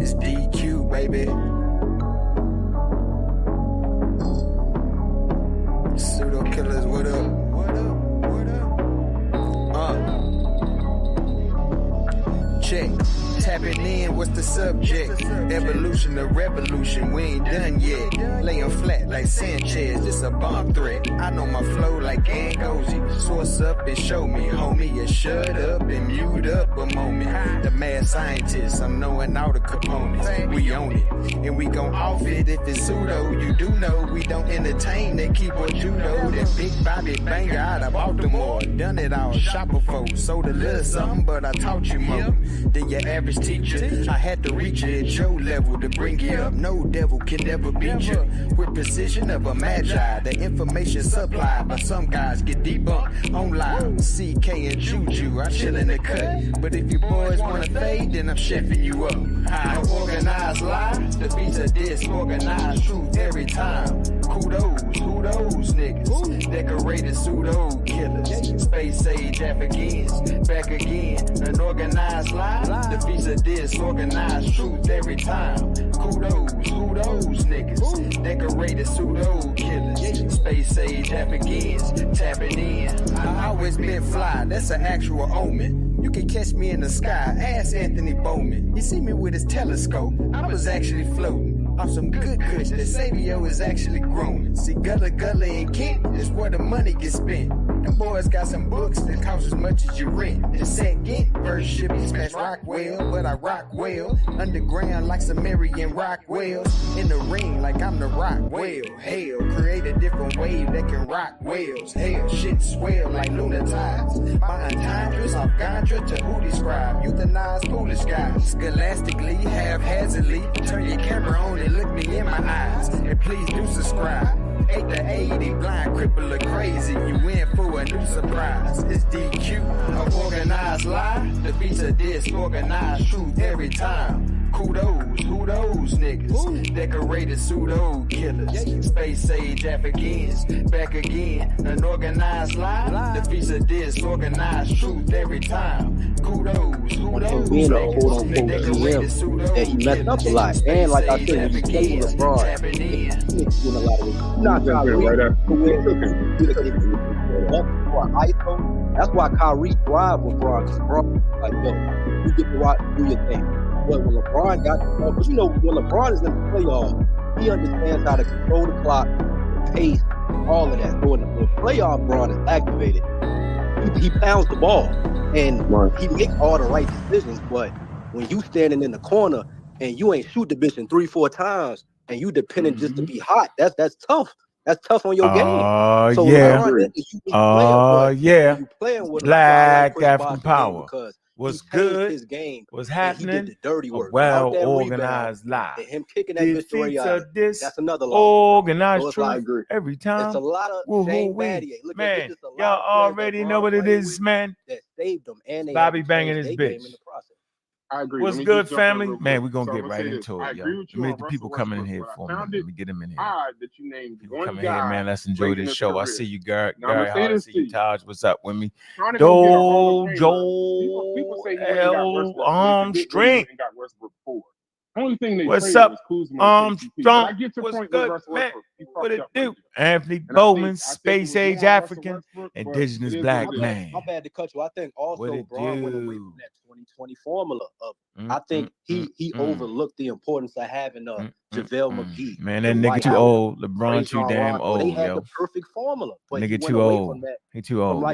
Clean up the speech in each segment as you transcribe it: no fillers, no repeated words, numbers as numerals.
It's DQ, baby. Pseudo killers, what up? What up? What up? Check. Tapping in, what's the subject? Evolution or revolution, we ain't done yet. Laying flat like Sanchez, it's a bomb threat. I know my flow like Angozi. Source up and show me, homie. You shut up and mute up a moment. The mad scientist, I'm knowing all the components. We own it, and we gon' off it if it's pseudo. You do know we don't entertain that keyboard judo. That big Bobby banger out of Baltimore. Done it all, shopper folks. Sold a little something, but I taught you more than your average teacher. I had to reach you at your level to bring you up. No devil can ever beat you. With precision of a magi, the information supplied by some guys get debunked on live. CK and Juju, I chill in the cut. But if you boys wanna fade, then I'm chefing you up. I organize live, the beats of disorganized truth every time. Kudos, who those niggas? Decorated pseudo killers, space age Africans, back again. Unorganized live, the beats of disorganized truth every time. Kudos, who those niggas? Decorated pseudo killers, space age Africans, tapping in. I always been fly, that's an actual omen. You can catch me in the sky, ask Anthony Bowman. You see me with his telescope, I was actually floating off some good kush. The Savio is actually growing. See, Gullah Gullah and Kent is where the money gets spent. Them boys got some books that cost as much as your rent. The second verse should be smash Rockwell, but I rock well. Underground like Sumerian Rockwells. In the ring like I'm the rock whale. Hell, create a different wave that can rock whales. Hell, shit swell like lunar tides. My entendres off Gandra to who describe. Euthanize foolish guys. Scholastically, haphazardly. Turn your camera on and look me in my eyes. And please do subscribe. 8 to 80, blind, cripple, or crazy. You in for a new surprise. It's DQ, a organized lie. The beats of disorganized truth every time. Kudos, who those niggas? Decorated pseudo killers, space age Africans, back again. An organized lie. The beats of disorganized truth every time. Kudos, who those niggas? Decorated pseudo killers. He messed up a lot, and like I said, he played LeBron. He's doing a lot of it. Not That's why Kyrie thrived with LeBron, because LeBron like, yo, you get to watch, do your thing. But when LeBron got the ball, because you know, when LeBron is in the playoffs, he understands how to control the clock, the pace, all of that. So when the playoff LeBron is activated, he pounds the ball, and he makes all the right decisions. But when you standing in the corner and you ain't shoot the bitch in 3-4 times, and you depending just to be hot, that's tough. That's tough on your game. So yeah. You playing with Black African Power. Because was good, his game was happening, he did the dirty work. Well organized lie. And him kicking that bitch to that's another organized truth every time. It's a lot of Shane Battier. Look, man, y'all already know what it is, man. That saved them, and they Bobby banging his bitch. I agree. What's good, family? Man, we're going to get right into it, yo. Let the people coming in here for me. Let me get them in here. Odd that you named people come in here, man. Let's enjoy this show. I see you, Gary. I see you, Taj. What's up with me? Joel Armstrong. Only thing they what's up, Armstrong? What's good, man? What it do? Anthony Bowman, space age African, indigenous black man. My bad to cut you. I think also Braun went away from that 2020 formula of. I think he overlooked the importance of having JaVale McGee. Man, that nigga too old. LeBron too damn old. They had the perfect formula. But nigga too old. He too old. I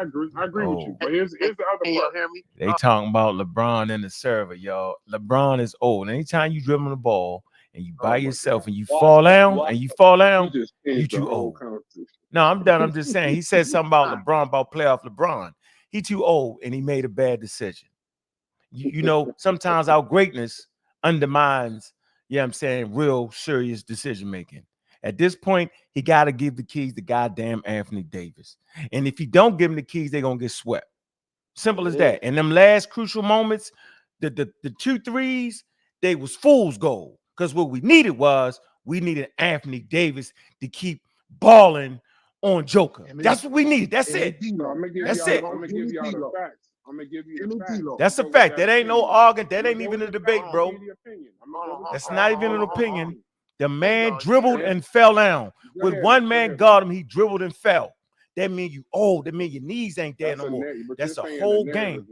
agree with you. But here's the other part. They talking about LeBron in the server, y'all. LeBron is old. Anytime you dribble the ball and you by yourself and you fall down, you too old. No, I'm done. I'm just saying. He said something about LeBron, about playoff LeBron. He too old and he made a bad decision. You know, sometimes our greatness undermines, I'm saying, real serious decision making. At this point, he got to give the keys to goddamn Anthony Davis. And if he don't give him the keys, they're going to get swept. Simple as that. And them last crucial moments, the 2 threes, they was fool's gold. Because what we needed Anthony Davis to keep balling on Joker. That's what we need. That's it. I'm gonna give y'all the facts. I'm gonna give you the fact. That's a fact. That ain't no argument. That ain't even a debate, bro. That's not even an opinion. The man dribbled and fell down. With one man guard him, he dribbled and fell. That mean you old. That mean your knees ain't there no more. That's a whole game.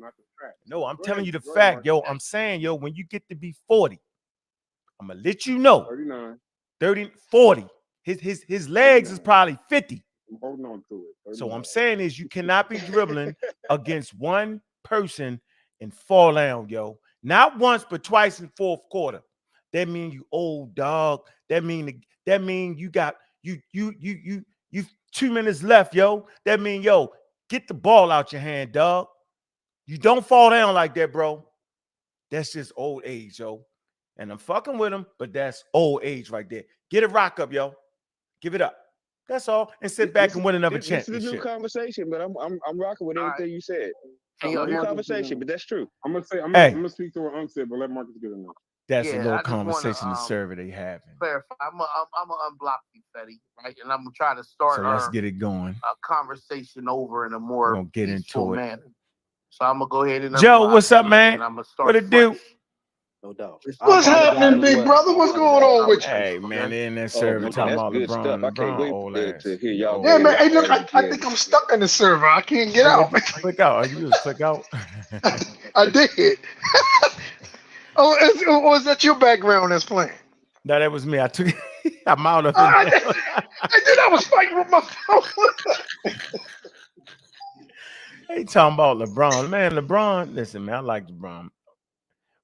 No, I'm telling you the fact, yo. I'm saying, yo, when you get to be 40, I'm gonna let you know. 39. 30, 40. His legs is probably 50. I'm holding on to it. So I'm saying is you cannot be dribbling against one person and fall down, yo. Not once, but twice in fourth quarter. That mean you old dog. That mean you got you 2 minutes left, yo. That mean, yo, get the ball out your hand, dog. You don't fall down like that, bro. That's just old age, yo. And I'm fucking with him, but that's old age right there. Get a rock up, yo. Give it up. That's all. And sit back and win another championship. This is a new conversation, but I'm rocking with everything you said. New conversation, but that's true. I'm gonna speak to what Unc said, but let Marcus get in there. That's a little conversation the server they having. Clarify. I'm gonna unblock you, Fetty, right? And I'm gonna try to start. So let's get it going. A conversation over in a more we're gonna get into it. Manner. So I'm gonna go ahead and Joe, what's up, man? I'm gonna start what it do? No doubt. What's happening, big brother? What's going on with you? Hey, man, in that server talking about LeBron. I can't wait to hear y'all. Yeah, man. Hey, look, I think I'm stuck in the server. I can't get out. Click out. Are you just click out? I did. Was that your background that's playing? No, that was me. I took I'm out of it. I did. I was fighting with my phone. Hey, talking about LeBron. Man, LeBron, listen, man, I like LeBron.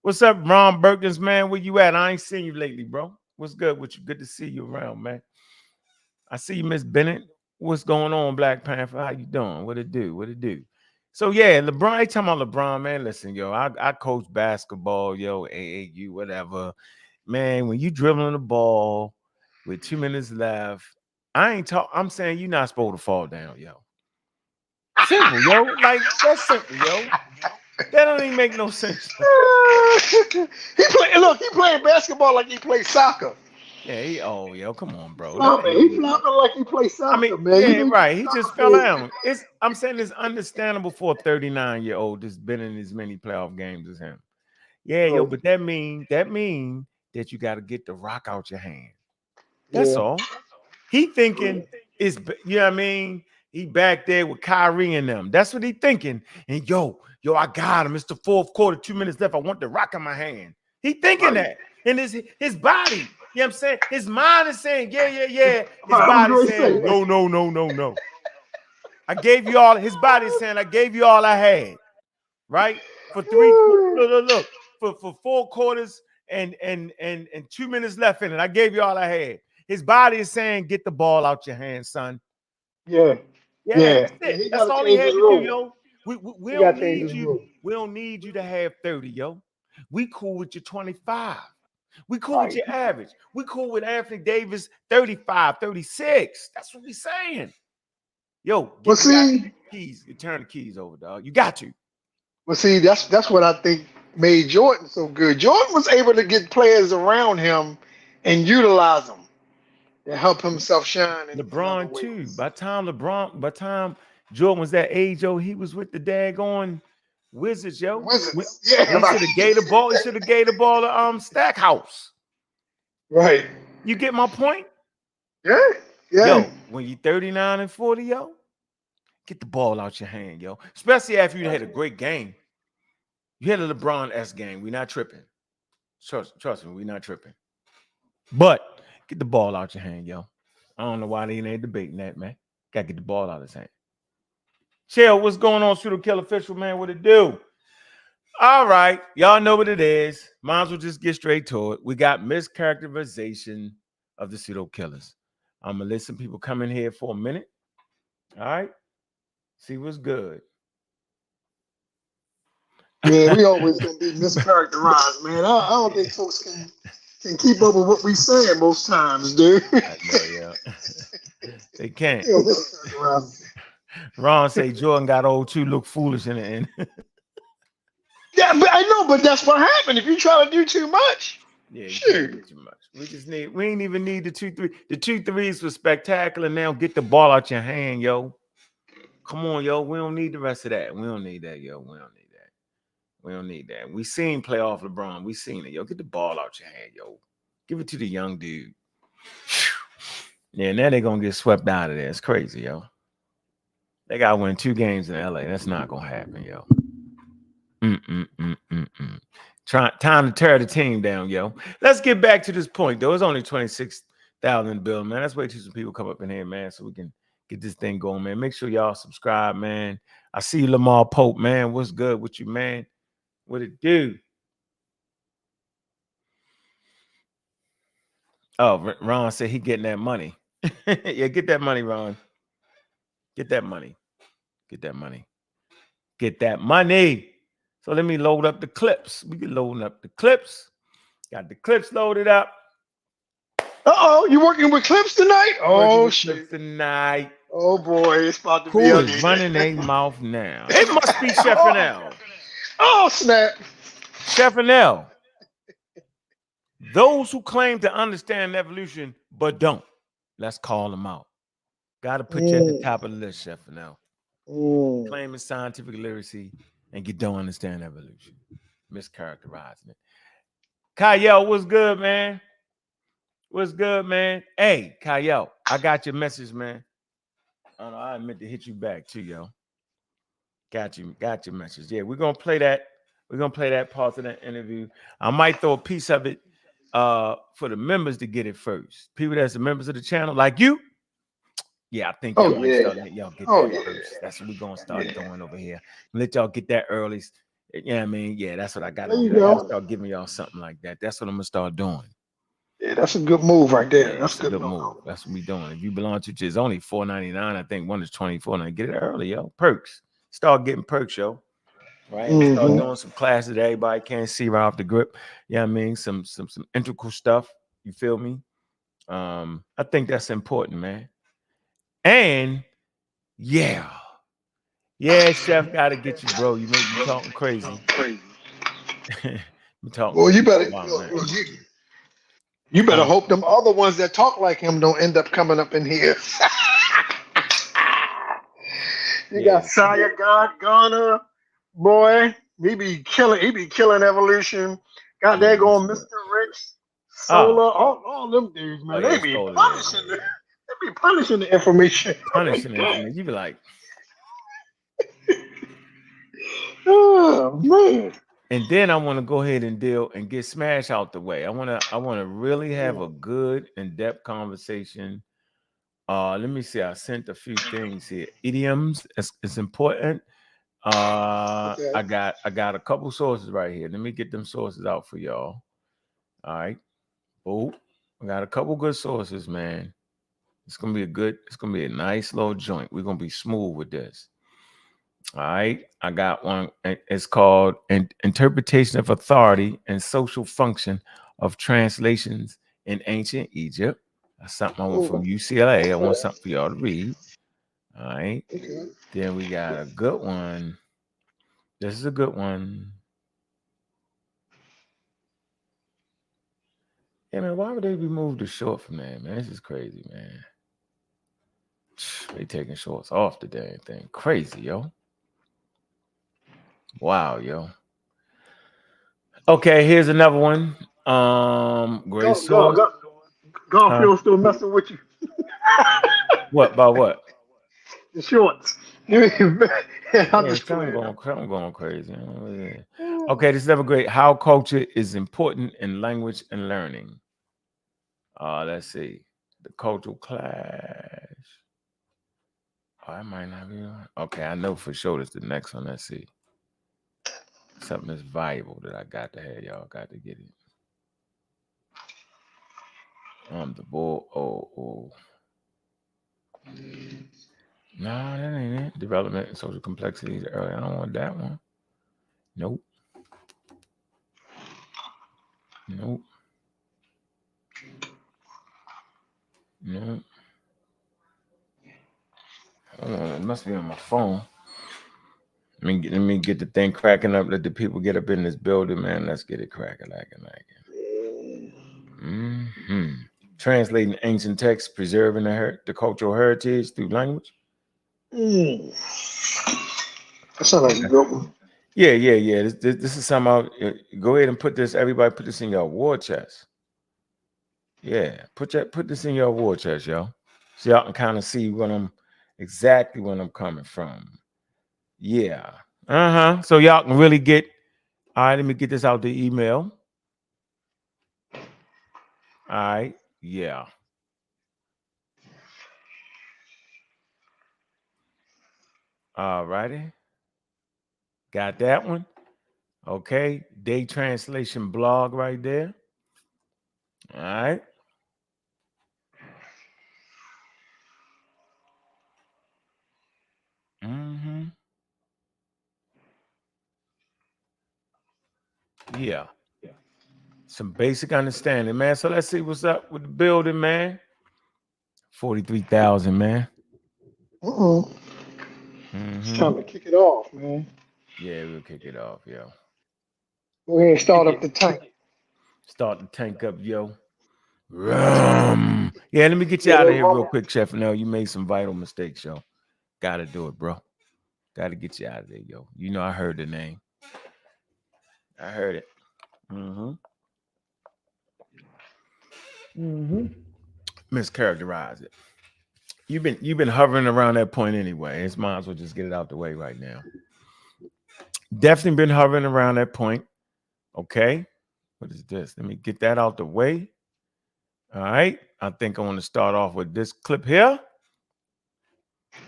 What's up, Ron Perkins, man? Where you at? I ain't seen you lately, bro. What's good with you? Good to see you around, man. I see you, Miss Bennett. What's going on, Black Panther? How you doing? What it do? What it do? So, yeah, LeBron, they talking about LeBron, man. Listen, yo, I coach basketball, yo, AAU, whatever. Man, when you dribbling the ball with 2 minutes left, I'm saying you're not supposed to fall down, yo. Simple, yo. Like, that's simple, yo. That don't even make no sense. He playing basketball like he plays soccer. Yeah, yo, come on, bro. He flopping like he plays soccer, I mean, man. Yeah, right. He just fell down. I'm saying it's understandable for a 39-year-old that's been in as many playoff games as him. Yeah, yo, but that mean that you got to get the rock out your hand. That's all. He thinking is, you know what I mean? He back there with Kyrie and them. That's what he thinking. And yo, I got him. It's the fourth quarter, 2 minutes left. I want the rock in my hand. He thinking that. And his body, you know what I'm saying? His mind is saying, yeah. His body saying, no. I gave you all, his body is saying, I gave you all I had. Right? For for 4 quarters and 2 minutes left in it. I gave you all I had. His body is saying, get the ball out your hand, son. Yeah. That's it. That's all he had to do, yo. We don't need you. We don't need you to have 30, yo. We cool with your 25. We cool with your average. We cool with Anthony Davis 35, 36. That's what we saying. Yo, keys. You turn the keys over, dog. You got to. Well, see, that's what I think made Jordan so good. Jordan was able to get players around him and utilize them to help himself shine. LeBron too. By the time Jordan was that age, yo, he was with the daggone Wizards, yo. Wizards. He should have gave the ball. He should have gave the ball to Stackhouse. Right. You get my point? Yeah. Yo, when you 39 and 40, yo, get the ball out your hand, yo. Especially after you had a great game. You had a LeBron-esque game. We're not tripping. Trust me, we're not tripping. But get the ball out your hand, yo. I don't know why they ain't debating that, man. Gotta get the ball out of his hand. Chill, what's going on, Pseudo Kill Official, man? What it do? All right, y'all know what it is. Might as well just get straight to it. We got mischaracterization of the pseudo killers. I'm gonna let some people come in here for a minute. All right, see what's good. Yeah, we always gonna be mischaracterized, man. I don't think folks can keep up with what we saying most times, dude. I know, yeah. They can't. Ron say Jordan got old too, look foolish in the end. Yeah, but I know, but that's what happened. If you try to do too much, you can't do too much. We ain't even need the 2-3. The 2-3s was spectacular. Now get the ball out your hand, yo. Come on, yo. We don't need the rest of that. We don't need that, yo. We don't need We don't need that. We seen playoff LeBron. We seen it. Yo, get the ball out your hand, yo. Give it to the young dude. Yeah, now they're going to get swept out of there. It's crazy, yo. They got to win 2 games in LA. That's not going to happen, yo. Time to tear the team down, yo. Let's get back to this point, though. It's only 26,000 bill, man. Let's wait till some people come up in here, man, so we can get this thing going, man. Make sure y'all subscribe, man. I see you, Lamar Pope, man. What's good with you, man? What it do? Oh, Ron said he getting that money. Yeah, get that money, Ron. Get that money. Get that money. Get that money. So let me load up the clips. We can load up the clips. Got the clips loaded up. Uh-oh, you working with clips tonight? Oh, shit. Tonight. Oh, boy, it's about to Who be is running their mouth now? It must be Chef Fennell. Oh, snap. Chef Fennell. Those who claim to understand evolution but don't, let's call them out. Got to put you at the top of the list, Chef Fennell. Claiming scientific literacy and you don't understand evolution. Mischaracterizing it. Kyle, what's good, man? What's good, man? Hey, Kyle, I got your message, man. Oh, no, I meant to hit you back too, yo. Got your message. Yeah, we're gonna play that. We're gonna play that part of that interview. I might throw a piece of it for the members to get it first. People that's the members of the channel, like you. Yeah, I think y'all might start letting y'all get that first. That's what we're gonna start doing over here. Let y'all get that early. You know what I mean? Yeah, that's what I gotta do. I gotta start giving y'all something like that. That's what I'm gonna start doing. Yeah, that's a good move right there. Yeah, that's a good move. That's what we doing. If you belong to it's only $4.99. I think one is $24. Get it early, yo. Perks. Start getting perks, yo. Right? Start doing some classes that everybody can't see right off the grip. Yeah, you know what I mean, some integral stuff. You feel me? I think that's important, man. And yeah, Chef, gotta get you, bro. You make me talking crazy. Well, you better. You better hope them other ones that talk like him don't end up coming up in here. You got Saya Ghana, boy. He be killing evolution. Got there going Mr. Rich, Solar, all them dudes, man. They be punishing the, punishing the information. Punishing the information. You be like, oh man. And then I want to go ahead and deal and get Smash out the way. I want to really have a good in-depth conversation. Let me see. I sent a few things here. Idioms is important. I got a couple sources right here. Let me get them sources out for y'all. All right. Oh, I got a couple good sources, man. It's gonna be a nice little joint. We're gonna be smooth with this. All right, I got one. It's called Interpretation of Authority and Social Function of Translations in Ancient Egypt. That's something I want from UCLA. I want something for y'all to read. All right. Okay. Then we got a good one. This is a good one. Yeah, man, why would they remove the short from that, man? This is crazy, man. They taking shorts off the damn thing. Crazy, yo. Wow, yo. Okay, here's another one. Great source. Garfield still messing with you. What about what? The shorts. I'm going crazy. Okay, this is another great. How culture is important in language and learning. Let's see. The cultural clash. I might not be on. Okay, I know for sure that's the next one. Let's see. Something that's valuable that I got to have. Y'all got to get it. The bull. Oh. No, that ain't it. Development and social complexities early. I don't want that one. Nope. No. It must be on my phone. Let me get the thing cracking up. Let the people get up in this building, man. Let's get it cracking. Translating ancient texts, preserving the cultural heritage through language. That sounds like a good one. Yeah. This is something. Go ahead and put this. Everybody, put this in your war chest. Yeah, put this in your war chest, yo. So y'all can kind of see exactly where I'm coming from. Yeah. So y'all can really get. All right, let me get this out the email. All right. Yeah. All righty. Got that one. Okay. Day translation blog right there. All right. Yeah. Some basic understanding, man. So let's see what's up with the building, man. 43,000, man. It's time to kick it off, man. Yeah, we'll kick it off, yo. Go ahead and start up the tank. Start the tank up, yo. Yeah, let me get you out of here real quick, Chef. No, you made some vital mistakes, yo. Gotta do it, bro. Gotta get you out of there, yo. You know I heard the name. I heard it. Mischaracterize it. You've been hovering around that point anyway. It's might as well just get it out the way right now. Definitely been hovering around that point. Okay. What is this? Let me get that out the way. All right. I think I want to start off with this clip here.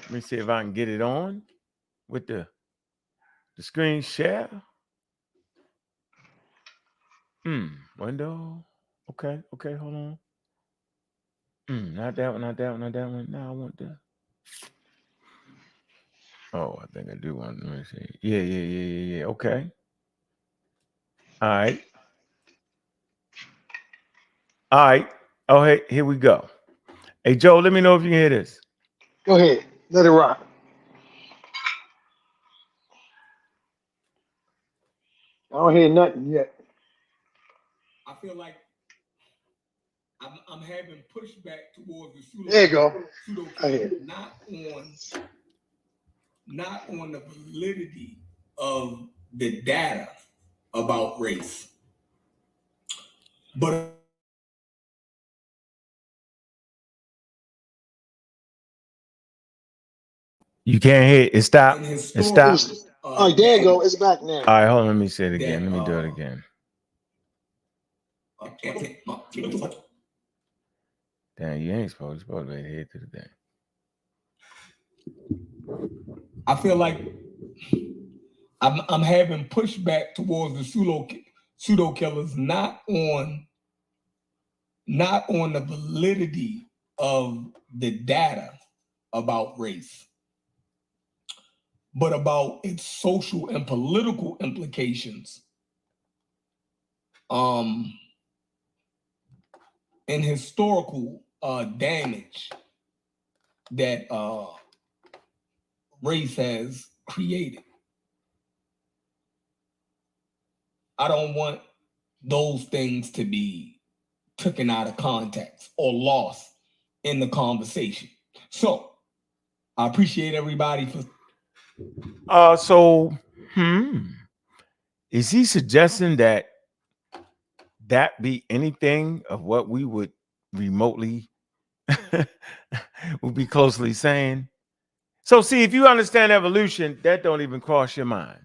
Let me see if I can get it on with the screen share. Window. Okay, hold on. Not that one. No, I want the. Oh, I think I do want. Let me see. Yeah. Okay. All right. Oh, hey, here we go. Hey, Joe, let me know if you can hear this. Go ahead. Let it rock. I don't hear nothing yet. I feel like I'm having pushback towards the pseudo. There you go. Not on the validity of the data about race, but you can't hear it. It stopped. It stopped. Oh, there you go. It's back now. All right, hold on. Let me say it again. Let me do it again. Damn, you ain't supposed to be head to the thing. I feel like I'm having pushback towards the pseudo killers, not on the validity of the data about race, but about its social and political implications, and historical damage that race has created. I don't want those things to be taken out of context or lost in the conversation. So I appreciate everybody for. Is he suggesting that be anything of what we would remotely would be closely saying? So see, if you understand evolution, that don't even cross your mind.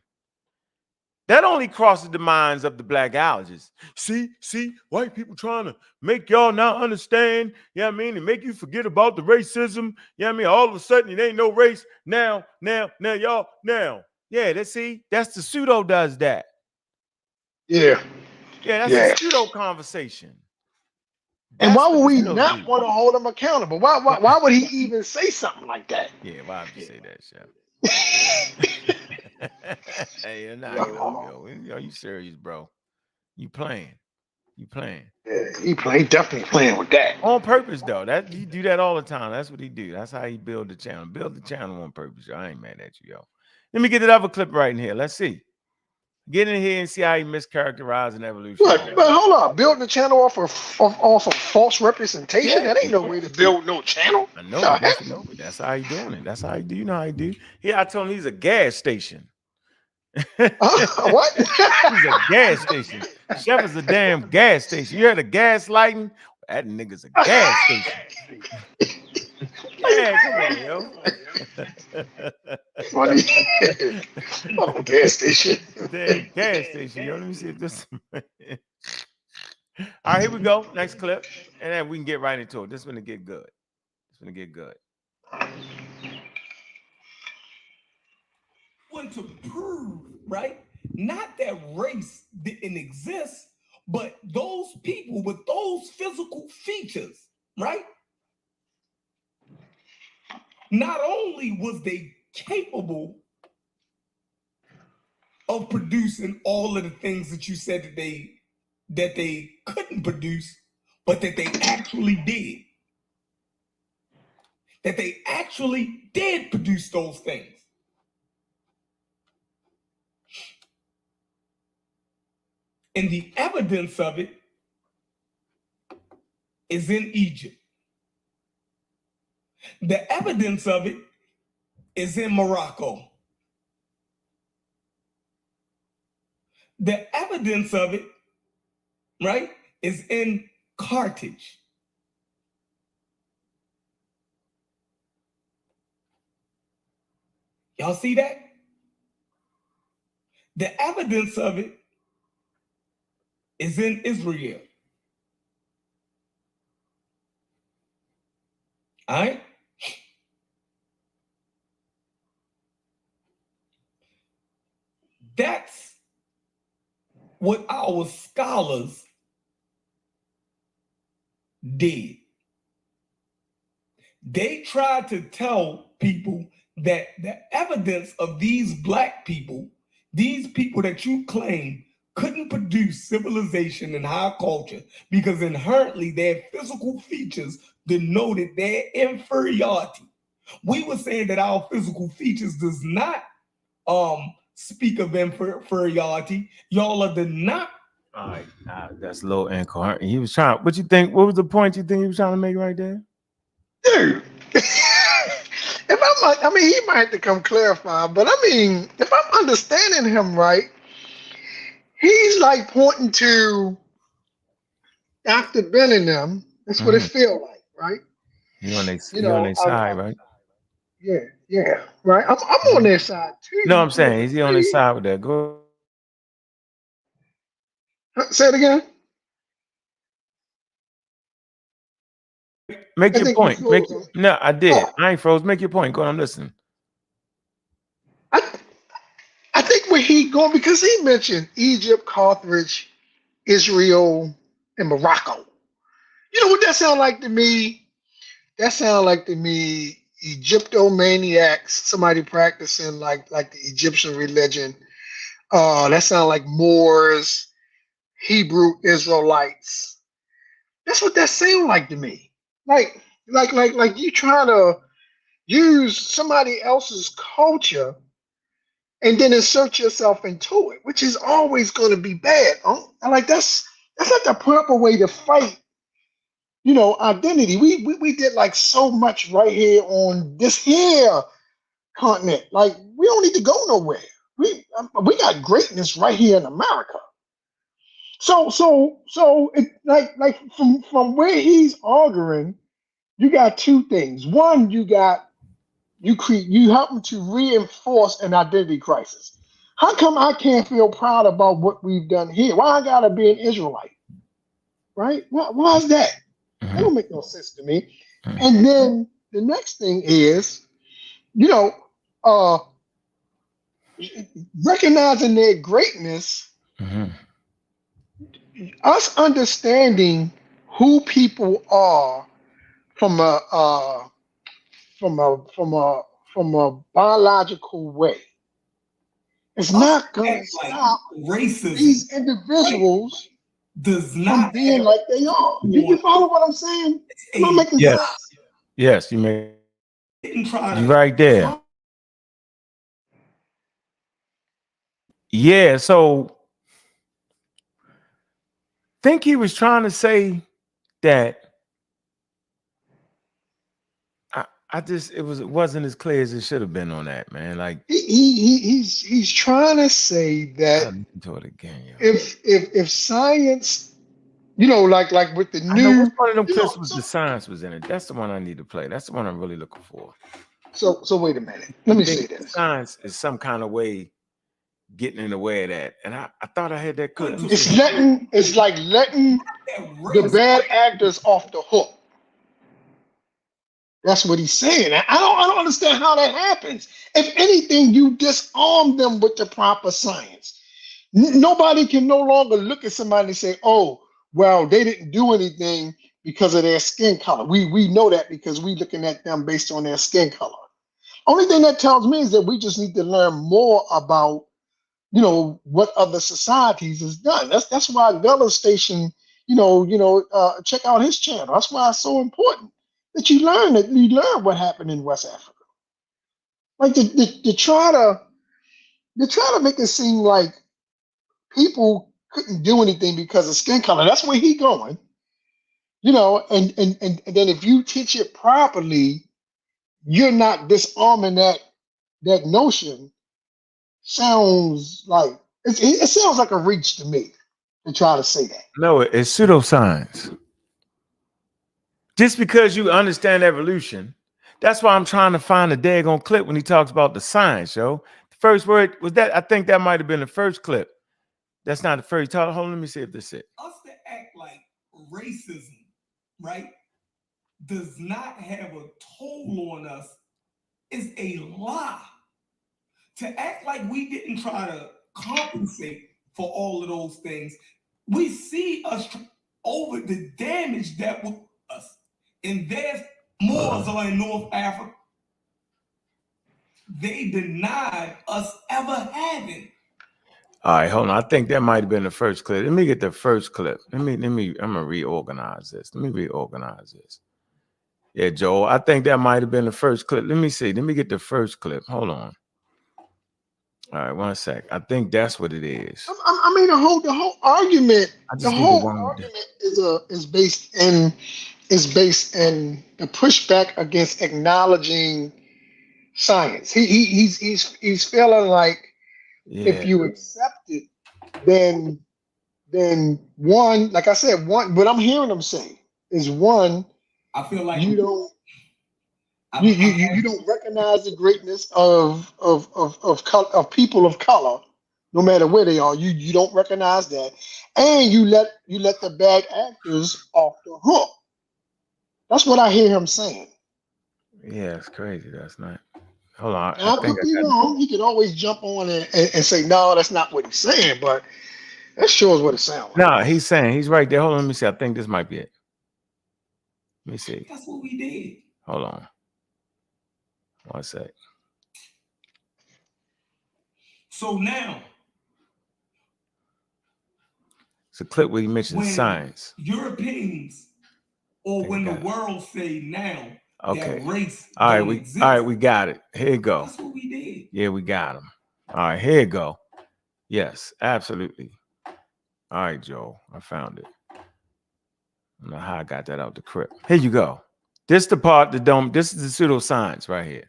That only crosses the minds of the blackologists. See, white people trying to make y'all not understand, you know what I mean, and make you forget about the racism, you know what I mean? All of a sudden, it ain't no race now, y'all, now. Yeah, that's the pseudo does that. Yeah. Yeah, that's a pseudo conversation. And why would we not want to hold him accountable? Why would he even say something like that? Yeah, why would you say that, Chef? Hey, yo, you serious, bro? You playing? Yeah, he definitely playing with that on purpose, though. That he do that all the time. That's what he do. That's how he build the channel. Build the channel on purpose. Yo. I ain't mad at you, yo. Let me get that other clip right in here. Let's see. Get in here and see how he mischaracterizing evolution. But hold on, building the channel off of false representation. That ain't no way to build no channel. I know, that's how he doing it. That's how he do. You know how he do. Yeah, I told him he's a gas station. What? He's a gas station. Chef is a damn gas station. You heard the gas lighting? That nigga's a gas station. Yeah, come on, yo. Funny. Oh, gas station. Damn gas station, yo. Let me see if this. All right, here we go. Next clip, and then we can get right into it. This is gonna get good. It's gonna get good. Want to prove, right? Not that race didn't exist, but those people with those physical features, right? Not only was they capable of producing all of the things that you said that they couldn't produce, but that they actually did. That they actually did produce those things. And the evidence of it is in Egypt. The evidence of it is in Morocco. The evidence of it, right, is in Carthage. Y'all see that? The evidence of it is in Israel. All right? That's what our scholars did. They tried to tell people that the evidence of these black people, these people that you claim couldn't produce civilization and high culture because inherently their physical features denoted their inferiority. We were saying that our physical features does not speak of inferiority. Y'all are not. All right, that's a little incoherent. He was trying. What you think? What was the point you think he was trying to make right there? Dude. If I'm like, I mean, he might have to come clarify, but I mean, if I'm understanding him right, he's like pointing to Dr. Ben and them. That's what it feel like, right? You on their side, right? Yeah, right. I'm on their side too. No, I'm saying, is he on his side with that? Go. Say it again. Make your point. No, I did. Oh. I ain't froze. Make your point. Go on, I'm listening. I think where he going, because he mentioned Egypt, Carthage, Israel, and Morocco. You know what that sound like to me? That sound like to me Egyptomaniacs, somebody practicing like the Egyptian religion. That sound like Moors, Hebrew Israelites. That's what that sound like to me. Like you trying to use somebody else's culture and then insert yourself into it, which is always going to be bad. Like that's not the proper way to fight, identity. We did like so much right here on this here continent. Like we don't need to go nowhere. We got greatness right here in America. So it, like from where he's arguing, you got two things. One, you helping to reinforce an identity crisis. How come I can't feel proud about what we've done here? Why I gotta be an Israelite? Right? Why is that? That don't make no sense to me. And then the next thing is, recognizing their greatness, us understanding who people are from a biological way. It's not going to stop racism. These individuals does not from being like they are. You follow what I'm saying? Am I making sense? Yes, you may. You're right there. Yeah, so think he was trying to say that it wasn't as clear as it should have been on that, man. Like he's trying to say that to it again, yo. if science, you know, like with the new, I know which one of them clips was the science was in it. That's the one I need to play. That's the one I'm really looking for. So wait a minute. Let me say this. Science is some kind of way getting in the way of that, and I thought I had that clip. It's like letting the bad actors off the hook. That's what he's saying. I don't understand how that happens. If anything, you disarm them with the proper science. Nobody can no longer look at somebody and say, "Oh, well, they didn't do anything because of their skin color." We know that because we're looking at them based on their skin color. Only thing that tells me is that we just need to learn more about, you know, what other societies has done. That's why Gullah Station, check out his channel. That's why it's so important that you learn what happened in West Africa. Like to try to make it seem like people couldn't do anything because of skin color. That's where he going. You know, and then if you teach it properly, you're not disarming that notion. Sounds like it sounds like a reach to me to try to say that. No, it's pseudoscience. Just because you understand evolution, that's why I'm trying to find a daggone clip when he talks about the science, yo. The first word was that. I think that might have been the first clip. That's not the first. Hold on, let me see if this is it. Us to act like racism, right, does not have a toll on us is a lie. To act like we didn't try to compensate for all of those things, we see us over the damage that was us. And there's Moors are in North Africa. They denied us ever having. All right, hold on. I think that might have been the first clip. Let me get the first clip. Let me. I'm gonna reorganize this. Let me reorganize this. Yeah, Joel. I think that might have been the first clip. Let me see. Let me get the first clip. Hold on. All right, 1 sec. I think that's what it is. I mean, the whole argument. The whole argument is based in the pushback against acknowledging science. He's feeling like if you accept it, then one, like I said, what I'm hearing him say is one. I feel like you don't recognize the greatness of people of color, no matter where they are. You don't recognize that, and you let the bad actors off the hook. That's what I hear him saying. Yeah, it's crazy. That's not. Hold on. I could be wrong. He could always jump on and say, no, that's not what he's saying, but that sure is what it sounds like. No, he's saying, he's right there. Hold on, let me see. I think this might be it. Let me see. That's what we did. Hold on. 1 sec. So now, it's a clip where he mentions science. Europeans, or when the world say now, okay. That race. All right, we got it. Here you go. That's what we did. Yeah, we got him. All right, here you go. Yes, absolutely. All right, Joe, I found it. I don't know how I got that out the crypt. Here you go. This the part that don't. This is the pseudoscience right here.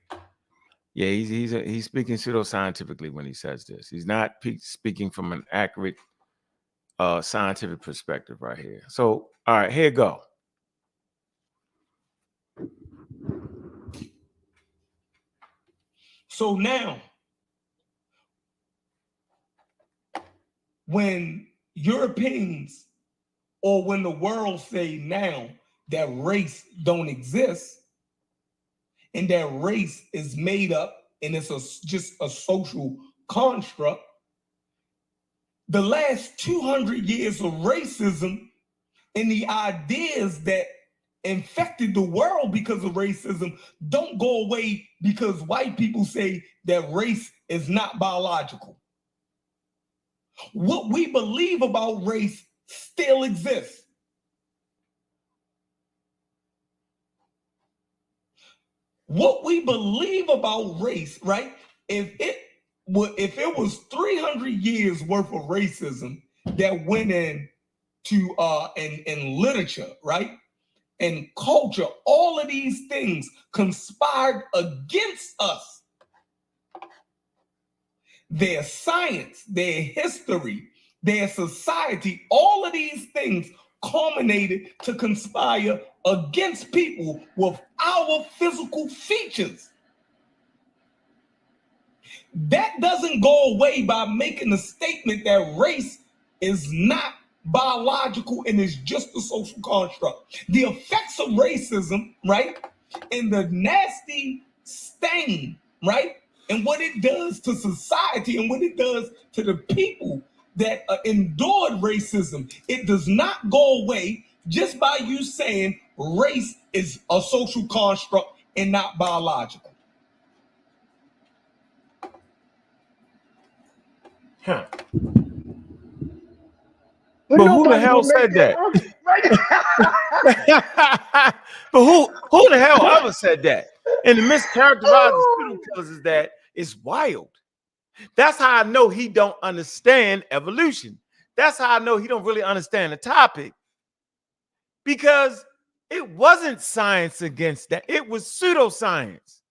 Yeah, he's speaking pseudoscientifically when he says this. He's not speaking from an accurate scientific perspective right here. So, all right, here you go. So now, when Europeans or when the world say now that race don't exist and that race is made up and it's just a social construct, the last 200 years of racism and the ideas that infected the world because of racism don't go away because white people say that race is not biological. What we believe about race still exists. What we believe about race, right? If it was 300 years worth of racism that went in to in literature, right? and culture, all of these things conspired against us. Their science, their history, their society, all of these things culminated to conspire against people with our physical features. That doesn't go away by making a statement that race is not biological and is just a social construct. The effects of racism, right, and the nasty stain, right, and what it does to society and what it does to the people that endured racism, it does not go away just by you saying race is a social construct and not biological. Huh. But who the hell said that? But who the hell ever said that? And the mischaracterized pseudo killers is that it's wild. That's how I know he don't understand evolution. That's how I know he don't really understand the topic, because it wasn't science against that. It was pseudoscience.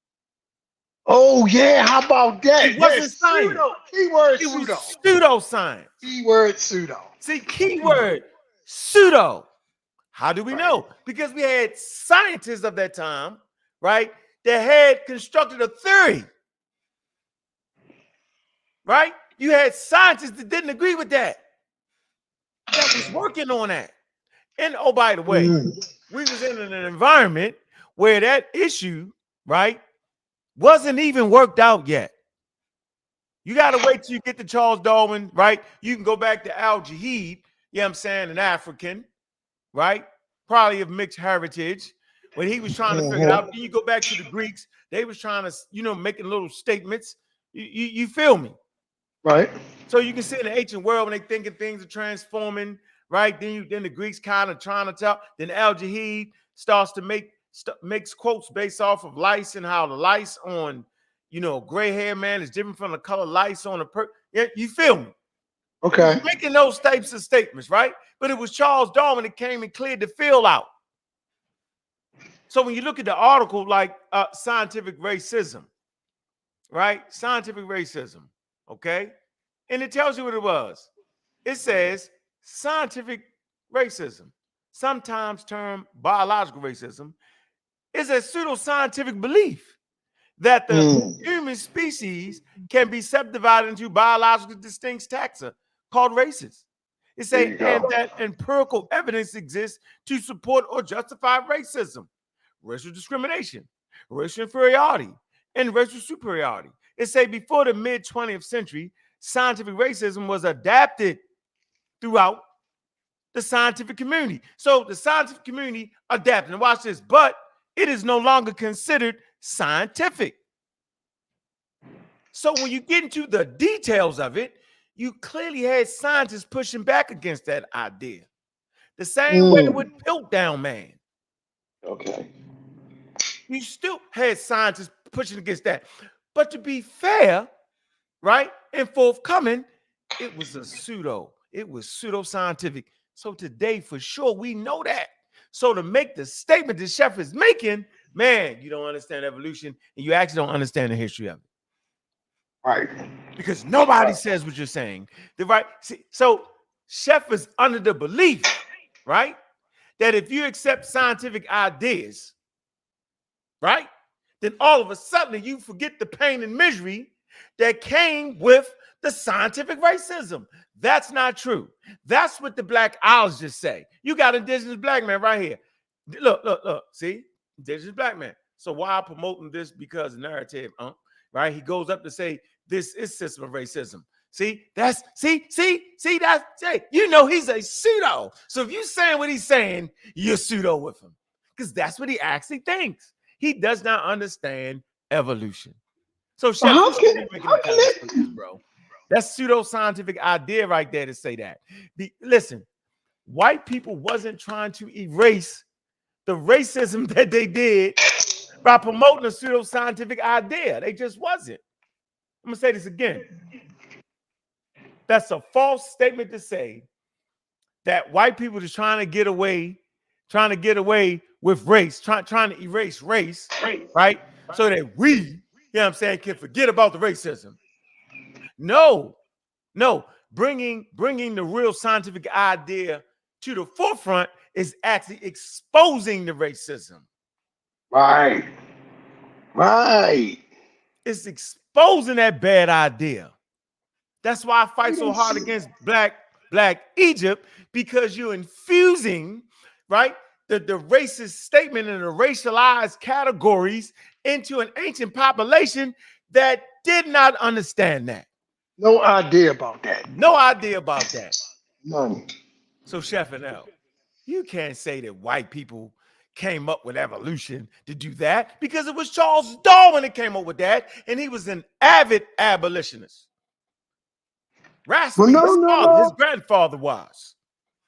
Oh yeah, how about that? It wasn't science. Pseudo. Keyword It pseudo. was pseudoscience. Keyword pseudo. See, keyword pseudo. How do we know? Because we had scientists of that time, right, that had constructed a theory. Right? You had scientists that didn't agree with that was working on that. And oh, by the way, we was in an environment where that issue, right, wasn't even worked out yet. You got to wait till you get to Charles Darwin, right? You can go back to Al-Jaheed, you know what I'm saying, an African, right? Probably of mixed heritage. When he was trying to figure it out, then you go back to the Greeks, they was trying to, making little statements. You feel me? Right. So you can see in the ancient world when they thinking things are transforming, right? Then the Greeks kind of trying to tell. Then Al-Jaheed starts to makes quotes based off of lice and how the lice on, gray hair man is different from the color lice on yeah, you feel me? Okay. Making those types of statements, right? But it was Charles Darwin that came and cleared the field out. So when you look at the article like scientific racism, right? Scientific racism. Okay, and it tells you what it was. It says scientific racism, sometimes termed biological racism, is a pseudoscientific belief that the human species can be subdivided into biologically distinct taxa called races. It says and that empirical evidence exists to support or justify racism, racial discrimination, racial inferiority, and racial superiority. It say before the mid-20th century, scientific racism was adapted throughout the scientific community. So the scientific community adapted. And watch this, but it is no longer considered scientific. So when you get into the details of it, you clearly had scientists pushing back against that idea. The same way with Piltdown Man. Okay. You still had scientists pushing against that. But to be fair, right, and forthcoming, it was pseudoscientific. So today, for sure, we know that. So to make the statement that Chef is making, man, you don't understand evolution, and you actually don't understand the history of it. Right. Because nobody says what you're saying. So Chef is under the belief, right, that if you accept scientific ideas, right, then all of a sudden you forget the pain and misery that came with the scientific racism. That's not true. That's what the black owls just say. You got indigenous black man right here. Look. See? Indigenous black man. So why I'm promoting this? Because narrative, right? He goes up to say, this is system of racism. See, that's he's a pseudo. So if you saying what he's saying, you're pseudo with him. Because that's what he actually thinks. He does not understand evolution. So Chef, bro. That's pseudoscientific idea right there to say that. Listen, white people wasn't trying to erase the racism that they did by promoting a pseudoscientific idea. They just wasn't. I'm going to say this again. That's a false statement to say that white people is trying to get away trying to get away with race, trying to erase race, right? So that we, you know what I'm saying, can forget about the racism. No, bringing the real scientific idea to the forefront is actually exposing the racism. Right. It's exposing that bad idea. That's why I fight so hard against Black Egypt, because you're infusing, right, the racist statement and the racialized categories into an ancient population that did not understand that. No idea about that. None. So, Chef and L, you can't say that white people came up with evolution to do that, because it was Charles Darwin that came up with that, and he was an avid abolitionist. Rascally, his grandfather was.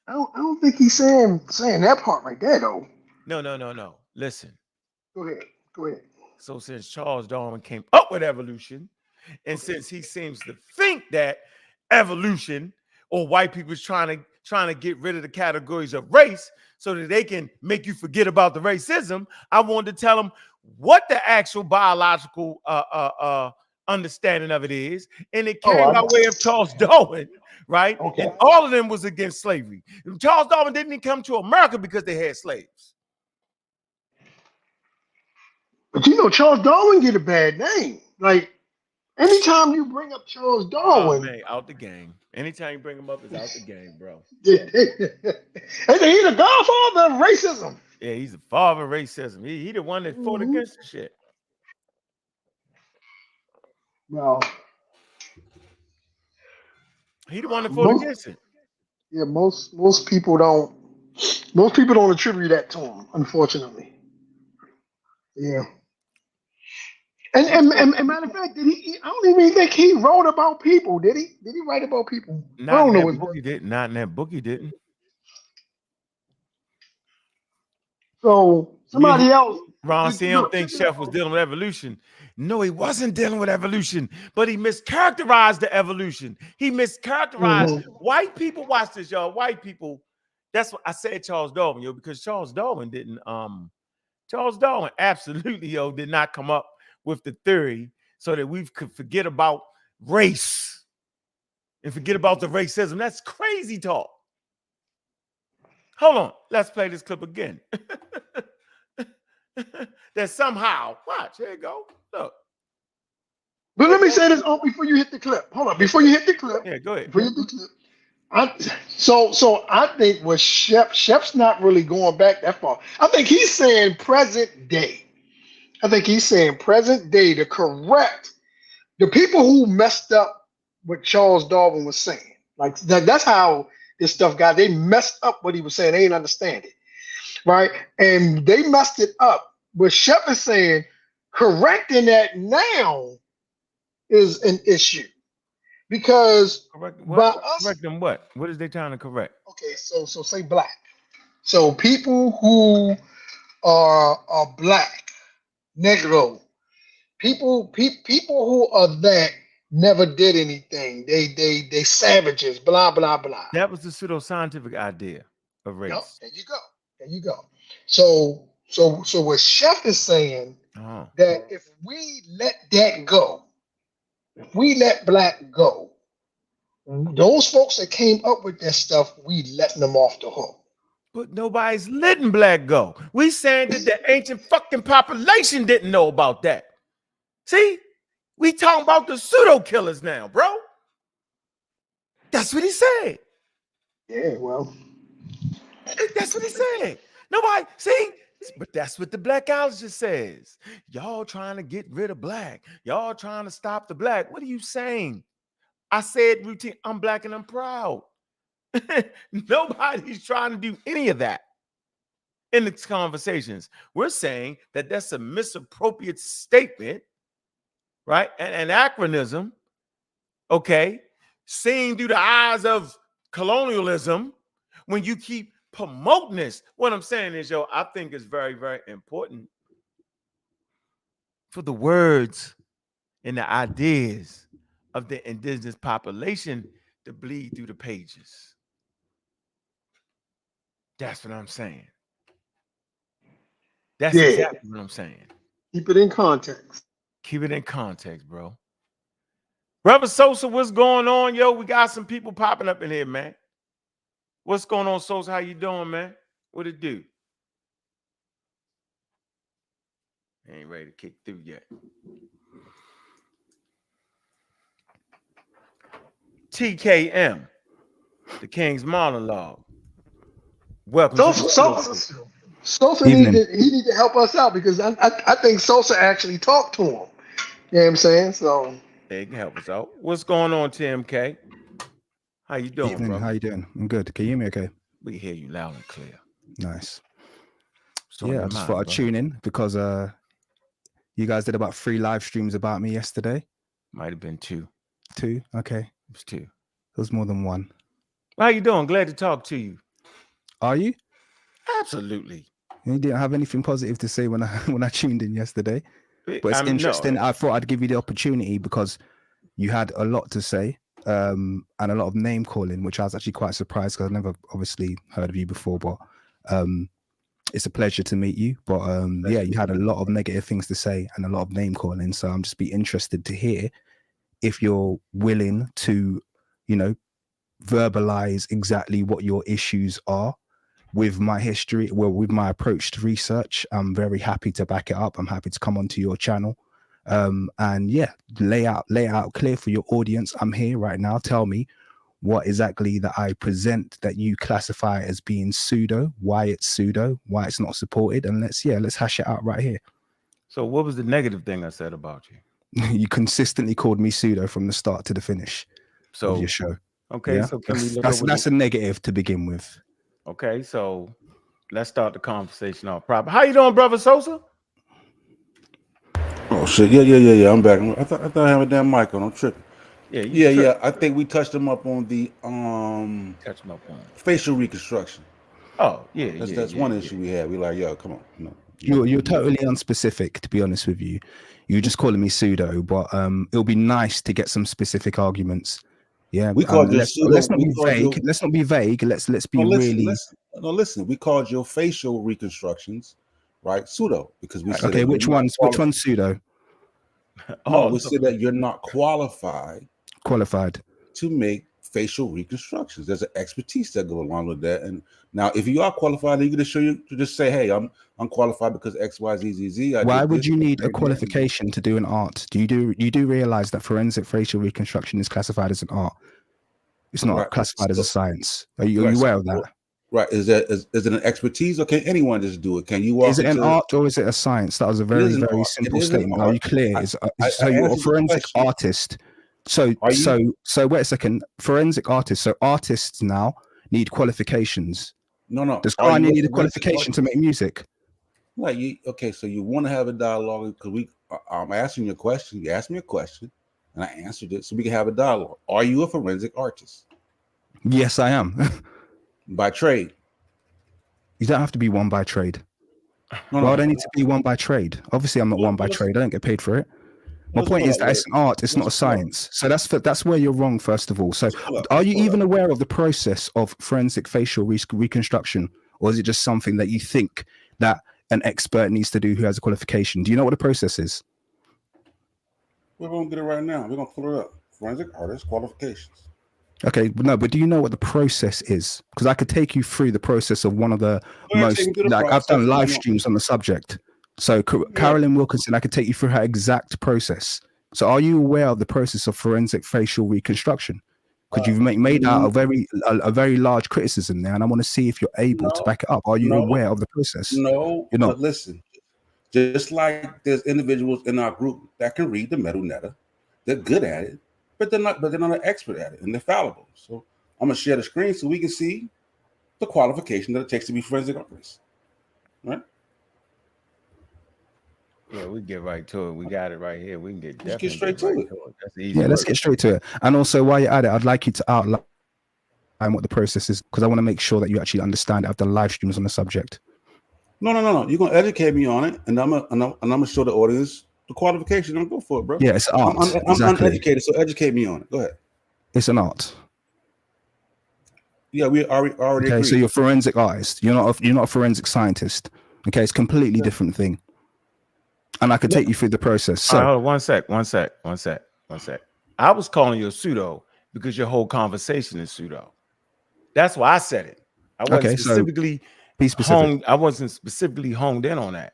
I don't think he's saying that part right there, though. No. Listen. Go ahead. So since Charles Darwin came up with evolution, and since he seems to think that evolution or white people is trying to get rid of the categories of race so that they can make you forget about the racism, I wanted to tell him what the actual biological understanding of it is, and it came by way of Charles Darwin, right? Okay. And all of them was against slavery. Charles Darwin didn't even come to America because they had slaves. But you know, Charles Darwin get a bad name. Like, anytime you bring up Charles Darwin, man, out the game. Anytime you bring him up, it's out the game, bro. He's the godfather of racism. Yeah, he's the father of racism. He the one that fought against the shit. Well, he the one that fought against it. Yeah, most people don't attribute that to him, unfortunately. Yeah. And matter of fact, I don't even think he wrote about people, did he? Did he write about people? Not in that book he didn't. Not in that book he didn't. So somebody else. Ron, see, I don't think Chef was dealing with evolution. No, he wasn't dealing with evolution, but he mischaracterized the evolution. He mischaracterized white people. Watch this, y'all. White people. That's what I said, Charles Darwin, yo, because Charles Darwin didn't. Charles Darwin absolutely, yo, did not come up with the theory so that we could forget about race and forget about the racism. That's crazy talk. Hold on. Let's play this clip again. That somehow, watch, here you go. Look. But let me say this before you hit the clip. Hold on. Before you hit the clip. Yeah, go ahead. Before you hit the clip. So I think with Shep's not really going back that far. I think he's saying present day. I think he's saying present day to correct the people who messed up what Charles Darwin was saying. Like that's how this stuff got. They messed up what he was saying. They didn't understand it, right? And they messed it up. But Shep is saying correcting that now is an issue because correct them what? What is they trying to correct? Okay, so say black. So people who are black. Negro, people who are that never did anything. They savages. Blah blah blah. That was the pseudoscientific idea of race. Yep, there you go. So what Chef is saying that if we let that go, if we let black go, those folks that came up with that stuff, we letting them off the hook. But nobody's letting black go. We saying that the ancient fucking population didn't know about that. See? We talking about the pseudo killers now, bro. That's what he said. Yeah, well. That's what he said. Nobody, see? But that's what the blackologist says. Y'all trying to get rid of black. Y'all trying to stop the black. What are you saying? I said routine, I'm black and I'm proud. Nobody's trying to do any of that in the conversations. We're saying that that's a misappropriate statement, right? An anachronism, okay? Seen through the eyes of colonialism when you keep promoting this. What I'm saying is, yo, I think it's very, very important for the words and the ideas of the indigenous population to bleed through the pages. That's what I'm saying. That's exactly what I'm saying. Keep it in context. Keep it in context, bro. Brother Sosa, what's going on, yo? We got some people popping up in here, man. What's going on, Sosa? How you doing, man? What it do? Ain't ready to kick through yet. TKM, the King's monologue. Welcome. Sosa need to help us out because I think Sosa actually talked to him. You know what I'm saying? So they can help us out. What's going on, TMK? How you doing, Evening, bro? how you doing? I'm good. Can you hear me okay? We hear you loud and clear. Nice. So yeah, I just thought I'd tune in because you guys did about 3 live streams about me yesterday. Might have been 2. 2? Okay. It was 2. It was more than 1. How you doing? Glad to talk to you. Are you? Absolutely. You didn't have anything positive to say when I tuned in yesterday. But it's interesting. No. I thought I'd give you the opportunity because you had a lot to say and a lot of name calling, which I was actually quite surprised because I've never obviously heard of you before. But it's a pleasure to meet you. But yeah, you had a lot of negative things to say and a lot of name calling. So I'm just be interested to hear if you're willing to, you know, verbalize exactly what your issues are with my history, well, with my approach to research. I'm very happy to back it up. I'm happy to come onto your channel and yeah, lay out clear for your audience. I'm here right now. Tell me what exactly that I present that you classify as being pseudo, why it's pseudo, why it's not supported, and let's hash it out right here. So what was the negative thing I said about you? You consistently called me pseudo from the start to the finish of your show. Okay, yeah? So can we look that's a negative to begin with. Okay, so let's start the conversation off proper. How you doing, brother Sosa? Oh shit! Yeah. I'm back. I thought I had a damn mic on. I'm tripping. Yeah. I think we touched them up on the facial reconstruction. Oh that's one issue we had. We like, yo, come on, no. You're totally unspecific, to be honest with you. You're just calling me pseudo, but it'll be nice to get some specific arguments. Yeah, we called let's not be vague. Let's not be vague. Let's be really. Listen. We called your facial reconstructions, right, pseudo, because we said okay. Which one's pseudo? We said that you're not qualified to make facial reconstructions. There's an expertise that goes along with that. And now, if you are qualified, you can show you to just say, "Hey, I'm qualified because X, Y, Z, Z." Why would you need a qualification to do an art? You do realize that forensic facial reconstruction is classified as an art? It's not classified as a science. Are you aware of that? Right. Is it an expertise, or can anyone just do it? Can you walk? Is it an art or is it a science? That was a very simple statement. Are you clear? So you're a forensic artist. So wait a second. Forensic artists. So artists now need qualifications. No. Does Kanye need a qualification to make music? Like so you want to have a dialogue because I'm asking you a question. You asked me a question, and I answered it, so we can have a dialogue. Are you a forensic artist? Yes, I am. By trade? You don't have to be one by trade. Well, I don't need to be one by trade. Obviously, I'm not one by trade. I don't get paid for it. My point is that it's an art. It's not a science. So that's where you're wrong, first of all. So are you even aware of the process of forensic facial reconstruction, or is it just something that you think that an expert needs to do who has a qualification? Do you know what the process is? We're going to get it right now. We're going to pull it up. Forensic artist qualifications. Okay, no, but do you know what the process is? Because I could take you through the process of one of the I've done live streams on the subject. So Carolyn Wilkinson, I could take you through her exact process. So are you aware of the process of forensic facial reconstruction? Because you've made out a very large criticism there, and I want to see if you're able to back it up. Are you aware of the process? No, you're not. Listen, just like there's individuals in our group that can read the MetaNetta, they're good at it. But they're not an expert at it, and they're fallible. So I'm gonna share the screen so we can see the qualification that it takes to be forensic artists. Right? Yeah, we get right to it. We got it right here. We can get straight to it. That's easy. Yeah, let's get straight to it. And also, while you're at it, I'd like you to outline what the process is, because I want to make sure that you actually understand it. I've done live streams on the subject. No. You're gonna educate me on it, and I'm gonna show the audience the qualification. Don't go for it, bro. Yeah, it's art. I'm uneducated, so educate me on it. Go ahead. It's an art. Yeah, we already okay. Agreed. So you're a forensic artist. You're not a forensic scientist. Okay, it's a completely different thing. And I could take you through the process. So hold on, one sec. I was calling you a pseudo because your whole conversation is pseudo. That's why I said it. I wasn't specifically be specific. I wasn't specifically honed in on that.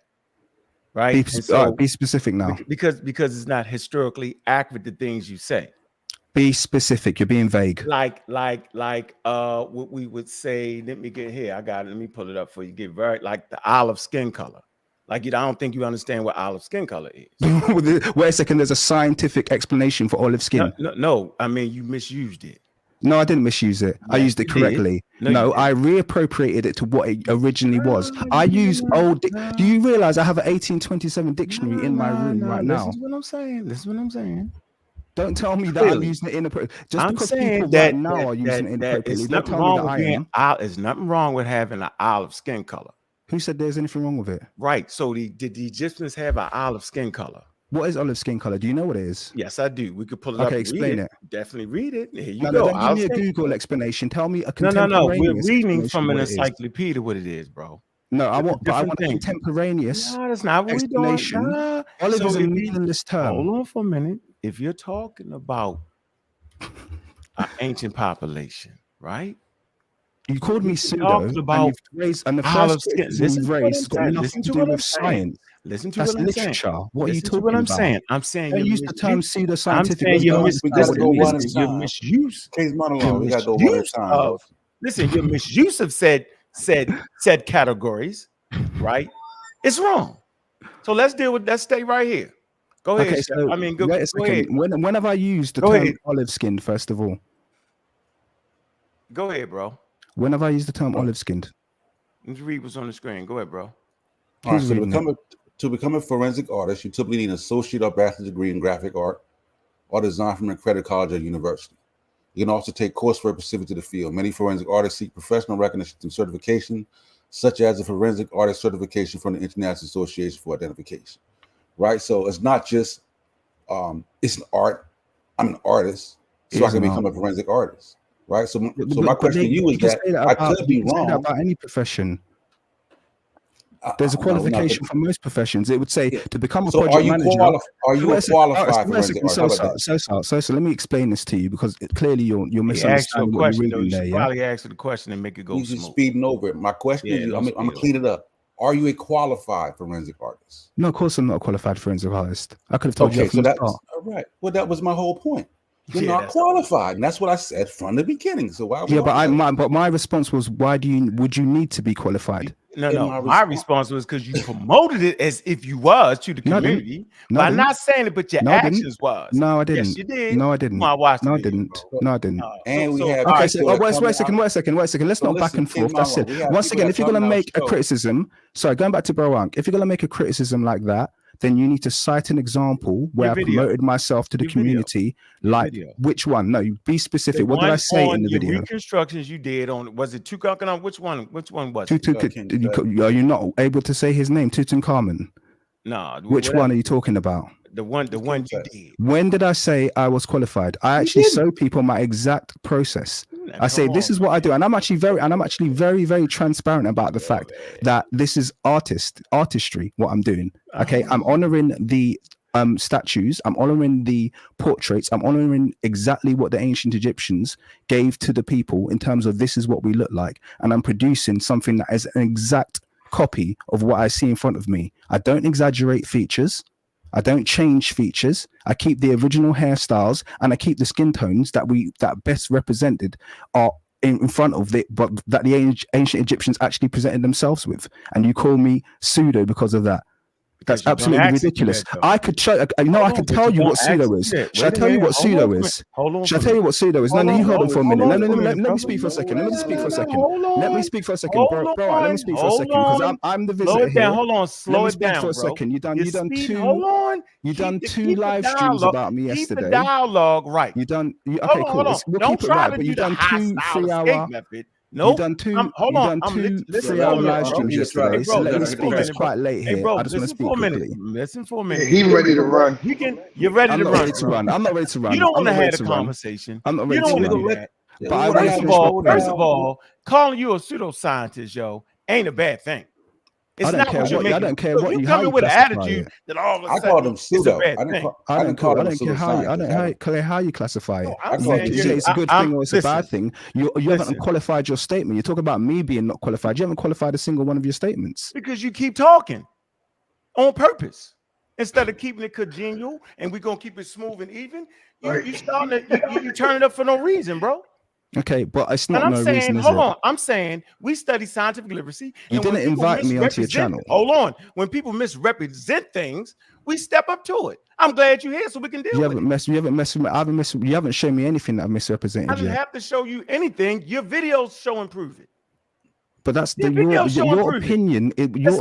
Right. Be specific now. Because it's not historically accurate, the things you say. Be specific. You're being vague. Like what we would say. Let me get here. I got it. Let me pull it up for you. Get very like the olive skin color. Like I don't think you understand what olive skin color is. Wait a second. There's a scientific explanation for olive skin. No. I mean, you misused it. No, I didn't misuse it. I used it correctly. No, I reappropriated it to what it originally was. I use old. Do you realize I have an 1827 dictionary in my room right now? This is what I'm saying. Don't tell me that I'm using it inappropriately. Just because people right now are using it inappropriately. Don't tell me that I am. There's nothing wrong with having an olive skin color. Who said there's anything wrong with it? Right. So did the Egyptians have an olive skin color? What is olive skin color? Do you know what it is? Yes, I do. We could pull it up. Okay, explain it. Definitely read it. Here you go. Don't give me a Google explanation. Tell me a contemporaneous. No. We're reading from an encyclopedia what it is, bro. No, I want a contemporaneous. No, that's not what we're doing. Olive is a meaningless term. Hold on for a minute. If you're talking about an ancient population, right? You called me pseudo, and you've raised, and the first you've raised got nothing to do with science. Listen to what I'm saying. What are you talking about? I'm saying you use the term pseudoscientific. Your misuse. Case monologue. We got to go one at a time. Listen, your misuse of said categories, right? It's wrong. So let's stay right here. Go ahead. Okay, so, go ahead. When have I used the term olive skinned, first of all? Go ahead, bro. When have I used the term olive skinned? Let's read what's on the screen. Go ahead, bro. All right, so to become a forensic artist, you typically need an associate or bachelor's degree in graphic art or design from an accredited college or university. You can also take coursework specific to the field. Many forensic artists seek professional recognition through certification, such as the Forensic Artist Certification from the International Association for Identification. Right? So it's not just, it's an art. I'm an artist, so I can become a forensic artist. Right? So my question to you is that I could be wrong. About any profession. There's a qualification for most professions. It would say to become a project manager. Are you a qualified forensic artist? So let me explain this to you because clearly you're misunderstanding what you're reading there. Probably answer the question and make it go smooth. You're just speeding over it. My question is, I'm gonna clean it up. Are you a qualified forensic artist? No, of course I'm not a qualified forensic artist. I could have told you from the start. All right. Well, that was my whole point. You're not qualified, and that's what I said from the beginning. So why? Yeah, but my response was, would you need to be qualified? No. My response was because you promoted it as if you was to the community. No, I'm not saying it, but your actions was. No, I didn't. Yes, you did. No, I didn't. No, I didn't. And we have. Okay, so wait a second. Let's not back and forth. That's it. Once again, if you're gonna make a criticism, sorry, going back to Barank, if you're gonna make a criticism like that, then you need to cite an example where I promoted myself to the community. Like which one? No, you be specific. What did I say in the video? Reconstructions you did on, was it Tutankhamun? Which one was it? Are you not able to say his name, Tutankhamun? No. Which one are you talking about? The one you did. When did I say I was qualified? I actually show people my exact process. I say this is what I do, and I'm actually very, very transparent about the fact that this is artistry. What I'm doing, okay? I'm honoring the statues. I'm honoring the portraits. I'm honoring exactly what the ancient Egyptians gave to the people in terms of this is what we look like, and I'm producing something that is an exact copy of what I see in front of me. I don't exaggerate features. I don't change features. I keep the original hairstyles and I keep the skin tones that best represented are in front of but that the ancient Egyptians actually presented themselves with. And you call me pseudo because of that. That's absolutely ridiculous. I could show. I can tell you what pseudo is. Should I tell you what pseudo is? Should I tell you what pseudo is? No, you hold on for a minute. Let me speak for a second. Let me speak for a second, bro. Let me speak for a second because I'm the visitor here. Hold on, slow it down for a second. You done two live streams about me yesterday. Keep the dialogue right. Okay, cool. We'll keep it right. But you done 2 3-hour. No, you've done two 3-hour live streams yesterday. So let me speak. It's quite late here. I just want to speak quickly. Listen for a minute. He ready to run. You're ready to run. I'm not ready to run. You don't want to have a conversation. I'm not ready to run. First of all, calling you a pseudoscientist, yo, ain't a bad thing. It's not what you're making. I don't care what you you come in with an attitude that all of a sudden I call them pseudo. I don't care how you classify it. It's a good thing or it's a bad thing. You haven't qualified your statement. You talk about me being not qualified. You haven't qualified a single one of your statements because you keep talking on purpose instead of keeping it congenial and we're gonna keep it smooth and even. You starting to you turn it up for no reason, bro. Okay, but it's not no reason. Hold on, I'm saying we study scientific literacy. You didn't invite me onto your channel. Hold on, when people misrepresent things, we step up to it. I'm glad you're here so we can deal with it. You haven't shown me anything that I misrepresented. I didn't have to show you anything. Your videos show and prove it. But that's your opinion. Your opinion is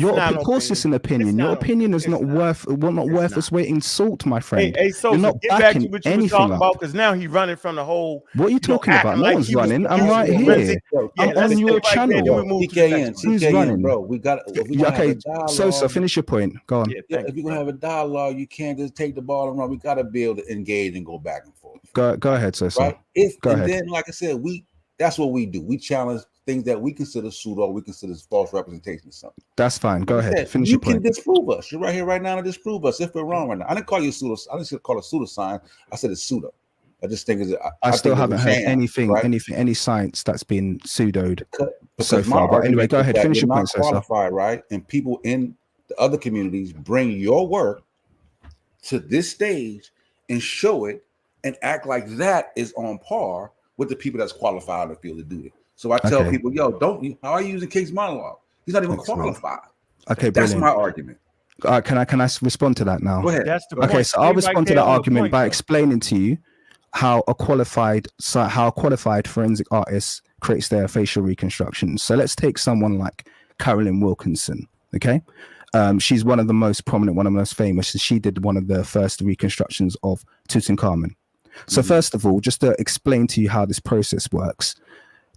not. Of course, it's an opinion. Your opinion is not worth its weight in salt, my friend. Hey, so you're not get back to what you were talking about because now he's running from the whole. What are you talking about? No one's running. I'm right here. I'm on your channel. Who's running, bro? We got. Okay, so finish your point. Go on. If you're gonna have a dialogue, you can't just take the ball and run. We got to be able to engage and go back and forth. Go ahead, sir. Right? Then, like I said, that's what we do. We challenge things that we consider pseudo, we consider false representation of something. That's fine. Go ahead. Finish your point. You can disprove us. You're right here right now to disprove us if we're wrong right now. I didn't call you pseudo. I didn't call it pseudoscience. I said it's pseudo. I just think it's. I still haven't heard anything, any science that's been pseudoed so far. But anyway, go ahead. Finish your point, sir. Qualified, right? And people in the other communities bring your work to this stage and show it and act like that is on par with the people that's qualified in the field to do it. So I tell people, yo, how are you using King's monologue? He's not even qualified. Okay, that's my argument. Can I respond to that now? Go ahead. Okay, so I'll respond to that argument by explaining to you how a qualified forensic artist creates their facial reconstructions. So let's take someone like Carolyn Wilkinson. Okay, she's one of the most prominent, one of the most famous. She did one of the first reconstructions of Tutankhamun. So first of all, just to explain to you how this process works,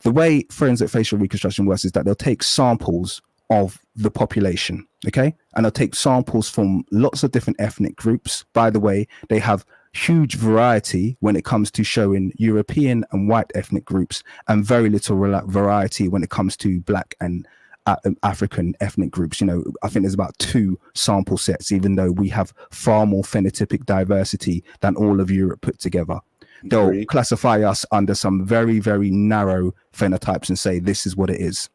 the way forensic facial reconstruction works is that they'll take samples of the population, okay? And they'll take samples from lots of different ethnic groups. By the way, they have huge variety when it comes to showing European and white ethnic groups and very little variety when it comes to Black and African ethnic groups. You know, I think there's about 2 sample sets, even though we have far more phenotypic diversity than all of Europe put together. They'll classify us under some very, very narrow phenotypes and say this is what it is.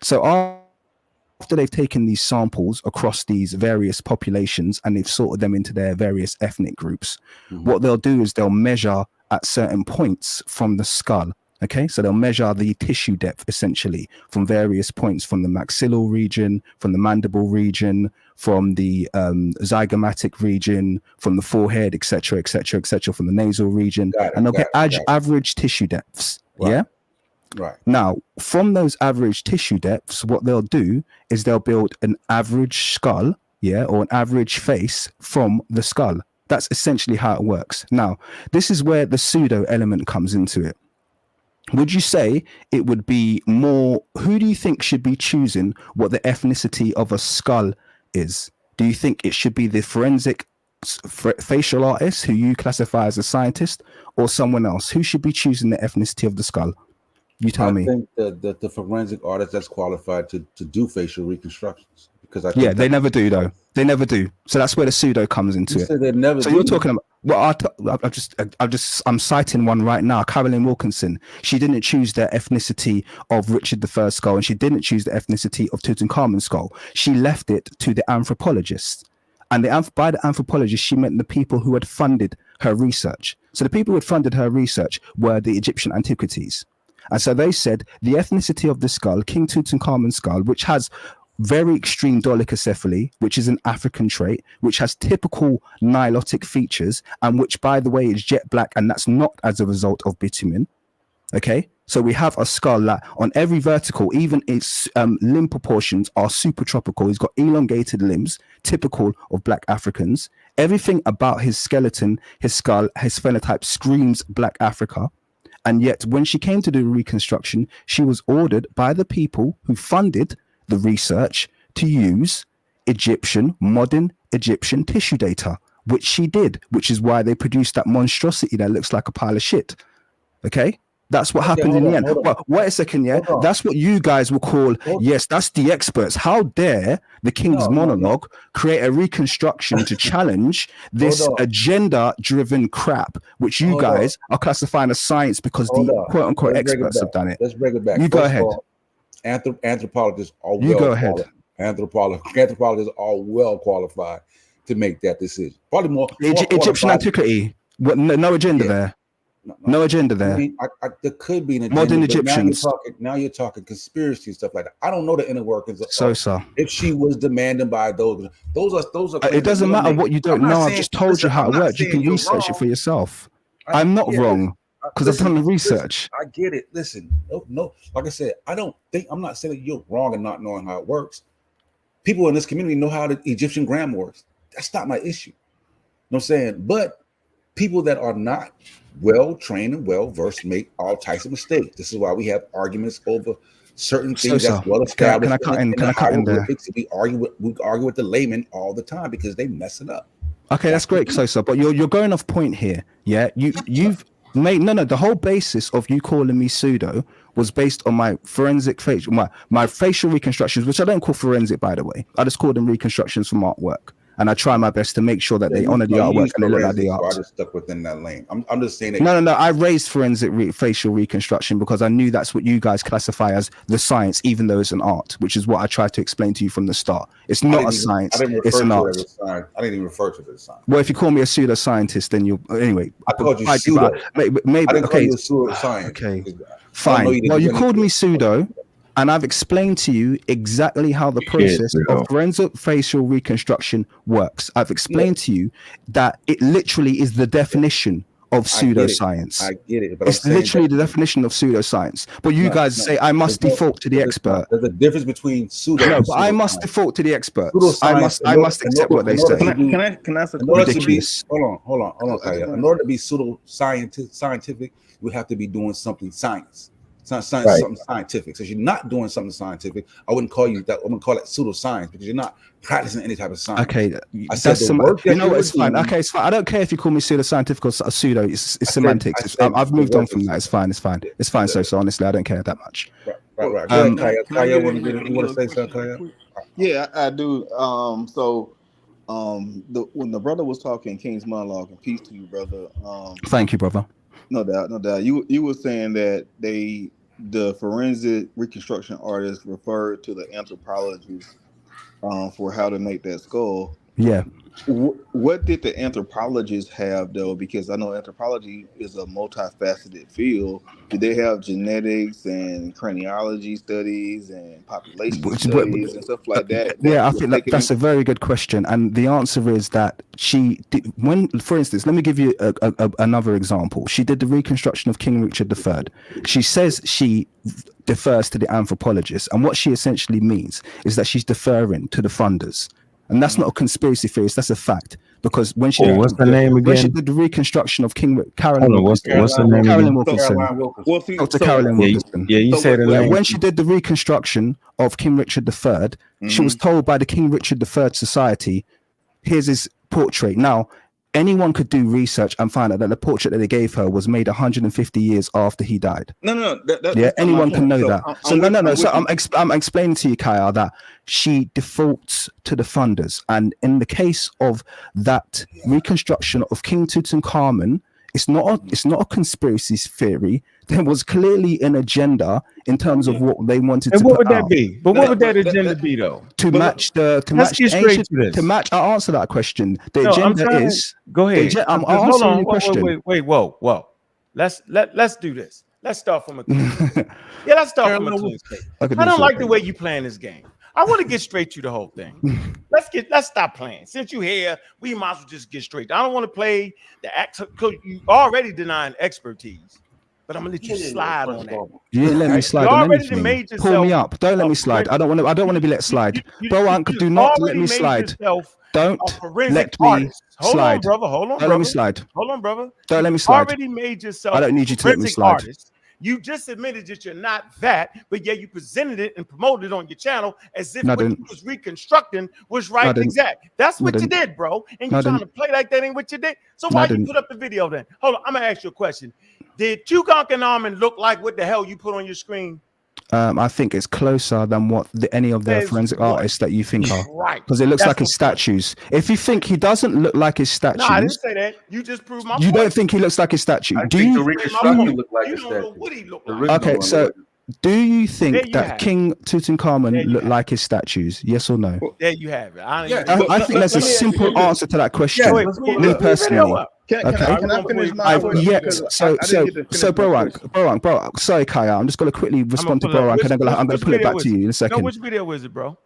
So after they've taken these samples across these various populations and they've sorted them into their various ethnic groups, what they'll do is they'll measure at certain points from the skull. Okay, so they'll measure the tissue depth essentially from various points, from the maxillary region, from the mandible region, from the zygomatic region, from the forehead, etc., from the nasal region, and they'll get average tissue depths. Right. Yeah. Right. Now, from those average tissue depths, what they'll do is they'll build an average skull, or an average face from the skull. That's essentially how it works. Now, this is where the pseudo element comes into it. Would you say it would be more, who do you think should be choosing what the ethnicity of a skull is? Do you think it should be the forensic facial artist who you classify as a scientist, or someone else? Who should be choosing the ethnicity of the skull? You tell me. I think the forensic artist that's qualified to do facial reconstructions. Because I think they never do though. They never do. So that's where the pseudo comes into it. They never so do. You're talking about, well, I'm citing one right now. Carolyn Wilkinson. She didn't choose the ethnicity of Richard I's skull, and she didn't choose the ethnicity of Tutankhamun's skull. She left it to the anthropologists, and by the anthropologists, she meant the people who had funded her research. So the people who had funded her research were the Egyptian antiquities, and so they said the ethnicity of the skull, King Tutankhamun's skull, which has very extreme dolichocephaly, which is an African trait, which has typical nilotic features, and which, by the way, is jet black, and that's not as a result of bitumen. Okay, so we have a skull that on every vertical, even its limb proportions are super tropical. He's got elongated limbs, typical of Black Africans. Everything about his skeleton, his skull, his phenotype screams Black Africa. And yet, when she came to do reconstruction, she was ordered by the people who funded the research to use modern Egyptian tissue data, which she did, which is why they produced that monstrosity that looks like a pile of shit. Okay, That's what happened in the end. Well, wait a second, yeah. That's what you guys will call, yes, that's the experts. How dare the King's monologue create a reconstruction to challenge this agenda-driven crap, which you guys are classifying as science because the quote-unquote experts have done it. Let's break it back. You go ahead. Anthropologists are Anthropologists are well qualified to make that decision. Probably more Egyptian antiquity. What, no agenda there. No agenda there. There could be an agenda. Modern Egyptians. Now you're talking conspiracy and stuff like that. I don't know the inner workings. If she was demanded by those are. It doesn't matter what you don't know. I've just told you how it works. You can research it for yourself. I'm not wrong because I've done the research. I get it. Listen, no. Like I said, I'm not saying that you're wrong in not knowing how it works. People in this community know how the Egyptian grammar works. That's not my issue. You know what I'm saying? But people that are not well trained and well versed make all types of mistakes. This is why we have arguments over certain things that's well established. Can I cut in there? We argue with the laymen all the time because they mess it up. Okay, that's great, so but you're going off point here. Yeah, you've made the whole basis of you calling me pseudo was based on my forensic facial my facial reconstructions, which I don't call forensic, by the way. I just call them reconstructions from artwork. And I try my best to make sure that they honor the artwork and they look like the art. I just stuck within that lane. I'm just saying that. No. I raised forensic facial reconstruction because I knew that's what you guys classify as the science, even though it's an art, which is what I tried to explain to you from the start. It's not a science. It's an art. I didn't even refer to it as science. Well, if you call me a pseudoscientist, then you anyway. I called you pseudo. Maybe I didn't call you pseudoscience. Okay, fine. Well, you called me pseudo. And I've explained to you exactly how the process of forensic facial reconstruction works. I've explained to you that it literally is the definition of pseudoscience. I get it. But it's literally the definition of pseudoscience. But you guys say I must default to the expert. There's a difference between pseudo. No, but I must default to the experts. I must accept what they say. Can I ask a ridiculous? Hold on, Kaya. In order to be scientific, we have to be doing something science. Something scientific. So if you're not doing something scientific, I wouldn't call it pseudoscience because you're not practicing any type of science. Okay, it's fine. Okay, it's fine. I don't care if you call me pseudoscientific or pseudo. It's semantics. I've moved on from that. It's fine. So honestly, I don't care that much. Right. Kaya, you want to say something, Kaya? Yeah, I do. When the brother was talking King's monologue, and peace to you, brother. Thank you, brother. No doubt. You were saying that the forensic reconstruction artists referred to the anthropologists for how to make that skull. Yeah. What did the anthropologists have though? Because I know anthropology is a multifaceted field. Did they have genetics and craniology studies and population studies and stuff like that? Yeah, I think that's a very good question. And the answer is that for instance, let me give you another example. She did the reconstruction of King Richard III. She says she defers to the anthropologists. And what she essentially means is that she's deferring to the funders. And that's not a conspiracy theorist, that's a fact. Because when she what's the name again? When she did the reconstruction of Carolyn Wilkinson. What's the name? Carolyn Wilkinson. Dr. Carolyn Wilkinson. Yeah, you said it. When she did the reconstruction of King Richard III, she was told by the King Richard III Society, here's his portrait. Now, anyone could do research and find out that the portrait that they gave her was made 150 years after he died. No. Anyone can know that. So I'm explaining to you, Kaya, that she defaults to the funders. And in the case of that reconstruction of King Tutankhamun, it's not a conspiracy theory. There was clearly an agenda in terms of what they wanted to. What would that be? But what would that agenda be, though? To match. I'll answer that question. The agenda is. Go ahead. Hold on. Wait. Whoa. Let's do this. Let's start from a clean state. Let's start from a clean state. I don't like the way you playing this game. I want to get straight to the whole thing. Let's stop playing. Since you're here, we might as well just get straight. I don't want to play the act because you already denying expertise. But I'm gonna let you slide on that. You didn't let me slide on anything. Pull me up. Don't let me slide. I don't want to be let slide. Bro, do not let me slide. Don't let me slide. Hold on, brother. Don't let me slide. Hold on, brother. Don't let me slide. Already made yourself. I don't need you to let me slide. You just admitted that you're not that, but yet you presented it and promoted it on your channel as if what you was reconstructing was right and exact. That's what you did, bro. And you're trying to play like that ain't what you did. So why you put up the video then? Hold on, I'm gonna ask you a question. Did Tutankhamun look like what the hell you put on your screen? I think it's closer than what any of the forensic artists that you think are. Right. Because it looks like his statues. If you think he doesn't look like his statues. No, I didn't say that. You just proved my point. You don't think he looks like his statue? I think the reconstruction look like his statue. What he look like. Okay, so do you think that King Tutankhamun looked like his statues? Yes or no? There you have it. I think there's a simple answer to that question. Me personally. Can I finish my question? So bro, sorry, Kaya. I'm just gonna quickly respond to bro, and then I'm gonna pull it back to you in a second. No, which video is it, bro?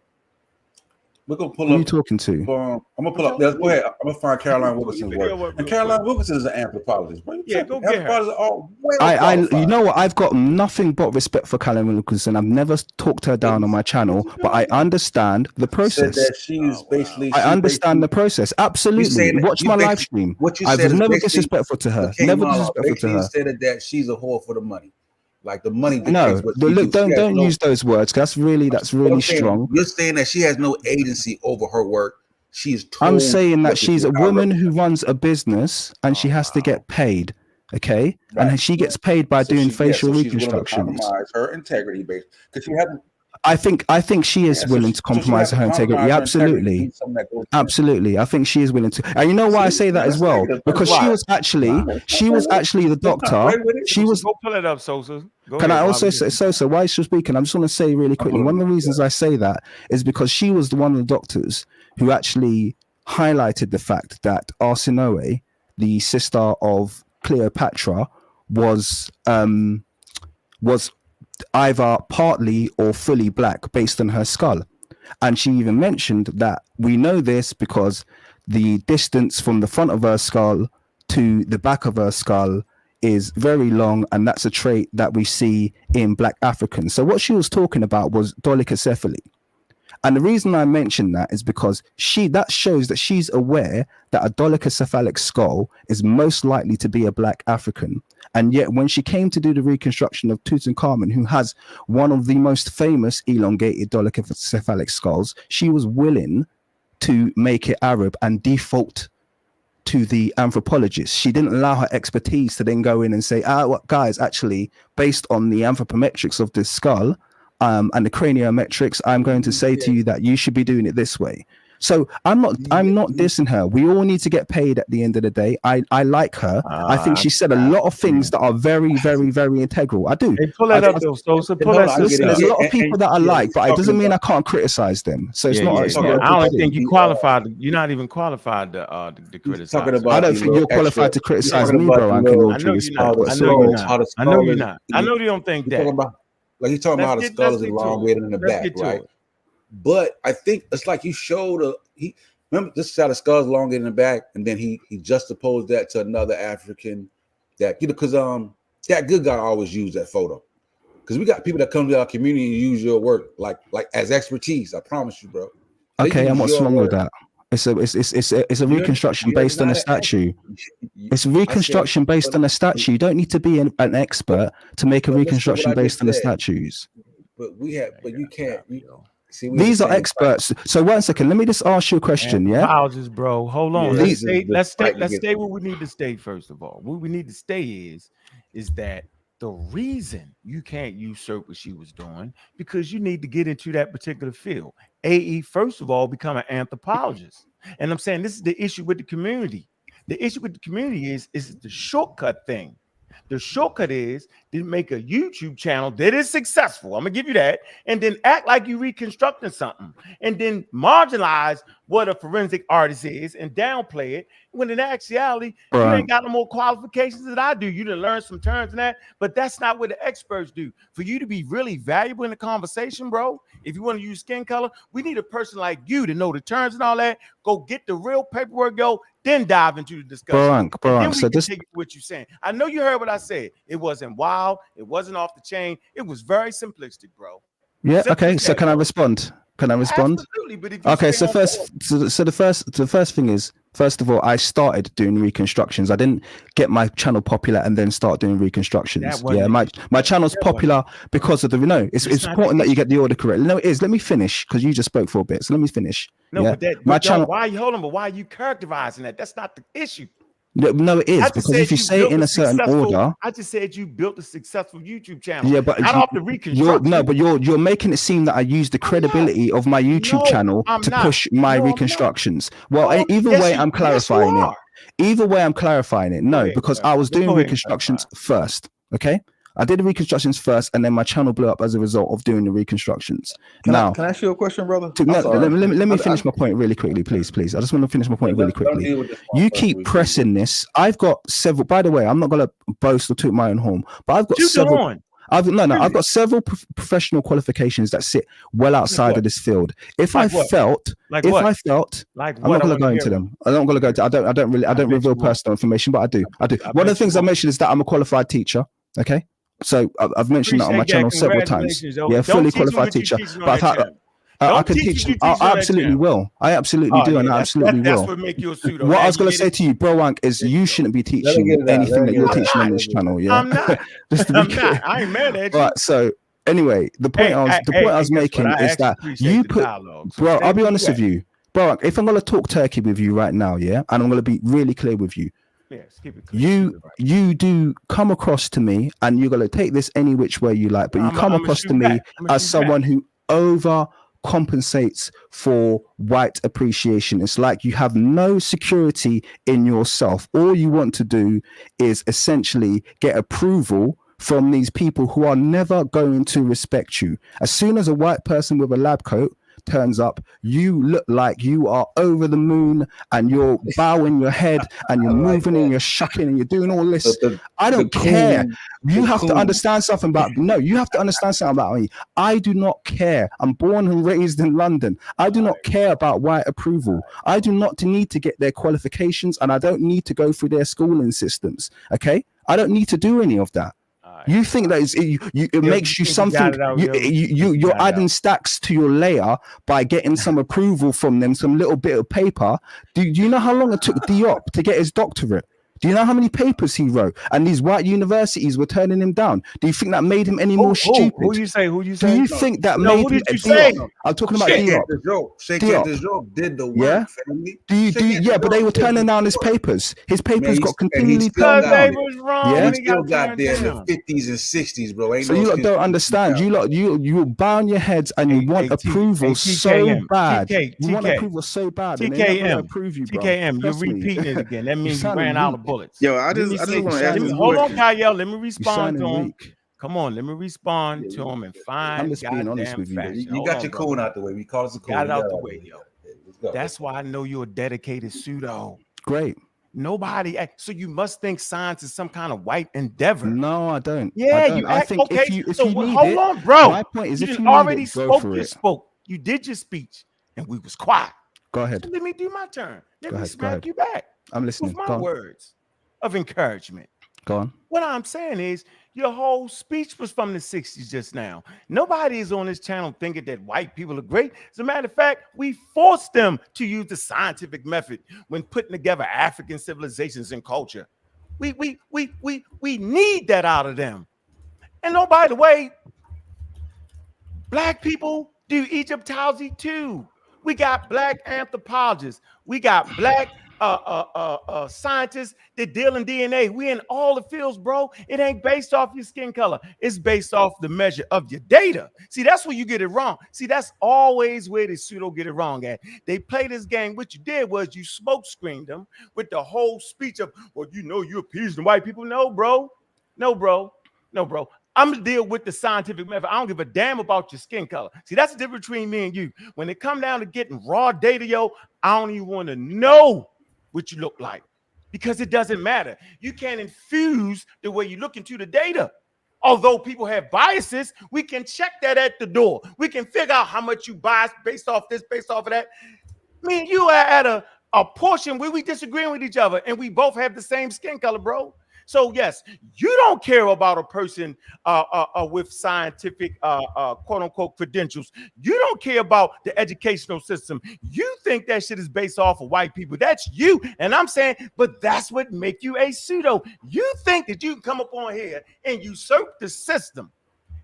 We're gonna pull Who up. are you talking to? I'm gonna pull up. Go ahead. I'm gonna find Caroline Wilkinson's work. And Caroline Wilkinson is an anthropologist. Bro. Yeah, go get her. You know what? I've got nothing but respect for Caroline Wilkinson. I've never talked her down on my channel, but I understand the process. That she is basically. I understand the process. Absolutely. Watch my live stream. I've never disrespectful to her. Never disrespectful to her. Said that she's a whore for the money. Like the money. No, look, don't use those words. That's really strong. You're saying that she has no agency over her work. She's. I'm saying that she's a woman who runs a business and she has to get paid. Okay, right. And she gets paid by doing facial reconstructions. Her integrity, based because she hasn't. I think she is willing to compromise her integrity. Absolutely. Absolutely. I think she is willing to. And you know why I say that as well? Because she was actually the doctor. She was. Go pull it up, Sosa. Can I also say, Sosa, while she's speaking, I'm just want to say really quickly, one of the reasons I say that is because she was one of the doctors who actually highlighted the fact that Arsinoe, the sister of Cleopatra, was either partly or fully black based on her skull. And she even mentioned that we know this because the distance from the front of her skull to the back of her skull is very long, and that's a trait that we see in black Africans. So what she was talking about was dolichocephaly. And the reason I mentioned that is because that shows that she's aware that a dolichocephalic skull is most likely to be a black African. And yet when she came to do the reconstruction of Tutankhamun, who has one of the most famous elongated dolichocephalic skulls, she was willing to make it Arab and default to the anthropologist. She didn't allow her expertise to then go in and say, guys, actually, based on the anthropometrics of this skull, and the craniometrics, I'm going to say to you that you should be doing it this way. So I'm not dissing her. We all need to get paid at the end of the day. I like her. I think she said a lot of things that are very, very, very integral. I do. Hey, pull that up, though. So listen, there's a lot of people that I like, but it doesn't mean I can't criticize them. So it's not. I don't think you qualified. You're not even qualified to criticize. I don't think you're qualified to criticize me, bro. I know you're not. I know you don't think that. Like he's talking about how the skull is elongated in the back, right? But I think it's like you showed remember this is how the skull is elongated in the back, and then he juxtaposed that to another African that because that good guy always used that photo. Because we got people that come to our community and use your work like as expertise. I promise you, bro. Okay, and what's wrong with that? It's a reconstruction based on a statue. It's a reconstruction based on a statue. You don't need to be an expert to make a reconstruction based on the statues. But you can't. These are experts. So 1 second, let me just ask you a question. Yeah, apologies, bro. Hold on. Let's stay where we need to stay. First of all, what we need to stay is that the reason you can't usurp what she was doing because you need to get into that particular field. AE, first of all, become an anthropologist. And I'm saying this is the issue with the community. The issue with the community is the shortcut thing. The shortcut is to make a YouTube channel that is successful. I'm gonna give you that, and then act like you reconstructing something, and then marginalize what a forensic artist is and downplay it. When in actuality, you ain't got no more qualifications than I do. You done learn some terms and that, but that's not what the experts do. For you to be really valuable in the conversation, bro, if you want to use skin color, we need a person like you to know the terms and all that. Go get the real paperwork, yo. Then dive into the discussion. Bro, so this take what you're saying. I know you heard what I said. It wasn't wild. It wasn't off the chain. It was very simplistic, bro. Yeah. Okay. So can I respond? Absolutely. But if okay. So the first thing is, first of all, I started doing reconstructions. I didn't get my channel popular and then start doing reconstructions. Yeah, my channel's popular because of it's important that you get the order correct. No, it is. Let me finish because you just spoke for a bit. So let me finish. No, but my channel. Why are you holding? But why are you characterizing that? That's not the issue. No, it is, because if you say it in a certain order. I just said you built a successful YouTube channel. Yeah, but not off the reconstruction. You're making it seem that I use the credibility of my YouTube channel to push my reconstructions. Well, either way, I'm clarifying it. Either way, I'm clarifying it. No, because I was doing reconstructions first. Okay. I did the reconstructions first, and then my channel blew up as a result of doing the reconstructions. Can I ask you a question, brother? Let me finish my point really quickly, please. I just want to finish my point really quickly. You keep pressing this. I've got several. By the way, I'm not going to boast or toot my own horn, but I've got several. I've got several professional qualifications that sit well outside of this field. If I felt, I'm not going to go into them. I don't reveal personal information, but I do. One of the things I mentioned is that I'm a qualified teacher. Okay. So I've mentioned that on my channel several times. Yeah, fully qualified teacher. But I can teach. I absolutely will. I absolutely do, and I absolutely will. That's what make you a pseudo. What I was going to say to you, Bro Wank, is you shouldn't be teaching anything that you're teaching on this channel. Yeah, I'm not. I'm not. I ain't mad at you. Right. So anyway, the point I was making is that you put, bro. I'll be honest with you, Bro Wank. If I'm going to talk turkey with you right now, yeah, and I'm going to be really clear with you. Yes, keep it clear. You do come across to me, and you're gonna take this any which way you like, but you come across to me as someone who overcompensates for white appreciation. It's like you have no security in yourself. All you want to do is essentially get approval from these people who are never going to respect you. As soon as a white person with a lab coat turns up, you look like you are over the moon, and you're bowing your head, and you're moving and you're shucking and you're doing all this. I don't care. You have to understand something about you have to understand something about me. I do not care. I'm born and raised in London. I do not care about white approval. I do not need to get their qualifications, and I don't need to go through their schooling systems. Okay, I don't need to do any of that. You think that it makes you something. You're adding stacks to your layer by getting some approval from them, some little bit of paper. Do you know how long it took Diop to get his doctorate? Do you know how many papers he wrote? And these white universities were turning him down. Do you think that made him any more stupid? Who you say? Do you think that made him? I'm talking about Diop. Diop did the work, family. But they were turning down his papers. His papers got continually turned down. Yeah, he still got there in the 50s and 60s, bro. So you lot don't understand. You were bowing your heads, and you want approval so bad. You want approval so bad. TKM, you're repeating it again. That means you ran out of bullets. Yo, I just want to ask you. Hold on, Kyle. Let me respond to him. Come on, let me respond to him and find. I'm just being honest with you. You got your coon out the way. We call it a coon. Got it out the way, yo. That's why I know you're a dedicated pseudo. Great. Nobody. So you must think science is some kind of white endeavor. No, I don't. Yeah, I think okay. If you hold on, bro. My point is, if you already spoke, you did your speech, and we was quiet. Go ahead. So let me do my turn. Let me go smack ahead. you back. I'm listening. With my words of encouragement. Go on. What I'm saying is, your whole speech was from the 60s just now. Nobody is on this channel thinking that white people are great. As a matter of fact, we forced them to use the scientific method when putting together African civilizations and culture. We need that out of them. And oh, by the way, black people do Egyptology too. We got black anthropologists. We got black scientists that deal in DNA. We in all the fields, bro. It ain't based off your skin color. It's based off the measure of your data. See, that's where you get it wrong. See, that's always where the pseudo get it wrong at. They play this game. What you did was you smoke screened them with the whole speech of, well, you know, you appeasing white people. No, bro. I'm gonna deal with the scientific method. I don't give a damn about your skin color. See, that's the difference between me and you. When it come down to getting raw data, yo, I don't even want to know what you look like, because it doesn't matter. You can't infuse the way you look into the data. Although people have biases, we can check that at the door. We can figure out how much you bias based off this, based off of that. Me and you are at a portion where we disagree with each other, and we both have the same skin color, bro. So yes, you don't care about a person with scientific quote unquote credentials. You don't care about the educational system. You think that shit is based off of white people. That's you. And I'm saying, but that's what make you a pseudo. You think that you can come up on here and usurp the system.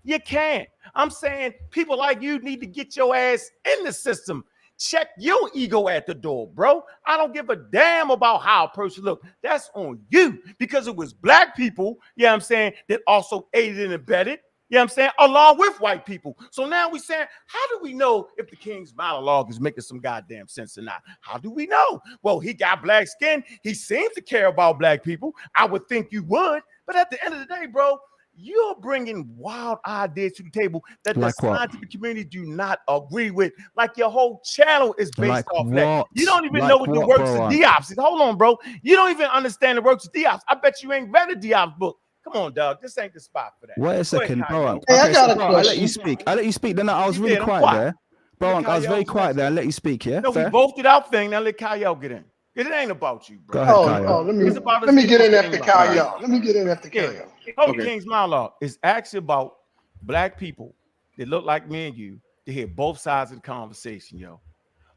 You can't. I'm saying people like you need to get your ass in the system. check your ego at the door, bro. I don't give a damn about how a person look. That's on you, because it was black people, you know what I'm saying, that also aided and abetted, you know what I'm saying, along with white people. So now we're saying, how do we know if the King's monologue is making some goddamn sense or not? How do we know? Well, he got black skin. He seems to care about black people. I would think you would. But at the end of the day, bro, you're bringing wild ideas to the table that the scientific community do not agree with. Like your whole channel is based off that. You don't even know what the works of Diop's is. Hold on, bro. You don't even understand the works of Diop's. I bet you ain't read a Diop's book. Come on, dog. This ain't the spot for that. Wait a second, bro. Hey, I got a question. I'll let you speak. Then I was really quiet there. Bro, I was very quiet there. I'll let you speak, yeah? No, we both did our thing. Now let Kyle get in. It ain't about you, bro. Go ahead, Kyle. Let me get in after Kyle. Let me get in after Kyle. Holy King's monologue is actually about black people that look like me and you to hear both sides of the conversation, yo.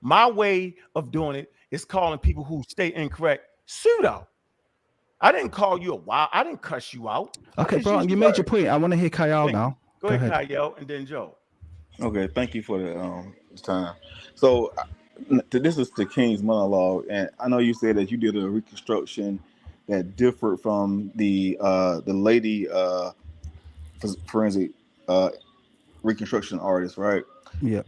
My way of doing it is calling people who stay incorrect pseudo. I didn't call you a wild. I didn't cuss you out. Okay, bro, you made your point. I want to hear Kyle now. Go ahead, Kyle, and then Joe. Okay, thank you for the time. So this is the King's monologue, and I know you said that you did a reconstruction that differed from the lady forensic reconstruction artist, right? Yeah.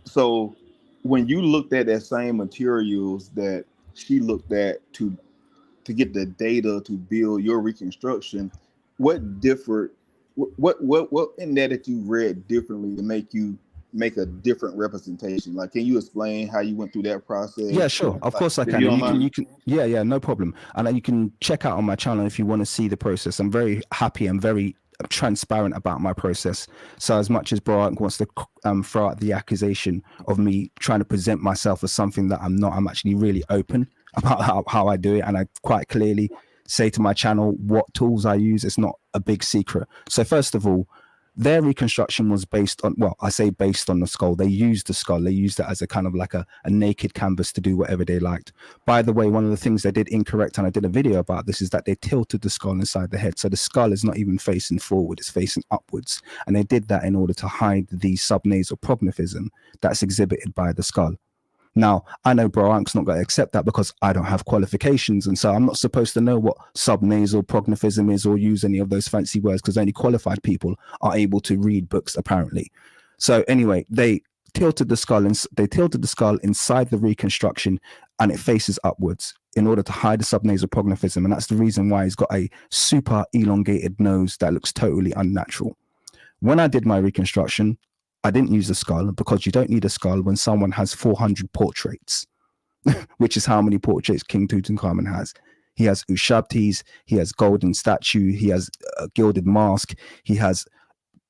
So when you looked at that same materials that she looked at to get the data to build your reconstruction, what differed? What in that you read differently to make you make a different representation? Like, can you explain how you went through that process? Yeah, sure. Of course I can. You can. Yeah, no problem. And you can check out on my channel if you want to see the process. I'm very happy and very transparent about my process. So as much as Barack wants to throw out the accusation of me trying to present myself as something that I'm not, I'm actually really open about how I do it. And I quite clearly say to my channel what tools I use. It's not a big secret. So first of all, their reconstruction was based on, well, I say based on the skull. They used the skull. They used it as a kind of like a naked canvas to do whatever they liked. By the way, one of the things they did incorrect, and I did a video about this, is that they tilted the skull inside the head. So the skull is not even facing forward, it's facing upwards. And they did that in order to hide the subnasal prognathism that's exhibited by the skull. Now, I know Barack's not going to accept that because I don't have qualifications. And so I'm not supposed to know what subnasal prognathism is or use any of those fancy words, because only qualified people are able to read books, apparently. So anyway, they tilted the skull inside the reconstruction, and it faces upwards in order to hide the subnasal prognathism. And that's the reason why he's got a super elongated nose that looks totally unnatural. When I did my reconstruction, I didn't use a skull, because you don't need a skull when someone has 400 portraits, which is how many portraits King Tutankhamun has. He has Ushabtis, he has golden statue, he has a gilded mask, he has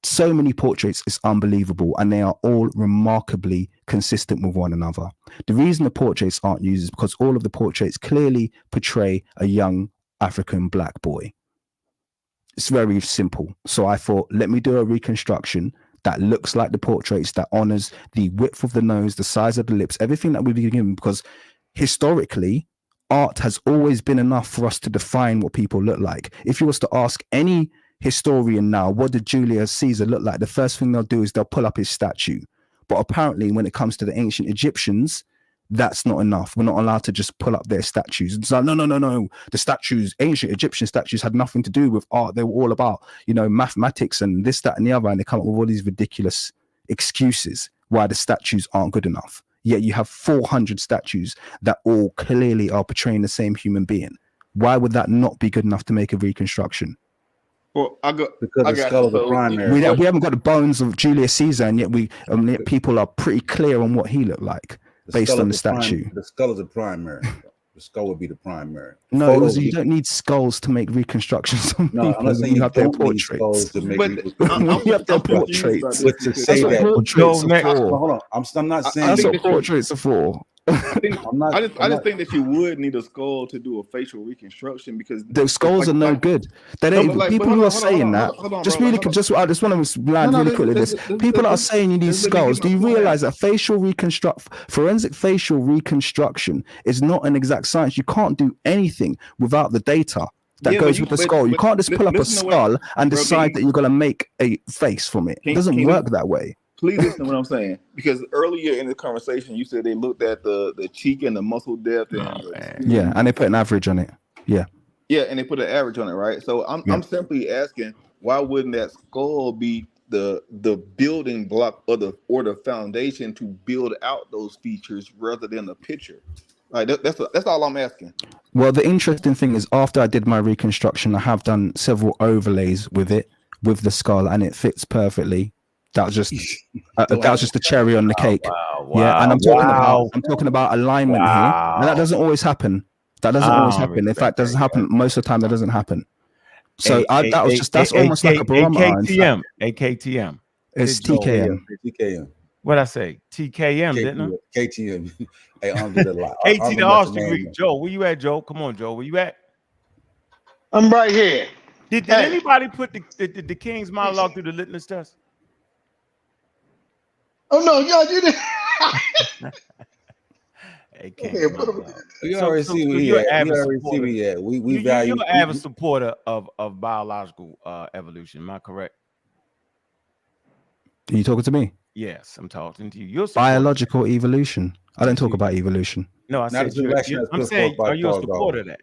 so many portraits, it's unbelievable, and they are all remarkably consistent with one another. The reason the portraits aren't used is because all of the portraits clearly portray a young African black boy. It's very simple. So I thought, let me do a reconstruction that looks like the portraits, that honors the width of the nose, the size of the lips, everything that we've been given, because historically, art has always been enough for us to define what people look like. If you was to ask any historian now, what did Julius Caesar look like? The first thing they'll do is they'll pull up his statue. But apparently, when it comes to the ancient Egyptians, that's not enough. We're not allowed to just pull up their statues. It's like, no. The statues, ancient Egyptian statues, had nothing to do with art. They were all about, mathematics and this, that, and the other. And they come up with all these ridiculous excuses why the statues aren't good enough. Yet you have 400 statues that all clearly are portraying the same human being. Why would that not be good enough to make a reconstruction? Well, because the skull is the primary. We haven't got the bones of Julius Caesar, and yet people are pretty clear on what he looked like. Based on the statue. The skull is a primary. The skull would be the primary. No, you don't need skulls to make reconstructions on people. I'm not saying you have their portraits. You have their portraits. But to say that, hold on. I'm not saying that's what portraits are for. I just think that you would need a skull to do a facial reconstruction, because the skulls are no good. They don't. People who are saying that, I just want to land really quickly. This people that are saying you need skulls. Do you realize that forensic facial reconstruction is not an exact science? You can't do anything without the data that goes with the skull. You can't just pull up a skull and decide that you're going to make a face from it. It doesn't work that way. Please listen to what I'm saying, because earlier in the conversation you said they looked at the cheek and the muscle depth and and they put an average on it. Yeah, and they put an average on it, right? So I'm simply asking, why wouldn't that skull be the building block or the foundation to build out those features rather than the picture? Like that's all I'm asking. Well, the interesting thing is, after I did my reconstruction, I have done several overlays with it, with the skull, and it fits perfectly. That was just the cherry on the cake. Yeah, and I'm talking about alignment here, and that doesn't always happen. That doesn't always happen. In fact, doesn't happen most of the time. That doesn't happen. So that's almost like a barometer. AKTM. It's TKM. TKM. What I say? TKM, didn't I? KTM. Hey, I'm did a lot. KT the Arts degree. Joe, where you at, Joe? Come on, Joe. Where you at? I'm right here. Did anybody put the King's monologue through the litmus test? Oh no, y'all did it. We already see where he at. We value. You're an avid supporter of biological evolution. Am I correct? Are you talking to me? Yes, I'm talking to you. You're biological evolution. I don't talk about evolution. No, I said I'm saying, are you a supporter of that?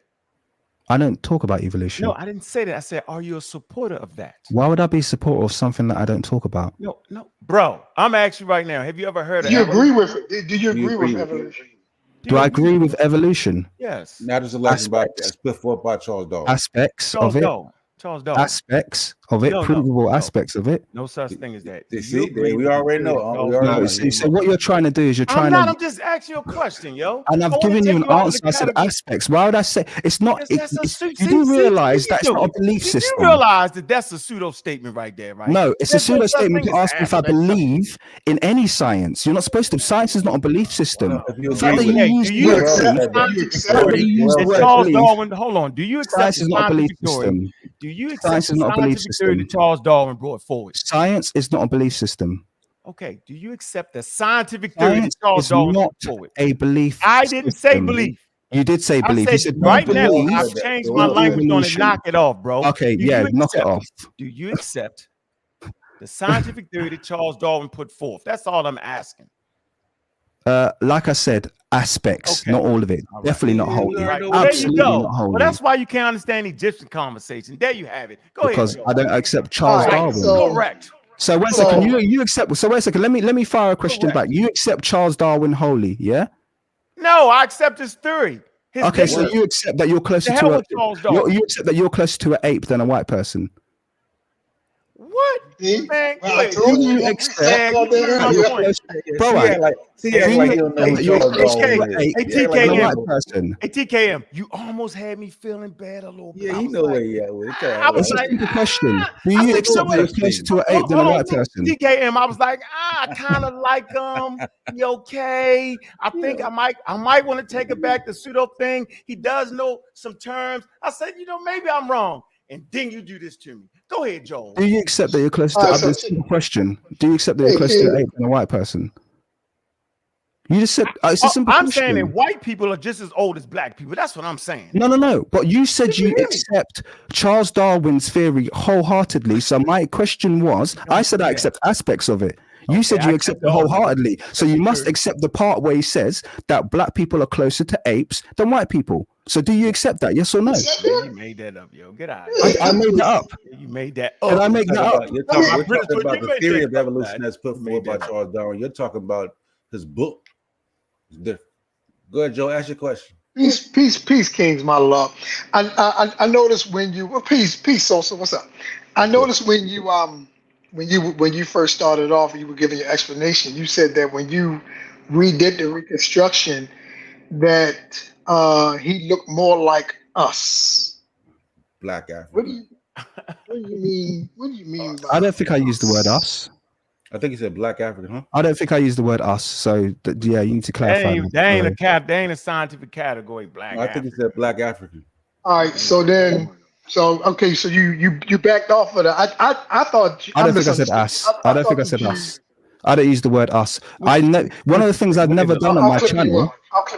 I don't talk about evolution. No, I didn't say that. I said, are you a supporter of that? Why would I be a supporter of something that I don't talk about? No, bro. I'm asking you right now. Have you ever heard of? Do you agree with it? Do you agree with evolution? Do I agree with evolution? Yes. Now there's a lesson put forth by Charles Darwin. Aspects of it. Charles Darwin. Aspects of it, provable aspects of it. No such thing as that. See, we already know. So what you're trying to do is I'm just asking you a question, yo. And I've given you an answer. I said aspects. Why would I say it's not? You do realize that's not a belief system. You realize that's a pseudo statement right there, right? No, it's a pseudo statement to ask me if I believe in any science. You're not supposed to. Science is not a belief system. Charles Darwin? Hold on. Do you accept science is not a belief system? Do you accept science is not a belief system that Charles Darwin brought forward? Science is not a belief system. Okay. Do you accept the scientific theory that Charles Darwin brought forward? A belief. I didn't say belief. You did say belief. You said right now. I've changed my language on it. Knock it off, bro. Okay, knock it off. Do you accept the scientific theory that Charles Darwin put forth? That's all I'm asking. Like I said, aspects, not all of it. Right. Definitely not wholly. Right. Absolutely not wholly. Well, that's why you can't understand Egyptian conversation. There you have it. Go because ahead. Because I don't accept Charles Darwin. Correct. So wait a second. You accept? So wait a second. Let me fire a question back. You accept Charles Darwin wholly? Yeah. No, I accept his theory. Okay, so you accept that you're closer to you accept that you're closer to an ape than a white person. What? Man, do you accept? TKM, you almost had me feeling bad a little bit. Yeah, you know where you at with it. It's a simple question. Do you accept that you're closer to an ape than a white person? TKM, I was like, I kind of like you okay? I think I might want to take it back, the pseudo thing. He does know some terms. I said, maybe I'm wrong. And then you do this to me. Go ahead, Joel. Do you accept that you're close to a simple question? Do you accept that you're close to an ape than a white person? You just said it's a simple question. I'm saying that white people are just as old as black people. That's what I'm saying. No. But you said you accept Charles Darwin's theory wholeheartedly. So my question was, I said I accept aspects of it. You said you accept it wholeheartedly. So you must accept the part where he says that black people are closer to apes than white people. So do you accept that? Yes or no? You made that up, yo. Get out. I made that up. You made that up. Did I make that up? We're talking about the theory of evolution that's put forward by Charles Darwin. You're talking about his book. It's different. Go ahead, Joe. Ask your question. Peace, Kings, my love. I noticed when you peace, Sosa. What's up? I noticed when you first started off, you were giving your explanation. You said that when you redid the reconstruction, that he looked more like us. Black African. What do you mean? What do you mean by I don't think I used the word us. I think he said black African, huh? I don't think I used the word us. So you need to clarify. That ain't a scientific category. Black. I think he said black African. All right. So you backed off of that. I thought. I don't think I said us. I don't think I said us. I don't use the word us. One of the things I've never done on my channel.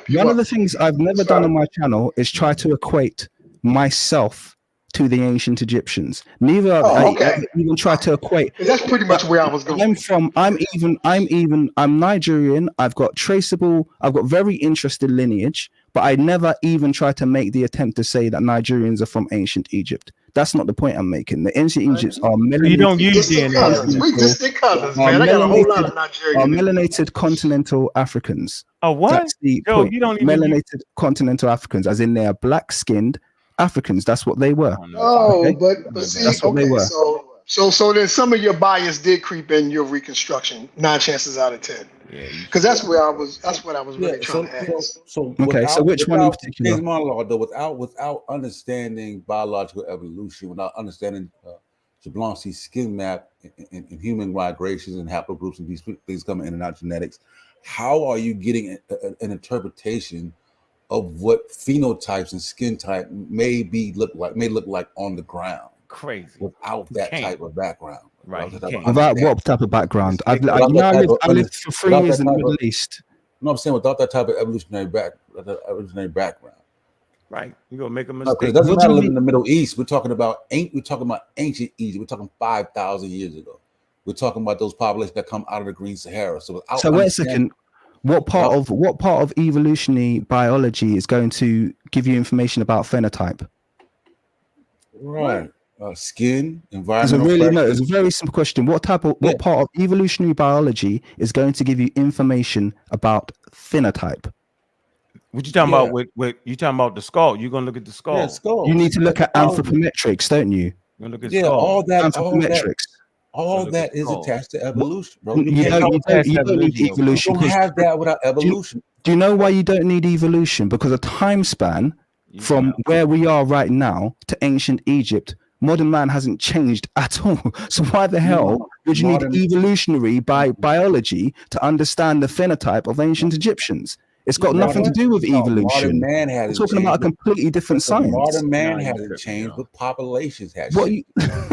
One of the things I've never done on my channel is try to equate myself to the ancient Egyptians. Neither I even try to equate. That's pretty much where I was going. I'm Nigerian. I've got very interesting lineage, but I never even try to make the attempt to say that Nigerians are from ancient Egypt. That's not the point I'm making. The ancient Egypts are melanated. You don't use DNA. We distant cousins, man. I got a whole lot of Nigerians. Are melanated continental Africans. Oh, what? That's the point. You don't even melanated continental Africans, as in they are black-skinned Africans. That's what they were. But see, that's what they were. So then some of your bias did creep in your reconstruction. 9 chances out of 10. Yeah, because that's what I was really trying to ask. So which one in particular? James Monologue, though, without understanding biological evolution, without understanding Jablonski's skin map and human migrations and haplogroups and these things coming in and out genetics, how are you getting an interpretation of what phenotypes and skin type may look like on the ground? Crazy. Without that type of background. Right. Without what type of background? I lived for 3 years in the Middle East. No, I'm saying without that type of evolutionary background. Right. You're gonna make a mistake. Because it doesn't matter living in the Middle East. We're talking about ancient Egypt. We're talking 5,000 years ago. We're talking about those populations that come out of the Green Sahara. So wait a second. What part of evolutionary biology is going to give you information about phenotype? Right. Skin, environment. It's a very simple question. What part of evolutionary biology is going to give you information about phenotype? What you talking about? With you talking about the skull? You're gonna look at the skull. Yeah, skull. You need to look at anthropometrics, don't you? You're gonna look at skull. All that. Anthropometrics. All that is attached to evolution, bro. You don't need evolution. You don't have that without evolution. Do you know why you don't need evolution? Because a time span from where we are right now to ancient Egypt, modern man hasn't changed at all. So why the hell would you need evolutionary biology to understand the phenotype of ancient Egyptians? It's got nothing to do with evolution. We're talking about a completely different science. Modern man hasn't changed, but populations have changed.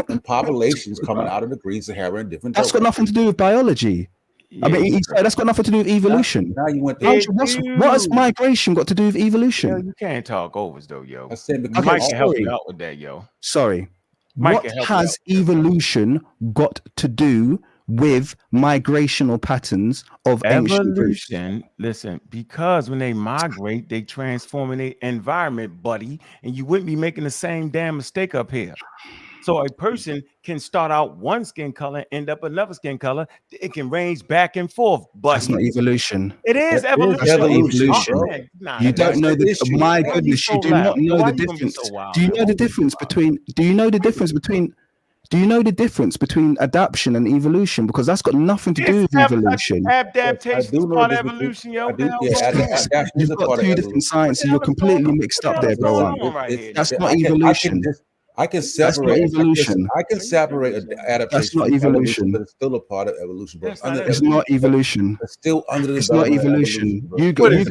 And populations coming out of the Green Sahara in different. That's got nothing to do with biology. Yeah, I mean, that's got nothing to do with evolution. Now you went. What has migration got to do with evolution? Yo, you can't talk overs though, yo. I said, Mike can help you out with that, yo. Sorry. Mike what has evolution got to do with migrational patterns of evolution? Listen, because when they migrate, they transform in their environment, buddy, and you wouldn't be making the same damn mistake up here. So a person can start out one skin color, end up another skin color. It can range back and forth, but that's not evolution. It is evolution. You don't know the. My goodness, you do not know the difference. Do you know the difference between? Do you know the difference between? Do you know the difference between adaptation and evolution? Because that's got nothing to do with evolution. Adaptation is part of evolution, yo. You've got 2 different sciences. You're completely mixed up there, bro. That's not evolution. I can separate evolution. I can separate adaptation. That's not evolution. But it's still a part of evolution. Bro. It's not evolution. It's still under the. It's not evolution. What is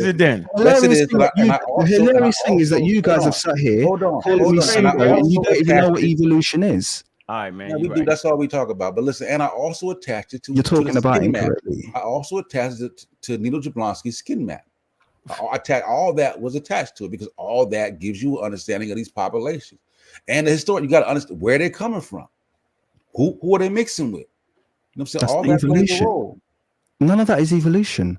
it then? The hilarious thing is that you guys have sat here calling me pseudo, and you don't even know what evolution is. All right, man. Yeah, we do. That's all we talk about. But listen, and I also attached it to. You're talking about incorrectly. I also attached it to Nino Jablonski's skin map. All that was attached to it because all that gives you an understanding of these populations and the historic. You got to understand where they're coming from, who are they mixing with. You know what I'm saying? That's all that plays a role. None of that is evolution,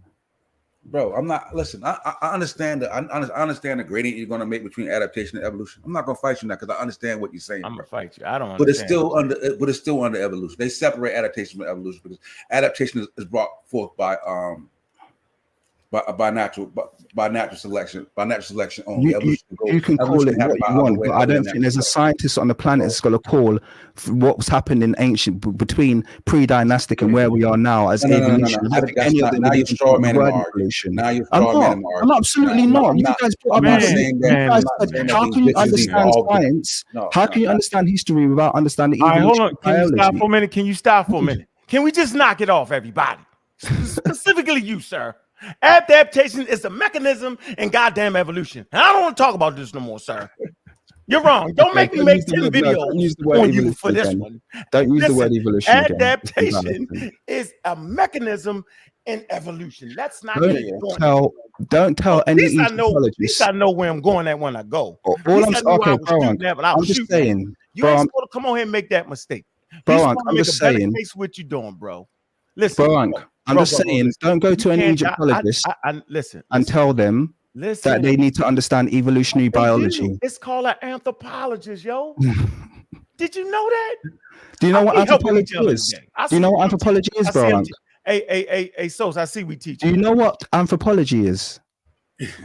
bro. I'm not. Listen, I understand I understand the gradient you're going to make between adaptation and evolution. I'm not going to fight you now because I understand what you're saying. I'm going to fight you. I don't. But it's still under. But it's still under evolution. They separate adaptation from evolution because adaptation is brought forth by natural selection only. You can call it what you want, but I don't think there's a scientist on the planet that's going to call what's happened in ancient between pre-dynastic and where we are now as evolution. I think any of them now you're straw man evolution. Now you're straw man. I'm absolutely not. You guys put up how can you understand science? How can you understand history without understanding evolution? Hold on. Can you stop for a minute? Can you stop for a minute? Can we just knock it off, everybody? Specifically you, sir. Adaptation is a mechanism in goddamn evolution. And I don't want to talk about this no more, sir. You're wrong. Don't make me make 10 videos on you for this one. Don't use the word evolution. Adaptation is a mechanism in evolution. Let's not don't tell any Egyptologists. At least I know where I'm going at when I go. All I'm just saying, you ain't supposed to come on here and make that mistake. Bro, I'm just saying. What you doing, bro? Listen, bro, I'm just saying. Don't go to any Egyptologist and tell them that they need to understand evolutionary biology. It's called an anthropologist, yo. Did you know that? Do you know what anthropology is? Do you know what anthropology is, bro? Hey, Sos, I see we teach. Do you know what anthropology is?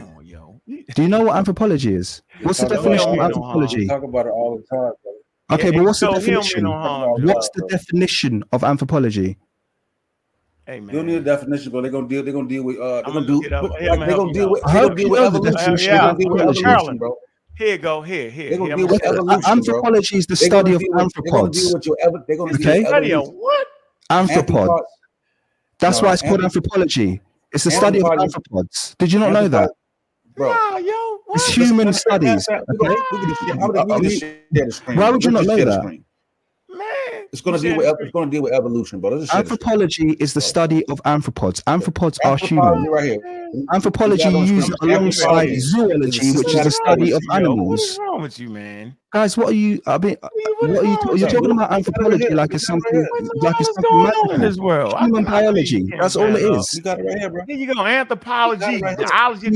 Oh, yo. Do you know what anthropology is? What's the definition of anthropology? We talk about it all the time, bro. Okay, but what's the definition? What's the definition of anthropology? Hey, man. You don't need a definition, but they're gonna deal with they're gonna deal with evolution, bro. Here you go. Here. Anthropology is the study of arthropods. Okay. What? Arthropods. That's why it's called anthropology. It's the study of arthropods. Did you not know that? Bro, yo, it's human studies. Okay? Why would you not know that? Man, it's going to deal with evolution, bro. Anthropology is the study of arthropods. Arthropods are human. Right here. Anthropology used alongside zoology, which is the study of animals. What is wrong with you, man? Guys, what are you? I mean, you're talking about anthropology like it's something magical in this world. Human biology. That's all it is. You got it right here, bro. Here you go. Anthropology, biology,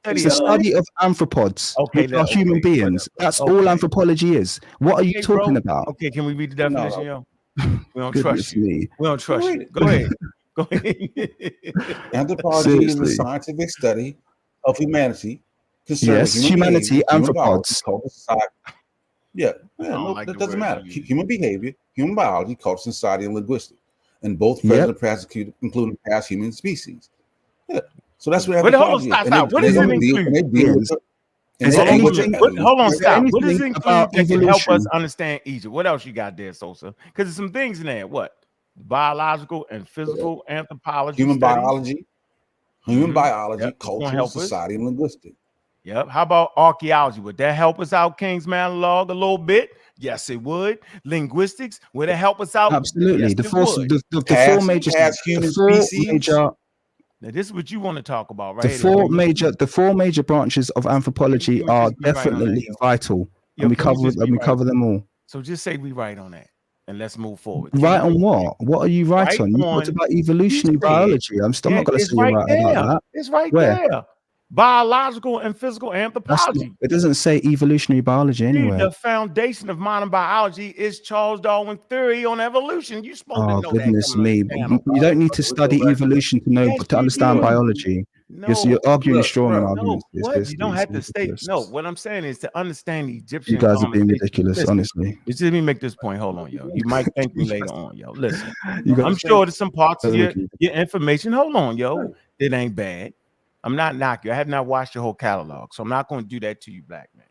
it's the study of arthropods, which are human beings. That's all anthropology is. What are you talking about? Okay, can we read the definition, yo? We don't trust you. We don't trust you. Go ahead. Anthropology is the scientific study of humanity concerning humanity, arthropods. That doesn't matter. Human behavior, human biology, culture, society, and linguistics, and both present and past, including past human species. Yeah, so that's what anthropology is. What does it include? Hold on, stop. What does it include that can help us understand Egypt? What else you got there, Sosa? Because there's some things in there. What? Biological and physical anthropology, human biology, culture, society, and linguistics. Yep. How about archaeology? Would that help us out, Kingsman Log, a little bit? Yes, it would. Linguistics, would it help us out? Absolutely. Yes, the four major species. Now, this is what you want to talk about, right? The four major branches of anthropology are definitely vital, and we cover them all. So just say we right on that. And let's move forward. Right on what? What are you right on? What about evolutionary biology? I'm still not going to say you're right about that. It's right there. Biological and physical anthropology. It doesn't say evolutionary biology anywhere. The foundation of modern biology is Charles Darwin's theory on evolution. You're supposed to know that. Oh, goodness me. You don't need to study evolution to understand biology. You're arguing strong arguments. You don't have to state. No, what I'm saying is to understand the Egyptian. You guys are being ridiculous, honestly. Just let me make this point. Hold on, yo. You might thank me later on, yo. Listen, I'm sure there's some parts of your information. Hold on, yo. It ain't bad. I'm not knocking you. I have not watched your whole catalog, so I'm not going to do that to you, black man.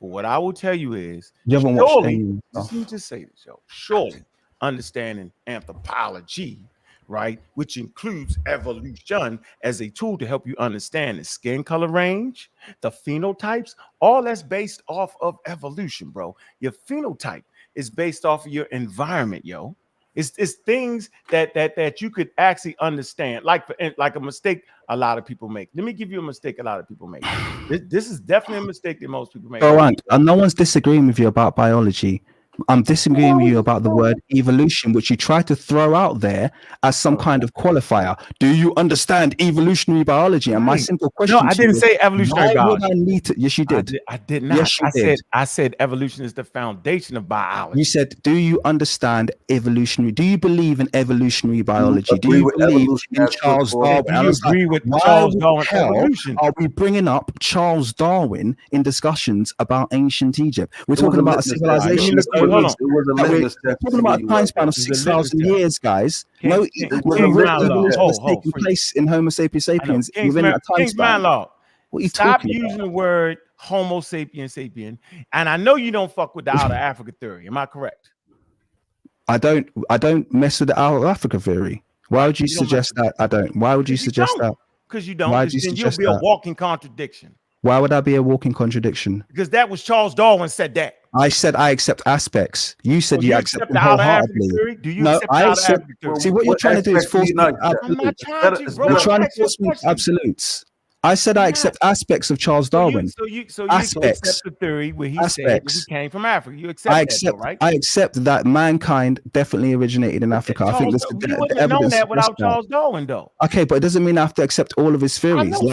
But what I will tell you is, you haven't watched any. Let me just say this, yo. Surely, understanding anthropology, right, which includes evolution as a tool to help you understand the skin color range, the phenotypes, all that's based off of evolution, bro. Your phenotype is based off of your environment, yo. It's things that you could actually understand, like a mistake a lot of people make. Let me give you a mistake a lot of people make. This is definitely a mistake that most people make. All right, and no one's disagreeing with you about biology. I'm disagreeing with you about the word evolution, which you try to throw out there as some kind of qualifier. Do you understand evolutionary biology? And my simple question. No, I didn't say evolutionary biology. I need to? Yes, you did. I did not. Yes, you did. I said evolution is the foundation of biology. You said, do you understand evolutionary? Do you believe in evolutionary biology? Do you believe in Charles Darwin? Do you agree with Charles Darwin evolution? Are we bringing up Charles Darwin in discussions about ancient Egypt? We're talking about a civilization. Talking about a time span of 6,000 years, guys. No evolution has taken place in Homo sapiens sapiens within that time span. What are you Stop talking using about? the word Homo sapiens sapien. And I know you don't fuck with the Outer Africa theory. Am I correct? I don't mess with the Outer Africa theory. Why would you suggest that? I don't. Why would you suggest that? Because you don't. Why would you suggest you'll be a walking contradiction. Why would that be a walking contradiction? Because that was Charles Darwin said that. I said I accept aspects. You said you accept them wholeheartedly. Do you accept the out-of-African theory? See, what you're trying to do is force me absolutes. You're trying to force me absolutes. I said I accept aspects of Charles Darwin. So you accept the theory where he said that he came from Africa. You accept that, right? I accept that mankind definitely originated in Africa. I think this you wouldn't have known that without Charles Darwin, though. Okay, but it doesn't mean I have to accept all of his theories. You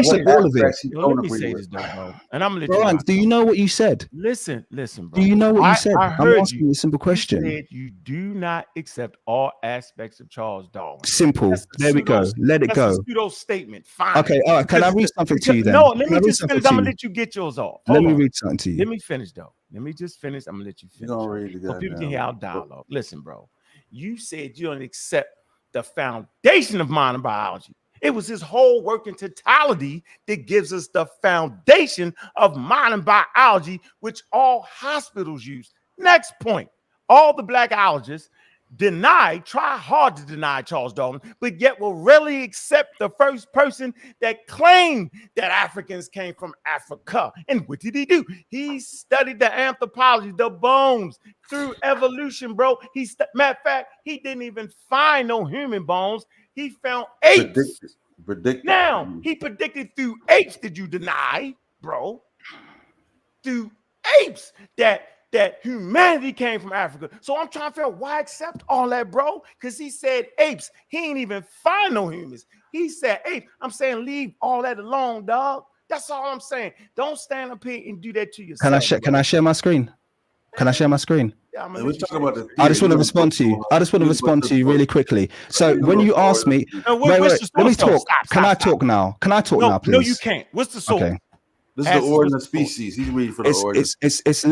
said all of it. Let me say this, though, and I'm gonna let you. Do you know what you said? Listen, bro. Do you know what you said? I'm asking you a simple question. You said you do not accept all aspects of Charles Darwin. Simple. There we go. Let it go. A pseudo statement. Fine. Okay. All right. Can I read something to you then? No, let me just finish. I'm gonna let you get yours off. Let me read something to you. Let me finish though. Let me just finish. I'm gonna let you finish. So people can hear our dialogue. Listen, bro. You said you don't accept the foundation of modern biology. It was his whole work in totality that gives us the foundation of modern biology, which all hospitals use. Next point. All the blackologists try hard to deny Charles Darwin, but yet will rarely accept the first person that claimed that Africans came from Africa. And what did he do? He studied the anthropology, the bones through evolution, bro. Matter of fact, he didn't even find no human bones. He found apes. Now, he predicted through apes, did you deny, bro? Through apes that humanity came from Africa. So I'm trying to figure out why accept all that, bro? Because he said apes. He ain't even find no humans. He said apes. I'm saying leave all that alone, dog. That's all I'm saying. Don't stand up here and do that to yourself. Can I share my screen? Can I share my screen? Yeah, we're talking about I just want to respond to you. I just want to respond to you really quickly. So when you ask me, wait, let me talk. Can I talk now? Can I talk now, please? No, you can't. What's the source? Okay. This is the origin of species. He's reading for the origin. It's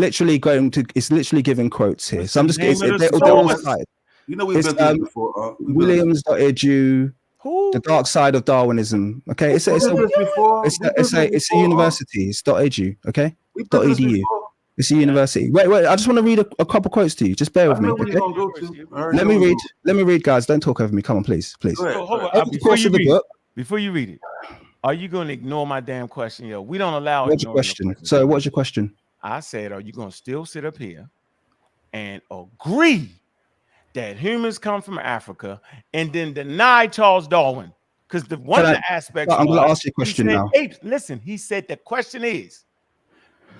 literally giving quotes here. So I'm just You know we've been through this before. Williams.edu, the dark side of Darwinism. Okay, it's a university. It's .edu. Okay, .edu. It's a university. Wait. I just want to read a couple quotes to you. Just bear with me. Okay? Let me read, guys. Don't talk over me. Come on, please. Before you read it, are you going to ignore my damn question? Yo, we don't allow. What's your question? So, what's your question? I said, are you going to still sit up here and agree that humans come from Africa and then deny Charles Darwin? Because one of the aspects. I'm going to ask you a question now. Listen, he said the question is,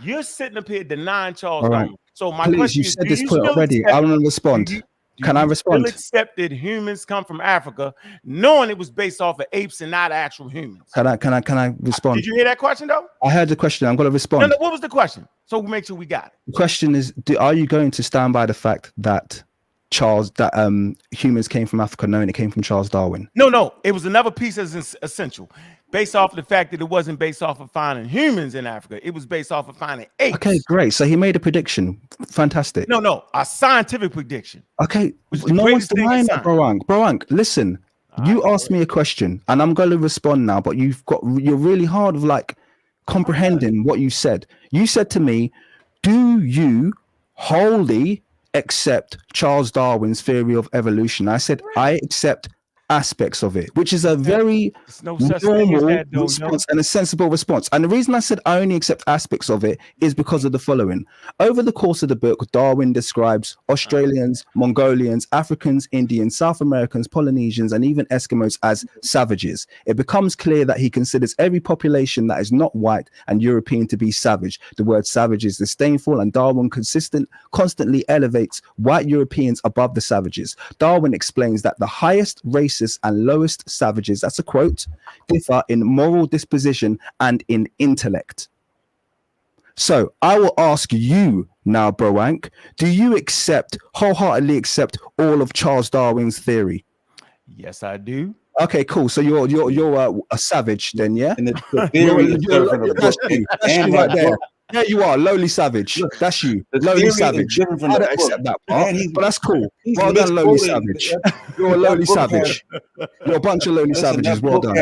you're sitting up here denying Charles Darwin. So my question is, you said this point already. I want to respond. Can I respond? Still accept that humans come from Africa, knowing it was based off of apes and not actual humans. Can I respond? Did you hear that question though? I heard the question. I'm going to respond. No, what was the question? So we'll make sure we got it. The question is: are you going to stand by the fact that humans came from Africa, knowing it came from Charles Darwin? No. It was another piece that's essential, based off the fact that it wasn't based off of finding humans in Africa. It was based off of finding apes. Okay, great. So he made a prediction. Fantastic. No, a scientific prediction. Okay, no one's denying that, Broank. Listen, you asked me a question, and I'm going to respond now. But you're really hard of comprehending what you said. You said to me, "Do you wholly accept Charles Darwin's theory of evolution?" I said, I accept aspects of it, which is a very normal response and a sensible response. And the reason I said I only accept aspects of it is because of the following. Over the course of the book, Darwin describes Australians, Mongolians, Africans, Indians, South Americans, Polynesians, and even Eskimos as savages. It becomes clear that he considers every population that is not white and European to be savage. The word savage is disdainful, and Darwin constantly elevates white Europeans above the savages. Darwin explains that the highest races and lowest savages, that's a quote, differ in moral disposition and in intellect. So I will ask you now, Broank, do you wholeheartedly accept all of Charles Darwin's theory? Yes, I do. Okay, cool. So you're a savage then, yeah? And the theory that's you right there. Yeah, you are lowly savage. That's you, lowly savage. I don't accept that part, but that's cool. Well done, lowly savage. You're a lowly savage. You're a bunch of lowly savages. Well done.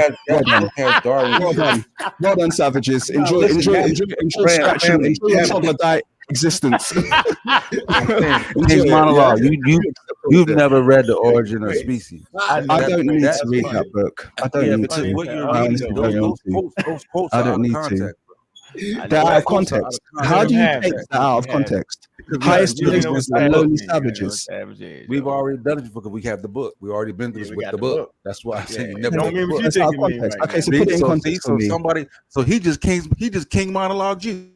Well done, savages. Enjoy scratching. Enjoy your troglodyte existence. His monologue. You've never read The Origin of Species. I don't need to read that book. I don't need to. I don't need to. They're out of context. How do you take that out of context? Highest races and lonely savages. We've already done it before because we have the book. We already been through this with the book. That's why I say you never don't mean what you think it means. Okay, so put it in context for me. So he just king monologued you.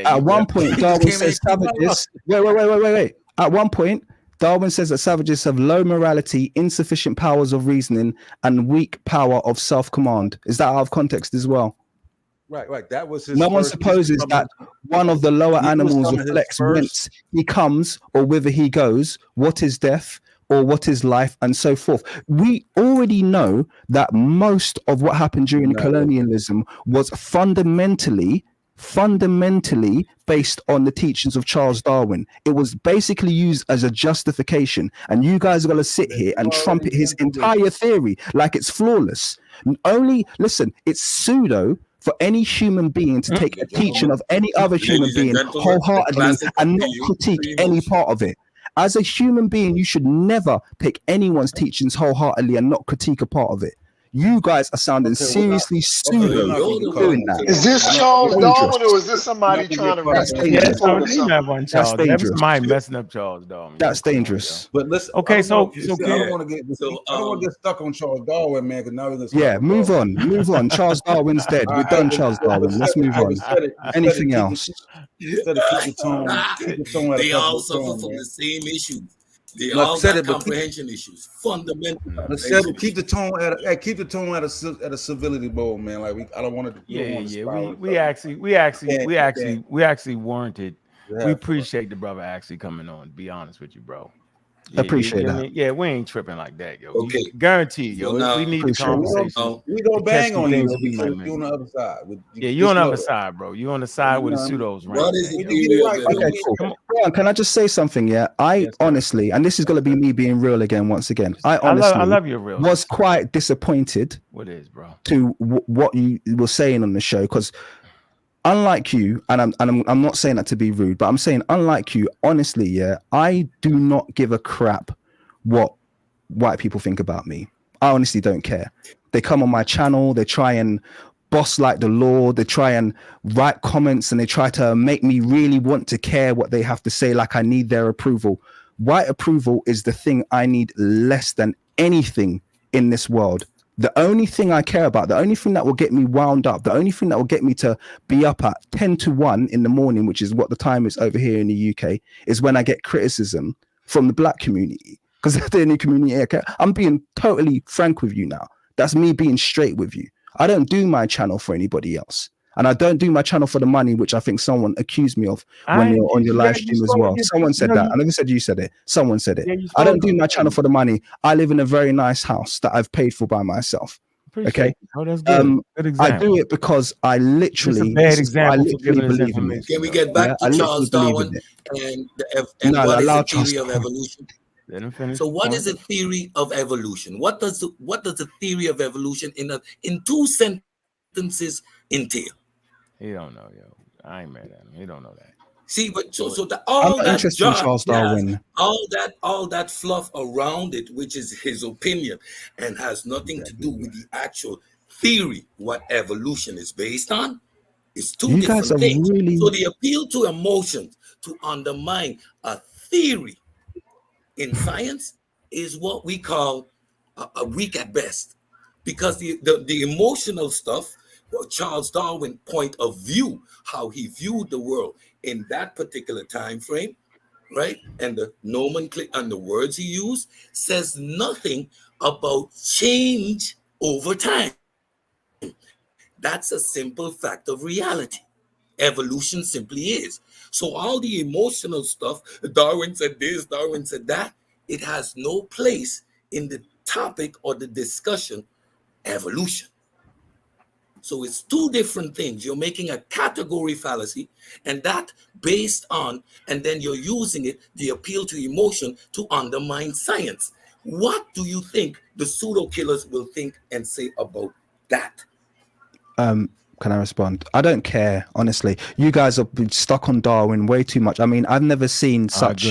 At one point, Darwin says savages. Wait. At one point, Darwin says that savages have low morality, insufficient powers of reasoning, and weak power of self-command. Is that out of context as well? Right. That was his. No one supposes that one of the lower animals reflects whence he comes or whither he goes, what is death or what is life, and so forth. We already know that most of what happened during colonialism was fundamentally based on the teachings of Charles Darwin. It was basically used as a justification, and you guys are going to sit here and trumpet his entire theory like it's flawless. Listen, it's pseudo for any human being to take a teaching of any other human being wholeheartedly and not critique any part of it. As a human being, you should never take anyone's teachings wholeheartedly and not critique a part of it. You guys are sounding seriously pseudo doing that. Is this Charles Darwin or is this somebody trying to? That's dangerous. That's dangerous. Somebody messing up Charles Darwin. That's dangerous. But listen, okay, so I don't want to get stuck on Charles Darwin, man. Because now we're gonna move on. Charles Darwin's dead. We're done. Charles Darwin. Let's move on. Anything else? Instead of keep the tone. They all suffer from the same issues. They all got comprehension issues, fundamental. Keep the tone at a civility mode, man. Like I don't want to. We actually warranted. We appreciate the brother actually coming on. To be honest with you, bro. Appreciate that. Yeah, we ain't tripping like that, yo. Okay, guaranteed, yo. We need the conversation. We go bang on you. You on the other side. You on the other side, bro. You on the side with the pseudos, right? What is it? Okay, cool. Bro, can I just say something? Yeah, honestly, and this is gonna be me being real again. Once again, I love your real. Was quite disappointed. What is, bro? To what you were saying on the show, because unlike you, and I'm not saying that to be rude, but I'm saying unlike you, honestly, I do not give a crap what white people think about me. I honestly don't care. They come on my channel, they try and boss like the law, they try and write comments, and they try to make me really want to care what they have to say, like I need their approval. White approval is the thing I need less than anything in this world. The only thing I care about, the only thing that will get me wound up, the only thing that will get me to be up at 10 to 1 in the morning, which is what the time is over here in the UK, is when I get criticism from the black community. Because that's the only community I care. I'm being totally frank with you now. That's me being straight with you. I don't do my channel for anybody else. And I don't do my channel for the money, which I think someone accused me of when you're on your live stream as well. Someone said that. I never said you said it. Someone said it. I don't do my channel for the money. I live in a very nice house that I've paid for by myself. Okay. Oh, that's good. I do it because I literally. Bad example. Believe in it. Can we get back to Charles Darwin and what is the theory of evolution? So what is the theory of evolution? What does the theory of evolution in 2 sentences entail? He don't know, yo. I ain't mad at him. He don't know that. See, but all that Charles Darwin. all that fluff around it, which is his opinion, and has nothing to do with the actual theory, what evolution is based on, is two different things. Really... So the appeal to emotions to undermine a theory in science is what we call a weak at best, because the emotional stuff. Well, Charles Darwin point of view, how he viewed the world in that particular time frame, right? And the nomenclature and the words he used says nothing about change over time. That's a simple fact of reality. Evolution simply is. So all the emotional stuff, Darwin said this, Darwin said that, it has no place in the topic or the discussion, evolution. So it's 2 different things. You're making a category fallacy, and that based on, and then you're using it, the appeal to emotion, to undermine science. What do you think the pseudo killers will think and say about that? Can I respond? I don't care, honestly. You guys have been stuck on Darwin way too much. I mean, I've never seen such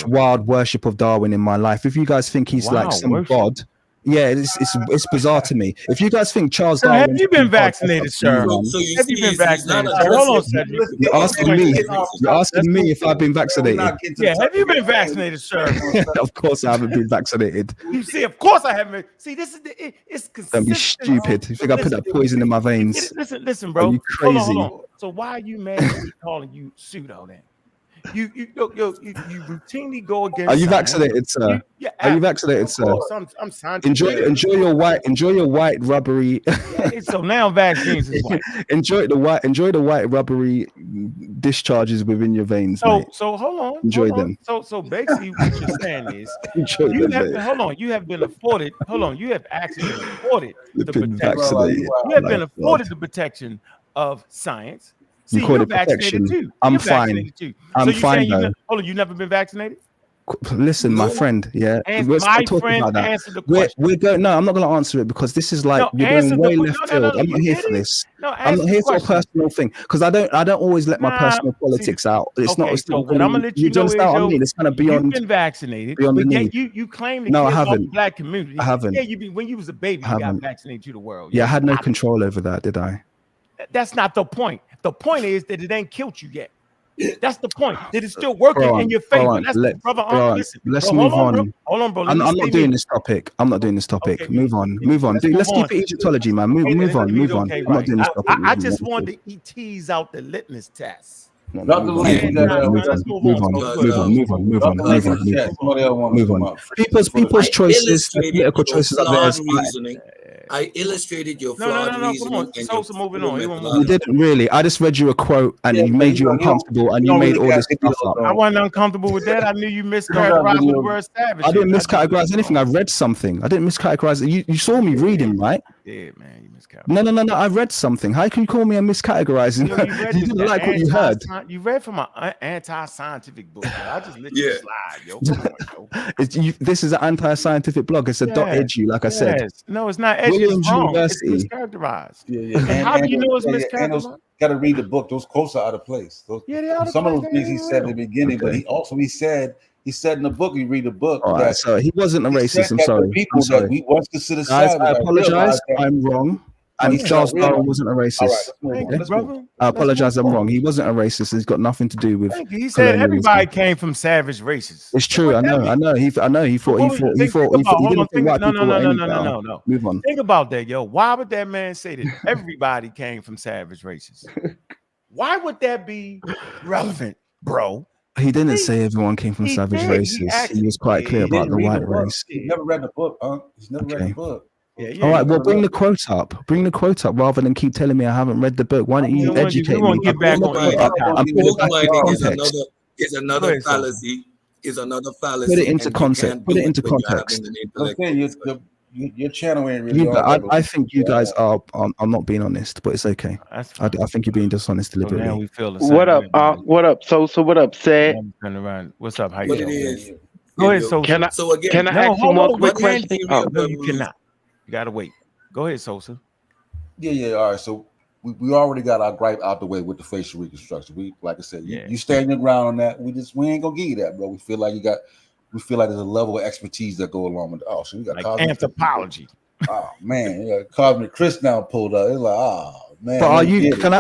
wild worship of Darwin in my life. If you guys think he's like some god, Yeah, it's bizarre to me. If you guys think Charles So Darwin, have you been vaccinated, sir? So you Have see, you been he's not vaccinated, sir? Hold on, Cedric. you're asking me. You're asking me if I've been vaccinated. Yeah, have you been vaccinated, sir? Of course, I haven't been vaccinated. You see, of course I haven't. See, this is it's Don't be consistent. stupid. You think I put that poison in my veins? Listen, bro. Are you Hold crazy? on. So why are you mad at me calling you pseudo then? You routinely go against. Are you science. vaccinated, sir? Are you vaccinated, sir? I'm scientific. Enjoy your white rubbery. So now vaccines is white. enjoy the white rubbery discharges within your veins. Mate. So hold on. Enjoy hold them. on. So basically, what you're saying is, Enjoy you them, have mate. hold on. You have been afforded. Hold on. You have actually been afforded You've the been protection. vaccinated. You have been My afforded God. the protection of science. You See, call you're it protection. vaccinated too. I'm You're fine. vaccinated too. I'm so you fine saying though. hold on, you never been vaccinated? Listen, my friend. Yeah, let's my not talk friend, about that. answer the question. We're going. No, I'm not going to answer it because this is like No, you're answer going the way que- left no, no, field. no, I'm not you here did for it. this. No, I'm answer not the here for a question. personal thing because I don't always let my Nah, personal see, politics out. It's not. Okay, It's so not. what I'm gonna let you You know just is, start on me. It's kind of you've beyond. been vaccinated, beyond the but need. yet you claim to No, I kill off the haven't. black community. I haven't. Yeah, when you was a baby, I you got haven't. vaccinated to the world. Yeah, I had no control over that, did I? That's not the point. The point is that it ain't killed you yet. That's the point. That it's still working in your favor. That's brother. Listen, let's bro, move hold on. Hold on, bro. I'm not doing this topic. I'm not doing this topic. Okay, move on. Move on. Let's keep it Egyptology, man. Move on. Move on. Okay, I'm not doing this topic. I just wanted to tease out the litmus test. Move on. People's choices, political choices are theirs. I illustrated your No, flawed come on. reasoning. Sosa moving on. You didn't really. I just read you a quote and it made you uncomfortable and you made all this stuff up. I wasn't uncomfortable with that. I knew you mischaracterized the word savage. I didn't miscategorize anything. I read something. I didn't miscategorize it. You saw me reading, right? Yeah, man, you miscategorized. No. I read something. How can you call me a miscategorizing? You didn't like what you heard. You read from an anti-scientific book. I just let you slide, yo. Come on, yo. This is an anti-scientific blog. It's a .edu, like I said. No, it's not edgy. Williams It's wrong. University. It's mischaracterized. Yeah. And how do you know it's mischaracterized? Got to read the book. Those quotes are out of place. Some of those things he said in the beginning, but he said in the book. You read the book. All right, so he wasn't a racist. I'm sorry. People that we once considered Guys, I apologize. I'm wrong. And Charles Darwin wasn't a racist. I apologize. I'm wrong. He wasn't a racist. It's got nothing to do with. He said everybody came from savage races. It's true. I know. He thought white people were any better. No. Move on. Think about that, yo. Why would that man say that everybody came from savage races? Why would that be relevant, bro? He didn't say everyone came from savage races. He was quite clear about the white race. He's never read the book, huh? He's never read the book. All right, well, bring the quote up. Bring the quote up rather than keep telling me I haven't read the book. Why don't you educate me? Book mining is another fallacy. Is another fallacy. Put it into context. Put it into context. Your channel ain't really. I think you guys are. I'm not being honest, but it's okay. I think you're being dishonest deliberately. So we feel the same. What up? What up? So what up? Say. What's up? How you What doing? it is. Go ahead. So can I again, ask you one quick question? No, you cannot. You gotta wait. Go ahead, Sosa. Yeah. All right. So we already got our gripe out the way with the facial reconstruction. We, like I said, you stand your ground on that. We ain't gonna give you that, bro. We feel like there's a level of expertise that go along with it. Oh, so we got like anthropology. Oh man, Cosmic Chris now pulled up. It's like, oh man. But are you? Can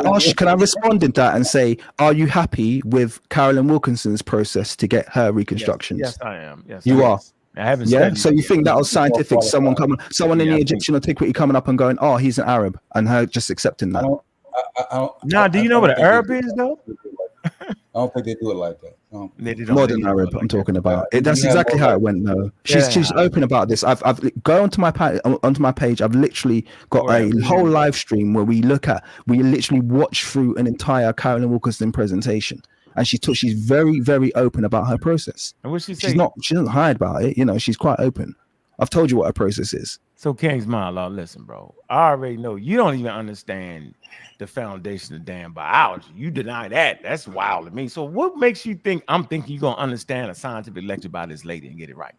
I respond in that and say, are you happy with Carolyn Wilkinson's process to get her reconstructions? Yes, I am. Yes, you are. I haven't. Yeah. So you think that was scientific? Someone in the Egyptian antiquity coming up and going, "Oh, he's an Arab," and her just accepting that. Now, do you know what an Arab is, though? I don't think they do it like that. Modern Arab, I'm talking about. That's exactly how it went. No, she's open about this. I've go onto my page. I've literally got a whole live stream where we literally watch through an entire Carolyn Wilkinson presentation. And she's very, very open about her process. And what she say? She doesn't hide about it. You know, she's quite open. I've told you what her process is. So King's Monologue, listen, bro. I already know you don't even understand the foundation of damn biology. You deny that. That's wild to me. So what makes you think I'm thinking you're gonna understand a scientific lecture by this lady and get it right?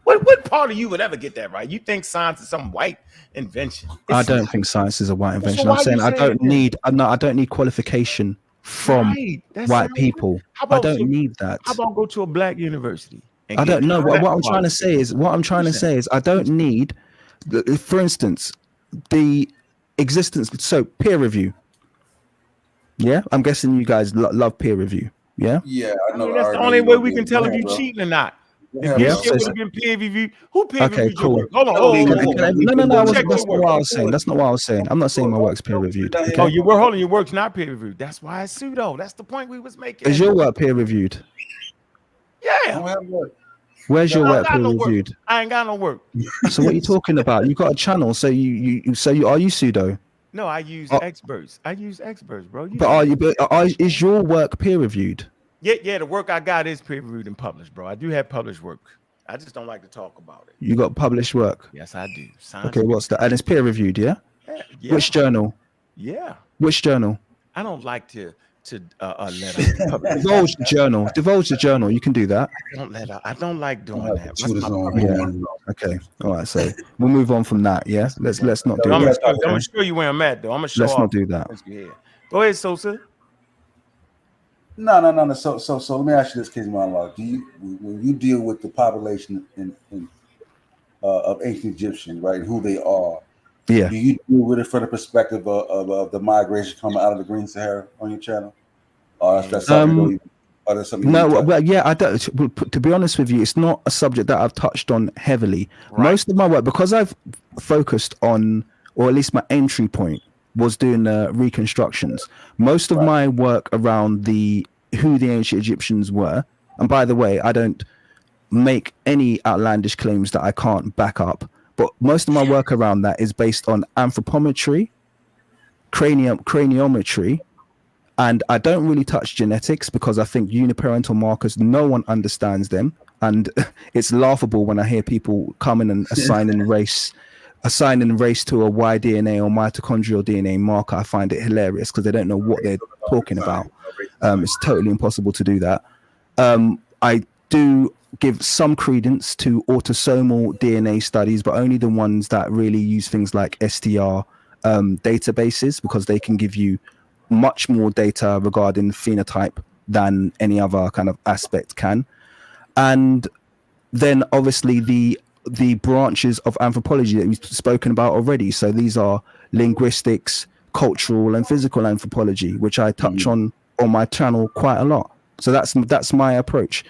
What part of you would ever get that right? You think science is some white invention? I don't think science is a white invention. I'm saying I don't need qualification from white people. I don't need that. How about go to a black university? I don't know. What I'm trying to say is I don't need For instance, the existence. So peer review. Yeah, I'm guessing you guys love peer review. Yeah. Yeah, I know. I mean, that's the only way we can tell if you cheating or not. If your shit would have been peer review, who peer reviewed your work? Hold on. No. That's not what I was saying. That's not what I was saying. I'm not saying my work's peer reviewed. Okay? Oh, your work's not peer reviewed. That's why it's pseudo. That's the point we was making. Is your work peer reviewed? Yeah. Where's your work peer reviewed? I ain't got no work. So what are you talking about? You got a channel, so are you pseudo? No, I use experts. I use experts, bro. Is your work peer reviewed? Yeah, the work I got is peer reviewed and published, bro. I do have published work. I just don't like to talk about it. You got published work? Yes, I do. Okay, what's that? And it's peer reviewed, yeah? Yeah. Which journal? Yeah. Which journal? I don't like to let divulge the journal. Divulge the journal. You can do that. I don't like doing that. Yeah. Okay. All right. So we'll move on from that. Yeah. Let's not do that. I'm gonna show you where I'm at, though. I'm gonna show. Let's not do that. Go ahead, Sosa. No. So let me ask you this, King Monologue. When you deal with the population of ancient Egyptians, right, and who they are, yeah, do you deal with it from the perspective of the migration coming out of the Green Sahara on your channel? Or is that something? I don't. To be honest with you, it's not a subject that I've touched on heavily. Right. Most of my work, because I've focused on, or at least my entry point was doing reconstructions. Most of my work around who the ancient Egyptians were, and by the way, I don't make any outlandish claims that I can't back up, but most of my work around that is based on anthropometry, craniometry, and I don't really touch genetics because I think uniparental markers, no one understands them, and it's laughable when I hear people coming and assigning race to a Y DNA or mitochondrial DNA marker. I find it hilarious because they don't know what they're talking about. It's totally impossible to do that. I do give some credence to autosomal DNA studies, but only the ones that really use things like STR databases, because they can give you much more data regarding phenotype than any other kind of aspect can. And then obviously the branches of anthropology that we've spoken about already. So these are linguistics, cultural and physical anthropology, which I touch on my channel quite a lot. So that's my approach.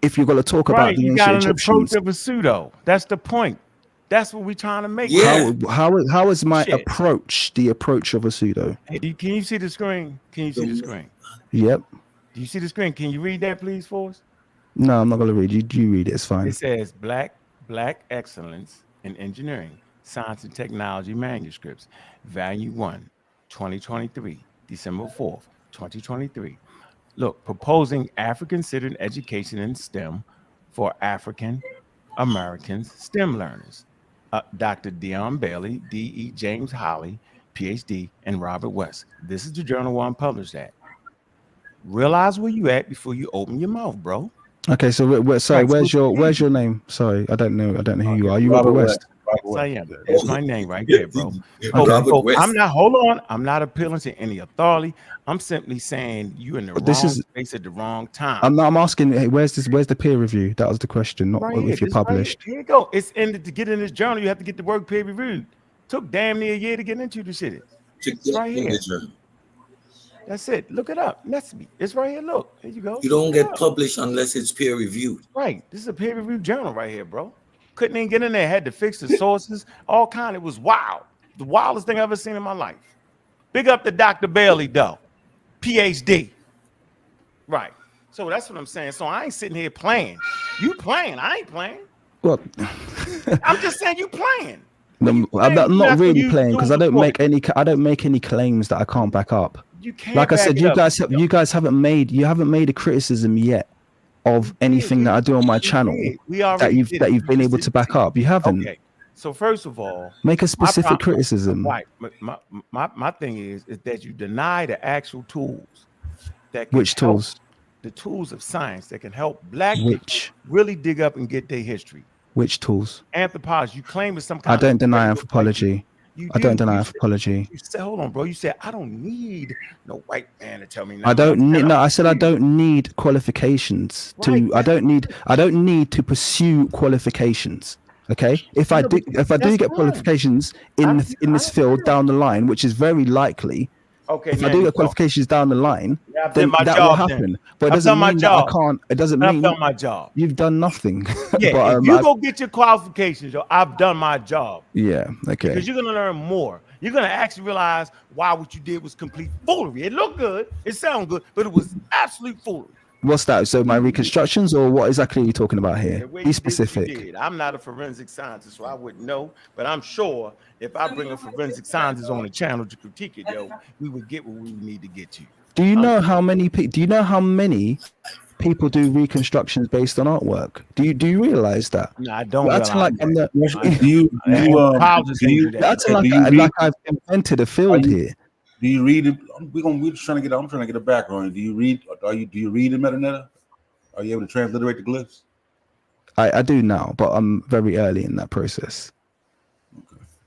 If you're going to talk about the ancient Egyptians, approach of a pseudo. That's the point. That's what we're trying to make. Yeah. How is my approach the approach of a pseudo? Hey, can you see the screen? Can you see the screen? Yep. Do you see the screen? Can you read that, please, for us? No, I'm not going to read. You read it. It's fine. It says Black Excellence in Engineering, Science and Technology Manuscripts, Value 1, 2023, December 4th, 2023. Look, proposing African-centered education in STEM for African Americans STEM learners. Dr. Dion Bailey, D.E. James Holly, PhD, and Robert West. This is the journal where I'm published at. Realize where you at before you open your mouth, bro. Okay, so sorry, where's your name? Sorry, I don't know who you are. You Robert West? Yes, I am. That's my name right there, bro. I'm not appealing to any authority. I'm simply saying you in the wrong space at the wrong time. I'm asking, hey, where's the peer review? That was the question, not if you're published. Here you go. It's to get in this journal, you have to get the work peer reviewed. Took damn near a year to get into the shit. It's right here. That's it. Look it up. It's right here. Look. Here you go. You don't get published unless it's peer reviewed. Right. This is a peer reviewed journal right here, bro. Couldn't even get in there. Had to fix the sources. All kind. It was wild. The wildest thing I've ever seen in my life. Big up to Dr. Bailey, though. PhD. Right. So that's what I'm saying. So I ain't sitting here playing. You playing. I ain't playing. Well, I'm just saying you playing. I'm not really playing because I don't make any claims that I can't back up. You can't. Like I said, you guys haven't made a criticism yet of anything that I do on my channel that you've been able to back up. You haven't. Okay. So first of all, make a specific criticism. Right. My thing is that you deny the actual tools that which tools? The tools of science that can help black people really dig up and get their history. Which tools? Anthropology. You claim it's some kind I don't deny anthropology. I don't deny anthropology. You said, hold on, bro. You said I don't need no white man to tell me. I don't need. No, I said I don't need qualifications to. I don't need to pursue qualifications. Okay, if I do get qualifications in this field down the line, which is very likely, okay, if I do get qualifications down the line, then that will happen. But it doesn't mean that I can't. It doesn't mean I've done my job. You've done nothing. Yeah, but, if you go get your qualifications, yo, I've done my job. Yeah, okay. Because you're gonna learn more. You're gonna actually realize why what you did was complete foolery. It looked good, it sounded good, but it was absolute foolery. What's that? So my reconstructions, or what exactly are you talking about here? Be specific. I'm not a forensic scientist, so I wouldn't know. But I'm sure if I bring a forensic scientist on the channel to critique it, yo, we would get what we need to get to. Do you know how many people do reconstructions based on artwork? Do you realize that? No, I don't. That's like I'm the. That's like I've invented a field here. Do you read it? We're trying to get. I'm trying to get a background. Do you read? Do you read the MetaNet? Are you able to transliterate the glyphs? I do now, but I'm very early in that process.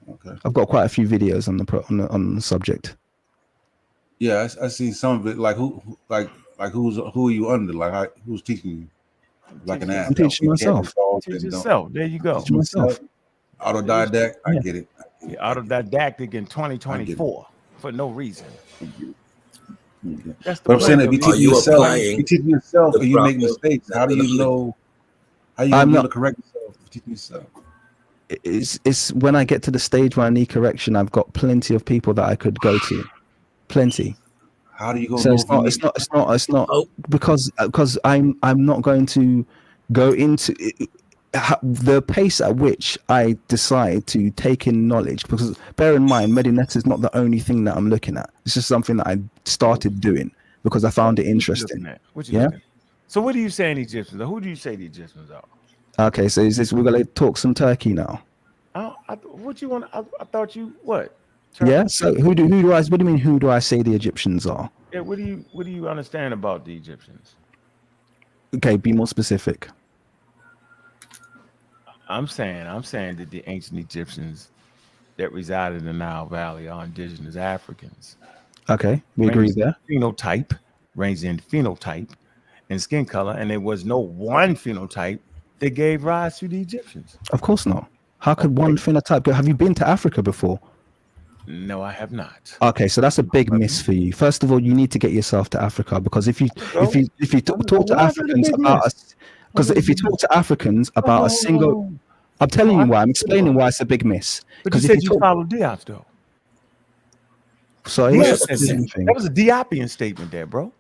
Okay. I've got quite a few videos on the subject. Yeah, I see some of it. Like who are you under? Like who's teaching you? Like an ass. I'm teaching myself. Teach yourself. There you go. Teach myself. Autodidact. I get it. Yeah, autodidactic in 2024 for no reason. That's but I'm saying if you teach yourself, or you make mistakes, how do you know? How you know to correct yourself? Teaching yourself. It's when I get to the stage where I need correction, I've got plenty of people that I could go to. Plenty. How do you go? So it's not because I'm not going to go into the pace at which I decide to take in knowledge, because bear in mind, MediNet is not the only thing that I'm looking at. It's just something that I started doing because I found it interesting. So what are you saying Egyptians are? Who do you say the Egyptians are? Okay, so is this we're gonna talk some Turkey now? What you want? I thought you what? Turkey? Yeah. So who do I? What do you mean? Who do I say the Egyptians are? Yeah. What do you understand about the Egyptians? Okay, be more specific. I'm saying that the ancient Egyptians that resided in the Nile Valley are indigenous Africans. Okay, we agree there. Phenotype ranges in phenotype and skin color, and there was no one phenotype that gave rise to the Egyptians. Of course not. How could one phenotype go? Have you been to Africa before? No, I have not. Okay, so that's a big miss for you. First of all, you need to get yourself to Africa, because if you talk to Africans about us. Because if you talk to Africans about a single, I'm telling you why. I'm explaining why it's a big miss. But you said you follow Diop, though. Sorry, that was a Diopian statement there, bro.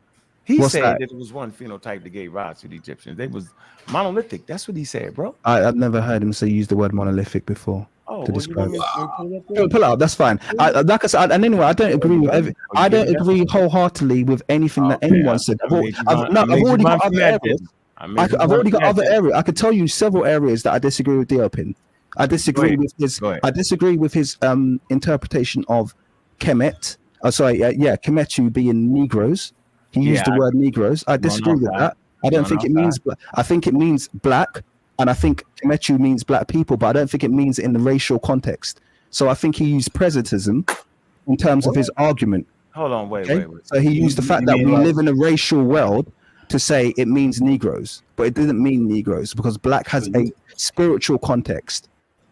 He said that it was one phenotype that gave rise to the Egyptians. They was monolithic. That's what he said, bro. I've never heard him use the word monolithic before to describe it. Pull it up. That's fine. Like I said, and anyway, I don't agree with I don't agree wholeheartedly with anything that anyone said. I've already got other areas. I've already got other areas. I could tell you several areas that I disagree with Diop in. I disagree with his. I disagree with his interpretation of Kemet. Kemetu being Negroes. He used the word Negroes. I disagree with that. I don't think it means. I think it means black, and I think Kemetu means black people, but I don't think it means it in the racial context. So I think he used presentism in terms of his argument. Hold on, wait. So he used the fact that we live in a racial world to say it means Negroes, but it didn't mean Negroes, because black has a spiritual context.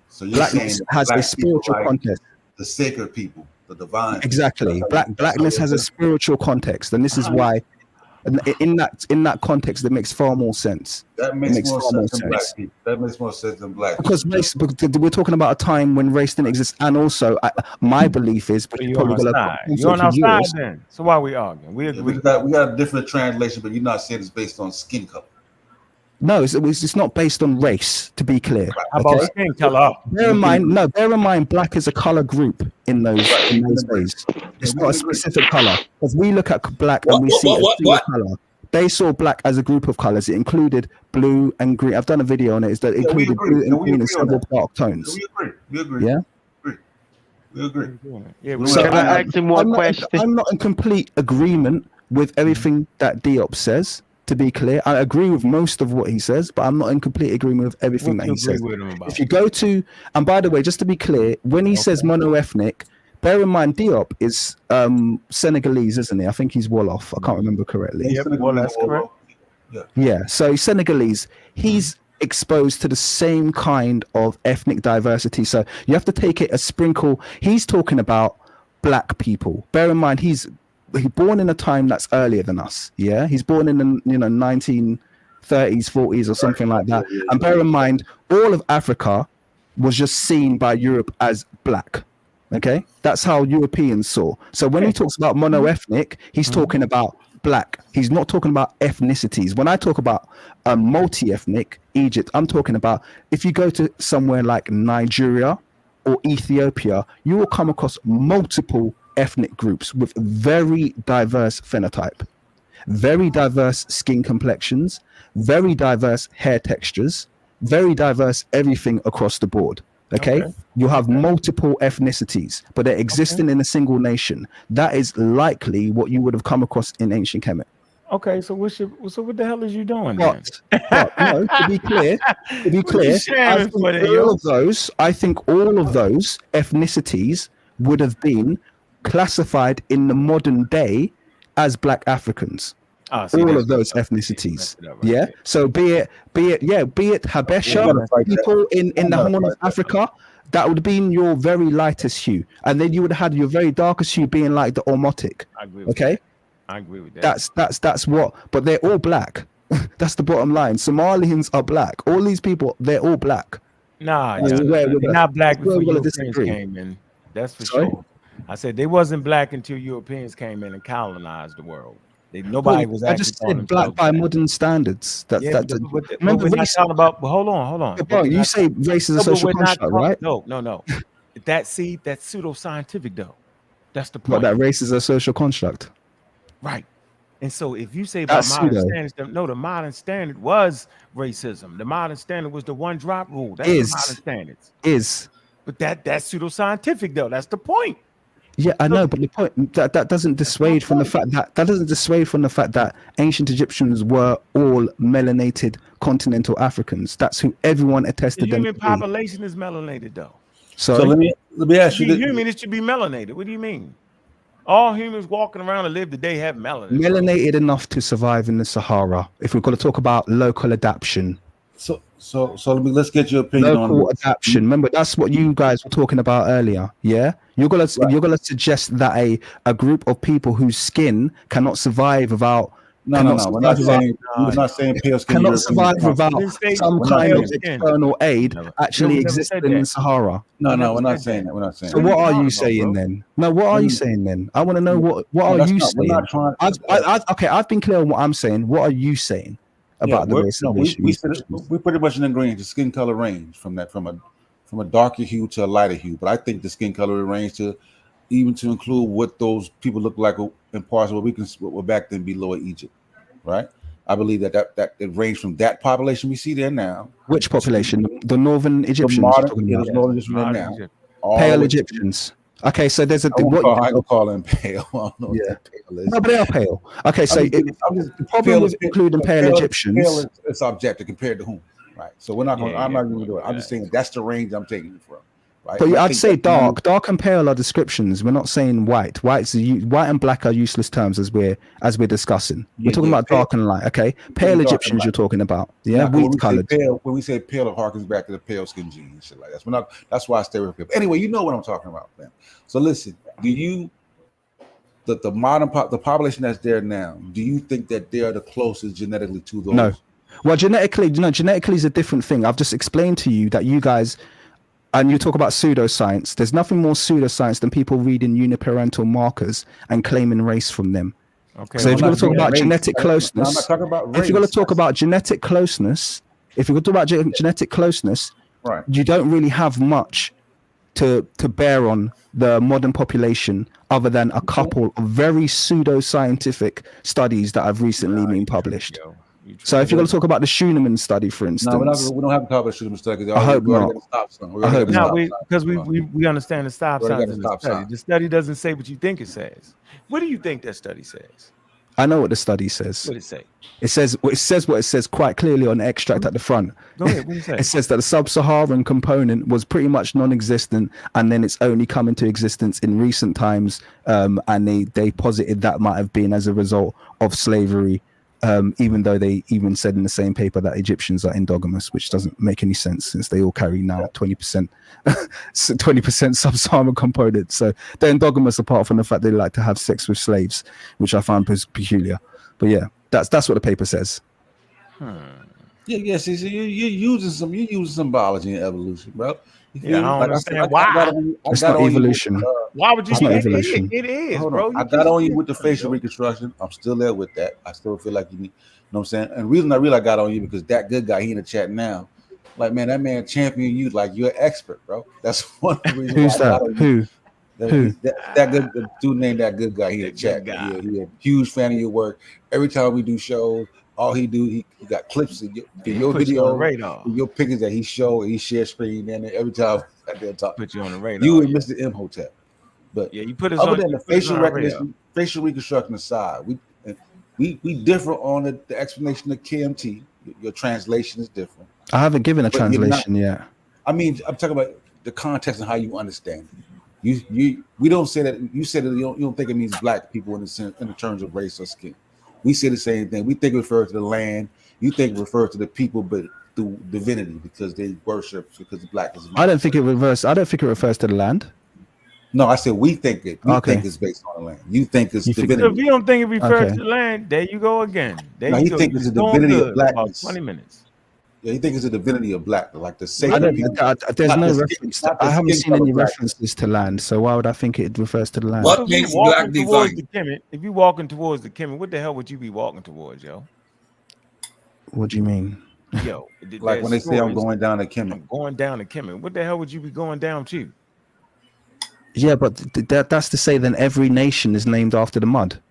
So blackness has a spiritual context. The sacred people, the divine. Exactly. Blackness has a spiritual context, and this is why, in that context, that makes far more sense. That makes more sense than black people. That makes more sense than black people. Because we're talking about a time when race didn't exist, and also my belief is, you're on our side then. So why are we arguing? We agree. We got a different translation, but you're not saying it's based on skin color. No, it's not based on race, to be clear. How about skin color? Bear in mind, black is a color group in those days. It's not a specific color. Because we look at black and we see a single color. They saw black as a group of colors. It included blue and green. I've done a video on it. It included blue and green and several dark tones. We agree. Yeah. We agree. So can I ask him one question? I'm not in complete agreement with everything that Diop says. To be clear, I agree with most of what he says, but I'm not in complete agreement with everything that he says. If you go to, and by the way, just to be clear, when he says mono-ethnic, bear in mind Diop is Senegalese, isn't he? I think he's Wolof. I can't remember correctly. Well, that's correct. Yeah, so he's Senegalese. He's exposed to the same kind of ethnic diversity. So you have to take it a sprinkle. He's talking about black people. Bear in mind, he's born in a time that's earlier than us. Yeah, he's born in the 1930s, 40s, or something like that. And bear in mind, all of Africa was just seen by Europe as black. Okay, that's how Europeans saw. So when he talks about mono-ethnic, he's talking about black. He's not talking about ethnicities. When I talk about multi-ethnic Egypt, I'm talking about if you go to somewhere like Nigeria or Ethiopia, you will come across multiple ethnic groups with very diverse phenotype, very diverse skin complexions, very diverse hair textures, very diverse everything across the board. Okay, you have multiple ethnicities, but they're existing in a single nation. That is likely what you would have come across in ancient Kemet. Okay, so what the hell is you doing? But no, to be clear, I think all of those ethnicities would have been classified in the modern day as black Africans. All of those ethnicities, yeah. So be it Habesha, people in the Horn of Africa, that would have been your very lightest hue, and then you would have had your very darkest hue being like the Omotic. I agree with that. I agree with that. That's what, but they're all black. That's the bottom line. Somalians are black. All these people, they're all black. Nah, they're not black before Europeans came in. That's for sure. I said they wasn't black until Europeans came in and colonized the world. Nobody was. I just said black by modern standards. Remember, we're not talking about. But hold on. Bro, you say race is a social construct, right? No. That's pseudoscientific though. That's the point. But that race is a social construct, right? And so if you say about modern standards, the modern standard was racism. The modern standard was the one drop rule. That's the modern standards. But that's pseudoscientific though. That's the point. Yeah, I know, but the point that doesn't dissuade from the fact that ancient Egyptians were all melanated continental Africans. That's who everyone attested them to be. The human population is melanated, though. So let me ask you. Human, it should be melanated. What do you mean? All humans walking around and live today have melanin. Melanated enough to survive in the Sahara. If we're going to talk about local adaptation. So let's get your opinion local adaptation. Remember, that's what you guys were talking about earlier. Yeah, you're gonna suggest that a group of people whose skin cannot survive without. We're not saying pale skin cannot survive without some kind of external aid actually existing in the Sahara. No, we're not saying that. We're not saying. So what are you saying then? No, what are you saying then? I want to know what are you saying? I've been clear on what I'm saying. What are you saying about the racism issue? We pretty much in agreement. The skin color range from a darker hue to a lighter hue, but I think the skin color range to include what those people look like in parts of what were back then below Egypt, right? I believe that it ranged from that population we see there now. Which population? The northern Egyptians. The northern Egyptians now. Pale Egyptians. Okay, so there's I don't call them pale. I don't know pale is. No, but they are pale. Okay, so the problem with including pale Egyptians. Pale is objective compared to whom, right? So we're not going. I'm not going to do it. I'm just saying that's the range I'm taking it from. Right? But I'd say dark and pale are descriptions. We're not saying white. White and black are useless terms as we're discussing. We're talking about dark and light. Okay, pale Egyptians you're talking about. Yeah, wheat colored. When we say pale, it harkens back to the pale skin gene and shit like that. That's why I stay with people. Anyway, you know what I'm talking about, man. So listen, the population that's there now, do you think that they are the closest genetically to those? No. Well, genetically is a different thing. I've just explained to you that you guys. And you talk about pseudoscience. There's nothing more pseudoscience than people reading uniparental markers and claiming race from them. Okay. So if you're going to talk about genetic closeness, if you're going to talk about genetic closeness, right, you don't really have much to bear on the modern population other than a couple of very pseudoscientific studies that have recently been published. So if you're going to talk about the Schunemann study, for instance, no, we don't have to talk about the Schunemann study. I hope not. Because we understand the stop signs in the study. The study doesn't say what you think it says. What do you think that study says? I know what the study says. What did it say? It says what it says quite clearly on the extract at the front. Go ahead. What did it say? It says that the sub-Saharan component was pretty much non-existent, and then it's only come into existence in recent times. And they posited that might have been as a result of slavery even though they even said in the same paper that Egyptians are endogamous, which doesn't make any sense since they all carry now 20% 20% sub-Saharan component. So they're endogamous apart from the fact they like to have sex with slaves, which I find peculiar. But yeah, that's what the paper says. Yeah. See, you're using some biology and evolution, bro. Yeah, I don't understand why. It's not evolution. Why would you? It's not evolution. It is, Hold bro. on. I got on you with the facial reconstruction. I'm still there with that. I still feel like you need. You know what I'm saying? And the reason I really got on you because that good guy, he in the chat now. Like, man, that man champion you like you're an expert, bro. That's one reason. Who's that? Who? That good the dude named that good guy. He in the chat. He a huge fan of your work. Every time we do shows, all he got clips of your video, your pictures that he share screen, and every time I talk, put you on the radar. You and Mr. Imhotep. But yeah, you put us other on, than the facial recognition, facial reconstruction aside, we differ on the explanation of KMT. Your translation is different. I haven't given a translation yet. I mean, I'm talking about the context and how you understand it. We don't say that. You said that you don't think it means black people in the terms of race or skin. We say the same thing. We think it refers to the land. You think it refers to the people, but through divinity because they worship because the black is. I don't think it refers to the land. No, I said we think it. We think it's based on the land. You think it's divinity. So if you don't think it refers to the land, there you go again. He think it's a divinity of blackness. 20 minutes. Yeah, he thinks it's a divinity of black, like the sacred. There's no reference. I haven't seen any references to land, so why would I think it refers to the land? What makes black divine? If you're walking towards the Kemet, what the hell would you be walking towards, yo? What do you mean? Yo, like when they say I'm going down to Kemet. I'm going down to Kemet. What the hell would you be going down to? Yeah, but that's to say then every nation is named after the mud.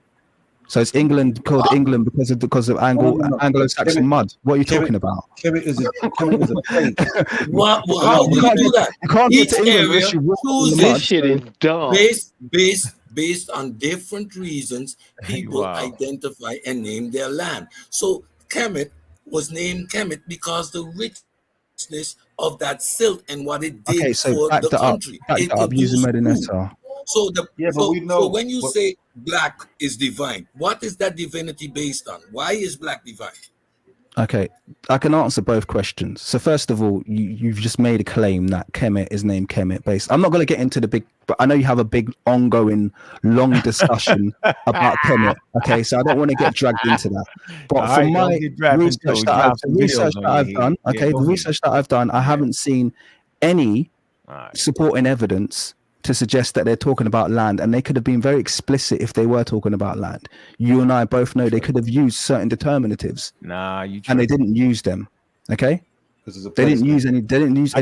So it's England called England because of Anglo-Saxon mud. What are you talking about? Kemet is a place. How do you do that? You can't get to England unless you walk on the mud. This shit is dumb. Based on different reasons, people identify and name their land. So Kemet was named Kemet because the richness of that silt and what it did for the country. Back up using Medinetta. So so when you say black is divine, what is that divinity based on? Why is black divine? Okay, I can answer both questions. So first of all, you've just made a claim that Kemet is named Kemet based. I'm not going to get into the big, but I know you have a big ongoing long discussion about Kemet. Okay, so I don't want to get dragged into that. But from my research that I've done, I haven't seen any supporting evidence to suggest that they're talking about land, and they could have been very explicit if they were talking about land. You and I both know they could have used certain determinatives. And they didn't use them. Okay, they didn't use any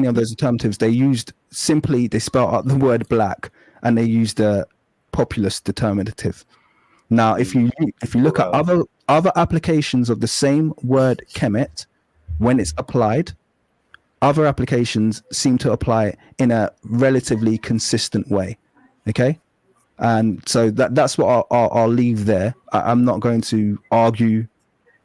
of those determinatives. They spelled out the word black, and they used the populist determinative. Now, if you look at other applications of the same word Kemet, when it's applied, other applications seem to apply in a relatively consistent way. Okay, and so that's what I'll leave there. I'm not going to argue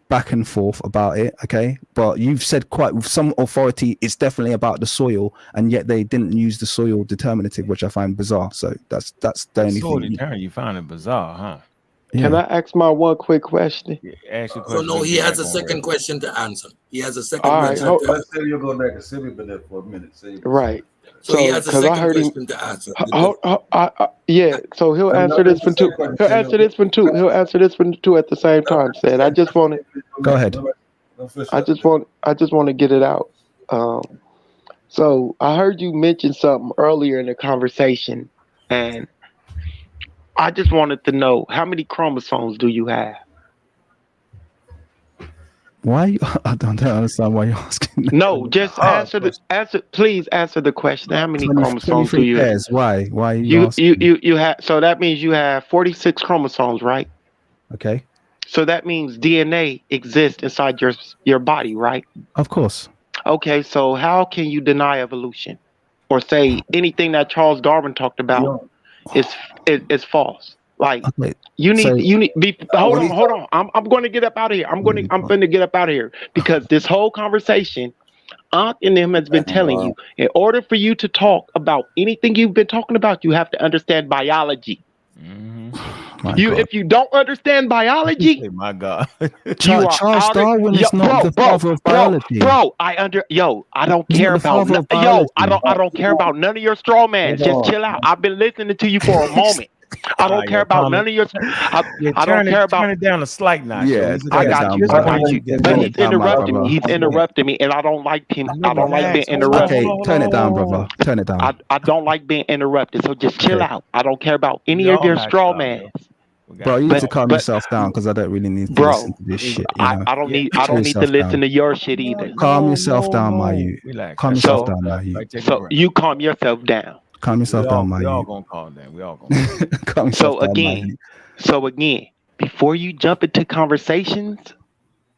back and forth about it. Okay, but you've said quite with some authority it's definitely about the soil, and yet they didn't use the soil determinative, which I find bizarre. So that's the only thing. You find it bizarre, huh? Yeah. Can I ask my one quick question? Ask your question. No, he has a second question to answer. He has a second question to answer. I said you'll go back and sit been there for a minute. Right. So he has a second question to answer. Yeah, so he'll answer this one too. He'll answer this one too. He'll answer this one too at the same time. Said, I just want to go ahead. I just want to get it out. So I heard you mention something earlier in the conversation, and I just wanted to know, how many chromosomes do you have? Why? I don't understand why you're asking. No, just please answer the question. How many chromosomes do you have? Why you have? So that means you have 46 chromosomes, right? Okay. So that means DNA exists inside your body, right? Of course. Okay, so how can you deny evolution or say anything that Charles Darwin talked about is false? Like, okay. you need hold on. I'm going to get up out of here. I'm going to get up out of here because this whole conversation, Ankh and them has been telling you, in order for you to talk about anything you've been talking about, you have to understand biology. Mm-hmm. If you don't understand biology, my God, Charles Darwin is not the father of biology. I don't care about I don't care about none of your straw man. Just chill out. I've been listening to you for a moment. I don't care about none of your. I don't care about. Turn it down a slight notch. Yeah, I got you. But he's interrupting me. He's interrupting me, and I don't like him. I don't like being interrupted. Okay, turn it down, brother. Turn it down. I don't like being interrupted. So just chill out. I don't care about any of your straw mans. Bro, you need to calm yourself down because I don't really need to listen to this shit. I don't need to listen to your shit either. Calm yourself down, my youth. Calm yourself down, my youth. So you calm yourself down. Calm yourself down, my youth. We all gonna calm down. We all gonna calm yourself down. So again, before you jump into conversations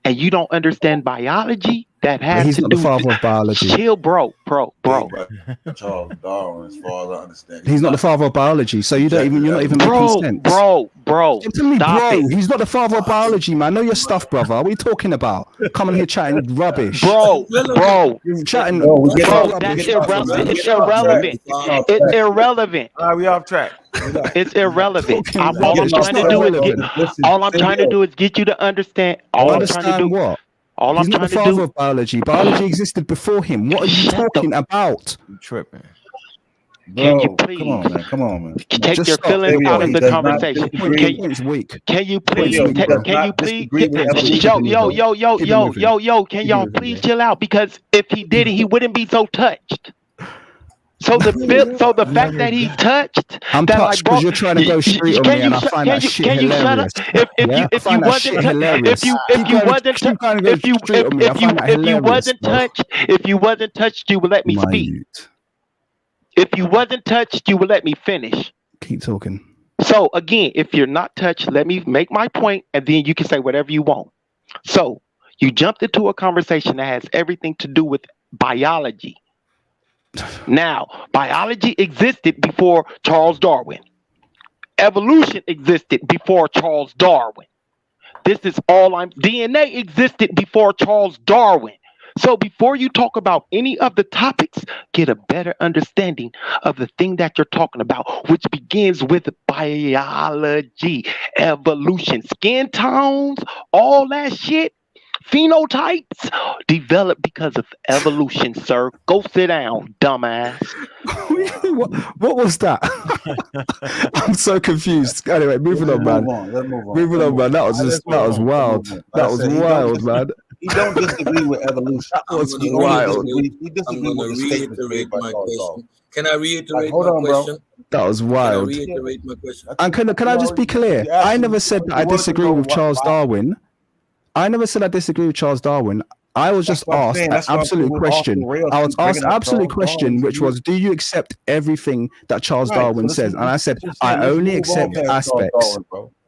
and you don't understand biology, that has to do. He's not the father of biology. Chill, bro. Charles Darwin, as far as I understand. He's not the father of biology, so you're not even making sense. Bro. To me, bro, he's not the father of biology, man. Know your stuff, brother. What are you talking about? Coming here chatting rubbish. Bro. You're chatting. That's irrelevant. It's irrelevant. It's irrelevant. All right, we off track. It's irrelevant. All I'm trying to do is get you to understand. All I'm trying to do. What? All He's I'm not trying the to father do. of biology. Biology existed before him. What are you talking about? You tripping. Can you please Come on, man. take your feelings out of the conversation? Can you please? Yo, can y'all please chill out? Because if he did it, he wouldn't be so touched. So the fact that he touched, I'm touched because you're trying to go straight on me, and I find that shit hilarious. If you wasn't touched, you would let me speak. If you wasn't touched, you would let me finish. Keep talking. So again, if you're not touched, let me make my point, and then you can say whatever you want. So you jumped into a conversation that has everything to do with biology. Now, biology existed before Charles Darwin. Evolution existed before Charles Darwin. DNA existed before Charles Darwin. So before you talk about any of the topics, get a better understanding of the thing that you're talking about, which begins with biology, evolution, skin tones, all that shit. Phenotypes developed because of evolution, sir. Go sit down, dumbass. What was that? I'm so confused. Anyway, moving on, man. Moving on, man. That was wild. That was wild, man. He don't disagree with evolution. That was wild. He disagrees with the statements made by Charles Darwin. Can I reiterate my question? That was wild. Can I reiterate my question? And can I just be clear? I never said that I disagree with Charles Darwin. I never said I disagree with Charles Darwin. I was just asked an absolute question. I was asked an absolute question, which was, do you accept everything that Charles Darwin says? And I said, I only accept aspects.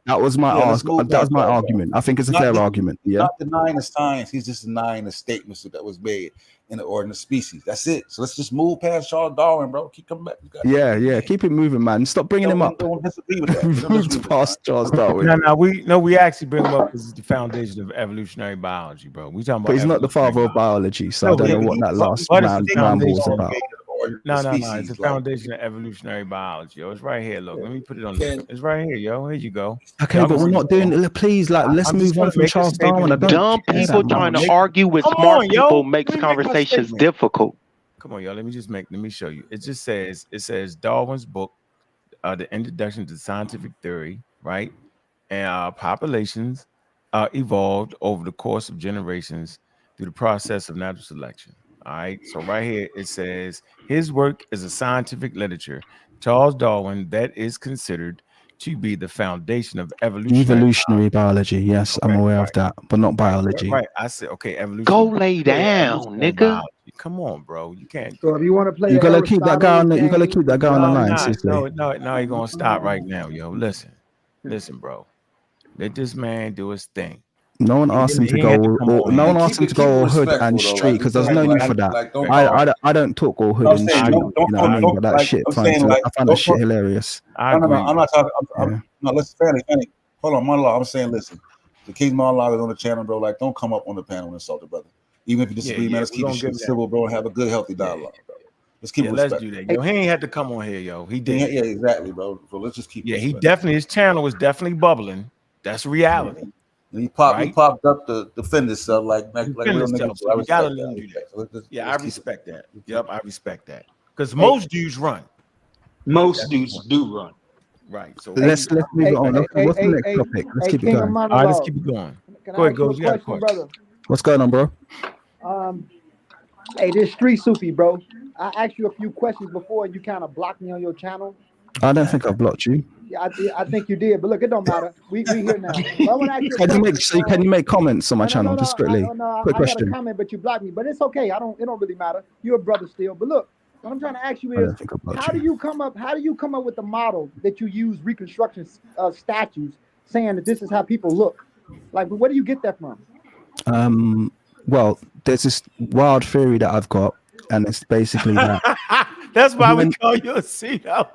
That was my ask. That was my argument. I think it's a fair argument. Yeah. Not denying the science. He's just denying the statements that was made in the order of species. That's it. So let's just move past Charles Darwin, bro. Keep coming back. Yeah. Keep it moving, man. Stop bringing him up. Don't disagree with that. We've moved past Charles Darwin. We actually bring him up because it's the foundation of evolutionary biology, bro. We talking about. But he's not the father of biology, so I don't know what that last ramble was about. No. It's the foundation of evolutionary biology. Yo, it's right here. Look, let me put it on. It's right here, yo. Here you go. Okay, but we're not doing. Please, let's move on from Charles Darwin. Dumb people trying to argue with smart people makes conversations difficult. Come on, yo. Let me show you. It says Darwin's book, The Introduction to Scientific Theory, right? And populations evolved over the course of generations through the process of natural selection. All right, so right here it says his work is a scientific literature. Charles Darwin, that is considered to be the foundation of evolutionary biology. Yes, I'm aware of that, but not biology. Right. I said, okay, evolution. Go lay down, nigga. Biology. Come on, bro. You can't. So if you want to play, you gotta keep that guy on. You gotta keep that guy on the line. No, you're gonna stop right now, yo. Listen, bro. Let this man do his thing. No one asked him to go. No one asked him to go all hood and street because there's no need for that. I don't talk all hood and street. You know what I mean? But that shit, I find that shit hilarious. I'm not talking. No, listen, Fanny. Hold on, monologue. I'm saying, listen. The King's monologue is on the channel, bro. Like, don't come up on the panel and insult the brother. Even if you disagree, man. Let's keep the shit civil, bro, and have a good, healthy dialogue, bro. Let's keep let's do that. Yo, he ain't had to come on here, yo. He did. Yeah, exactly, bro. So let's just keep. Yeah, he definitely, his channel was definitely bubbling. That's reality. And he popped up to defend himself like real niggas. So we gotta let him do that. I respect that. Yep, I respect that. Because most dudes run. Most dudes do run. Right. So let's move on. What's the next topic? Let's keep it going. All right, let's keep it going. Go ahead, Goes. You got a question, brother. What's going on, bro? Hey, this Street Sufi, bro. I asked you a few questions before, and you kind of blocked me on your channel. I don't think I blocked you. Yeah, I think you did, but look, it don't matter. We here now. Can you make comments on my channel just quickly? Quick question. I got a comment, but you blocked me. But it's okay. It don't really matter. You're a brother still. But look, what I'm trying to ask you is, how do you come up with the model that you use reconstruction statues, saying that this is how people look? Like, where do you get that from? Well, there's this wild theory that I've got, and it's basically that. That's why we call you a CeeLo.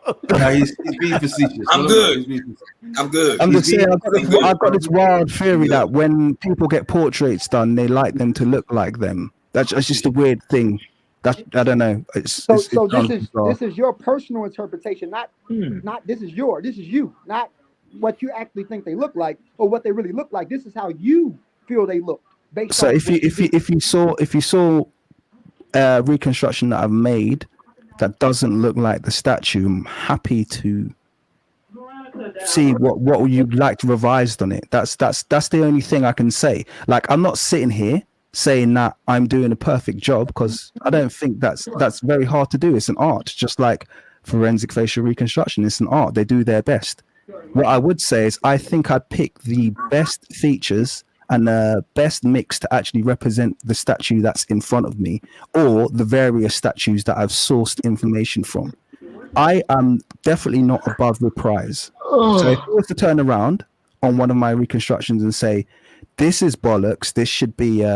He's being facetious. I'm good. I'm just saying, I've got this wild theory that when people get portraits done, they like them to look like them. That's just a weird thing. I don't know. So this is your personal interpretation, not this is you, not what you actually think they look like or what they really look like. This is how you feel they look. So if you saw reconstruction that I've made that doesn't look like the statue, I'm happy to see what you'd like revised on it. That's the only thing I can say. Like, I'm not sitting here saying that I'm doing a perfect job, because I don't think that's very hard to do. It's an art, just like forensic facial reconstruction. It's an art. They do their best. What I would say is I think I'd pick the best features and the best mix to actually represent the statue that's in front of me, or the various statues that I've sourced information from. I am definitely not above reprise. So if I was to turn around on one of my reconstructions and say, this is bollocks, this should be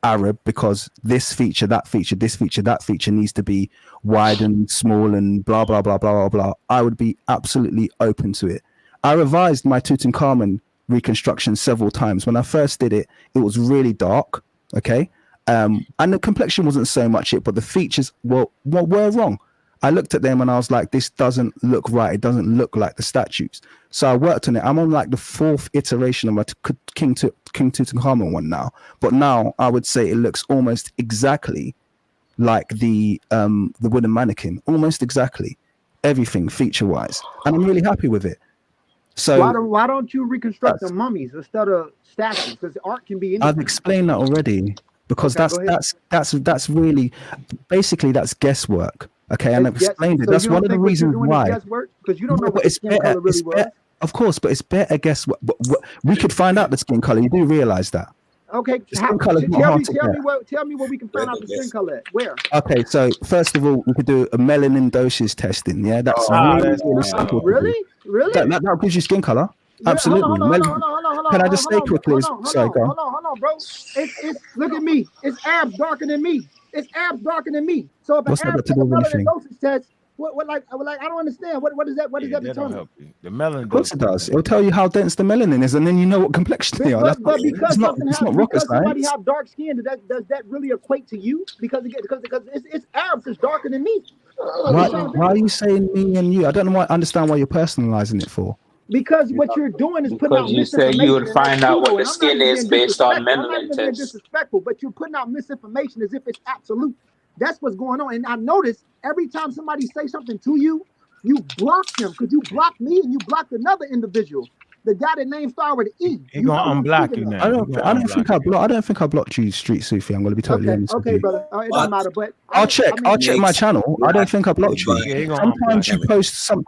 Arab, because this feature, that feature, this feature, that feature needs to be wide and small and blah, blah, blah, blah, blah, blah, I would be absolutely open to it. I revised my Tutankhamun reconstruction several times. When I first did it, it was really dark, okay? And the complexion wasn't so much it, but the features were wrong. I looked at them and I was like, this doesn't look right. It doesn't look like the statues. So I worked on it. I'm on like the 4th iteration of my King Tutankhamun one now. But now I would say it looks almost exactly like the wooden mannequin. Almost exactly. Everything feature-wise. And I'm really happy with it. So why don't you reconstruct the mummies instead of statues? Because art can be anything. I've explained that already, because that's really basically that's guesswork. Okay, and I've explained it. So that's one of the reasons why. Because you don't know what the skin color really was. Of course, but it's better guesswork. But we could find out the skin color. You do realize that. Okay, tell me where we can find out the skin color at. Where? Okay, so first of all, we could do a melanin dosage testing. Yeah, that's really simple. Really? That gives you skin color. Absolutely. Hold on, Can I just say quickly? Sorry, go on. Hold on, bro. It's look at me. It's abs darker than me. So if what's that to do with anything? Test, what I don't understand. What is that? What does that determine? The melanin. Of course it does. It'll tell you how dense the melanin is, and then you know what complexion they are. It's not rocket science. Somebody have dark skin, does that really equate to you? Because it's Arabs is darker than me. Why are you saying me and you? I don't understand why you're personalizing it for. Because what you're doing is putting out misinformation. Because you said you would find out what the skin is based on melanin tests. Disrespectful, but you're putting out misinformation as if it's absolute. That's what's going on. And I notice every time somebody say something to you, you block them, because you blocked me and you blocked another individual. The guy that name started with E. He's gonna unblock you now. I don't think I blocked you, Street Sufi. I'm gonna be totally honest with you. Okay, brother. It doesn't matter, but I'll check my channel. I don't think I blocked you. Sometimes you post some.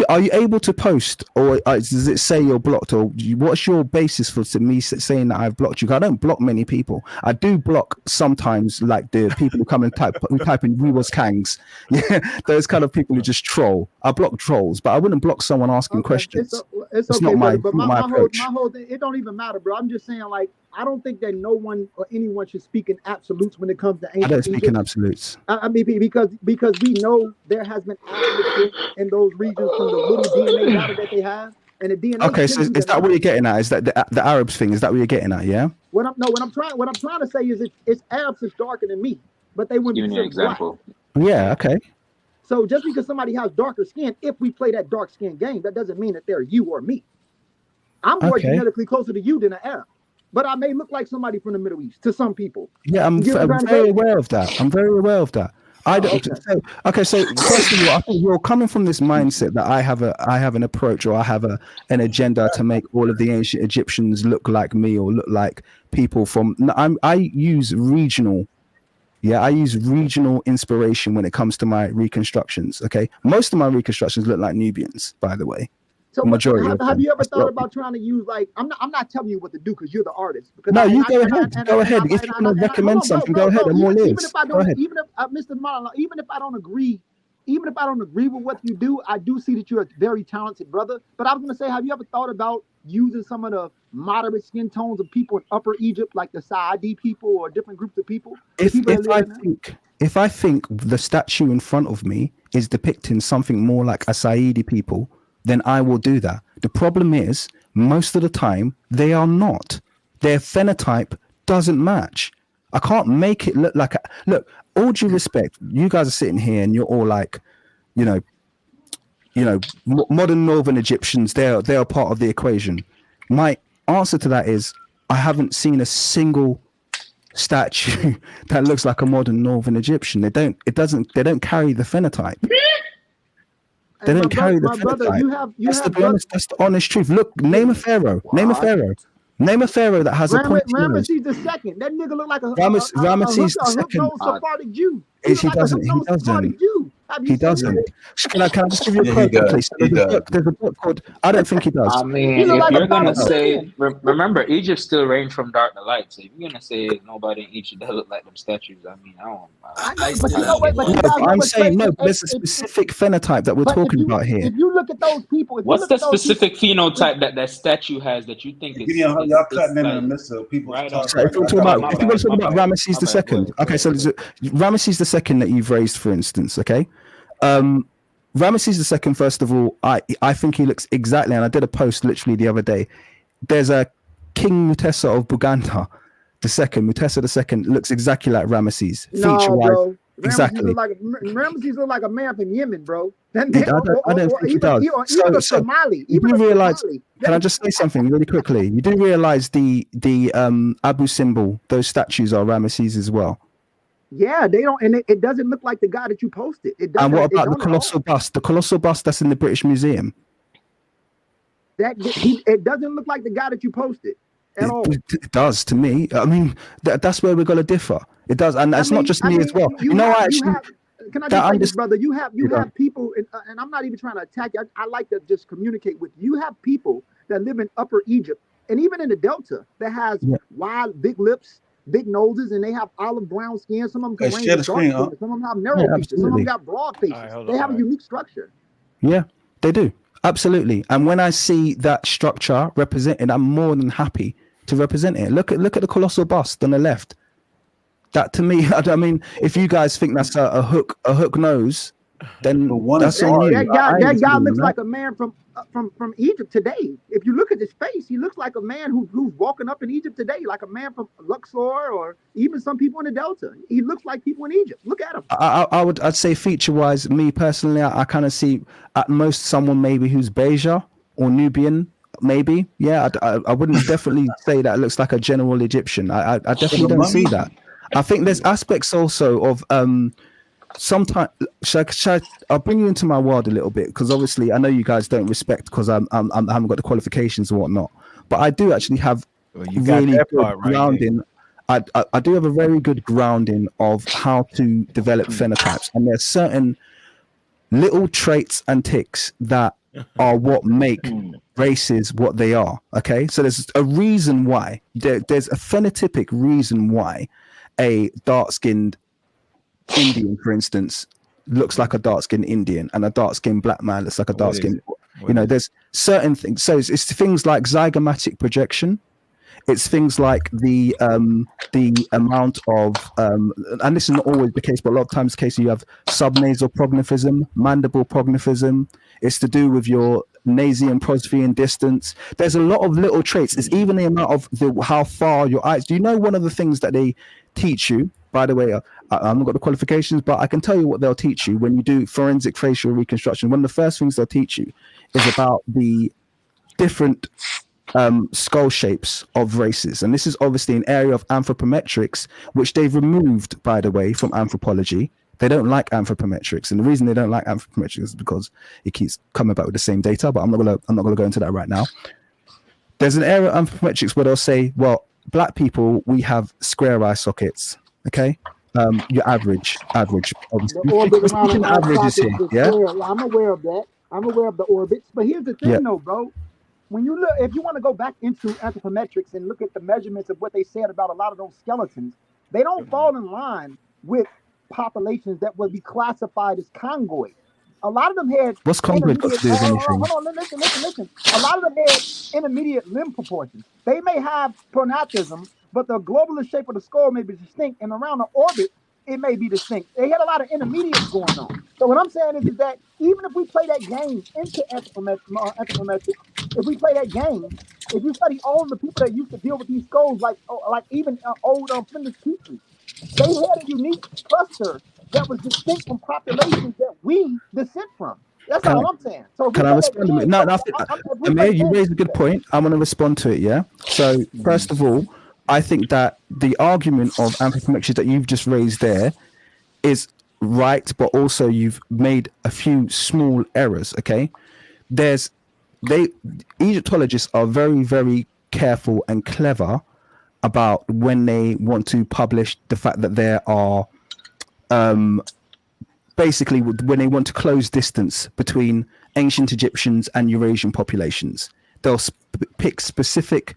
Are you able to post, or does it say you're blocked, or what's your basis for me saying that I've blocked you? I don't block many people. I do block sometimes, like the people who come and type in "we was Kangs." Yeah, those kind of people who just troll. I block trolls, but I wouldn't block someone asking questions. It's okay, not my but my approach. My whole thing, it don't even matter, bro. I'm just saying, like, I don't think that no one or anyone should speak in absolutes when it comes to ancient I don't speak in absolutes. I mean, because we know there has been advocacy in those regions from the little DNA data that they have, and the DNA. Okay, so is that what you're getting at? Is that the Arabs thing? Is that what you're getting at? Yeah. What I'm trying to say is it's Arabs is darker than me, but they wouldn't. Give me an example. Yeah. Okay. So just because somebody has darker skin, if we play that dark skin game, that doesn't mean that they're you or me. I'm more genetically closer to you than an Arab, but I may look like somebody from the Middle East to some people. Yeah, I'm very aware of that. I'm very aware of that. I don't. So first of all, I think you're coming from this mindset that I have an approach, or I have an agenda to make all of the ancient Egyptians look like me or look like people from. I use regional. Yeah, I use regional inspiration when it comes to my reconstructions. Okay, most of my reconstructions look like Nubians, by the way. So majority. Have you ever thought about trying to use like I'm not telling you what to do because you're the artist. No, you go ahead. Go ahead. If you want to recommend something, go ahead. I'm all ears. Even if I don't, Mr. Marlon, even if I don't agree with what you do, I do see that you're a very talented brother. But I was gonna say, have you ever thought about using some of the moderate skin tones of people in Upper Egypt, like the Saadi people or different groups of people? If I think the statue in front of me is depicting something more like a Saidi people, then I will do that. The problem is, most of the time, they are not. Their phenotype doesn't match. I can't make it look like look, all due respect, you guys are sitting here and you're all like, modern Northern Egyptians, they are part of the equation. My answer to that is, I haven't seen a single statue that looks like a modern Northern Egyptian. They don't carry the phenotype. They don't carry the phenotype. That's the honest truth. Look, name a pharaoh. Name a pharaoh. Name a pharaoh that has a pointy nose. Ramesses the second. That nigga look like a Ramesses the second. Sephardic Jew. He doesn't. He doesn't. Can I just give you a quote, please? There's a book called. I don't think he does. I mean, if you're gonna say, remember, Egypt still ranged from dark to light. So if you're gonna say nobody in Egypt that look like them statues, I mean, I'm saying no. There's a specific phenotype that we're talking about here. If you look at those people, what's the specific phenotype that statue has that you think is? Y'all cutting in the midst of people. If you want to talk about Ramesses the second, okay. So Ramesses the second that you've raised, for instance, okay. Ramesses the second, first of all, I think he looks exactly, and I did a post literally the other day. There's a King Mutesa of Buganda the second. Mutesa the second looks exactly like Ramesses, feature-wise. Exactly. Ramesses look like a man from Yemen, bro. I don't think he does. Even Somali. You do realize? Can I just say something really quickly? You do realize the Abu symbol, those statues are Ramesses as well. Yeah, they don't, and it doesn't look like the guy that you posted. And what about the colossal bust? The colossal bust that's in the British Museum. It doesn't look like the guy that you posted at all. It does to me. I mean, that's where we're gonna differ. It does, and it's not just me as well. Can I just say this, brother? You have people, and I'm not even trying to attack you. I like to just communicate with you. You have people that live in Upper Egypt and even in the Delta that has wide, big lips, big noses, and they have olive brown skin. Some of them can range dark skin. Some of them have narrow features. Some of them got broad faces. They have a unique structure. Yeah, they do. Absolutely. And when I see that structure represented, I'm more than happy to represent it. Look at the colossal bust on the left. That to me, I mean, if you guys think that's a hook nose, then that's on you. That guy looks like a man from Egypt today. If you look at his face, he looks like a man who's walking up in Egypt today, like a man from Luxor or even some people in the Delta. He looks like people in Egypt. Look at him. I'd say feature-wise, me personally, I kind of see at most someone maybe who's Beja or Nubian, maybe. Yeah, I wouldn't definitely say that it looks like a general Egyptian. I definitely don't see that. I think there's aspects also of sometimes. I'll bring you into my world a little bit because obviously I know you guys don't respect because I haven't got the qualifications and whatnot. But I do actually have really good grounding. I do have a very good grounding of how to develop phenotypes, and there's certain little traits and tics that are what make races what they are. Okay, so there's a reason why there's a phenotypic reason why a dark-skinned Indian, for instance, looks like a dark-skinned Indian, and a dark-skinned black man looks like a dark-skinned. There's certain things. So it's things like zygomatic projection. It's things like the amount of and this is not always the case, but a lot of times the case you have subnasal prognathism, mandible prognathism. It's to do with your Nasion Prosophian distance. There's a lot of little traits. It's even the amount of how far your eyes. Do you know one of the things that they teach you by the way, I've not got the qualifications, but I can tell you what they'll teach you when you do forensic facial reconstruction. One of the first things they'll teach you is about the different skull shapes of races. And this is obviously an area of anthropometrics, which they've removed, by the way, from anthropology. They don't like anthropometrics, and the reason they don't like anthropometrics is because it keeps coming back with the same data. But I'm not gonna go into that right now. There's an area of anthropometrics where they'll say, well, black people, we have square eye sockets. Okay, your average. Obviously, averages here. Yeah, I'm aware of that. I'm aware of the orbits. But here's the thing, though, bro. When you look, if you want to go back into anthropometrics and look at the measurements of what they said about a lot of those skeletons, they don't fall in line with populations that would be classified as congoid. A lot of them had what's congoid got to do with anything? Hold on, listen. A lot of them had intermediate limb proportions. They may have prognathism, but the globular shape of the skull may be distinct, and around the orbit, it may be distinct. They had a lot of intermediates going on. So what I'm saying is that even if we play that game into anthropometrics, if we play that game, if you study all of the people that used to deal with these skulls, like even old Flinders Petrie, they had a unique cluster that was distinct from populations that we descend from. That's all I'm saying. So can I respond to it? No, Amir, you raised a good point. I'm going to respond to it, yeah? So first of all, I think that the argument of anthropometrics that you've just raised there is right, but also you've made a few small errors, okay? Egyptologists are very, very careful and clever about when they want to publish the fact that there are basically when they want to close distance between ancient Egyptians and Eurasian populations. They'll pick specific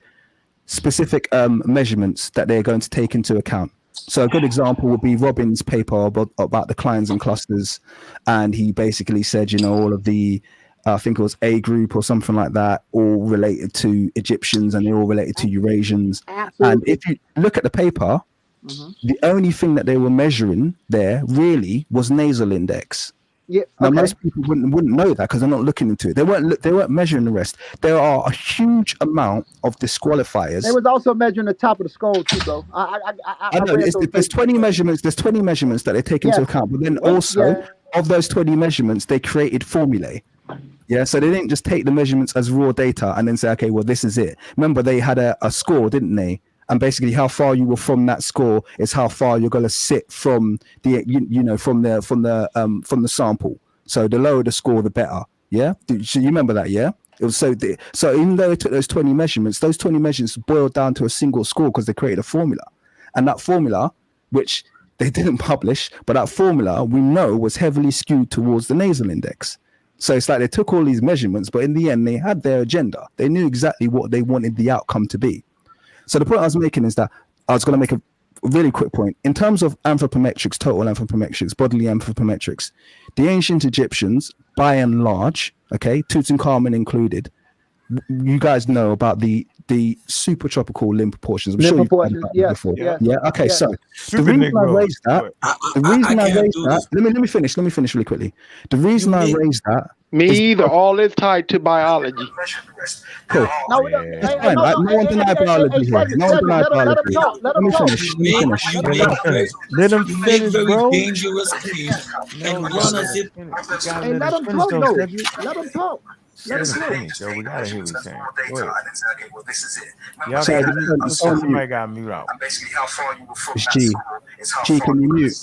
measurements that they're going to take into account. So a good example would be Robbins' paper about the clans and clusters, and he basically said, all of the I think it was A group or something like that, all related to Egyptians and they're all related to Eurasians. Absolutely. And if you look at the paper, the only thing that they were measuring there really was nasal index. Yeah, now most people wouldn't know that because they're not looking into it. They weren't measuring the rest. There are a huge amount of disqualifiers. They was also measuring the top of the skull too, though. I know there's 20 measurements. There's 20 measurements that they take into account, but then also of those 20 measurements, they created formulae. Yeah, so they didn't just take the measurements as raw data and then say, okay, well, this is it. Remember, they had a score, didn't they? And basically, how far you were from that score is how far you're going to sit from the, from the sample. So the lower the score, the better. Yeah, so you remember that? Yeah. It was so even though they took those 20 measurements boiled down to a single score because they created a formula, and that formula, which they didn't publish, but that formula we know was heavily skewed towards the nasal index. So it's like they took all these measurements, but in the end, they had their agenda. They knew exactly what they wanted the outcome to be. So the point I was making is that I was going to make a really quick point. In terms of anthropometrics, total anthropometrics, bodily anthropometrics, the ancient Egyptians, by and large, okay, Tutankhamun included, you guys know about the super tropical limb proportions. I'm sure you've heard about them before. Yeah. Okay. So the reason I raised that, let me finish really quickly. The reason I raised that. Me either. All is tied to biology. Cool. No one denied biology here. No one denied biology. Let me finish. Let him finish, bro. Dangerous place. And run as if. Hey, let him talk, though. Let him talk. Let him finish, yo. We gotta hear what he's saying. This is it. Y'all somebody got mute out. Basically, how far you were from G, can you mute?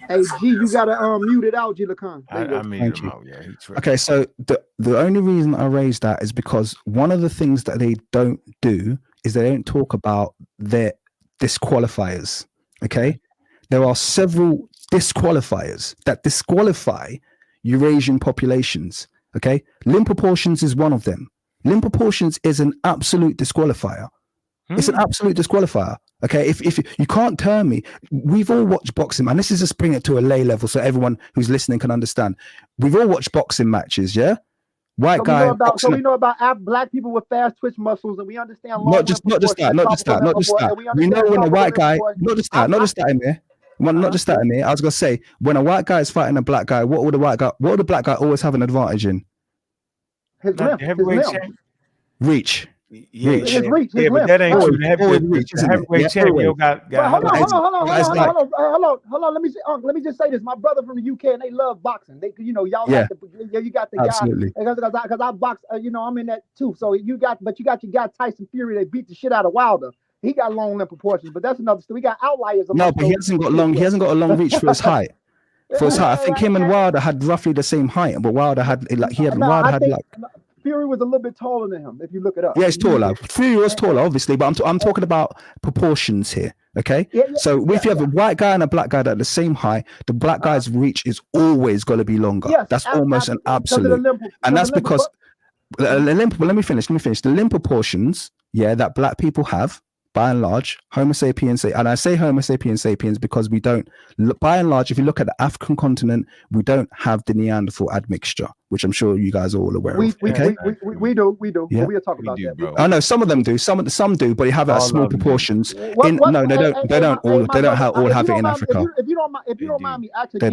Hey, G, you gotta mute it out, G. Lacan. I muted him out. Yeah, okay, so the only reason I raised that is because one of the things that they don't do is they don't talk about their disqualifiers. Okay, there are several disqualifiers that disqualify Eurasian populations. Okay, limb proportions is one of them. Limb proportions is an absolute disqualifier. It's an absolute disqualifier. Okay, if you can't turn me, we've all watched boxing, man. This is just bring it to a lay level so everyone who's listening can understand. We've all watched boxing matches, yeah. We know about black people with fast twitch muscles, and we understand. Not just that. We know when a white guy, not just that in there. Not just that in there. I was gonna say when a white guy is fighting a black guy, what would the black guy always have an advantage in? His limb. Reach. Yeah, reach, but that ain't true. The heavyweight champion got. Hold on. Let me just say this. My brother from the UK, and they love boxing. They, y'all got you got the absolutely. guy because I box. I'm in that too. So you got your guy Tyson Fury. They beat the shit out of Wilder. He got long limb proportions, but that's another story. We got outliers. No, but he hasn't got a long reach for his height. I think him and Wilder had roughly the same height, but Wilder had Fury was a little bit taller than him. If you look it up, yeah, he's taller. Fury was taller, obviously, but I'm talking about proportions here. Okay, so if you have a white guy and a black guy that are the same height, the black guy's reach is always going to be longer. Yes, that's almost an absolute, and that's because let me finish. The limb proportions, that black people have. By and large, Homo sapiens, and I say Homo sapiens because we don't, by and large, if you look at the African continent, we don't have the Neanderthal admixture, which I'm sure you guys are all aware of. We do. Yeah. We'll talk about that. Bro. I know some of them do, some do, but you have it at small proportions. They don't all have it in Africa. If you don't mind me asking, I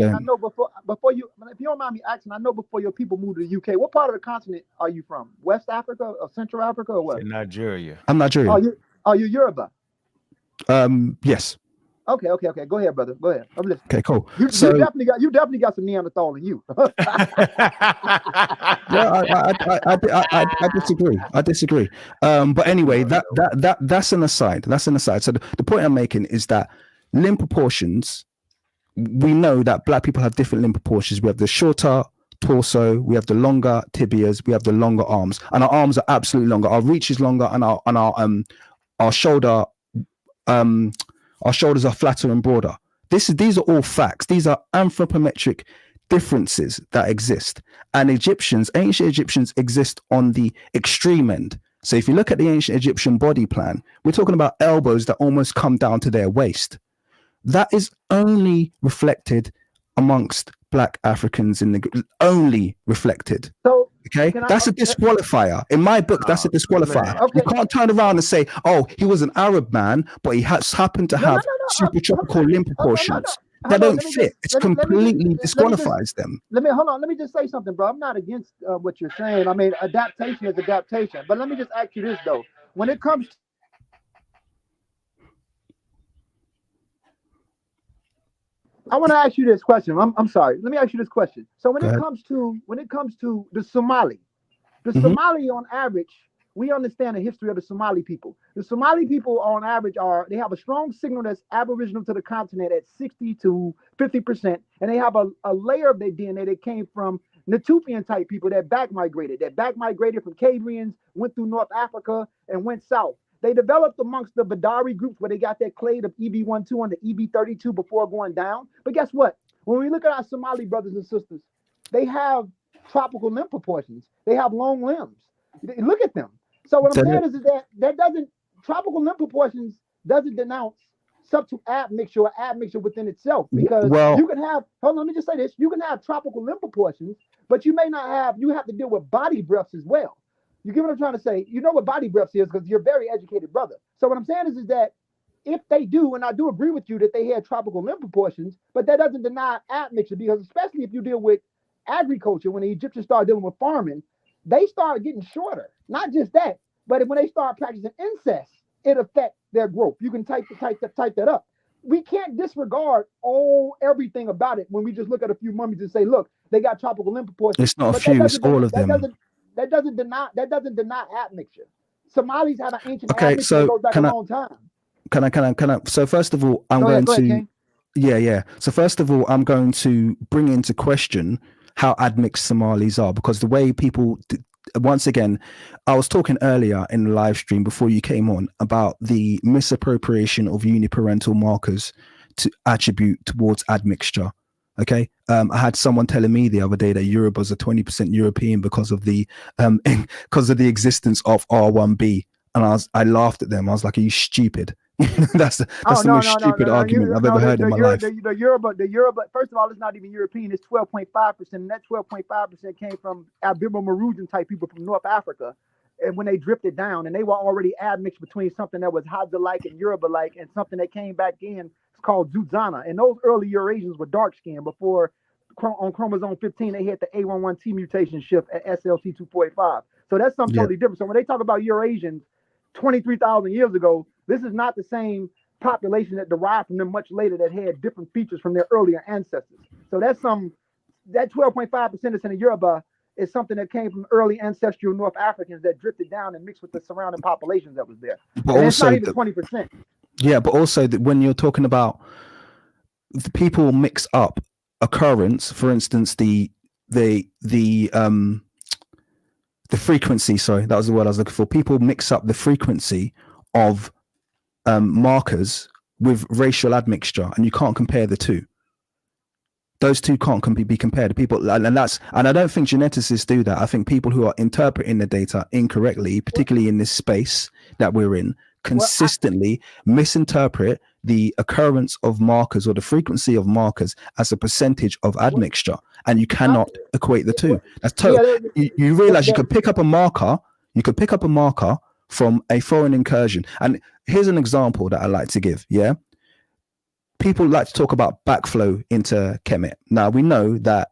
know before your people moved to the UK, what part of the continent are you from? West Africa or Central Africa or what? In Nigeria. I'm Nigerian. Are you Yoruba? Yes. Okay. Go ahead, brother. Go ahead. I'm listening. Okay, cool. You definitely got some Neanderthal in you. I disagree. But anyway, that's an aside. So the point I'm making is that limb proportions. We know that black people have different limb proportions. We have the shorter torso, we have the longer tibias, we have the longer arms, and our arms are absolutely longer. Our reach is longer, and our shoulders are flatter and broader. These are all facts. These are anthropometric differences that exist. And ancient Egyptians exist on the extreme end. So if you look at the ancient Egyptian body plan, we're talking about elbows that almost come down to their waist. That is only reflected amongst Black Africans only reflected. So okay, that's a disqualifier. In my book, that's a disqualifier. You can't turn around and say, "Oh, he was an Arab man, but he has happened to have super tropical limb proportions." They don't fit. It's completely disqualifies them. Let me just say something, bro. I'm not against what you're saying. I mean, adaptation is adaptation. But let me just ask you this though: when it comes I want to ask you this question. I'm sorry. Let me ask you this question. So when it comes to the Somali, Somali on average, we understand the history of the Somali people. The Somali people on average they have a strong signal that's aboriginal to the continent at 60 to 50%, and they have a layer of their DNA that came from Natufian type people that back migrated from Cambrians, went through North Africa and went south. They developed amongst the Badari groups where they got that clade of EB12 and the EB32 before going down. But guess what? When we look at our Somali brothers and sisters, they have tropical limb proportions. They have long limbs. Look at them. So what I'm saying is that doesn't tropical limb proportions doesn't denounce subtle admixture or admixture within itself, because you can have, hold on, let me just say this, you can have tropical limb proportions, but you may not have, you have to deal with body breaths as well. You get what I'm trying to say? You know what body breaths is because you're a very educated brother. So what I'm saying is that if they do, and I do agree with you that they had tropical limb proportions, but that doesn't deny admixture, because especially if you deal with agriculture, when the Egyptians started dealing with farming, they started getting shorter. Not just that, but when they start practicing incest, it affects their growth. You can type that up. We can't disregard everything about it when we just look at a few mummies and say, look, they got tropical limb proportions. It's not a few, it's all of them. That doesn't deny admixture. Somalis have an ancient admixture that goes back a long time. Can I? So first of all, So first of all, I'm going to bring into question how admixed Somalis are, because the way people, once again, I was talking earlier in the live stream before you came on about the misappropriation of uniparental markers to attribute towards admixture. Okay, I had someone telling me the other day that Yorubas are 20% European because of the existence of R1B, and I laughed at them. I was like, "Are you stupid?" that's the most stupid argument I've ever heard in my life. The Yoruba, first of all, it's not even European. It's 12.5%, and that 12.5% came from Abimbo Marujan type people from North Africa. And when they drifted down, and they were already admixed between something that was Hadza-like and Yoruba-like and something that came back in, it's called Zuzana. And those early Eurasians were dark skinned before on chromosome 15, they had the A11T mutation shift at SLC2485. So that's something totally different. So when they talk about Eurasians 23,000 years ago, this is not the same population that derived from them much later that had different features from their earlier ancestors. So that 12.5% that's in the Yoruba is something that came from early ancestral North Africans that drifted down and mixed with the surrounding populations that was there. But and also it's not even 20%. Yeah, but also when you're talking about the people mix up occurrence, for instance, the frequency. Sorry, that was the word I was looking for. People mix up the frequency of markers with racial admixture, and you can't compare the two. Those two can't be compared. People, and I don't think geneticists do that. I think people who are interpreting the data incorrectly, particularly in this space that we're in, consistently misinterpret the occurrence of markers or the frequency of markers as a percentage of admixture, and you cannot equate the two. That's total. You realize you could pick up a marker. You could pick up a marker from a foreign incursion. And here's an example that I like to give. Yeah. People like to talk about backflow into Kemet. Now we know that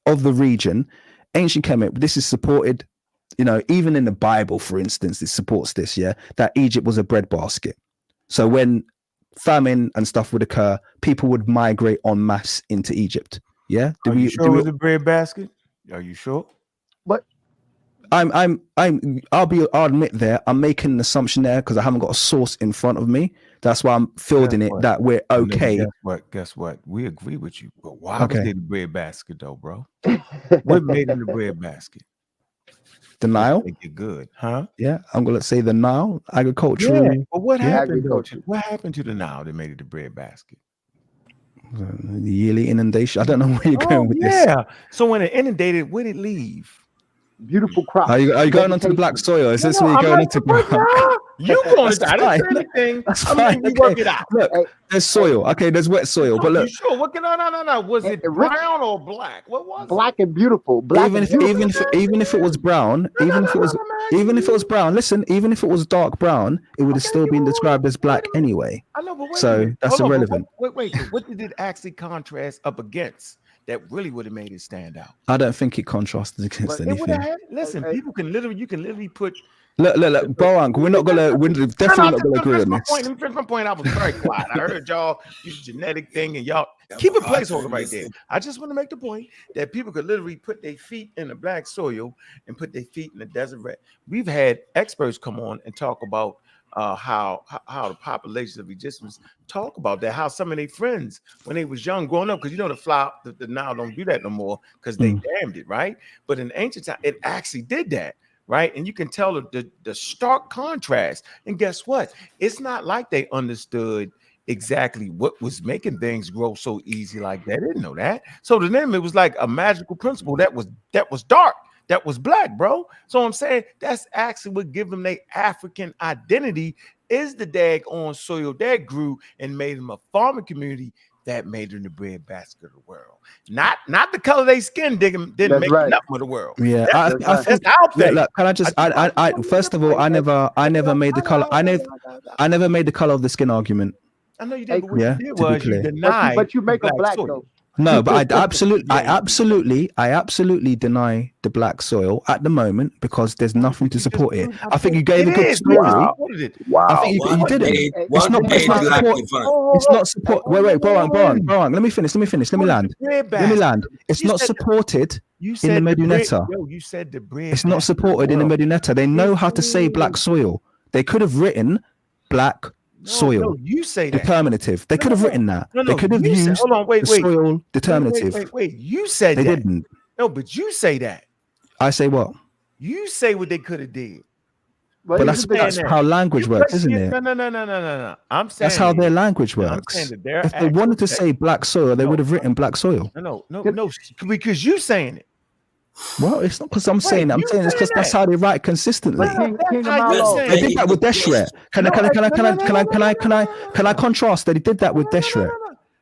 of the region, ancient Kemet, this is supported, even in the Bible, for instance, it supports this, that Egypt was a breadbasket. So when famine and stuff would occur, people would migrate en masse into Egypt. Yeah. Are you sure it was a breadbasket? Are you sure? But I'll admit there, I'm making an assumption there because I haven't got a source in front of me. That's why I'm fielding it that we're okay. Guess what? We agree with you. But why was it the breadbasket though, bro? What made it the breadbasket? The Nile? Make it good, huh? Yeah, I'm gonna say the Nile, agricultural. Yeah, but what happened? What happened to the Nile that made it the breadbasket? The yearly inundation. I don't know where you're going with this. Yeah. So when it inundated, where did it leave? Beautiful crop. Are you going onto the black soil? Is this where you're going into? You going to? I didn't say anything. That's I'm fine. letting you work it out. Look, there's soil. Okay, there's wet soil. But look, you sure? What? No. Was it brown or black? What was black and beautiful? Even if it was brown, even if it was brown. Listen, even if it was dark brown, it would have still been described as black anyway. I know, but so that's irrelevant. Wait. What did it actually contrast up against? That really would have made it stand out. I don't think it contrasted against anything. Listen, you can literally put. Look, Borank, we're definitely not gonna agree on this. Let me finish my point. I was very quiet. I heard y'all use genetic thing, and y'all keep a placeholder right there. I just want to make the point that people could literally put their feet in the black soil and put their feet in the desert red. We've had experts come on and talk about how the populations of Egyptians talk about that, how some of their friends when they was young growing up, because the Nile don't do that no more because they damned it, right? But in ancient time, it actually did that, right? And you can tell the stark contrast. And guess what? It's not like they understood exactly what was making things grow so easy like that. They didn't know that. So to them, it was like a magical principle that was dark. That was black, bro. So I'm saying that's actually what give them their African identity is the daggone soil that grew and made them a farming community that made them the breadbasket of the world. Not the color of their skin didn't make nothing of the world. Yeah, that's our thing. Look, can I just I first of all, I never made the color. I never made the color of the skin argument. I know you did, but what you did was you denied. But you make a black though. No, but I absolutely deny the black soil at the moment because there's nothing to support it. I think you gave a good story. Wow. I think you didn't. It's not support. Wait, Boran. Let me finish. Let me land. It's not supported in the Medunetta. You said the bread. It's not supported in the Medunetta. They know how to say black soil. They could have written black soil. No, you say that. Determinative. They could have written that. They could have used soil determinative. Wait. You said they that. Didn't. No, but you say that. I say what? You say what they could have did. But that's how language works, isn't it? No. I'm saying that's how their language works. If they wanted to say black soil, they would have written black soil. No, because you saying it. Well, it's not because I'm saying it. I'm saying it's because that's how they write consistently. They did that with Deshret. Can I contrast that? They did that with Deshret.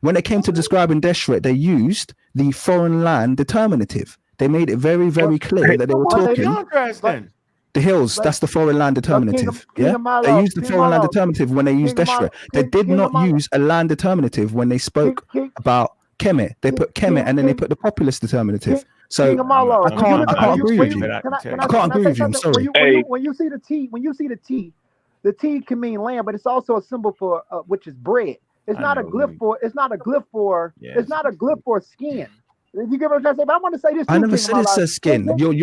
When it came to describing Deshret, they used the foreign land determinative. They made it very, very clear that they were talking. The hills, that's the foreign land determinative. Yeah, they used the foreign land determinative when they used Deshret. They did not use a land determinative when they spoke about Kemet. They put Kemet, and then they put the populist determinative. So King Amalo, I can't agree with you. I can't agree with you. I'm sorry. When you see the T, the T can mean land, but it's also a symbol for which is bread. It's not a glyph for. It's not a glyph for. It's not a glyph for skin. You get what I'm trying to say? But I want to say this. I never said it says skin. You're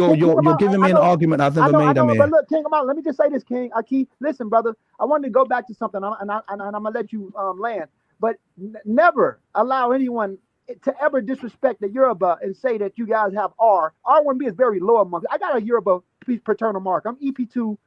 giving me an argument I've never made. But look, King Amalo, let me just say this, King Aki. Listen, brother. I wanted to go back to something, and I'm gonna let you land. But never allow anyone to ever disrespect the Yoruba and say that you guys have R. R1B is very low amongst. I got a Yoruba paternal mark. I'm EP252,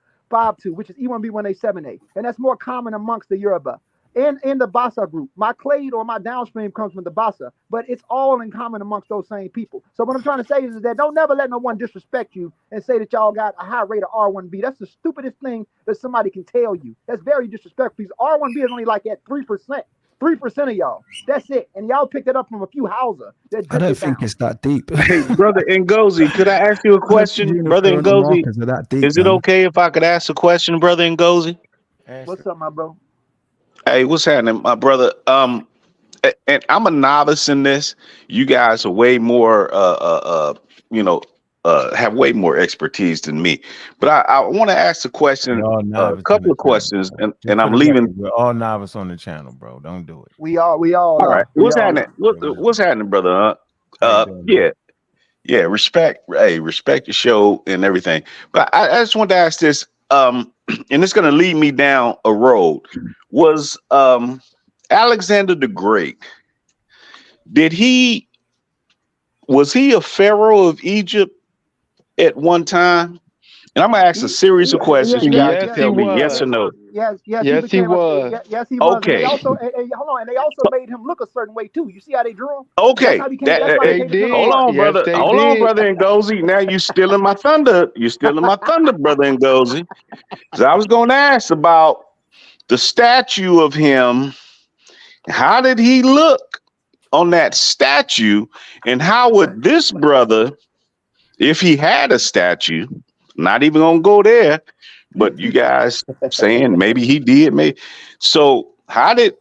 which is E1B1A7A, and that's more common amongst the Yoruba. In the Bassa group, my clade or my downstream comes from the Bassa, but it's all in common amongst those same people. So what I'm trying to say is that don't never let no one disrespect you and say that y'all got a high rate of R1B. That's the stupidest thing that somebody can tell you. That's very disrespectful because R1B is only like at 3%. 3% of y'all. That's it. And y'all picked it up from a few Hausa. I don't think it's that deep. Hey, Brother Ngozi, could I ask you a question? Brother Ngozi, is it okay if I could ask a question, Brother Ngozi? What's up, my bro? Hey, what's happening, my brother? And I'm a novice in this. You guys are way more, have way more expertise than me. But I want to ask a question, a couple of questions, and I'm leaving. We're all novice on the channel, bro. Don't do it. We all. All right. What's happening? What's happening, brother? Yeah. Respect. Hey, respect the show and everything. But I just wanted to ask this. And it's going to lead me down a road. Was Alexander the Great? Was he a pharaoh of Egypt at one time? And I'm gonna ask a series of questions. You guys can tell me yes or no. Yes, he was. Yes, he was. Okay. And hold on, and they also made him look a certain way too. You see how they drew him? Okay. Hold on, brother. Hold on, brother Ngozi. Now you stealing my thunder. You're stealing my thunder, brother Ngozi. Because I was going to ask about the statue of him. How did he look on that statue? And how would this brother, if he had a statue, not even gonna go there, but you guys saying maybe he did, maybe. So how did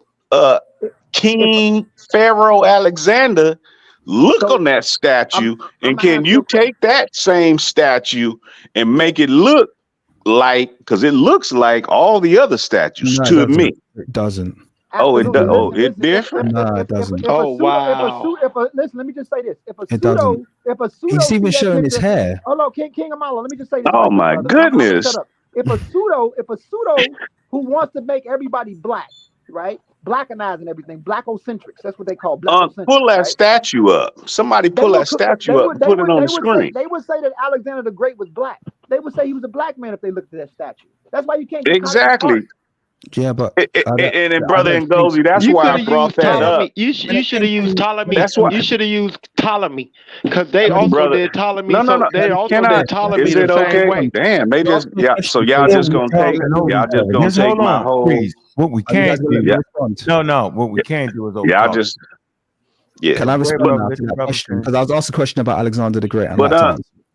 King Pharaoh Alexander look on that statue? And can you take that same statue and make it look like, because it looks like all the other statues to me? It doesn't. Oh, it does. Oh, it's different. No, it doesn't. Listen, let me just say this. If a pseudo, he's even showing his hair. Oh no, King Amalo, let me just say this. Oh my goodness. If a pseudo who wants to make everybody black, right? Blackenizing everything, blackocentrics. That's what they call blackocentrics. Pull that statue up. Somebody pull that statue up and put it on the screen. They would say that Alexander the Great was black. They would say he was a black man if they looked at that statue. That's why you can't. Exactly. Yeah, but and brother Ngozi, that's why I brought that up. You should have used Ptolemy. That's why you should have used Ptolemy, because they also did Ptolemy. No. They also did Ptolemy Is it the same okay? way. Damn, they just So y'all just gonna take my whole. What we can't do. No. What we can't do is y'all just. Yeah. Can I respond to that question? Because I was asked a question about Alexander the Great.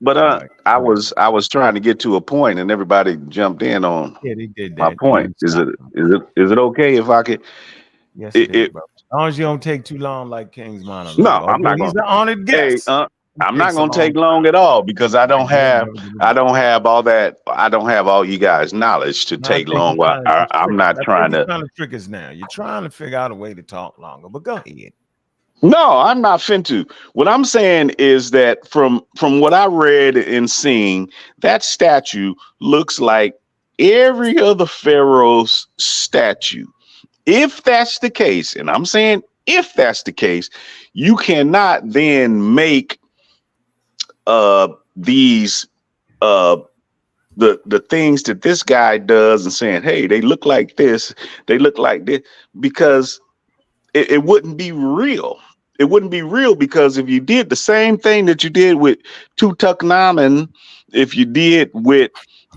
But I was trying to get to a point, and everybody jumped in on my point. Is it okay if I could? Yes, as long as you don't take too long, like King's monologue. No, I'm not going. He's an honored guest. I'm not going to take long at all because I don't have all that. I don't have all you guys' knowledge to take long. I'm not trying to. Trying to trick us now. You're trying to figure out a way to talk longer, but go ahead. No, I'm not finna. What I'm saying is that from what I read and seen, that statue looks like every other pharaoh's statue. If that's the case, and I'm saying if that's the case, you cannot then make these the things that this guy does and saying, hey, they look like this, they look like this, because it wouldn't be real. It wouldn't be real, because if you did the same thing that you did with Tutankhamun, if you did with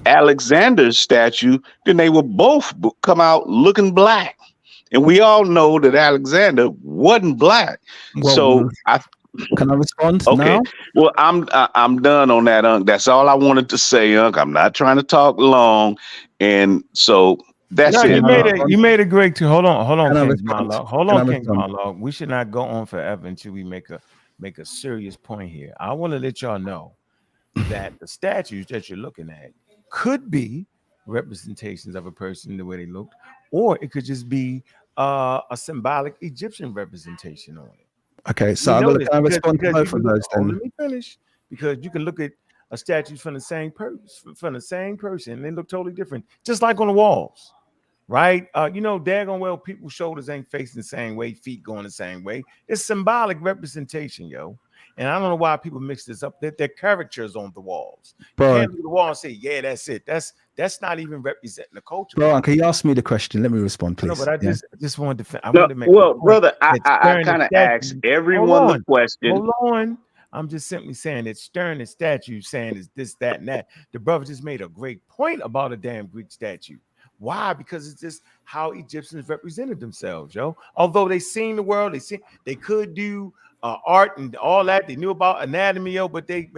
Alexander's statue, then they would both come out looking black. And we all know that Alexander wasn't black. Well, can I respond? Okay. Now? Well, I'm done on that, Unc. That's all I wanted to say, Unc. I'm not trying to talk long. And so That's no, it. You made a great too. Hold on, King's response? monologue. Hold on, King's monologue. We should not go on forever until we make a serious point here. I want to let y'all know that the statues that you're looking at could be representations of a person the way they looked, or it could just be a symbolic Egyptian representation on it. Okay, so can I respond to both of those then? Let me finish, because you can look at a statue from the same person, and they look totally different, just like on the walls, right? Daggone well, people's shoulders ain't facing the same way, feet going the same way. It's symbolic representation, yo. And I don't know why people mix this up. They're caricatures on the walls. Bro, you can't look at the wall and say, yeah, that's it. That's not even representing the culture. Bro, can you ask me the question? Let me respond, please. No, but I just wanted to. Brother, I kind of asked everyone the question. Hold on. I'm just simply saying that Stern and statue saying is this, that, and that. The brother just made a great point about a damn Greek statue. Why? Because it's just how Egyptians represented themselves, yo. Although they seen the world, they could do art and all that. They knew about anatomy, yo, but they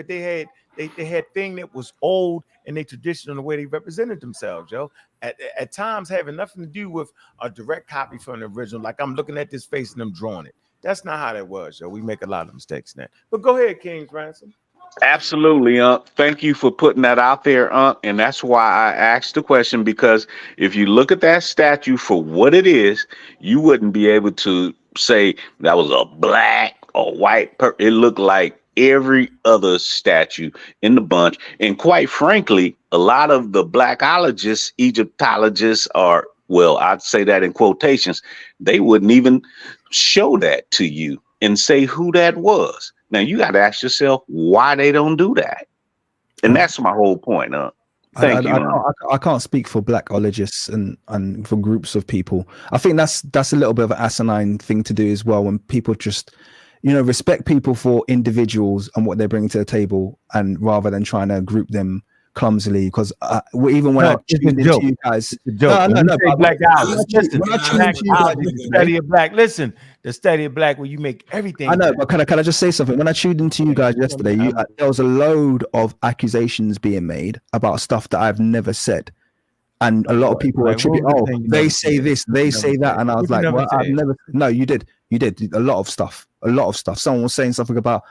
had thing that was old and they traditional the way they represented themselves, yo. At times having nothing to do with a direct copy from the original. Like I'm looking at this face and I'm drawing it. That's not how that was, yo. We make a lot of mistakes in that. But go ahead, King's Ransom. Absolutely, thank you for putting that out there, and that's why I asked the question, because if you look at that statue for what it is, you wouldn't be able to say that was a black or white it looked like every other statue in the bunch. And quite frankly, a lot of the blackologists, Egyptologists are, well, I'd say that in quotations, they wouldn't even show that to you and say who that was. Now you got to ask yourself why they don't do that, and that's my whole point. Thank you. I can't speak for blackologists and for groups of people. I think that's a little bit of an asinine thing to do as well, when people just, respect people for individuals and what they're bringing to the table, and rather than trying to group them clumsily. Because even when I tuned into you guys, listen, the study of black, where you make everything. I know, but can I just say something? When I tuned into you guys yesterday, there was a load of accusations being made about stuff that I've never said. And a lot of people attribute, they say this, they say that. And I was like, well, I've never. No, you did. You did a lot of stuff. Someone was saying something about,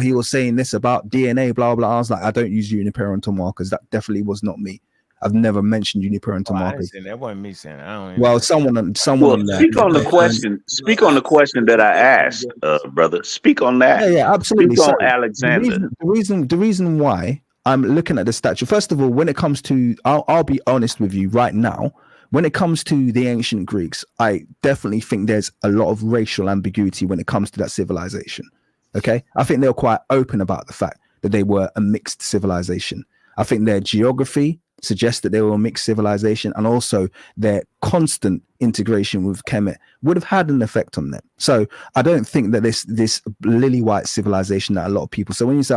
he was saying this about DNA, blah, blah. I was like, I don't use uniparental markers. That definitely was not me. I've never mentioned uniparental markers. That wasn't me saying it. I don't well, someone. Well, speak on the question. Speak on the question that I asked, brother. Speak on that. Yeah, absolutely. Speak on Alexander. The reason why I'm looking at the statue. First of all, when it comes to, I'll be honest with you right now. When it comes to the ancient Greeks, I definitely think there's a lot of racial ambiguity when it comes to that civilization. Okay, I think they were quite open about the fact that they were a mixed civilization. I think their geography suggests that they were a mixed civilization, and also their constant integration with Kemet would have had an effect on them. So I don't think that this lily white civilization that a lot of people. So when you say,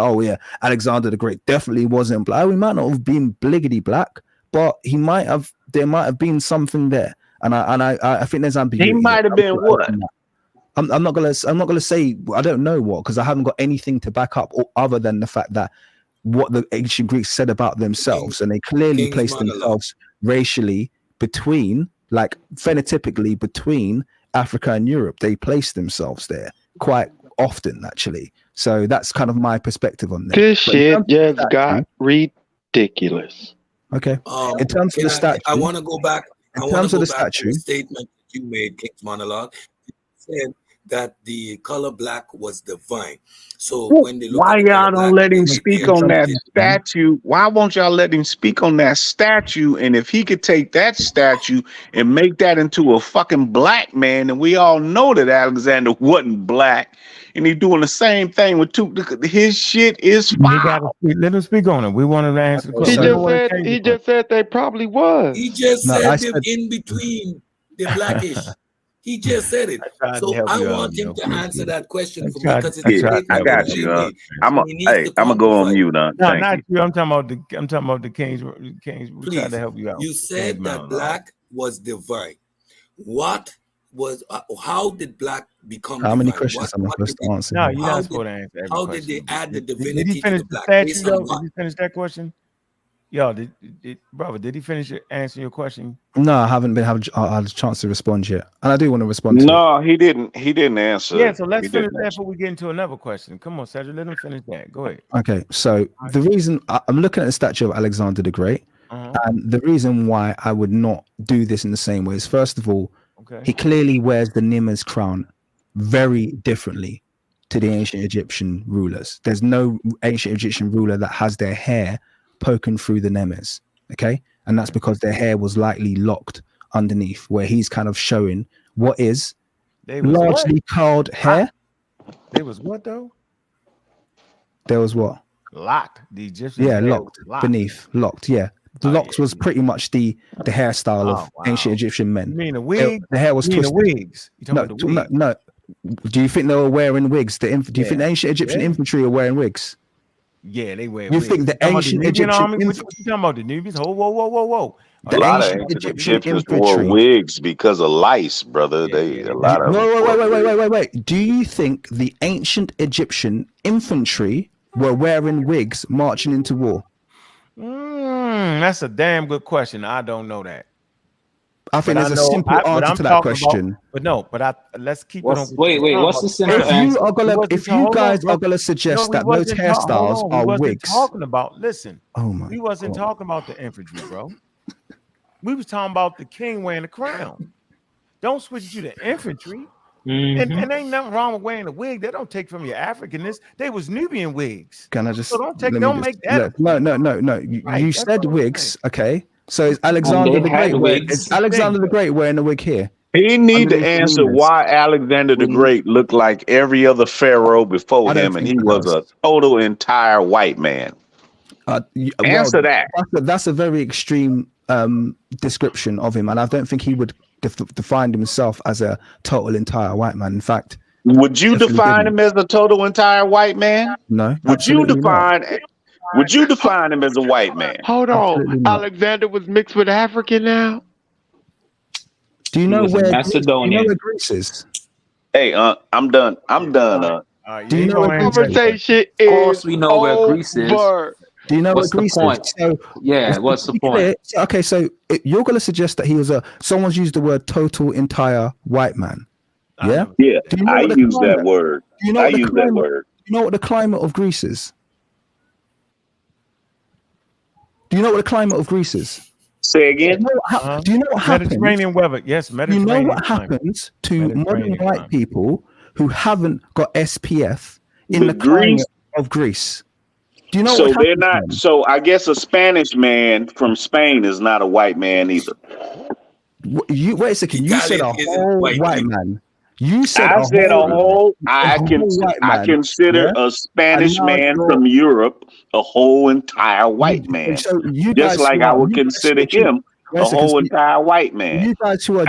Alexander the Great definitely wasn't black, we might not have been bliggity black, but there might have been something there, and I think there's ambiguity. He might have been what? I'm not gonna say I don't know what, because I haven't got anything to back up other than the fact that what the ancient Greeks said about themselves, and they clearly placed themselves racially phenotypically between Africa and Europe. They placed themselves there quite often, actually. So that's kind of my perspective on this. This shit just got ridiculous. Okay. In terms of the statue, I want to go back. In terms of the statue, statement you made, King's Monologue, you said that the color black was divine. So when they look why y'all don't let him speak on that statue? Why won't y'all let him speak on that statue? And if he could take that statue and make that into a fucking black man, and we all know that Alexander wasn't black, and he's doing the same thing with his shit is fire. Let him speak on it. We wanted to answer the question. He just said they probably was. He just said them in between the blackish. He just said it. So I want him to answer that question for me, because I got you. I'm gonna go on mute. No, not you. I'm talking about the Kings. We trying to help you out. You said that black was divine. What was? How did black become? How many questions am I supposed to answer? No, you're not supposed to answer every question. How did they add the divinity to the black? Did you finish that question? Yo, brother, did he finish answering your question? No, I haven't had a chance to respond yet, and I do want to respond. No, he didn't. He didn't answer. Yeah, so let's finish that before we get into another question. Come on, Cedric, let him finish that. Go ahead. Okay, so the reason I'm looking at the statue of Alexander the Great, and the reason why I would not do this in the same way is, first of all, he clearly wears the Nimmers crown very differently to the ancient Egyptian rulers. There's no ancient Egyptian ruler that has their hair poking through the Nimmers, okay? And that's because their hair was likely locked underneath, where he's kind of showing what is largely curled hair. There was what though? There was what? Locked. The Egyptian. Yeah, locked beneath. Locked. Yeah, the locks was pretty much the hairstyle of ancient Egyptian men. You mean a wig? The hair was twisted. Wigs. No. Do you think they were wearing wigs? Do you think the ancient Egyptian infantry are wearing wigs? Yeah, they wear. You think the ancient Egyptian army? What you talking about? The Nubians? Whoa! A lot of ancient Egyptians wore wigs because of lice, brother. Wait. Do you think the ancient Egyptian infantry were wearing wigs marching into war? That's a damn good question. I don't know that. I think there's a simple answer to that question. Let's keep it on. Wait, what's the simple answer? If you guys are gonna suggest that those hairstyles are wigs, talking about. Listen, we wasn't talking about the infantry, bro. We was talking about the king wearing the crown. Don't switch you to infantry. And ain't nothing wrong with wearing a wig. They don't take from your Africanness. They was Nubian wigs. Can I just? So don't make that. No. You said wigs, okay? So is Alexander the Great? Is Alexander the Great wearing a wig here? He need to answer why Alexander the Great looked like every other pharaoh before him, and he was a total entire white man. Answer that. That's a very extreme description of him, and I don't think he would define himself as a total entire white man. In fact, would you define him as a total entire white man? No. Would you define him as a white man? Hold on, Alexander was mixed with African now. Do you know where Macedonian? Do you know where Greece is? Hey, I'm done. Do you know where conversation is? Of course, we know where Greece is. Do you know what's where Greece the point? is? So, yeah, what's the point? Okay, so you're going to suggest that he was someone's used the word total entire white man. Yeah? Yeah, I use that word. Do you know what the climate of Greece is? Do you know what the climate of Greece is? Say again. Do you know what happens? Mediterranean weather. Yes, Mediterranean. You know what happens to modern white people who haven't got SPF in the climate of Greece? Do you know so they're not. So I guess a Spanish man from Spain is not a white man either. Wait a second. You said a whole white man. You said I said a whole. I consider a Spanish man from Europe a whole entire white man. So just like I would consider him a whole entire white man. You guys who are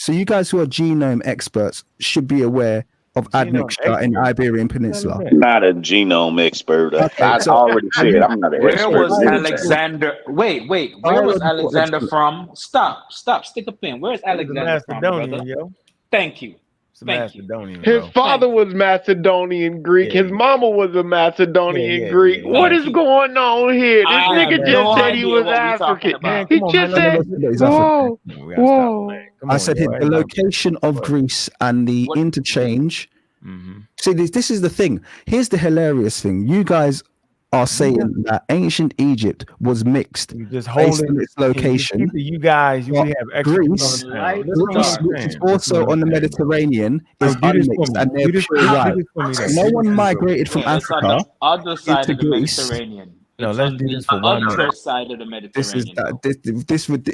you guys who are genome experts should be aware of admixture in the Iberian Peninsula. Not a genome expert. I already said I'm not an expert. Where was Alexander? Wait. Where was Alexander from? Stop. Stick a pin. Where's Alexander from, brother? Yo. Thank you. Macedonian. His father was Macedonian Greek. His mama was a Macedonian Greek. What is going on here? This nigga just said he was African. He just said, whoa. I said the location of Greece and the interchange. See, this is the thing. Here's the hilarious thing. You guys are saying that ancient Egypt was mixed based on its location. You guys, you have Greece, which is also on the Mediterranean, is unmixed and they're pure white. No one migrated from Africa other side into of the Greece. Mediterranean. No, let's do this for 1 minute. Other side of the Mediterranean.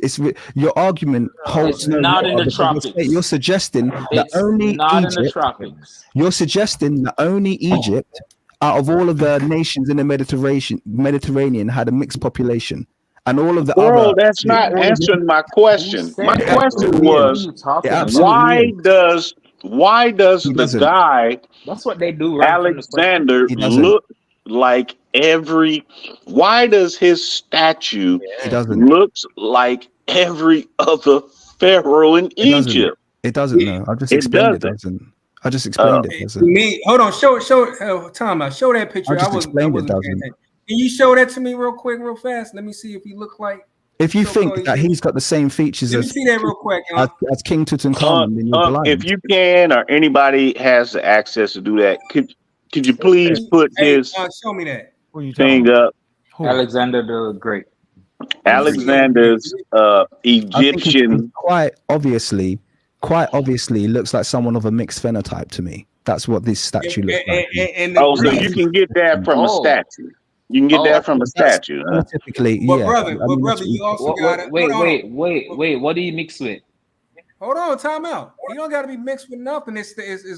This your argument holds no not in the water. tropics. You're suggesting that only not Egypt. In the tropics. You're suggesting that only Egypt, out of all of the nations in the Mediterranean, had a mixed population, and all of the other. That's not answering my question. My question was, why does the guy? That's what they do. Alexander look like every? Why does his statue looks like every other pharaoh in Egypt? It doesn't. No, I just explained it doesn't. Hold on, show time out. Show that picture. I just explained it doesn't. Can you show that to me real quick, real fast? Let me see if he look like. If you think that he's got the same features Let me see that real quick. as King Tutankhamun, then you're blind. If you can, or anybody has the access to do that, could you please put his show me that thing up? Alexander the Great. Alexander's Egyptian. Quite obviously looks like someone of a mixed phenotype to me. That's what this statue looks like. So you can get that from a statue. You can get that from a statue. Huh? Typically, But yeah. brother, you also got it. Wait. What do you mix with? Hold on, time out. You don't got to be mixed with nothing. It's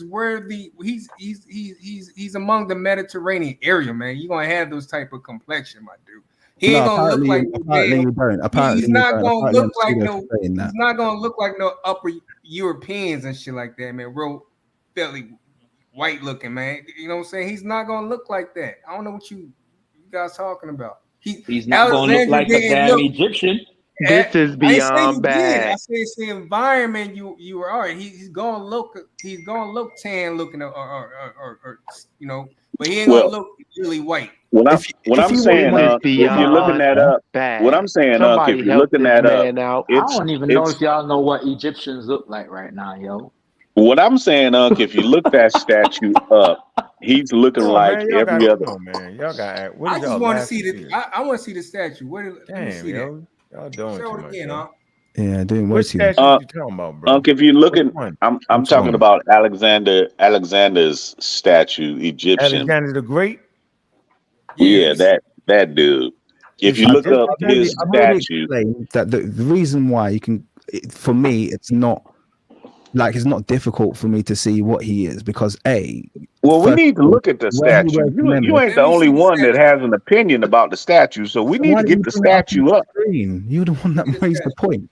where he's among the Mediterranean area, man. You're gonna have those type of complexion, my dude. He ain't gonna look like apparently you don't. Apparently he's not gonna look like he's not gonna look like no upper Europeans and shit like that, man. Real fairly white looking, man. You know what I'm saying? He's not gonna look like that. I don't know what you guys talking about. He's not gonna look like a damn Egyptian. This is beyond bad. I say it's the environment you are. He's gonna look tan looking or you know, but he ain't gonna look really white. What I'm saying, if you're looking that up, what I'm saying, if you're looking that up, I don't even know if y'all know what Egyptians look like right now, yo. What I'm saying, if you look that statue up, he's looking like every other. Man, y'all got. I just want to see the. I want to see the statue. Let me see that. Y'all doing show it again, huh? Yeah, doing way too much. What you talking about, bro? If you're looking, I'm talking about Alexander's statue, Egyptian. Alexander the Great. Yeah, that dude. If you look up his statue, that the reason why you can, for me, it's not difficult for me to see what he is because we need to look at the statue. You ain't the only one that has an opinion about the statue, so we need to get the statue up. You're the one that raised the point.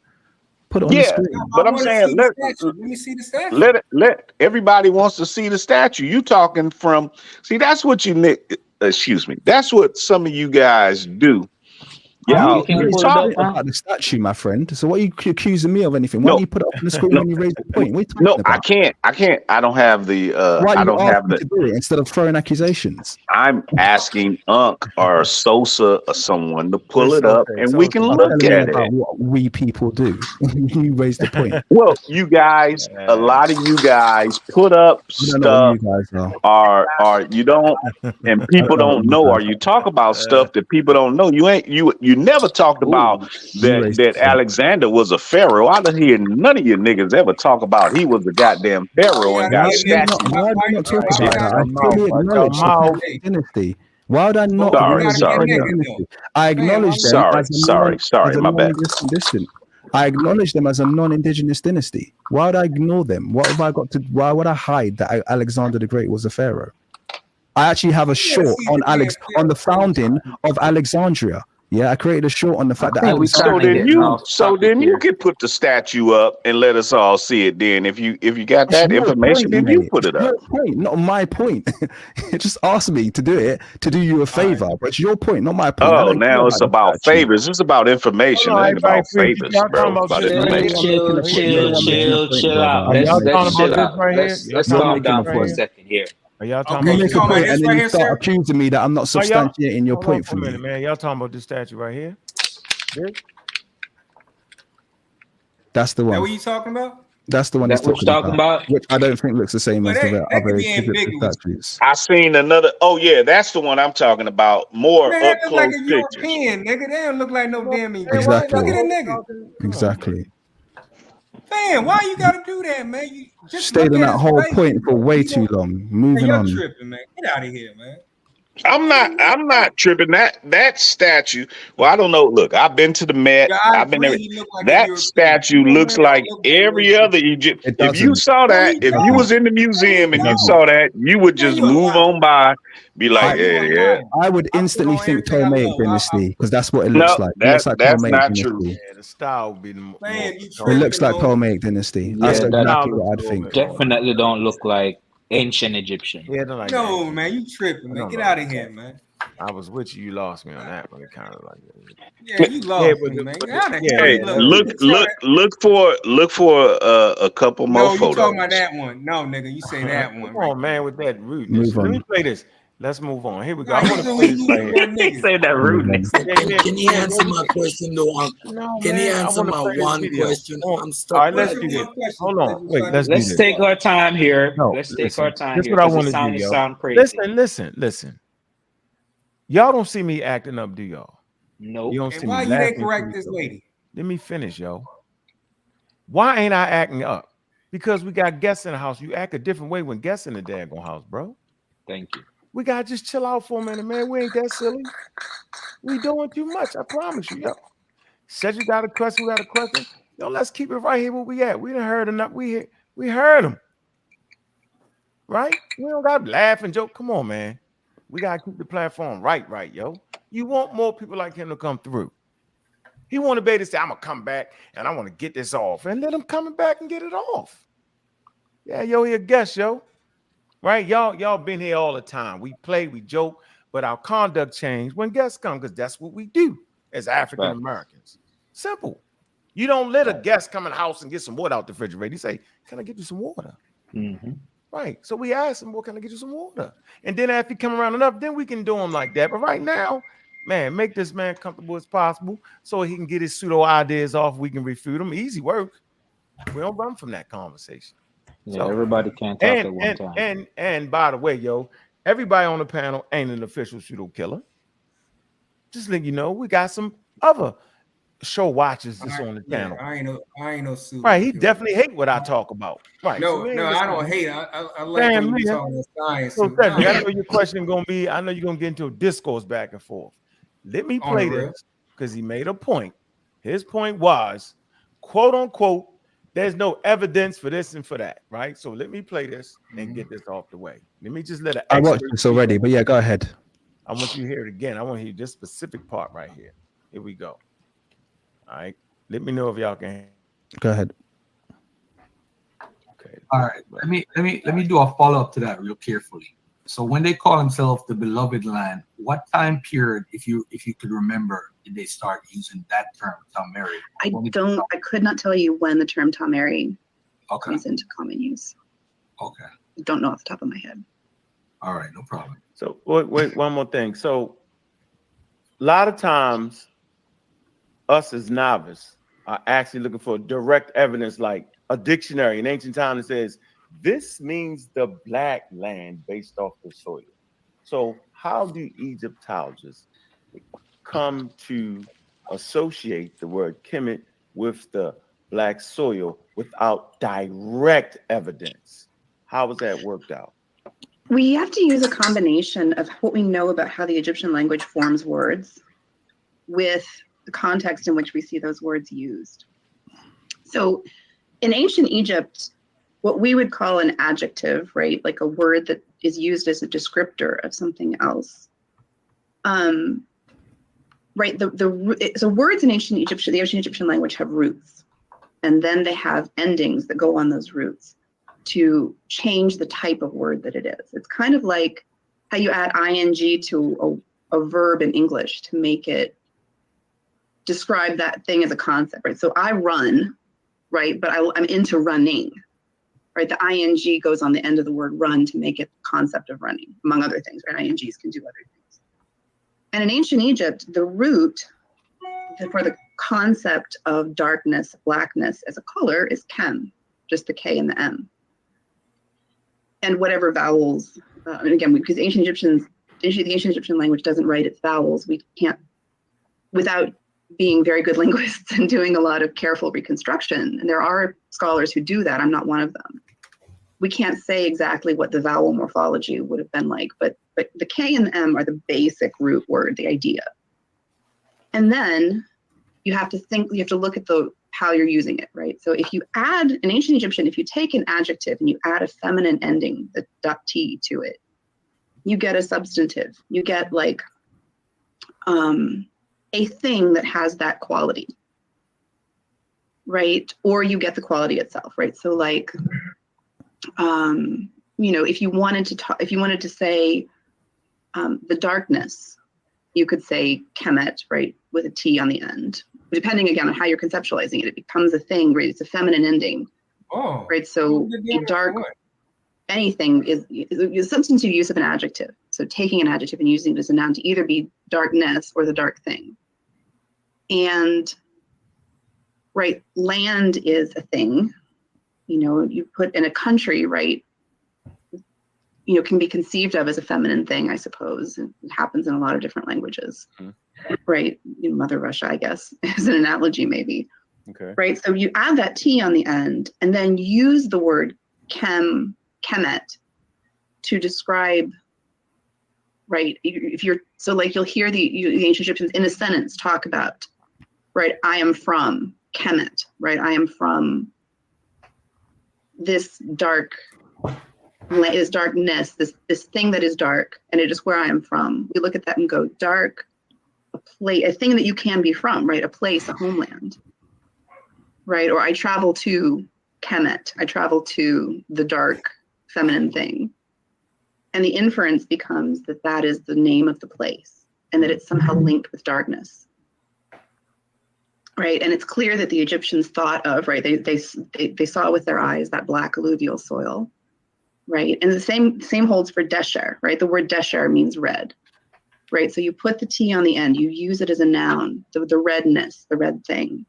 Put it on the screen. But I'm saying let me see the statue. Let everybody wants to see the statue. You talking from? See, that's what you. Excuse me. That's what some of you guys do. Yeah, you're talking about the statue, my friend. So what are you accusing me of anything? Why don't you put it up on the screen when you raise the point? I can't. I don't have the. Why I don't have the. To do it instead of throwing accusations. I'm asking Unc or Sosa or someone to pull it up, and we can look at it. What we people do. You raise the point. Well, you guys, a lot of you guys put up stuff, or you don't, and people don't know, or you talk about stuff that people don't know. You never talked about that Alexander was a pharaoh. I don't hear none of you niggas ever talk about he was a goddamn pharaoh and got statues. Why would I not talk about that? I fully acknowledge the dynasty. Why would I not? Sorry. I acknowledge them. Sorry, my bad. I acknowledge them as a non-indigenous dynasty. Why would I ignore them? What have I got to? Why would I hide that Alexander the Great was a pharaoh? I actually have a short on the founding of Alexandria. Yeah, I created a short on the fact that so then you can put the statue up and let us all see it. Then if you got that information, then you put it up. Not my point. Just ask me to do it to do you a favor, but it's your point, not my point. Oh, now it's about favors. It's about information. It ain't about favors, bro. It's about information. Chill out. Let's calm down for a second here. Are y'all talking about this point, and then you start accusing me that I'm not substantiating your point for me, man. Y'all talking about this statue right here? That's the one. That what you talking about? That's the one that's he's talking about. Which I don't think looks the same as the other Egyptian statues. I seen another. Oh yeah, that's the one I'm talking about. More up close like a pictures. European, nigga. They don't look like no damn Exactly. Look at that nigga. Exactly. Man, why you gotta do that, man? You just stayed on that whole point for way too long. Moving on. You're tripping, man. Get out of here, man. I'm not tripping. That statue. Well, I don't know. Look, I've been to the Met. I've been there. That statue looks like every other Egypt. If you saw that, if you was in the museum and you saw that, you would just move on by. Be like, yeah. I would instantly think Ptolemaic dynasty because that's what it looks like. That's not dynasty. true. Yeah, the style would be the more. It looks like Ptolemaic dynasty. That's exactly what I'd think. Definitely don't look like ancient Egyptian. Yeah, like no, man, you tripping, man. Get out of here, man. I was with you. You lost me on that one. It kind of like yeah, you lost me, man. Get out of here. Hey, look for a couple more photos. No, you talking about that one? No, nigga, you say that one. Come on, man, with that rudeness. Let me play this. Let's move on. Here we go. I want to finish right here. Say that rudeness. Can he answer my question though? Can he answer my one question? I'm stuck. All right, let's do this. Hold on. Wait, let's take our time here. No, let's take our time That's here. what I want to do, It yo. sound crazy. Listen. Y'all don't see me acting up, do y'all? No. You don't see Why me you laughing. didn't correct this lady? Let me finish, yo. Why ain't I acting up? Because we got guests in the house. You act a different way when guests in the daggone house, bro. Thank you. We gotta just chill out for a minute, man. We ain't that silly. We doing too much. I promise you, yo. Said you got a question. We got a question. Yo, let's keep it right here where we at. We done heard enough. We heard them. Right? We don't gotta laugh and joke. Come on, man. We gotta keep the platform right, yo. You want more people like him to come through. He want to be able to say, I'm gonna come back and I want to get this off. And let him coming back and get it off. Yeah, yo, he a guest, yo. Right? Y'all been here all the time. We play, we joke, but our conduct changed when guests come, because that's what we do as African Americans. Simple. You don't let a guest come in the house and get some water out the refrigerator. You say, can I get you some water? Mm-hmm. Right. So we ask him, well, can I get you some water? And then after he come around enough, then we can do him like that. But right now, man, make this man comfortable as possible so he can get his pseudo ideas off. We can refute them. Easy work. We don't run from that conversation. Yeah, so, everybody can't talk at one time. And by the way, yo, everybody on the panel ain't an official pseudo killer. Just let you know, we got some other show watchers that's on the panel. I ain't no pseudo. Right, he definitely hate what I talk about. Right. No, I don't hate. I like when you talking science. So I know your question gonna be. I know you're gonna get into a discourse back and forth. Let me play this because he made a point. His point was, quote unquote, there's no evidence for this and for that, right? So let me play this and get this off the way. Let me just let it. I watched this already, but yeah, go ahead. I want you to hear it again. I want to hear this specific part right here. Here we go. All right. Let me know if y'all can. Go ahead. Okay. All right. Let me do a follow-up to that real carefully. So when they call themselves the beloved land, what time period, if you could remember, did they start using that term, Tom Mary? I could not tell you when the term Tom Mary comes into common use. Okay. I don't know off the top of my head. All right, no problem. So wait, one more thing. So a lot of times us as novice are actually looking for direct evidence, like a dictionary in ancient times that says this means the black land based off the soil. So how do Egyptologists come to associate the word Kemet with the black soil without direct evidence? How was that worked out? We have to use a combination of what we know about how the Egyptian language forms words with the context in which we see those words used. So in ancient Egypt, what we would call an adjective, right? Like a word that is used as a descriptor of something else. Right, so words in ancient Egyptian, the ancient Egyptian language have roots, and then they have endings that go on those roots to change the type of word that it is. It's kind of like how you add ing to a verb in English to make it describe that thing as a concept, right? So I run, right? But I'm into running, right? The ing goes on the end of the word run to make it the concept of running, among other things, right? Ings can do other things. And in ancient Egypt, the root for the concept of darkness, blackness as a color is kem, just the K and the M. And whatever vowels, and again, because the ancient Egyptian language doesn't write its vowels, we can't, without being very good linguists and doing a lot of careful reconstruction, and there are scholars who do that, I'm not one of them. We can't say exactly what the vowel morphology would have been like, but the K and the M are the basic root word, the idea. And then you have to look at how you're using it, right? So if you add, in ancient Egyptian, if you take an adjective and you add a feminine ending, the .t to it, you get a substantive. You get like a thing that has that quality, right? Or you get the quality itself, right? So like, if you wanted to say the darkness, you could say Kemet, right, with a T on the end. Depending again on how you're conceptualizing it, it becomes a thing, right? It's a feminine ending, right? So a dark anything is a substantive use of an adjective. So taking an adjective and using it as a noun to either be darkness or the dark thing. And right, land is a thing. You know, you put in a country, right, you know, can be conceived of as a feminine thing, I suppose. It happens in a lot of different languages, right? You know, Mother Russia, I guess, is an analogy maybe. Okay. Right, so you add that T on the end and then use the word kemet to describe, right, if you're, so like you'll hear the ancient Egyptians in a sentence talk about, right, I am from Kemet, right, I am from this darkness, this thing that is dark, and it is where I am from. We look at that and go, dark, a thing that you can be from, right, a place, a homeland, right, or I travel to Kemet, I travel to the dark feminine thing. And the inference becomes that that is the name of the place and that it's somehow linked with darkness. Right, and it's clear that the Egyptians thought of, right, they saw with their eyes that black alluvial soil, right? And the same holds for Desher, right? The word Desher means red, right? So you put the T on the end, you use it as a noun, the redness, the red thing,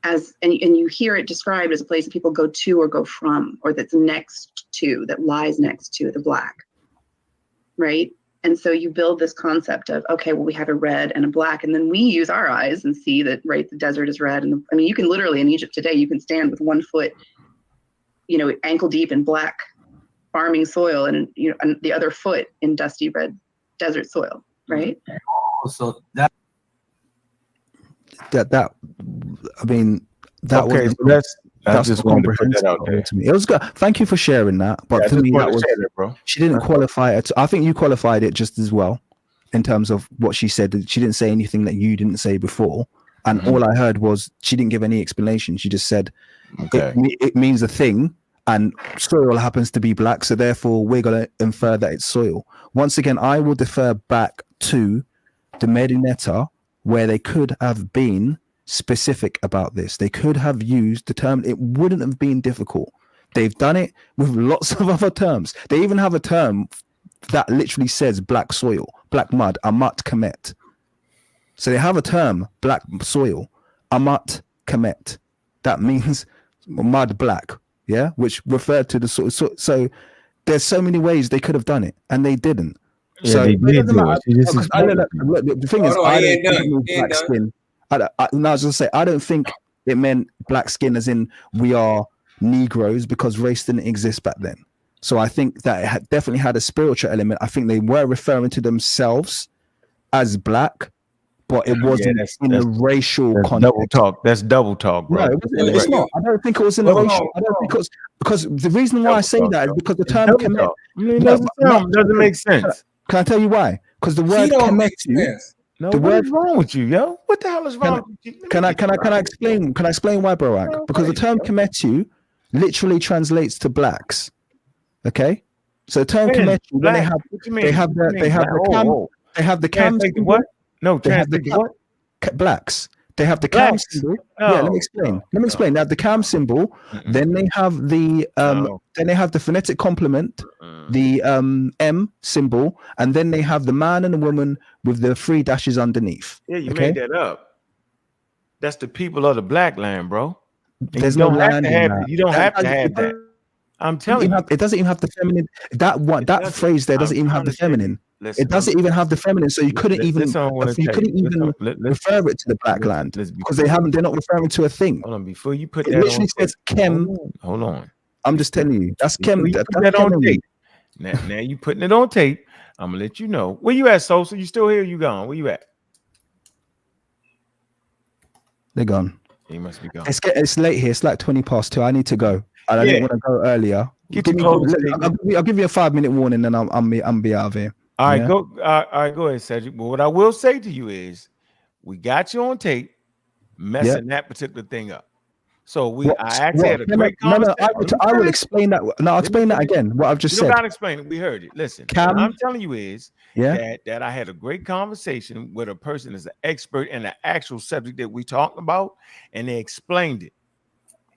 and you hear it described as a place that people go to or go from, or that's next to, that lies next to the black, right? And so you build this concept of, okay, well, we have a red and a black, and then we use our eyes and see that, right, the desert is red. And I mean, you can literally, in Egypt today, you can stand with 1 foot, you know, ankle deep in black farming soil and, you know, and the other foot in dusty red desert soil, right? So that I mean, that okay, was so I just wanted to put that out there to me. It was good. Thank you for sharing that. But for me, that was bro. She didn't qualify it. I think you qualified it just as well in terms of what she said. She didn't say anything that you didn't say before, and all I heard was she didn't give any explanation. She just said it means a thing, and soil happens to be black, so therefore we're gonna infer that it's soil. Once again, I will defer back to the Medinetta, where they could have been specific about this. They could have used the term. It wouldn't have been difficult. They've done it with lots of other terms. They even have a term that literally says black soil, black mud, amat kemet. So they have a term, black soil, amat kemet. That means mud black, yeah, which referred to the soil. So there's so many ways they could have done it, and they didn't. Yeah, so they did do it. The thing is, I don't think it means black skin. I was gonna say, I don't think it meant black skin as in we are Negroes, because race didn't exist back then. So I think that it definitely had a spiritual element. I think they were referring to themselves as black, but it wasn't in a racial context. Double talk. That's double talk, bro. No, it's not. I don't think it was in a racial. I don't think it was, because the reason why I say that is because the term kemet doesn't make sense. Can I tell you why? Because the word kemet. No, what is wrong with you, yo? What the hell is wrong with you? Can I explain? Can I explain why, Barak? Because the term kemetu literally translates to blacks. Okay, so the term kemetu, when they have the cam symbol. What? No, they have the what? Blacks. They have the cam symbol. No. Yeah, let me explain. They have the cam symbol. Then they have the phonetic complement, the M symbol, and then they have the man and the woman with the 3 dashes underneath. Yeah, you made that up. That's the people of the black land, bro. There's no land in that. You don't have to have that. I'm telling you, it doesn't even have the feminine. That phrase there doesn't even have the feminine. It doesn't even have the feminine, so you couldn't even refer it to the black land, because they're not referring to a thing. Hold on, before you put it that literally says chem. Hold on. I'm just telling you, that's chem. Put that on tape. Now you putting it on tape. I'm gonna let you know. Where you at, Sosa? You still here? You gone? Where you at? They're gone. He must be gone. It's late here. It's like 2:20. I need to go. I didn't want to go earlier. I'll give you a 5-minute warning, and I'll be out of here. All right, go. All right, go ahead, Cedric. But what I will say to you is, we got you on tape messing that particular thing up. So I actually had a great conversation. I will explain that. No, I'll explain that again. What I've just said. You don't gotta explain it. We heard it. Listen, what I'm telling you is that I had a great conversation with a person that's an expert in the actual subject that we talked about, and they explained it.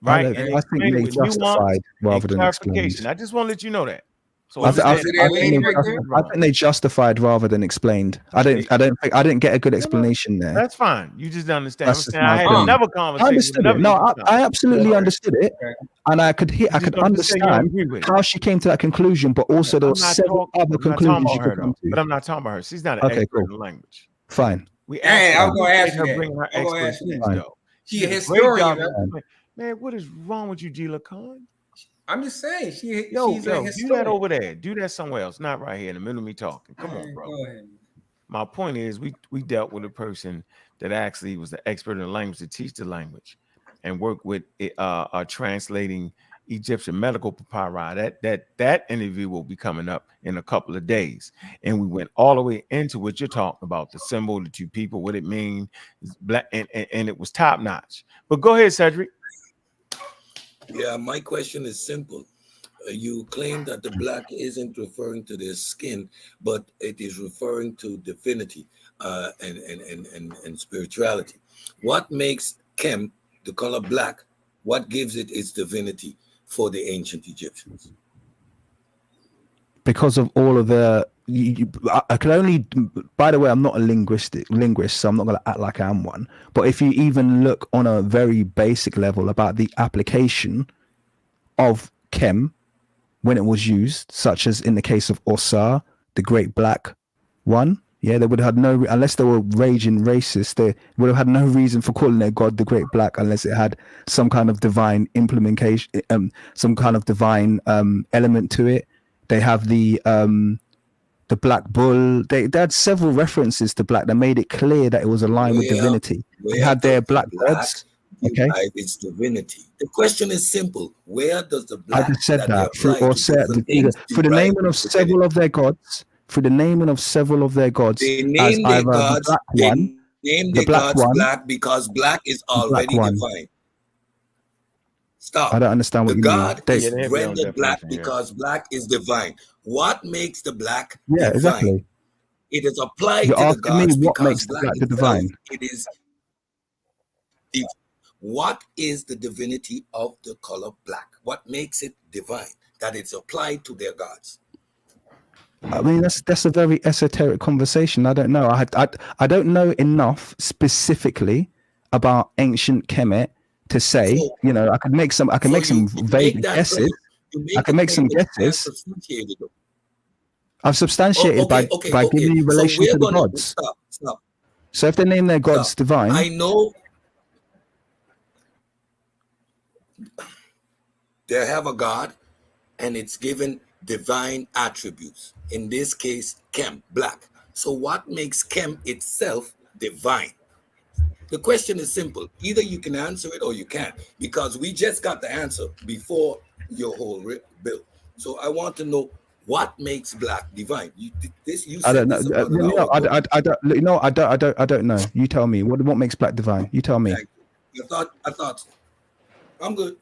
Right? I think they justified rather than explained. I just want to let you know that. So I think they justified rather than explained. I didn't get a good explanation there. That's fine. You just don't understand. That's just I had my another opinion. conversation. I understood it. No, I absolutely understood it, and I could understand how she came to that conclusion. But also there were several other conclusions you could come to. But I'm not talking about her. She's not an expert in the language. Fine. We I'm gonna ask her you bring her expertise though. She a historian. Man, what is wrong with you, G. Lacan? I'm just saying, she's a do historian. that over there. Do that somewhere else, not right here in the middle of me talking. Come on, bro. Go ahead. My point is, we dealt with a person that actually was the expert in the language to teach the language, and work with translating Egyptian medical papyri. That interview will be coming up in a couple of days, and we went all the way into what you're talking about, the symbol, the two people, what it means, black, and it was top notch. But go ahead, Cedric. Yeah, my question is simple. You claim that the black isn't referring to their skin, but it is referring to divinity and spirituality. What makes Kem, the color black, what gives it its divinity for the ancient Egyptians? Because of all of the, I can only, by the way, I'm not a linguist, so I'm not going to act like I am one. But if you even look on a very basic level about the application of Kem when it was used, such as in the case of Osar, the great black one, yeah, they would have had no, unless they were raging racist, they would have had no reason for calling their god the great black unless it had some kind of divine implementation, some kind of divine element to it. They have the black bull. They had several references to black that made it clear that it was aligned with divinity. They had their black gods. Okay. Its divinity. The question is simple. Where does the black? I just said that through the naming of several of their gods. For the naming of several of their gods, they name their gods. The black one, black because black is already divine. Stop. I don't understand what the you God mean. is rendered black because black is divine. What makes the black divine? Exactly. It is applied You're to the asking gods me what because makes the black the divine. It is. What is the divinity of the color black? What makes it divine? That it's applied to their gods. I mean, that's a very esoteric conversation. I don't know. I don't know enough specifically about ancient Kemet to say, you know, I could make some vague guesses. I can make some guesses. I've substantiated by giving you relation to the gods. Stop. So if they name their gods divine, I know they have a god, and it's given divine attributes. In this case, Kem, black. So what makes Kem itself divine? The question is simple. Either you can answer it or you can't, because we just got the answer before your whole bill. So I want to know what makes black divine. I don't know. I don't know. You tell me. What makes black divine? You tell me. I thought. I'm good.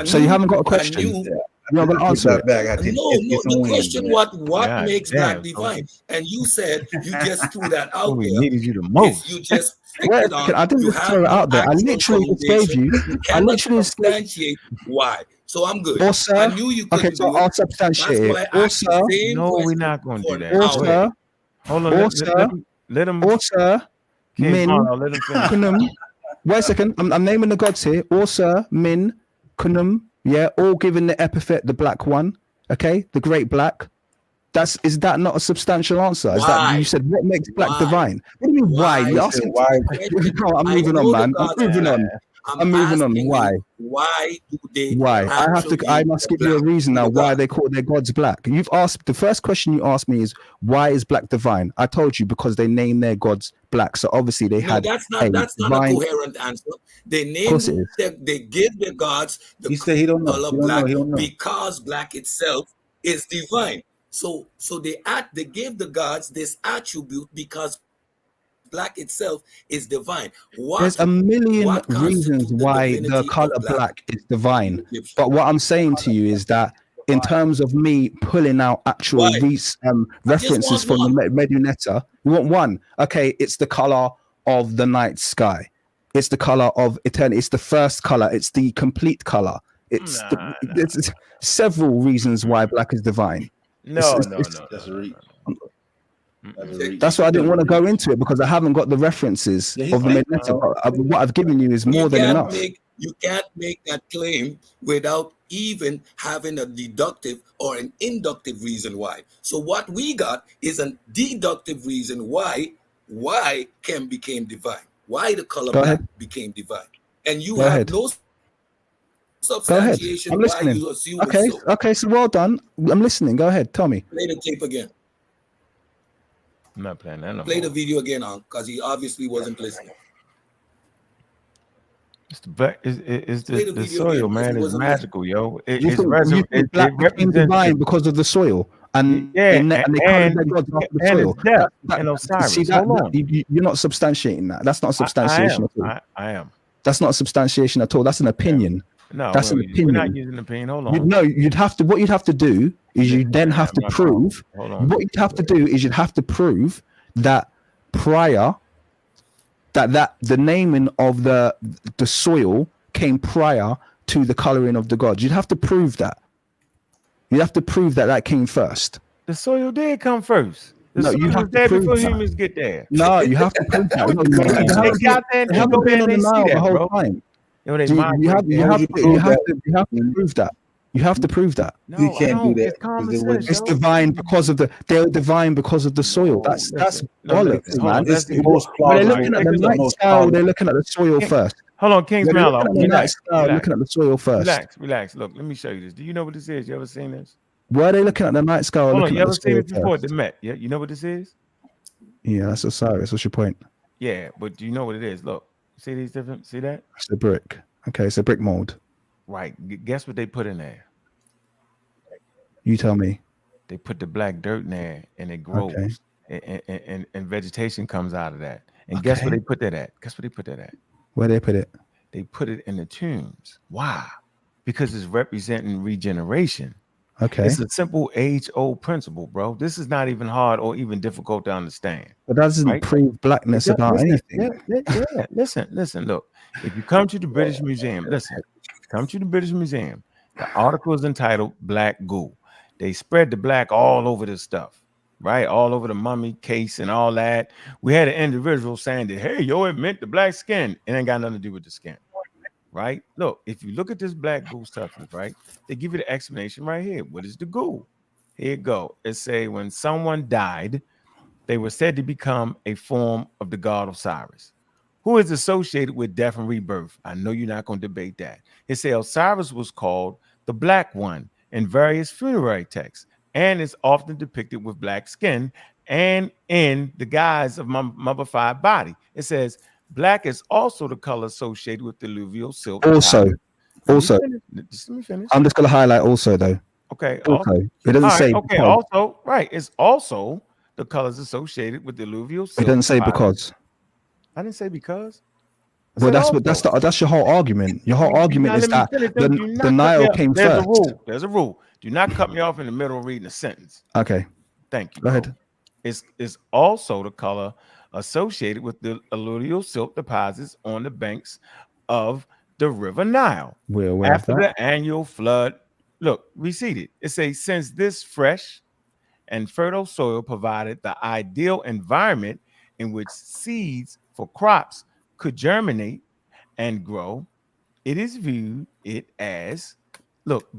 So you haven't got a question. You're not going to answer it. The question what makes black divine? And you said you just threw that out we there. needed you the most. You just I didn't just throw it out there. I literally just gave you. I literally substantiate why. So I'm good. Also, I knew you couldn't so I'll substantiate it. Also, no, we're not going to do that. Also, hold on. Let him. Also, Min, Kunum. Wait a second. I'm naming the gods here. Also, Min, Kunum. Yeah, all given the epithet, the black one. Okay, the great black. Is that not a substantial answer? Is that you said what makes black divine? What do you mean why? You're asking why? No, I'm moving on, man. I'm moving on. Why? Why do they? Why? I must give you a reason now why they call their gods black. You've asked the first question you asked me is why is black divine? I told you because they named their gods black. So obviously they had. That's not a coherent answer. They named they give their gods the color black because black itself is divine. So they gave the gods this attribute because black itself is divine. There's a million reasons why the color black is divine. But what I'm saying to you is that in terms of me pulling out actual references from the Medunetta, you want one. Okay, it's the color of the night sky. It's the color of eternity. It's the first color. It's the complete color. There's several reasons why black is divine. No. That's why I didn't want to go into it, because I haven't got the references of the mid-letter. What I've given you is more than enough. You can't make that claim without even having a deductive or an inductive reason why. So what we got is a deductive reason why Chem became divine, why the color black became divine. And you have no substantiation. I'm listening. Why you assume Okay, so well done. I'm listening. Go ahead, tell me. Play the tape again. I'm not playing that no Play more. the video again, because he obviously wasn't listening. It's the soil, again, man. It's magical, yo. You think black became divine because of the soil, and they colored their gods after the soil. And Osiris. See that? You're not substantiating that. That's not a substantiation at all. I am. That's not a substantiation at all. That's an opinion. No, that's an opinion. We're not using an opinion. Hold on. What you'd have to do is you'd have to prove that prior, that the naming of the soil came prior to the coloring of the gods. You'd have to prove that. You'd have to prove that came first. The soil did come first. No, you have to prove prove before that. humans get there. No, you have to prove that. They haven't been on the Nile the whole time. You have to prove that. You have to prove that. No, you can't do that. It's divine because of they're divine because of the soil. That's bollocks, man. They're looking at the night sky. They're looking at the soil first. Hold on, King's Mallow. Looking at the soil first. Relax. Look, let me show you this. Do you know what this is? You ever seen this? Were they looking at the night sky? Hold on, you ever seen it before at the Met? Yeah, you know what this is? Yeah, that's Osiris. What's your point? Yeah, but do you know what it is? Look, see these different. See that? It's a brick. Okay, it's a brick mold. Right. Guess what they put in there? You tell me. They put the black dirt in there, and it grows, and vegetation comes out of that. And guess where they put that at? Guess where they put that at? Where they put it? They put it in the tombs. Why? Because it's representing regeneration. Okay. It's a simple age-old principle, bro. This is not even hard or even difficult to understand. But that doesn't prove blackness about anything. Yeah. Listen. Look, if you come to the British Museum, the article is entitled Black Goo. They spread the black all over this stuff, right? All over the mummy case and all that. We had an individual saying that, hey, it meant the black skin. It ain't got nothing to do with the skin, right? Look, if you look at this black goo stuff, right, they give you the explanation right here. What is the goo? Here you go. It say when someone died, they were said to become a form of the god Osiris, who is associated with death and rebirth. I know you're not going to debate that. It say Osiris was called the Black One in various funerary texts, and is often depicted with black skin and in the guise of mummified body. It says black is also the color associated with the alluvial silk. Also, just let me finish. I'm just going to highlight also though. Okay. Also, it doesn't say. Okay. Because. Also, right. It's also the colors associated with the alluvial silk. It doesn't say because. I didn't say because. Well, that's your whole argument. Your whole argument is that the Nile came first. There's a rule. Do not cut me off in the middle of reading a sentence. Okay. Thank you. Go ahead. It's also the color associated with the alluvial silk deposits on the banks of the River Nile. We're aware after of that. the annual flood. Look, receded. It says since this fresh and fertile soil provided the ideal environment in which seeds for crops could germinate and grow, it is viewed as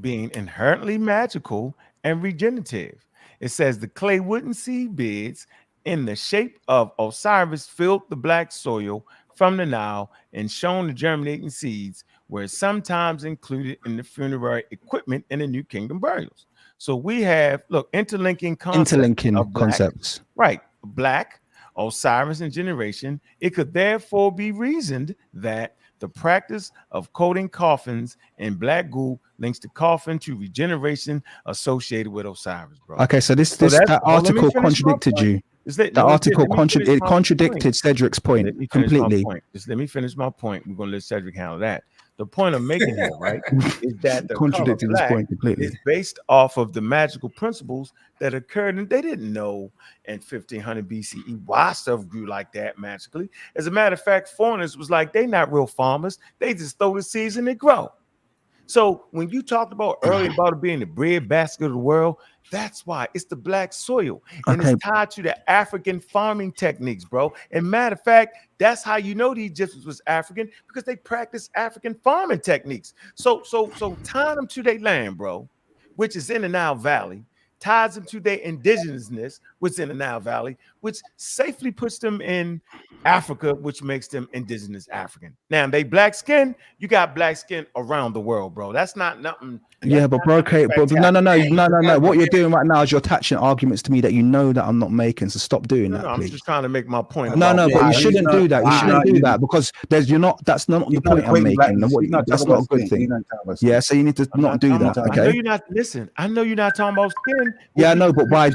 being inherently magical and regenerative. It says the clay wooden seed beds in the shape of Osiris filled the black soil from the Nile and shown the germinating seeds were sometimes included in the funerary equipment in the New Kingdom burials. So we have interlinking concepts. Right. Black, Osiris, and generation. It could therefore be reasoned that the practice of coating coffins in black goo links the coffin to regeneration associated with Osiris, bro. Okay, so that article contradicted you. The article contradicted Cedric's point completely. Just let me finish my point. We're gonna let Cedric handle that. The point I'm making here, right, is that the contradicted his point completely. Is based off of the magical principles that occurred, and they didn't know in 1500 BCE why stuff grew like that magically. As a matter of fact, foreigners was like, they not real farmers. They just throw the seeds and they grow. So when you talked about earlier about it being the breadbasket of the world, that's why it's the black soil, and it's tied to the African farming techniques, bro. And matter of fact, that's how you know the Egyptians was African, because they practiced African farming techniques. So tying them to their land, bro, which is in the Nile Valley, ties them to their indigenousness, which is in the Nile Valley, which safely puts them in Africa, which makes them indigenous African. Now, they black skin, you got black skin around the world, bro. That's not nothing. Yeah, but bro, okay, but no. What you're doing right now is you're attaching arguments to me that you know that I'm not making. So stop doing that, please. I'm just trying to make my point. No, but you shouldn't do that. You shouldn't do that because that's not the point I'm making. That's not a good thing. Yeah, so you need to not do that. Okay. I know you're not. Listen, I know you're not talking about skin. Yeah, no, but by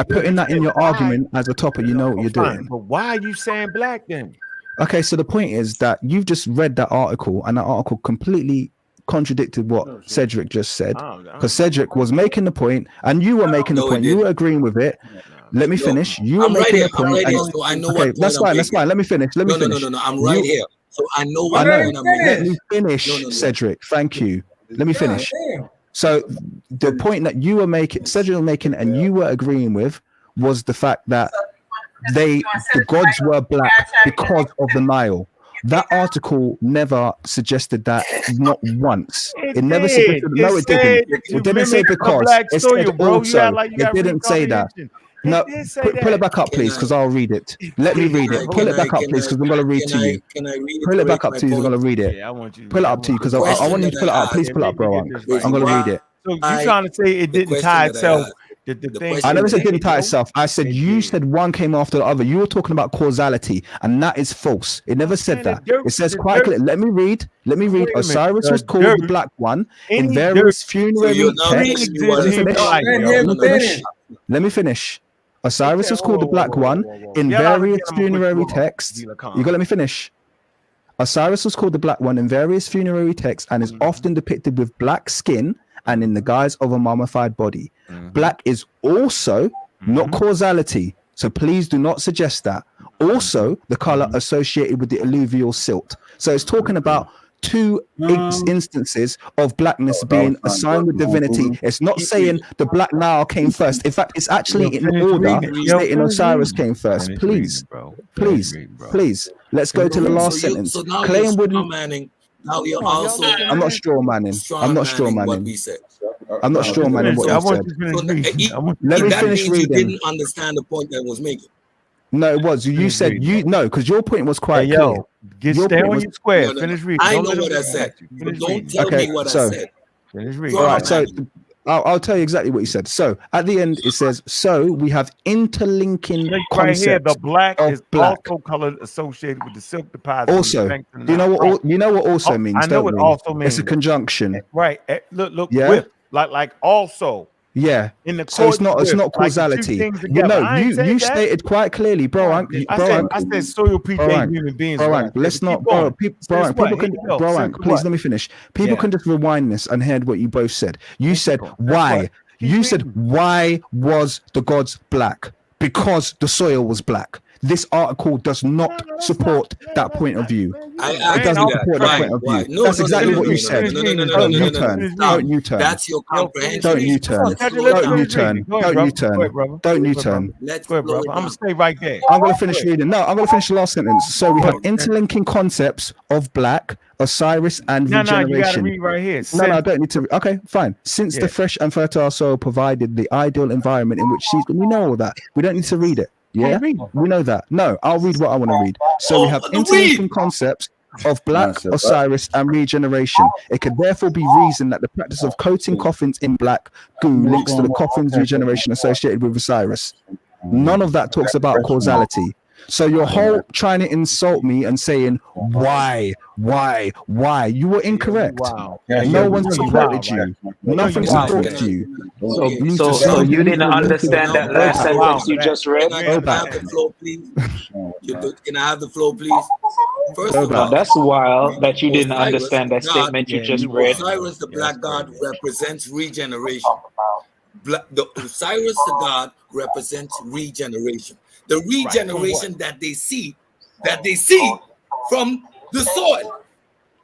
putting that in your argument as a topic, you know what you're doing. But why are you saying black then? Okay, so the point is that you've just read that article, and that article completely contradicted what Cedric just said, because Cedric was making the point and you were making the point. You were agreeing with it. Let me finish. You were making a point. So I know okay, that's fine. Let me finish. No, I'm right here. So I know what point I'm making. Let me finish, Cedric. Thank you. Let me finish. So the point that you were making, Cedric was making, and you were agreeing with, was the fact that the gods were black because of the Nile. That article never suggested that, not once. It never suggested. No, it didn't. It didn't say because. It said also. It didn't say that. No, pull it back up, please, because I'll read it. Let me read it. Pull it back up, please, because I'm going to read to you. Pull it back up to you. I'm going to read it. Pull it up to you, because I want you to pull it up. Please pull it up, bro. I'm going to read it. So you're trying to say it didn't tie itself. I never said it didn't tie itself. I said you said one came after the other. You were talking about causality, and that is false. It never said that. It says quite clearly. Let me read. Osiris was called the Black One in various funerary texts. Let me finish. Osiris was called the Black One in various funerary texts. You got to let me finish. Osiris was called the Black One in various funerary texts and is often depicted with black skin and in the guise of a mummified body. Black is also not causality, so please do not suggest that. Also, the color associated with the alluvial silt. So it's talking about two instances of blackness being assigned with divinity. It's not saying the Black Nile came first. In fact, it's actually in order stating Osiris came first. Please, let's go to the last sentence. Clayton wouldn't. Now you're also. I'm not straw manning. I'm not straw manning. What we said. I'm not straw manning what you said. Let me finish reading. You didn't understand the point that I was making. No, it was. You said because your point was quite clear. Stay on your square. Finish reading. I know what I said. Don't tell me what I said. Finish reading. All right, so I'll tell you exactly what you said. So at the end it says, so we have interlinking concepts right here. The black is also color associated with the silk deposit. Also, you know what also means? I know what also means. It's a conjunction. Right. Look. Yeah. With like also. Yeah. In the so it's not causality. You stated quite clearly, bro. I said soil predate human beings. Bro, let's not, bro. People can, bro. Please let me finish. People can just rewind this and hear what you both said. You said why. You said why was the gods black? Because the soil was black. This article does not support that point of view. It doesn't support that point of view. That's exactly what you said. Don't U-turn. Don't U-turn. That's your comprehension. Don't U-turn. Don't U-turn. Don't U-turn. Don't U-turn. Go ahead, bro. I'm gonna stay right there. I'm gonna finish reading. No, I'm gonna finish the last sentence. So we have interlinking concepts of black, Osiris, and regeneration. No, you gotta read right here. No, I don't need to. Okay, fine. Since the fresh and fertile soil provided the ideal environment in which seeds, we know all that. We don't need to read it. Yeah, we know that. No, I'll read what I want to read. So we have interlinking concepts of black, Osiris, and regeneration. It could therefore be reasoned that the practice of coating coffins in black goo links to the coffin's regeneration associated with Osiris. None of that talks about causality. So your whole trying to insult me and saying why, you were incorrect. No one supported you. Nothing supported you. So you didn't understand that last sentence you just read? Can I have the floor, please? Can I have the floor, please? First of all, that's wild that you didn't understand that statement you just read. Osiris, the black god, represents regeneration. Osiris, the god, represents regeneration. The regeneration that they see from the soil.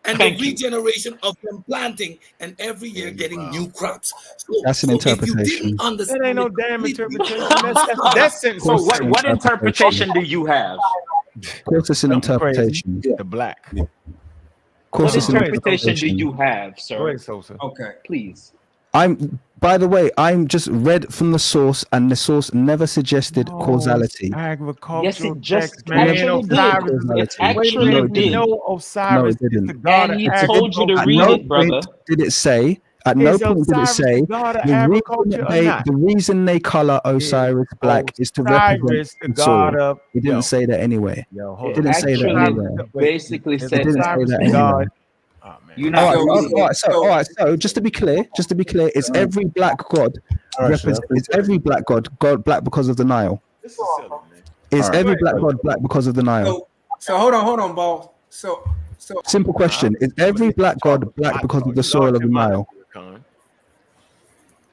and the regeneration of them planting and every year getting new crops. So, that's an interpretation. That ain't no damn interpretation. That's so what interpretation do you have? Of course, it's an interpretation. The black. Of course, what interpretation do you have, sir? Go ahead, Sosa. Okay, please. By the way, I'm just read from the source, and the source never suggested causality. Agriculture. Yes, it just actually did. It actually did. No, Osiris no, it didn't. is the god and he of told you to read it, brother. Did it say? At no point did it say the reason they color Osiris black is to represent the god of. It didn't say that anyway. It didn't say that anywhere. Basically said didn't say that anywhere. All right. So just to be clear, it's every black god it's every black god black because of the Nile. Is every black god black because of the Nile? So hold on, Ball. So simple question: is every black god black because of the soil of the Nile?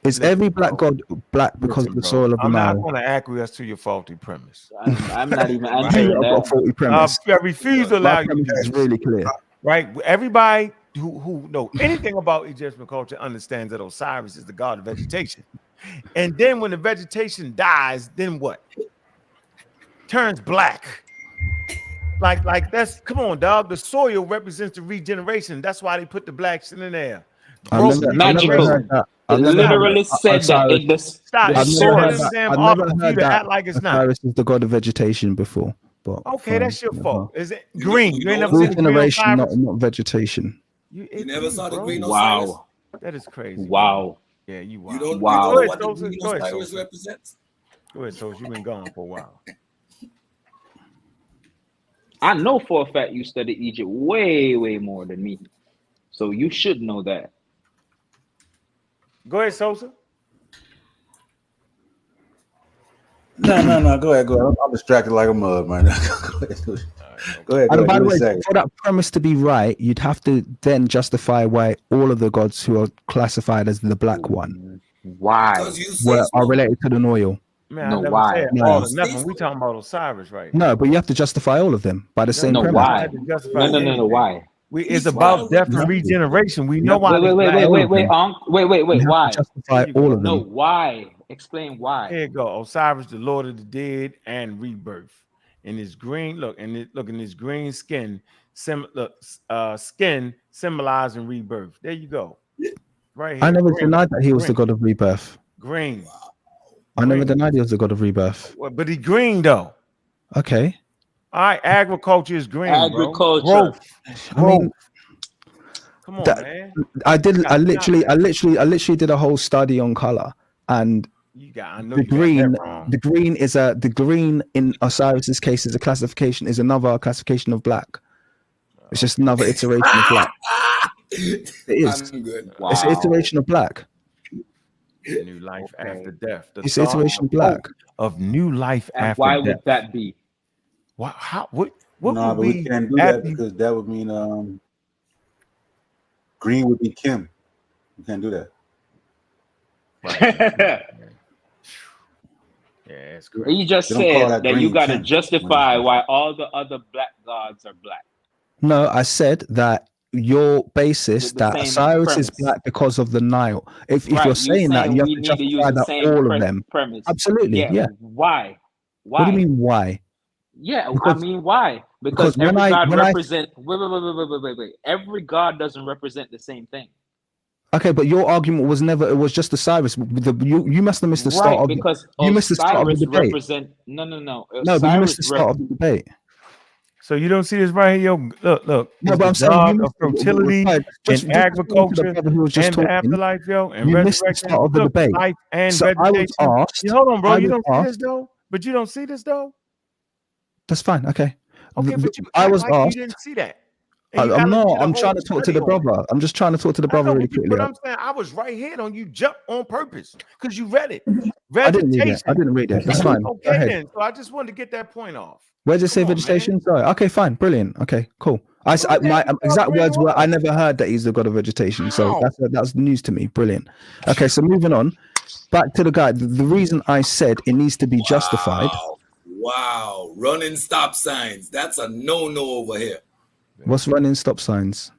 Is every black god black because of the soil of the Nile? I'm not going to acquiesce to your faulty premise. I'm not even answering that. Faulty premise. I refuse to allow you. It's really clear. Right? Everybody who know anything about Egyptian culture understands that Osiris is the god of vegetation. And then when the vegetation dies, then what? Turns black. Like that's, come on, dog. The soil represents the regeneration. That's why they put the black shit in there. Magical. It literally said that in the source. I've never heard that Osiris is the god of vegetation before. But okay, that's your fault. Is it green? You ain't never seen regeneration, not vegetation. You never saw the green Osiris? Wow. That is crazy. Wow. Yeah, you You don't wow. know what the green Osiris represents? Go ahead, Toast. You've been gone for a while. I know for a fact you studied Egypt way, way more than me. So you should know that. Go ahead, Sosa. No. Go ahead. I'm distracted like a mug, man. Go ahead. And by the way, for that premise to be right, you'd have to then justify why all of the gods who are classified as the black one are related to the Nile. Man, no, why? Nothing. We talking about Osiris, right? No, but you have to justify all of them by the same premise. Why? No. Why? It's about death and regeneration. We know why. Wait. Why? Justify all of them. No, why? Explain why. Here you go. Osiris, the Lord of the dead and rebirth. In his green, in his green skin, skin symbolizing rebirth. There you go. Right here. I never denied that he was the god of rebirth. Green. I never denied he was the god of rebirth. Well, but he's green though. Okay. All right, agriculture is green. Agriculture. Growth. I mean, come on, man. I literally did a whole study on color, and the green in Osiris's case is another classification of black. It's just another iteration of black. It is. Wow. It's an iteration of black. New life after death. It's an iteration of black. Of new life and after why death. Would that be? What? How? What? No, but we can't do that because that would mean green would be Kim. We can't do that. Right. Yeah, it's great. You just said that you got to justify why all the other black gods are black. No, I said that your basis that Osiris is black because of the Nile. If you're saying that, you have to justify that all of them. Absolutely, yeah. Why? What do you mean why? Yeah, I mean why? Because every god represents. Wait. Every god doesn't represent the same thing. Okay, but your argument was never. It was just Osiris. You must have missed the start of. Because you missed the start of the debate. No. No, but you missed the start of the debate. So you don't see this right here, yo. Look. No, but I'm saying of fertility and agriculture and the afterlife, yo, and you missed the start of the debate. Life and so I was asked. Hold on, bro. You don't see this though. But you don't see this though. That's fine. Okay. Okay, but I was asked. You didn't see that. I'm not. I'm trying to talk to the brother. I'm just trying to talk to the brother really quickly. But I'm saying I was right here on you. Jump on purpose because you read it. I didn't read it. That's fine. Okay, then. So I just wanted to get that point off. Where does it say vegetation? Sorry. Okay, fine. Brilliant. Okay, cool. My exact words were, I never heard that he's the god of vegetation. So that's news to me. Brilliant. Okay, so moving on. Back to the guy. The reason I said it needs to be justified. Wow. Running stop signs. That's a no-no over here. What's running stop signs?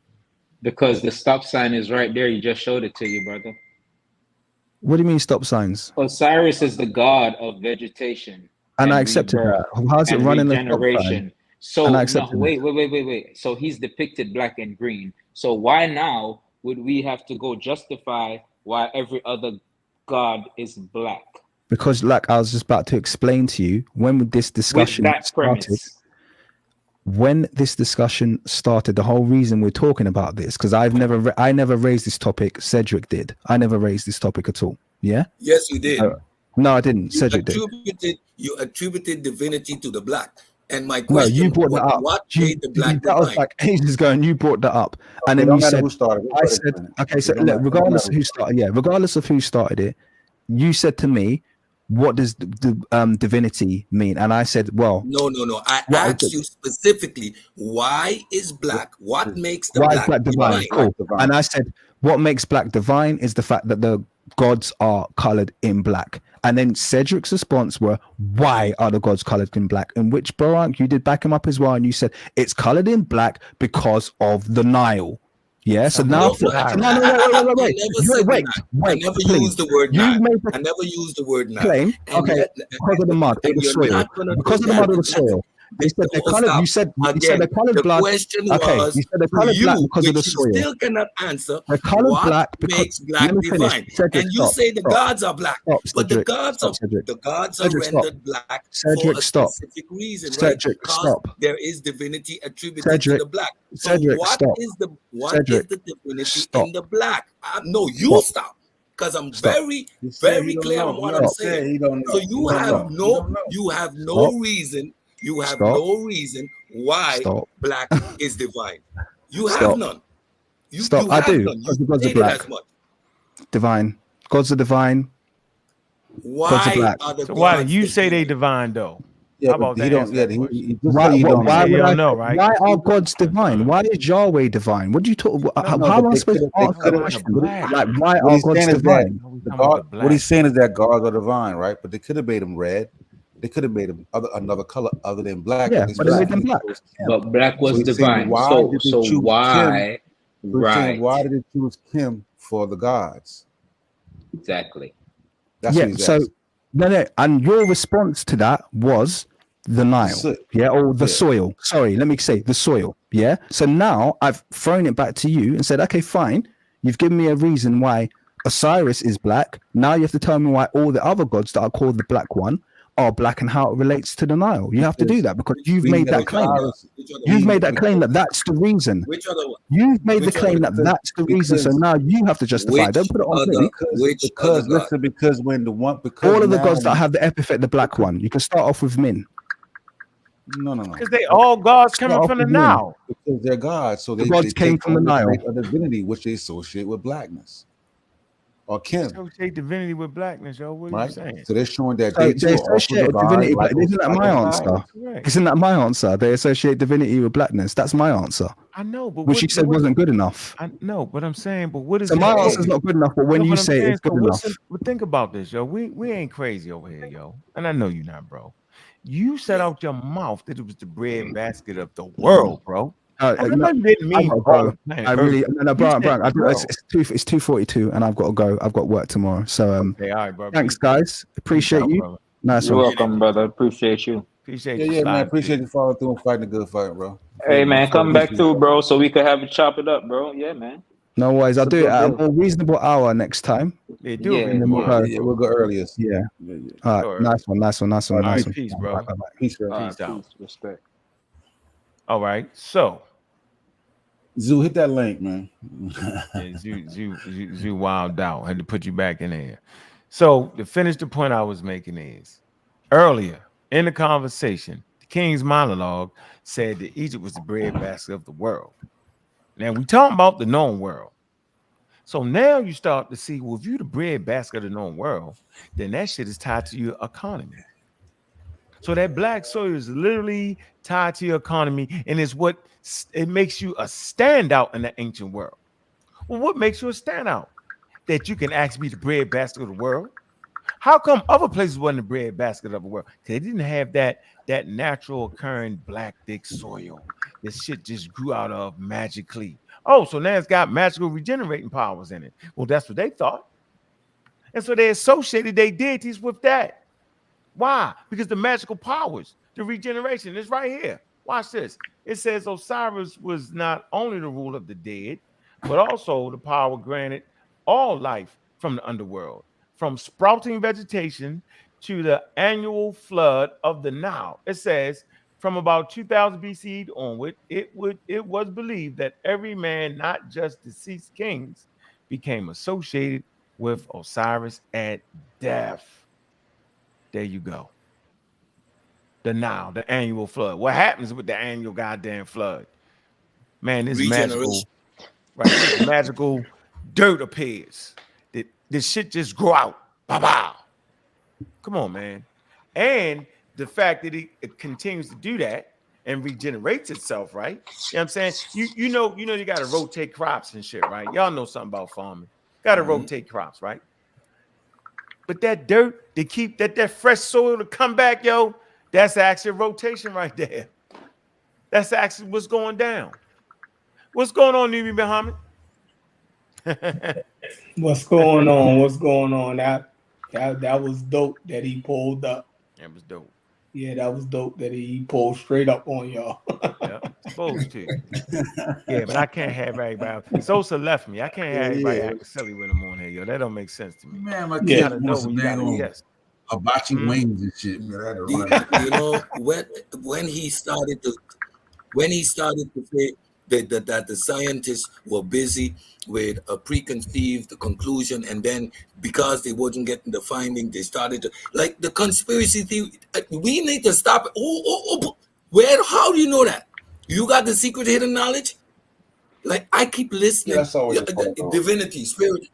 Because the stop sign is right there. You just showed it to you, brother. What do you mean stop signs? Osiris is the god of vegetation. And I accepted that. How's it running the stop sign? So no, wait. So he's depicted black and green. So why now would we have to go justify why every other god is black? Because, like I was just about to explain to you, when this discussion started, the whole reason we're talking about this, because I never raised this topic. Cedric did. I never raised this topic at all. Yeah. Yes, you did. No, I didn't. Cedric did. You attributed divinity to the black. And my question, you brought that up. What made the black that was like ages ago, and you brought that up. And then you said, who started. I said, okay, so look, regardless of who started it, you said to me, what does divinity mean? And I said, well, no. I asked you specifically, why is black? What makes the black divine? Cool. And I said, what makes black divine is the fact that the gods are colored in black. And then Cedric's response were, why are the gods colored in black? In which, Barak, you did back him up as well. And you said, it's colored in black because of the Nile. Yeah, so now wait. I never used the word Nile. I never used the word Nile. Claim, okay, because of the mud or the soil. Because of the mud or the soil. They said they're colored. You said they're colored black. Okay, you said they're colored black because of the soil. You still cannot answer. They're colored black because makes black divine. And you say the gods are black, but the gods are rendered black for a specific reason, right? Because there is divinity attributed to the black. So what is the divinity in the black? No, you stop. Because I'm very clear on what I'm saying. So you have no reason. You have no reason why black is divine. You have none. I do. Because the gods are black. Divine. Gods are divine. Why are the gods? Why do you say they divine though? Yeah, how about that? Why are gods divine? Why is Yahweh divine? What do you talk? How am I supposed to answer the question? Like, why are gods divine? What he's saying is that gods are divine, right? But they could have made them red. They could have made them another color other than black. Yeah, but they made them black. But black was divine. So why? Right. Why did they choose Kim for the gods? Exactly. That's yeah. So no, and your response to that was the Nile, or the soil. Sorry, let me say the soil. Yeah. So now I've thrown it back to you and said, okay, fine. You've given me a reason why Osiris is black. Now you have to tell me why all the other gods that are called the black one are black and how it relates to the Nile. You have to do that because you've made that claim. You've made that claim that that's the reason. You've made the claim that that's the reason. So now you have to justify. Don't put it on me. Because when the one all of the gods that have the epithet, the black one, you can start off with Min. No. Because they all gods coming from the Nile. Because they're gods. So the gods came from the Nile. A divinity which they associate with blackness. Or Kim. Associate divinity with blackness, yo. What are you saying? So they're showing that they associate divinity. Isn't that my answer? Isn't that my answer? They associate divinity with blackness. That's my answer. I know, but which you said wasn't good enough. I know, but I'm saying, but what is? So my answer is not good enough. But when you say it's good enough, but think about this, yo. We ain't crazy over here, yo. And I know you're not, bro. You said out your mouth that it was the bread basket of the world, bro. Brian, it's 2:42 and I've got to go. I've got work tomorrow. So okay, all right, bro. Thanks, guys. Appreciate you. Brother. Nice. You're welcome, brother. Appreciate you. Appreciate you. Yeah, man. Appreciate you following through and fighting a good fight, bro. Hey, man, come back too, bro, so we can have it chop it up, bro. Yeah, man. No worries. I'll do it at a more reasonable hour next time. They do. Yeah, we'll go earliest. Yeah. All right. Nice one. All right, peace, bro. Peace, bro. Peace out. Respect. All right. So. Zoo, hit that link, man. Yeah, Zoo wilded out. Had to put you back in there. So to finish the point I was making is earlier in the conversation, the King's monologue said that Egypt was the breadbasket of the world. Now we talking about the known world. So now you start to see, well, if you're the breadbasket of the known world, then that shit is tied to your economy. So that black soil is literally tied to your economy, and it's what it makes you a standout in the ancient world. Well, what makes you a standout? That you can actually be the breadbasket of the world. How come other places wasn't the breadbasket of the world? Because they didn't have that natural occurring black thick soil. This shit just grew out of magically. Oh, so now it's got magical regenerating powers in it. Well, that's what they thought. And so they associated their deities with that. Why? Because the magical powers, the regeneration is right here. Watch this. It says Osiris was not only the ruler of the dead, but also the power granted all life from the underworld, from sprouting vegetation to the annual flood of the Nile. It says from about 2000 BC onward, it was believed that every man, not just deceased kings, became associated with Osiris at death. There you go. The Nile, the annual flood. What happens with the annual goddamn flood? Man, this magical, right? This magical dirt appears. This shit just grow out. Bow. Come on, man. And the fact that it continues to do that and regenerates itself, right? You know what I'm saying? You know you got to rotate crops and shit, right? Y'all know something about farming. Got to rotate crops, right? But that dirt, to keep that fresh soil to come back, yo, that's actually rotation right there. That's actually what's going down. What's going on, Nubi Muhammad? What's going on? What's going on? That was dope that he pulled up. That was dope. Yeah, that was dope that he pulled straight up on y'all. Yeah, supposed to. Yeah, but I can't have everybody. Sosa left me. I can't have everybody acting silly with him on here, yo. That don't make sense to me. Man, my kid wants to bang on hibachi wings and shit. You know, when he started to say that the scientists were busy with a preconceived conclusion, and then because they wasn't getting the finding, they started to like the conspiracy theory. We need to stop it. Where? How do you know that? You got the secret hidden knowledge? Like I keep listening, divinity, spirit,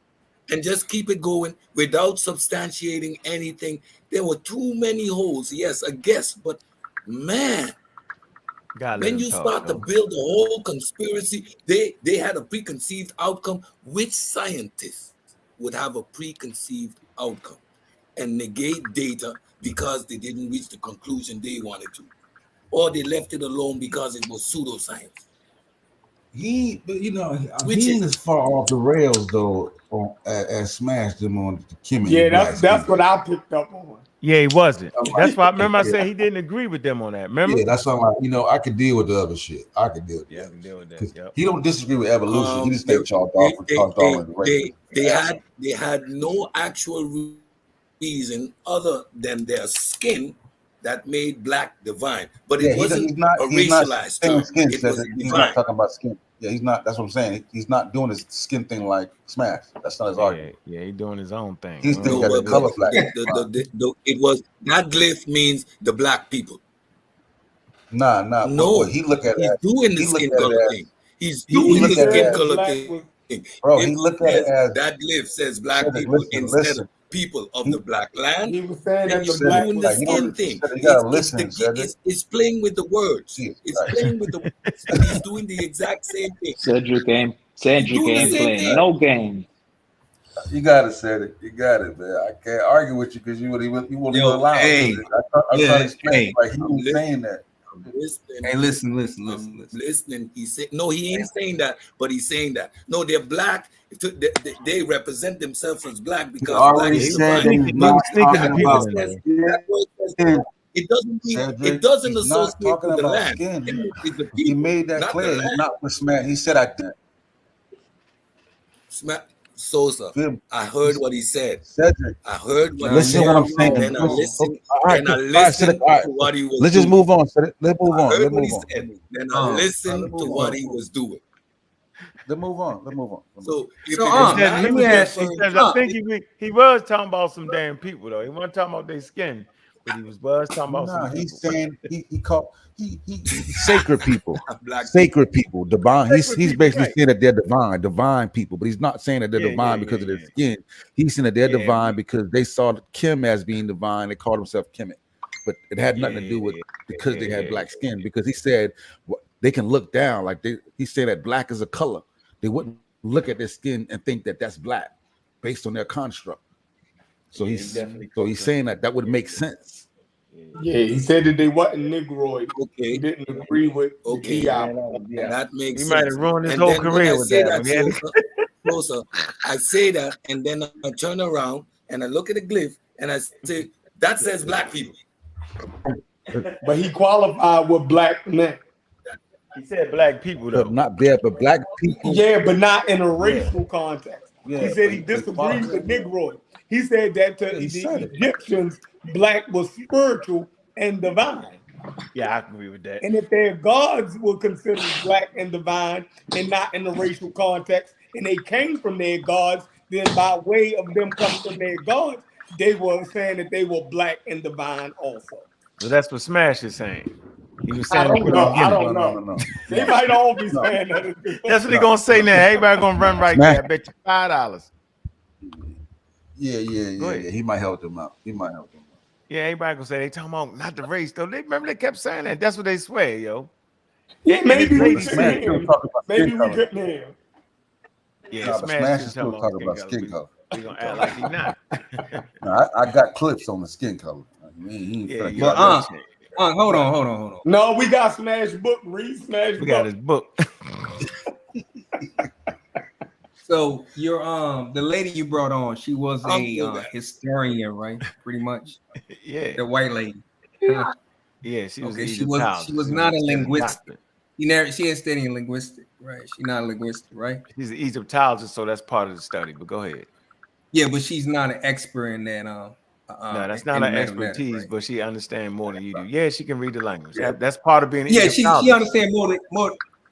and just keep it going without substantiating anything. There were too many holes. Yes, I guess, but man. When you start to build a whole conspiracy, they had a preconceived outcome. Which scientists would have a preconceived outcome and negate data because they didn't reach the conclusion they wanted to, or they left it alone because it was pseudoscience? He is far off the rails though. As smashed them on the Kim. Yeah, that's what I picked up on. Yeah, he wasn't. That's why I remember I said he didn't agree with them on that. Remember? Yeah, that's why I could deal with the other shit. I could deal with that. Yeah, I can deal with that. Yep. He don't disagree with evolution. He just think chalked off. They had no actual reason other than their skin that made black divine. But it wasn't a racialized term. It was divine. He's not talking about skin. Yeah, he's not. That's what I'm saying. He's not doing his skin thing like Smash. That's not his argument. Yeah, he's doing his own thing. He's still got the color black. It was that glyph means the black people. Nah. No, he look at he's that. doing the skin color thing. He's doing the skin color thing. Bro, he look at it as that glyph says black people instead of people of the black land. He was saying that you're doing the skin thing. It's playing with the words. It's playing with the words. He's doing the exact same thing. Cedric ain't playing no game. You got it, Cedric. You got it, man. I can't argue with you because you won't even allow it. I'm trying to explain. Like he was saying that. Hey, listen. Listening. He said no. He ain't saying that, but he's saying that. No, they're black. They represent themselves as black because black is it doesn't associate with the land. He made that clear. He's not with Smash. He said I did. Sosa, I heard what he said. Cedric, I heard what he said. Listen what I'm saying. Then I listened to what he was Let's just move on. Let's move on. Then I listened to what he was doing. Let's move on. So I think he was talking about some damn people though. He wasn't talking about their skin, but he was talking about some people. He's saying he called sacred people, sacred people, divine. He's basically saying that they're divine people, but he's not saying that they're divine because of their skin. He's saying that they're divine because they saw Kim as being divine. They called themselves Kemet, but it had nothing to do with because they had black skin. Because he said they can look down, like he said that black is a color. They wouldn't look at their skin and think that that's black based on their construct. So he's saying that would make sense. Yeah, he said that they wasn't Negroid. Okay. He didn't agree with Okay. That makes He sense. might have ruined his And whole then when career I with say that. that, closer, I say that, and then I turn around and I look at the glyph and I say, that says black people. But he qualified with black men. He said black people, though. But not there, but black people. Yeah, but not in a racial context. Yeah, he said he disagrees with Negroid. He said that to the Egyptians, black was spiritual and divine. Yeah, I agree with that. And if their gods were considered black and divine and not in the racial context, and they came from their gods, then by way of them coming from their gods, they were saying that they were black and divine also. So that's what Smash is saying. He was I saying, don't know. No. They might all be saying that. That's what they're gonna say now. Everybody gonna run right there. I bet you $5. Yeah. He might help them out. Yeah, everybody gonna say they talking about not the race though. They remember they kept saying that. That's what they swear, yo. Yeah, maybe we Smash couldn't hear him. Maybe we couldn't hear him. Yeah, Smash is still talking about skin color. We gonna act like he not. No, I got clips on the skin color. Hold on. No, we got Smash book. Read Smash book. We got his book. So your the lady you brought on, she was a historian, right? Pretty much. Yeah. The white lady. Yeah, she was. Okay, she was not a linguist. She ain't studying linguistic, right? She's not a linguistic, right? She's an Egyptologist, so that's part of the study. But go ahead. Yeah, but she's not an expert in that. No, that's not her expertise, right? but she understands more than you do. Yeah, she can read the language. That's part of being. Yeah, she understands more.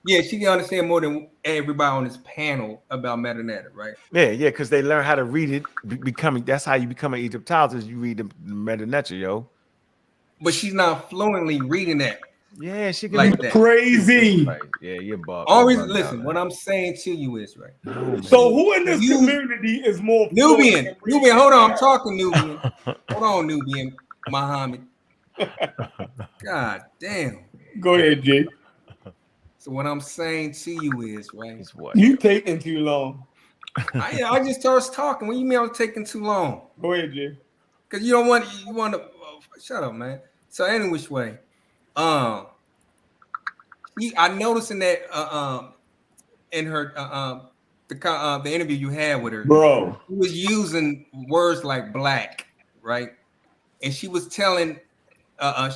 Yeah, she can understand more than everybody on this panel about Metanetta, right? Yeah, because they learn how to read it. That's how you become an Egyptologist. You read the Metanetta, yo. But she's not fluently reading that. Yeah, she can like read that. Crazy. Right. Yeah, you're Bob. Always listen. What I'm saying to you is right. So who in this community is more Nubian? Hold on, I'm talking Nubian. Hold on, Nubian Muhammad. God damn. Go ahead, Jay. So what I'm saying to you is right. Is what? You taking too long. I just started talking. What do you mean I was taking too long? Go ahead, Jay. Because you want to shut up, man. So any which way. I noticed in that in her the interview you had with her, bro, she was using words like black, right? And she was telling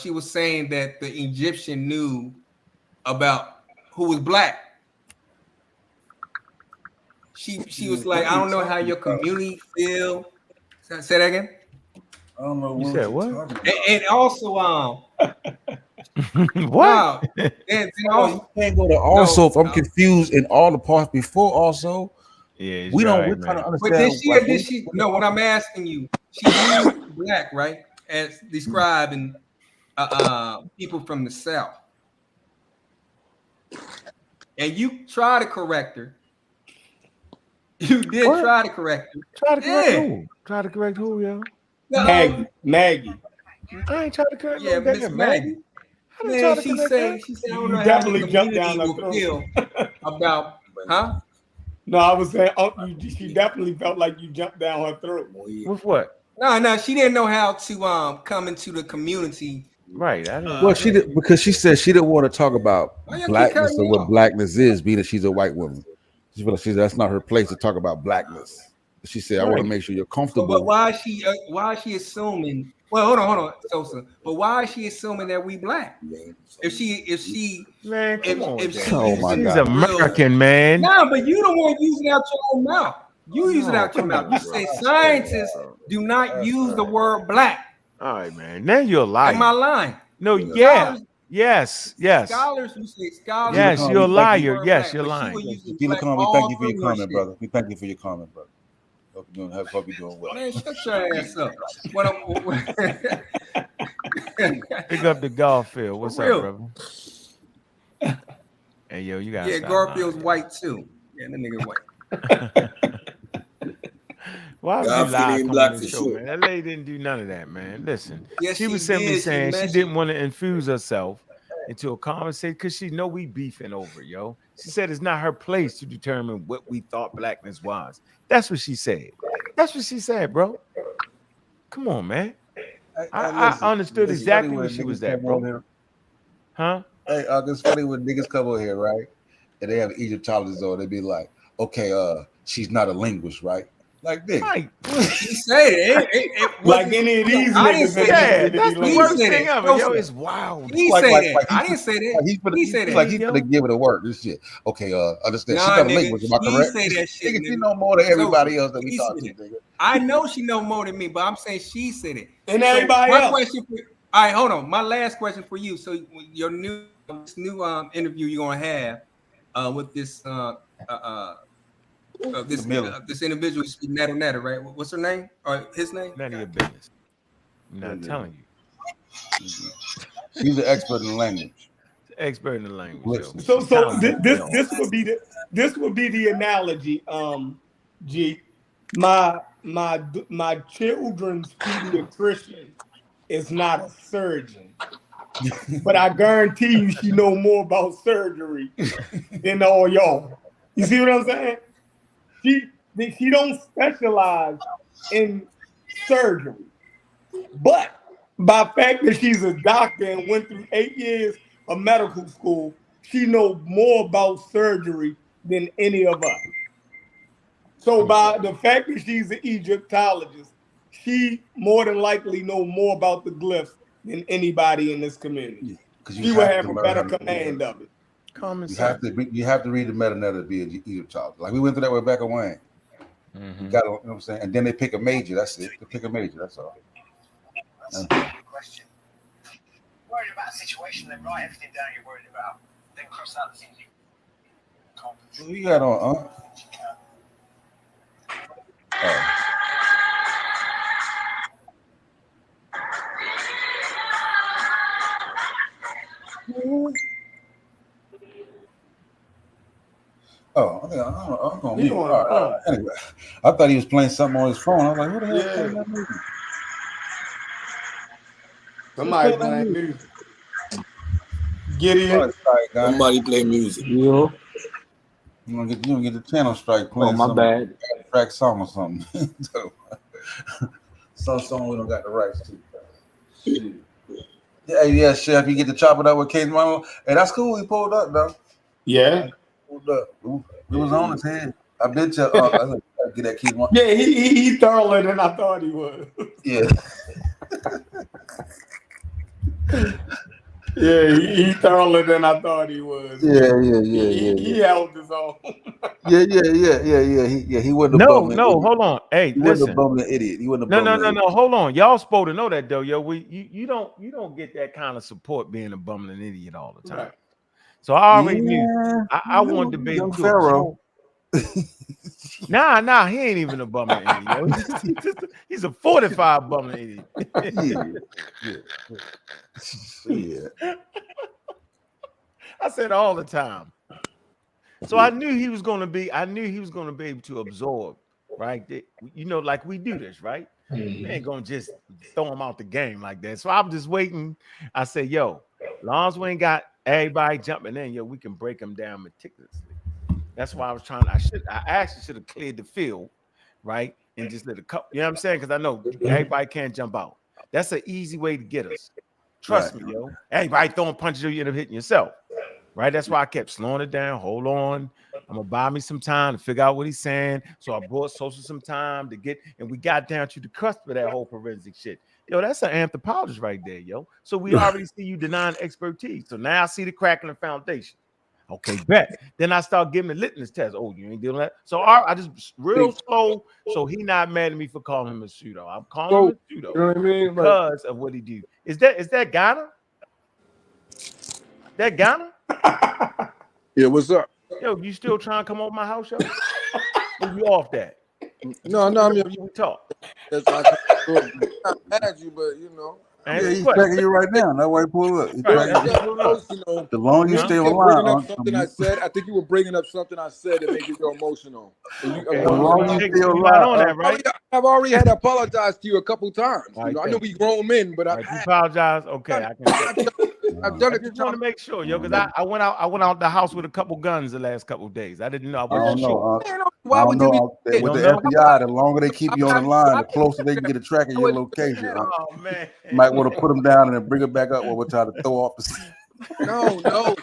she was saying that the Egyptian knew about who was black. She was like, I don't know how your community feel. Say that again. I don't know. You said what? And also what? And you can't go to also. If I'm confused in all the parts before also. Yeah, we're trying to understand. But did she? No, what I'm asking you, she used black, right, as describing people from the South, and you try to correct her. You did try to correct her. Try to correct who? Try to correct who, yo? Maggie. I ain't trying to correct. Yeah, Miss Maggie. Man, she said, I don't know how the community will feel about, huh? No, I was saying, she definitely felt like you jumped down her throat. With what? No, she didn't know how to come into the community. Right. Well, she did because she said she didn't want to talk about blackness or what blackness is, being that she's a white woman. She felt like that's not her place to talk about blackness. She said, "I want to make sure you're comfortable." But why is she assuming? Well, hold on, Sosa. But why is she assuming that we black? If she, man, come on, if she's American, man. No, but you don't want to use it out your own mouth. You use it out your mouth. You say scientists do not use the word black. All right, man. Now you're lying. Am I lying? No, yeah. Yes. Scholars, you say scholars. Yes, you're a liar. Yes, you're lying. Thank you for your comment, brother. We thank you for your comment, brother. Hope you're doing well. Man, shut your ass up. Pick up the golf field. What's up, brother? Hey, yo, you got. Yeah, Garfield's white too. Yeah, that nigga white. Why would you lie on the show, man? That lady didn't do none of that, man. Listen, she was simply saying she didn't want to infuse herself into a conversation because she know we beefing over, yo. She said it's not her place to determine what we thought blackness was. That's what she said. That's what she said, bro. Come on, man. I understood exactly where she was at, bro. Huh? Hey, it's funny when niggas come over here, right? And they have Egyptologists on. They be like, okay, she's not a linguist, right? Like, nigga. Right. He said it. Like any of these I didn't niggas say that that. That's the worst thing ever. Yo, it's wild. He said that. I didn't say that. He said that. Like he's gonna give it a word. This shit. Okay, understand. She's not a linguist. Am I correct? He say that shit. Nigga, she know more than everybody else that we talk to, nigga. I know she know more than me, but I'm saying she said it. And everybody my else. Question for, all right, hold on. My last question for you. So your new interview you're gonna have with this this individual, Netta, right? What's her name or his name? None of your business. I'm not telling you. She's an expert in the language. Expert in the language. So this would be the analogy. G, my children's pediatrician is not a surgeon, but I guarantee you she know more about surgery than all y'all. You see what I'm saying? She don't specialize in surgery, but by fact that she's a doctor and went through 8 years of medical school, she knows more about surgery than any of us. So by the fact that she's an Egyptologist, she more than likely know more about the glyphs than anybody in this community. She will have a better command of it. You have to read the Medu Neter to be an Egyptologist. Like we went through that with Becca Wayne. You got to, you know what I'm saying? And then they pick a major. That's it. They pick a major. That's all. Question. Worried about a situation, then write everything down you're worried about. Then cross out the things you can't control. What you got on, Oh, I'm gonna mute. Anyway, I thought he was playing something on his phone. I was like, "What the hell is playing that music?" Somebody playing music. Get in. Somebody play music. You gonna get the channel strike playing? Oh, my bad. Track song or something. Some song we don't got the rights to. Yeah, Chef. You get to chop it up with King's Mama. Hey, that's cool. He pulled up though. Yeah. Pulled up. It was on his head. I bet you. I get that King's Mama. Yeah, he thorough than I thought he was. Yeah. Yeah, he thorough than I thought he was. Yeah. He held his own. Yeah. He wasn't a bumbling No, idiot. hold on. Hey, He listen. wasn't a bumbling idiot. He wasn't a bumbling idiot. No. Hold on. Y'all supposed to know that though, yo. You don't get that kind of support being a bumbling idiot all the time. Right. So I already knew. I wanted to be young Pharaoh. Nah, he ain't even a bumbling idiot. He's a 45 bumbling idiot. Yeah. I said all the time. So I knew he was gonna be able to absorb, right? You know, like we do this, right? We ain't gonna just throw him out the game like that. So I'm just waiting. I said, yo, as long as we ain't got everybody jumping in, yo, we can break them down meticulously. That's why I was trying. I actually should have cleared the field, right? And just let a couple, you know what I'm saying? Because I know everybody can't jump out. That's an easy way to get us. Trust me, yo. Everybody throwing punches, you end up hitting yourself. Right? That's why I kept slowing it down. Hold on. I'm gonna buy me some time to figure out what he's saying. So I brought Social some time to get, and we got down to the cusp of that whole forensic shit. Yo, that's an anthropologist right there, yo. So we already see you denying expertise. So now I see the crack in the foundation. Okay, bet. Then I start giving the litmus test. Oh, you ain't dealing with that. So I just real slow. So he not mad at me for calling him a pseudo. I'm calling him a pseudo, you know what I mean? because of what he do. Is that Ghana? That Ghana? Yeah, what's up? Yo, you still trying to come over my house, yo? Or you off that? No, I mean, we talk. That's like, I'm mad at you, but you know. Yeah, he's tracking you right now. That's why he pulled up. The longer you stay online, something I said. I think you were bringing up something I said that made you go emotional. The longer you stay online, right? I've already had to apologize to you a couple times. You know, I know we grown men, but I apologize. Okay, I can. I've done I it. just want to make sure, yo, because I went out the house with a couple guns the last couple of days. I didn't know. I wasn't sure. Why would you be with the FBI? The longer they keep you on the line, the closer they can get a track of your location. Oh man, you might want to put them down and then bring it back up, or we'll try to throw off the.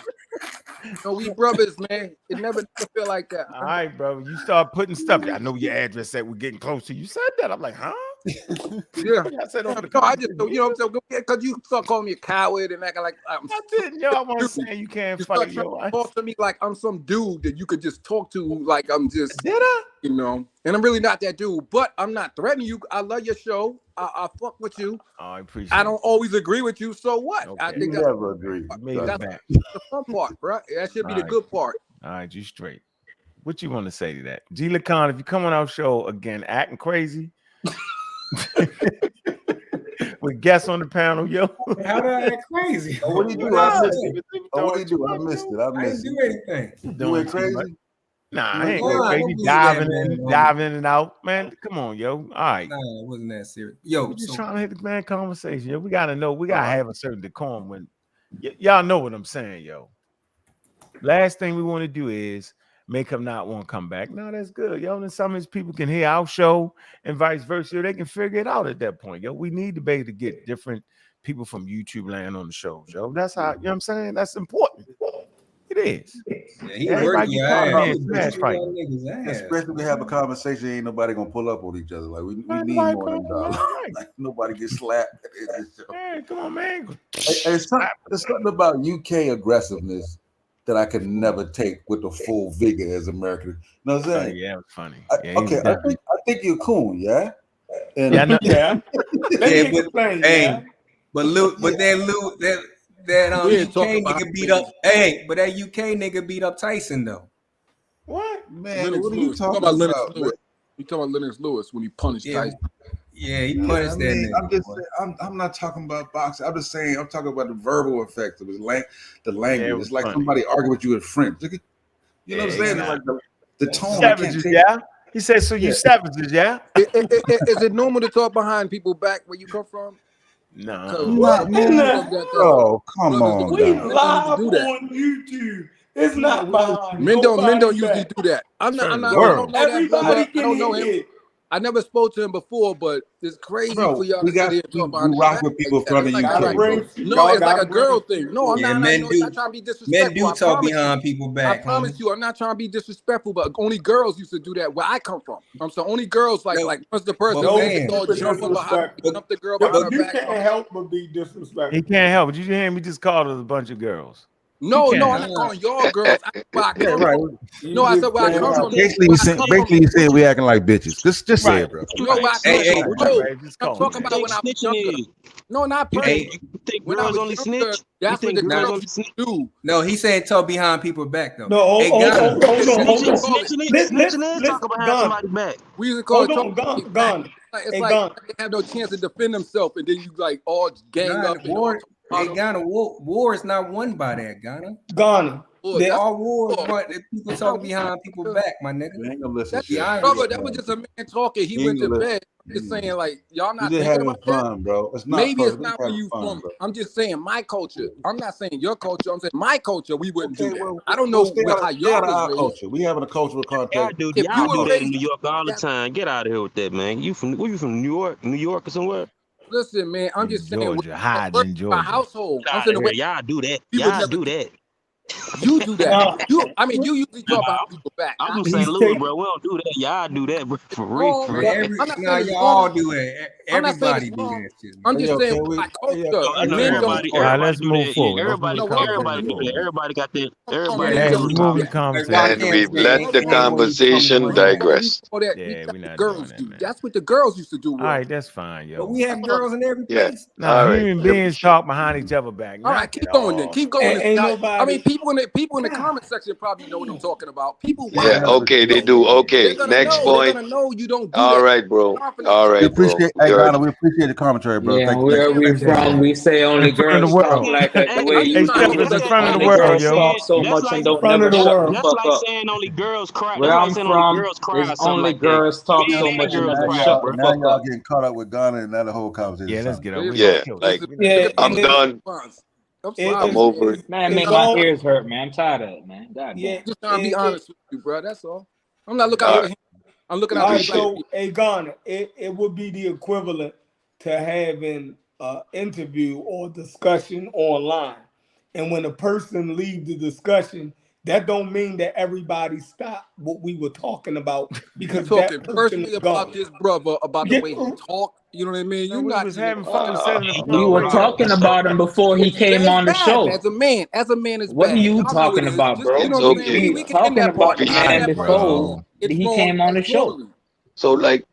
No, we brothers, man. It never feel like that. All right, bro. You start putting stuff. I know your address said we're getting close to you. Said that. I'm like, huh? Yeah. I said, I just, you know what I'm saying? Because you start calling me a coward and acting like I didn't. Yo, I wasn't saying you can't fight your wife. Talk to me like I'm some dude that you could just talk to, like I'm just. Did I? You know, and I'm really not that dude. But I'm not threatening you. I love your show. I fuck with you. Oh, I appreciate. I don't always agree with you. So what? Okay. I think you never agree. That's the fun part, bro. That should be the good part. All right, you straight. What you want to say to that, G Lacan? If you come on our show again acting crazy, with guests on the panel, yo. How did I act crazy? What did you do? I missed it. What did you do? I missed it. I didn't do anything. You went crazy. Nah, I ain't going crazy. Diving in and out, man. Come on, yo. All right. Nah, it wasn't that serious. Yo, we're just trying to hit the man conversation. Yo, we gotta know. We gotta have a certain decorum when y'all know what I'm saying, yo. Last thing we want to do is make them not want to come back. No, that's good, yo. Then some of these people can hear our show and vice versa. They can figure it out at that point, yo. We need to be able to get different people from YouTube land on the shows, yo. That's how, you know what I'm saying? That's important. It is. Yeah, he working. Especially we have a conversation, ain't nobody gonna pull up on each other. Like we need more than dollars. Like nobody gets slapped. Hey, come on, man. There's something about UK aggressiveness that I can never take with the full vigor as American. You know what I'm saying? Yeah, it's funny. I think you're cool, yeah. And That UK nigga beat up. Hey, but that UK nigga beat up Tyson though. What man? What are you talking about? You talking about Lennox Lewis when he punished Tyson? Yeah, he punished that nigga. I'm just saying, I'm not talking about boxing. I'm just saying I'm talking about the verbal effects of his the language. Yeah, it's like funny. somebody arguing with you in French. You know what I'm saying? It's like the tone. Savages, yeah. He said, "So you savages, yeah." Is it normal to talk behind people back where you come from? No. Oh, come on. We live on YouTube. It's not behind. Men don't usually do that. I don't know him. I never spoke to him before, but it's crazy for y'all to sit here and talk about you rock with people from the UK. No, it's like a girl thing. No, I'm not trying to be disrespectful. Men do talk behind people back. I promise you, I'm not trying to be disrespectful, but only girls used to do that where I come from. So only girls like once the person jumping behind the girl behind her back. You can't help but be disrespectful. He can't help it. You hear me? Just called us a bunch of girls. No, I'm not calling y'all girls. No, I said where I come from. Basically, you saying we acting like bitches. Just say it, bro. No, I'm talking about when I was younger. No, not personally. You think girls only snitch? That's what the girls do. No, he said talk behind people back though. No, hold on. Let's talk behind somebody back. We used to call it gun. It's like they have no chance to defend themselves, and then you like all gang up. War is not won by that, Ghana. All wars, but people talk behind people back, my nigga. That was just a man talking. He went to bed. Just saying, like, y'all not thinking about fun, bro. Maybe it's not where you from. I'm just saying my culture. I'm not saying your culture. I'm saying my culture. We wouldn't do that. I don't know how y'all was culture. We having a cultural context. Y'all do that in New York all the time. Get out of here with that, man. Where you from? New York or somewhere? Listen, man. I'm just saying. Georgia, in Georgia. My household. I'm saying the way y'all do that. Y'all do that. You do that. You usually talk about people back. I'm from St. Louis, bro. We don't do that. Y'all do that, bro. For real. Y'all do it. Everybody do that shit. I'm just saying, like culture. Let's move forward. Everybody do that. Everybody got that. Everybody. And we've let the conversation digress. Girls do. That's what the girls used to do. All right, that's fine, yo. But we have girls in every place. No, human beings talk behind each other back. All right, keep going then. Keep going. I mean, people in the comment section probably know what I'm talking about. People. Yeah. Okay, they do. Okay. Next point. You don't. All right, bro. All right, bro. We appreciate the commentary, bro. Yeah, where we from? We say only girls talk like that. The way you in front of the world, yo. Talk so much and don't never shut the fuck up. That's like saying only girls cry. Where I'm from, is only girls talk so much and don't shut the fuck up. Now y'all getting caught up with Ghana and now the whole conversation. Yeah, let's get over. Yeah, like I'm done. I'm over it. Man, make my ears hurt, man. I'm tired of it, man. God just trying to be honest with you, bro. That's all. I'm not looking out for him. I'm looking out for Alright, so Ghana, it would be the equivalent to having an interview or discussion online. And when a person leaves the discussion, that don't mean that everybody stopped what we were talking about because you that talking person personally is about gone. this brother, about the way he talk. You know what I mean? No, You're we not was even having fun. We were talking about him before he came on the show. As a man, it's What bad. are you Y'all know talking it is. about, Just, bro? you know It's what I'm saying? okay. We can end Talking that part. about the man before he came on the show. So like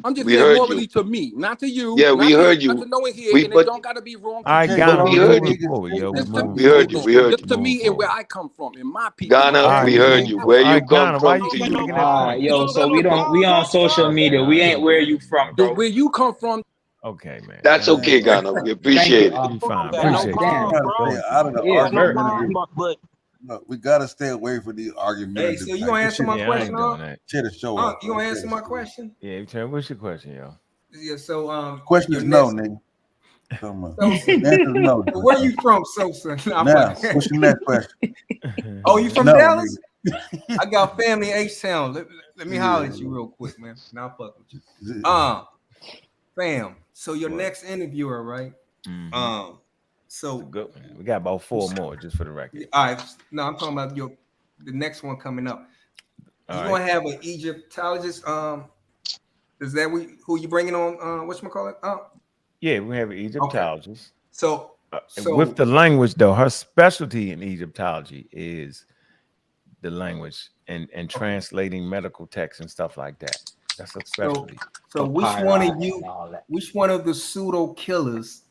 I'm just we saying heard morally you. to me, not to you. Yeah, not we to heard Not you. to know it here, We and it but don't gotta be wrong. All right, to Ghana, we we heard moving you. forward, yo. Just to We heard you. We heard just you. to me and where I come from, and my people. Ghana, we heard you. Where you come Ghana, why from you to keep you. making that point? Yo, so we on social media. We ain't where you from, bro. Where you come from. Okay, man. That's okay, Ghana. We appreciate it. You fine. No Appreciate problem, you. bro. Stay out of the Yeah, argument. But Look, we gotta stay away from the argument. Hey, so you gonna answer my question, huh? Shit is show up. You gonna answer my question? Yeah, Trey, what's your question, yo? Yeah. So Question is no, nigga. Answer no. Where you from, Sosa? Nah, Now, fuck. what's your next question? Oh, you from No, Dallas? I got family in H-Town. Let me holler at you real quick, man. Now fuck with you. Fam. So your next interviewer, right? So good. We got about 4 more just for the record. all right. No, I'm talking about the next one coming up. You're gonna have an Egyptologist. Is that who you bringing on? Whatchamacallit? Yeah, we have an Egyptologist. So with the language though, her specialty in Egyptology is the language and translating medical texts and stuff like that. That's a specialty. So which one of the pseudo killers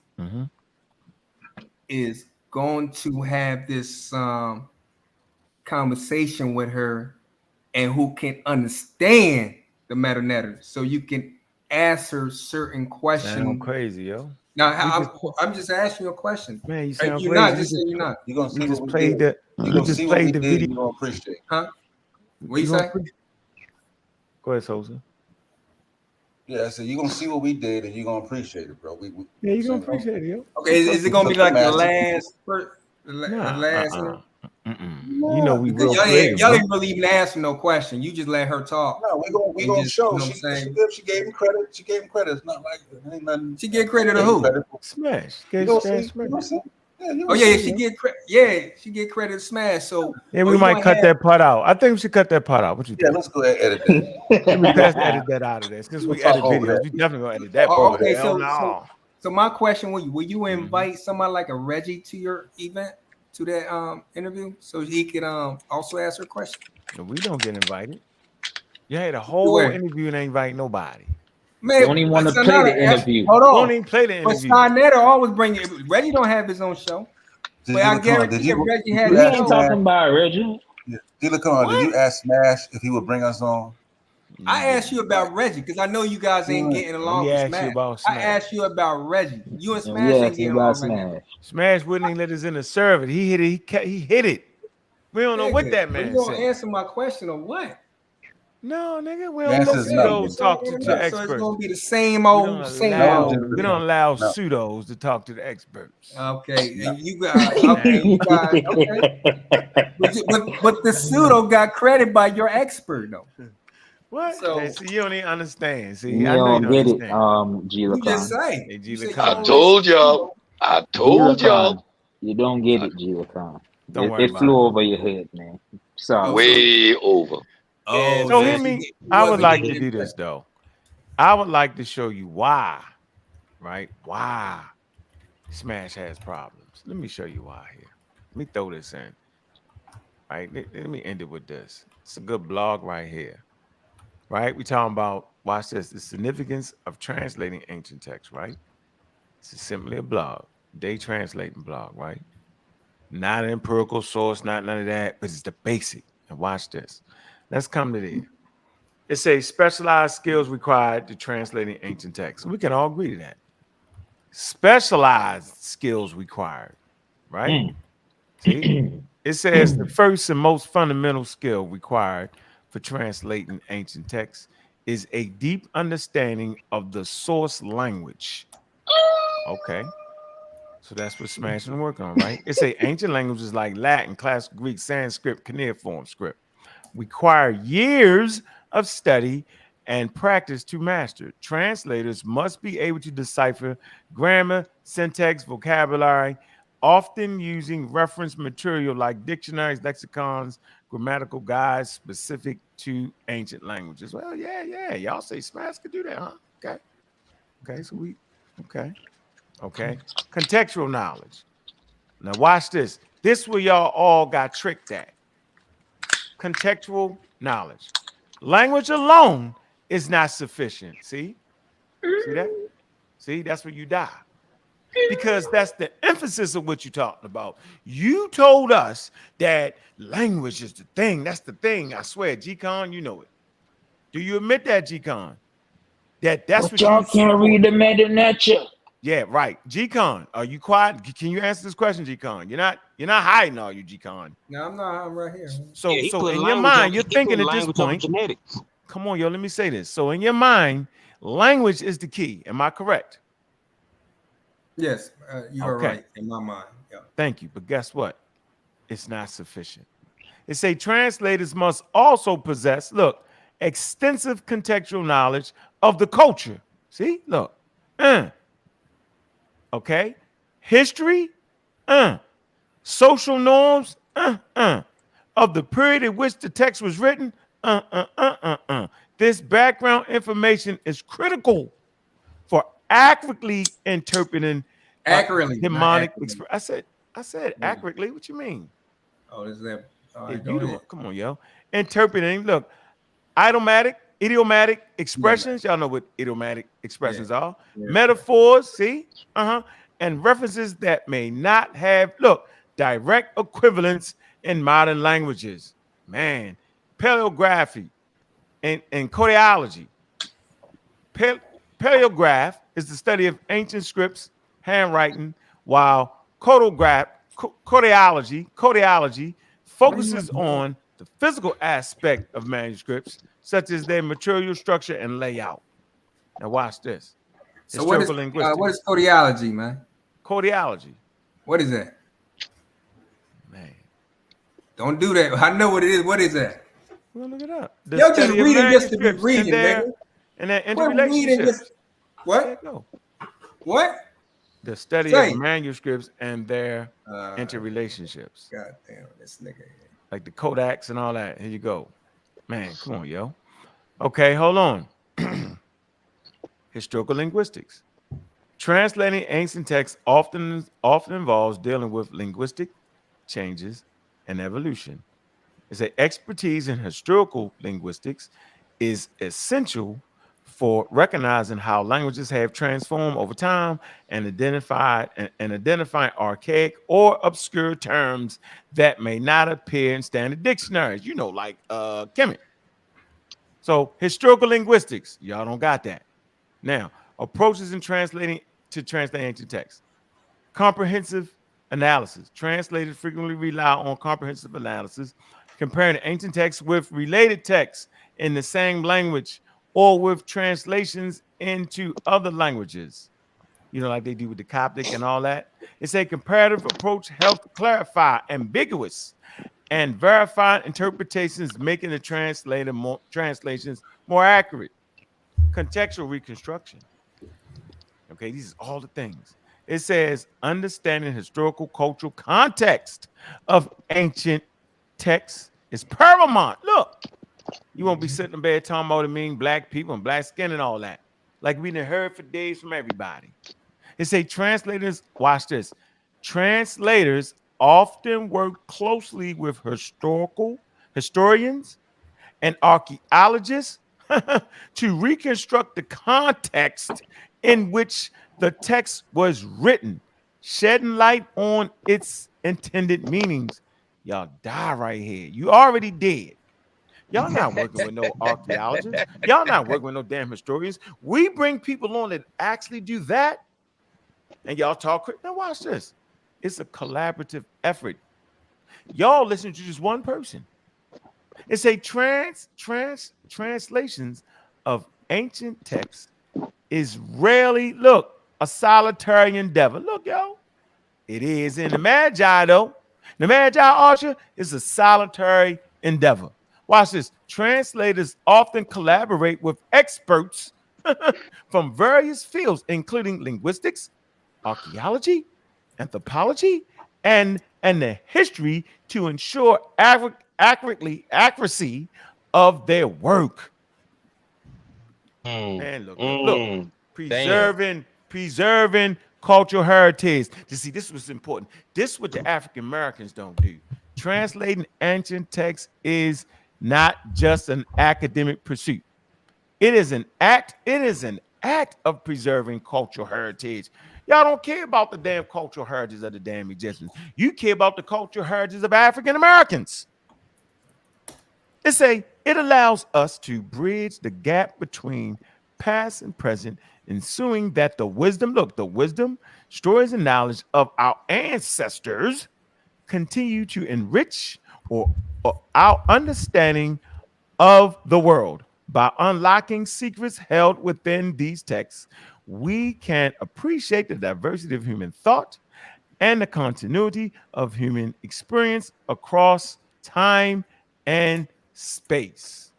is going to have this conversation with her, and who can understand the meta-narrative, so you can ask her certain questions? I'm crazy, yo. Now, I'm just asking you a question. Man, you sound you're crazy. not. Just say you're not. You gonna see just what played the. You just played the video. You gonna appreciate. Huh? What you say? Go ahead, Sosa. Yeah, I said you're gonna see what we did, and you're gonna appreciate it, bro. Yeah, you're gonna appreciate it, yo. Okay, is it gonna be like the last? You know we real y'all creative, ain't really even asking no question. You just let her talk. No, we gonna show. You know She gave him credit. She gave him credit. It's not like ain't nothing. She gave credit to who? Smash. Oh yeah, she get credit. Yeah, she get credit to Smash. So yeah, we might cut that part out. I think we should cut that part out. What you think? Yeah, let's go ahead and edit that. Let me edit that out of this because we edit videos. We definitely gonna edit that part. Okay, so my question: will you invite somebody like a Reggie to your event, to that interview, so he could also ask her question? No, we don't get invited. You had a whole interview and ain't invite nobody. Man, don't even want to play the interview. Hold on. Don't even play the interview. But Skynetter always bring it. Reggie don't have his own show. But I guarantee if Reggie had his own. We ain't talking about Reggie. Did you ask Smash if he would bring us on? I asked you about Reggie because I know you guys ain't getting along with Smash. I asked you about Reggie. You and Smash ain't getting along right now. Smash wouldn't even let us in the server. He hit it. He hit it. We don't know what that man said. You gonna said. answer my question or what? No, nigga, we don't let pseudos talk to experts. So it's gonna be the same old. We don't allow pseudos to talk to the experts. Okay, and you got okay. But the pseudo got credit by your expert though. What? So see, you don't even understand. See, you I know don't you get understand. it, G-Lacon. You just say. Hey, G-Lacon. I told y'all. I told y'all. You don't get it, G-Lacon. Don't worry it about flew it. over your head, man. Sorry. Way over. So hear me. I would like to do this though. I would like to show you why, right? Why Smash has problems. Let me show you why here. Let me throw this in. Right. Let me end it with this. It's a good blog right here. Right? We're talking about, watch this, the significance of translating ancient texts, right? It's simply a blog. They translating blog, right? Not an empirical source, not none of that, but it's the basic. And watch this. Let's come to there. It says specialized skills required to translating ancient texts. We can all agree to that. Specialized skills required, right? See? It says the first and most fundamental skill required for translating ancient texts is a deep understanding of the source language. Okay. So that's what Smash and work on, right? It's a ancient languages like Latin, Classical Greek, Sanskrit, cuneiform script. require years of study and practice to master. Translators must be able to decipher grammar, syntax, vocabulary, often using reference material like dictionaries, lexicons, grammatical guides specific to ancient languages. Well, yeah. Y'all say Smash could do that, huh? Okay, so okay. Contextual knowledge. Now watch this. This where y'all all got tricked at. Contextual knowledge. Language alone is not sufficient. See that? See, that's where you die. Because that's the emphasis of what you're talking about. You told us that language is the thing. That's the thing. I swear, G-Con, you know it. Do you admit that, G-Con? That's what y'all can't read the meta nature. Yeah, right. G-Con, are you quiet? Can you answer this question, G-Con? You're not hiding, are you, G-Con? No, I'm not. I'm right here. So in your mind, you're thinking at this point. Genetics. Come on, yo, let me say this. So in your mind, language is the key. Am I correct? Yes, you are right in my mind. Yeah. Thank you. But guess what? It's not sufficient. It say translators must also possess, look, extensive contextual knowledge of the culture. See, look. Okay. History, social norms, of the period in which the text was written, This background information is critical for accurately interpreting demonic. I said accurately. What you mean? Oh, is that? Come on, yo. Interpreting. Look, idiomatic expressions. Y'all know what idiomatic expressions are. Yeah. Metaphors. See, and references that may not have direct equivalents in modern languages. Man, paleography and codiology. Paleograph is the study of ancient scripts, handwriting, while codiology focuses on the physical aspect of manuscripts, such as their material structure and layout. Now watch this. So what is codiology, man? Codiology. What is that? Man, don't do that. I know what it is. What is that? Well, look it up. You're just reading just to be reading, nigga. And then interrelationships. What? What? The study of manuscripts and their interrelationships. God damn, this nigga. Like the Kodaks and all that. Here you go. Man, come on, yo. Okay, hold on. Historical linguistics. Translating ancient texts often involves dealing with linguistic changes and evolution. It's an expertise in historical linguistics is essential for recognizing how languages have transformed over time and identifying archaic or obscure terms that may not appear in standard dictionaries. You know, like Kemet. So historical linguistics, y'all don't got that. Now, approaches in translating ancient texts. Comprehensive analysis. Translators frequently rely on comprehensive analysis, comparing ancient texts with related texts in the same language or with translations into other languages, like they do with the Coptic and all that. It's a comparative approach helps clarify ambiguous and verify interpretations, making the translations more accurate. Contextual reconstruction. Okay, these are all the things. It says understanding historical cultural context of ancient texts is paramount. Look, you won't be sitting in bed talking about it mean black people and black skin and all that. Like we done heard for days from everybody. It say translators, watch this. Translators often work closely with historians and archaeologists to reconstruct the context in which the text was written, shedding light on its intended meanings. Y'all die right here. You already dead. Y'all not working with no archaeologists. Y'all not working with no damn historians. We bring people on that actually do that, and y'all talk. Now watch this. It's a collaborative effort. Y'all listen to just one person. It's a translations of ancient texts is rarely, a solitary endeavor. Look, yo, it is in the Magi, though. The Magi Archer is a solitary endeavor. Watch this. Translators often collaborate with experts from various fields, including linguistics, archaeology, anthropology, and the history to ensure accuracy of their work. Man, look, preserving cultural heritage. You see, this was important. This is what the African Americans don't do. Translating ancient texts is not just an academic pursuit. It is an act. It is an act of preserving cultural heritage. Y'all don't care about the damn cultural heritage of the damn Egyptians. You care about the cultural heritage of African Americans. It allows us to bridge the gap between past and present, ensuring that the wisdom, stories, and knowledge of our ancestors continue to enrich or our understanding of the world. By unlocking secrets held within these texts, we can appreciate the diversity of human thought and the continuity of human experience across time and space.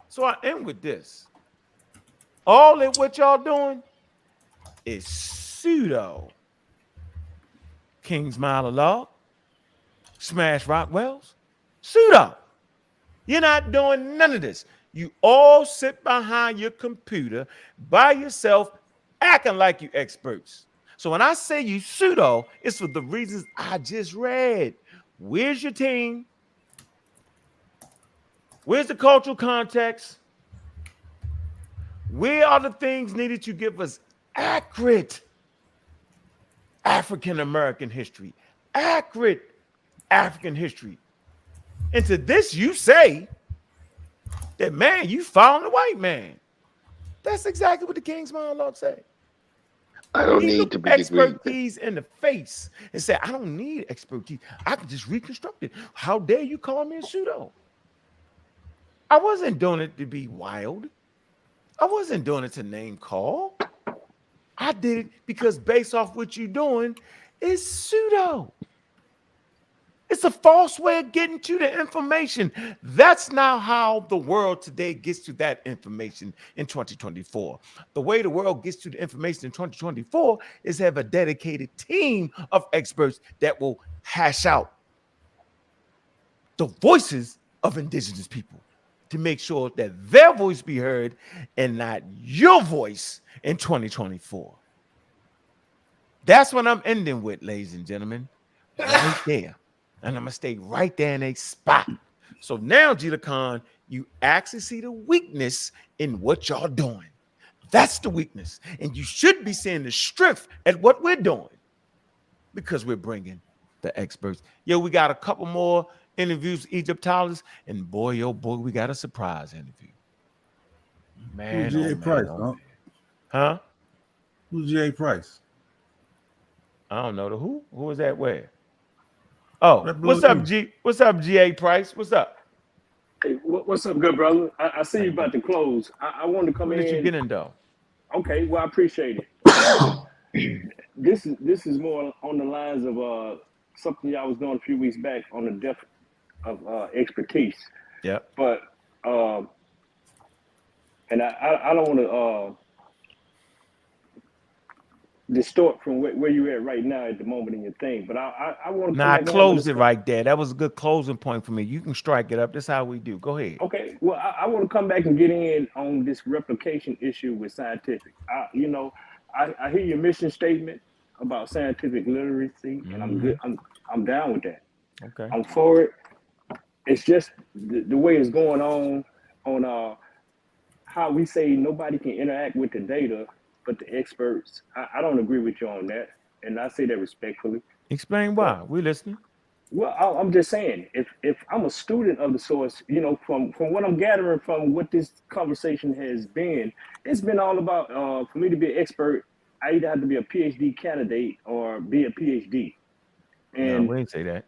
So I end with this. All that what y'all doing is pseudo King's Monologue, Smash Rockwell's, pseudo. You're not doing none of this. You all sit behind your computer by yourself, acting like you experts. So when I say you pseudo, it's for the reasons I just read. Where's your team? Where's the cultural context? Where are the things needed to give us accurate African American history? Accurate African history. And to this you say that, man, you following the white man. That's exactly what the King's Monologue said. I don't need to be expertise in the face and say, I don't need expertise. I can just reconstruct it. How dare you call me a pseudo? I wasn't doing it to be wild. I wasn't doing it to name call. I did it because based off what you're doing is pseudo. It's a false way of getting to the information. That's not how the world today gets to that information in 2024. The way the world gets to the information in 2024 is have a dedicated team of experts that will hash out the voices of indigenous people to make sure that their voice be heard and not your voice in 2024. That's what I'm ending with, ladies and gentlemen, right there. And I'm going to stay right there in a spot. So now, Gita Khan, you actually see the weakness in what y'all doing. That's the weakness. And you should be seeing the strength at what we're doing because we're bringing the experts. Yo, we got a couple more interviews, Egyptologists, and boy, oh boy, we got a surprise interview. Man, who's G.A. Price, huh? Who's G.A. Price? I don't know. The who? Who was that where? Oh, what's up, G? What's up, G.A. Price? What's up? Hey, what's up, good brother? I see you about to close. I wanted to come in. What did you get in, though? Okay, well, I appreciate it. This is more on the lines of something I was doing a few weeks back on the depth of expertise. Yeah. But and I don't want to distort from where you're at right now at the moment in your thing, but I want to. Nah, close it right there. That was a good closing point for me. You can strike it up. That's how we do. Go ahead. Okay. Well, I want to come back and get in on this replication issue with scientific. I hear your mission statement about scientific literacy, and I'm good. I'm down with that. Okay. I'm for it. It's just the way it's going on how we say nobody can interact with the data but the experts. I don't agree with you on that, and I say that respectfully. Explain why. We're listening. Well, I'm just saying, if I'm a student of the source, from what I'm gathering from what this conversation has been, it's been all about for me to be an expert, I either have to be a PhD candidate or be a PhD. And no, we didn't say that.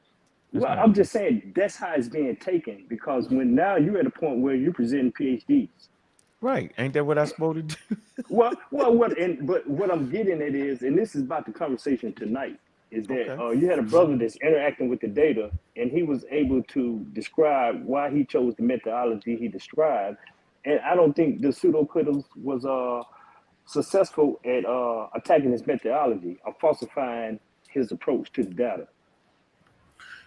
Well, I'm just saying that's how it's being taken, because when now you're at a point where you're presenting PhDs. Right. Ain't that what I'm supposed to do? But what I'm getting at is, and this is about the conversation tonight, is that you had a brother that's interacting with the data, and he was able to describe why he chose the methodology he described. And I don't think the pseudo-critters was successful at attacking his methodology or falsifying his approach to the data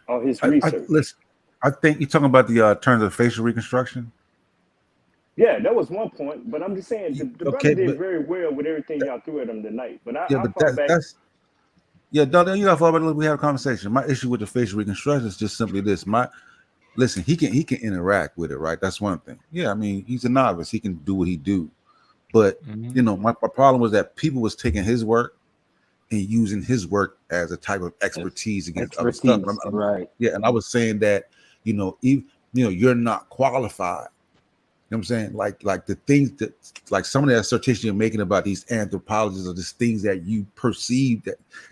or his research. Listen, I think you're talking about the terms of facial reconstruction. Yeah, that was one point, but I'm just saying the brother did very well with everything y'all threw at him tonight. But I fall back. You gotta fall back. We have a conversation. My issue with the facial reconstruction is just simply this. Listen, he can interact with it, right? That's one thing. Yeah, I mean, he's a novice. He can do what he do. But you know, my problem was that people was taking his work and using his work as a type of expertise against other stuff. Right. Yeah, and I was saying that, you know, you're not qualified. You know what I'm saying? Like the things that, like some of the assertion you're making about these anthropologists or these things that you perceive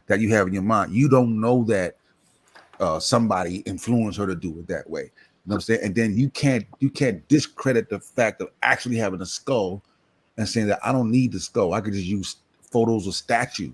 that you have in your mind, you don't know that somebody influenced her to do it that way. You know what I'm saying? And then you can't discredit the fact of actually having a skull and saying that I don't need the skull. I could just use photos of statue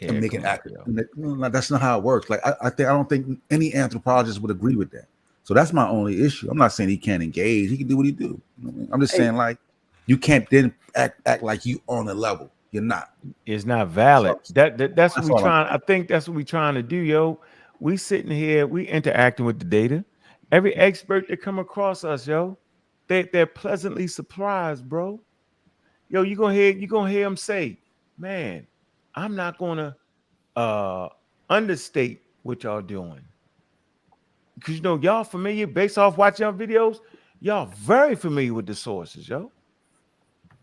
and make it accurate. That's not how it works. Like I don't think any anthropologist would agree with that. So that's my only issue. I'm not saying he can't engage. He can do what he do. You know what I mean? I'm just saying, like, you can't then act like you on the level. You're not. It's not valid. That's what we're trying. I think that's what we're trying to do, yo. We sitting here, we interacting with the data. Every expert that come across us, yo, they're pleasantly surprised, bro. Yo, you gonna hear them say, man, I'm not gonna understate what y'all doing. Because you know, y'all familiar based off watching our videos, y'all very familiar with the sources, yo.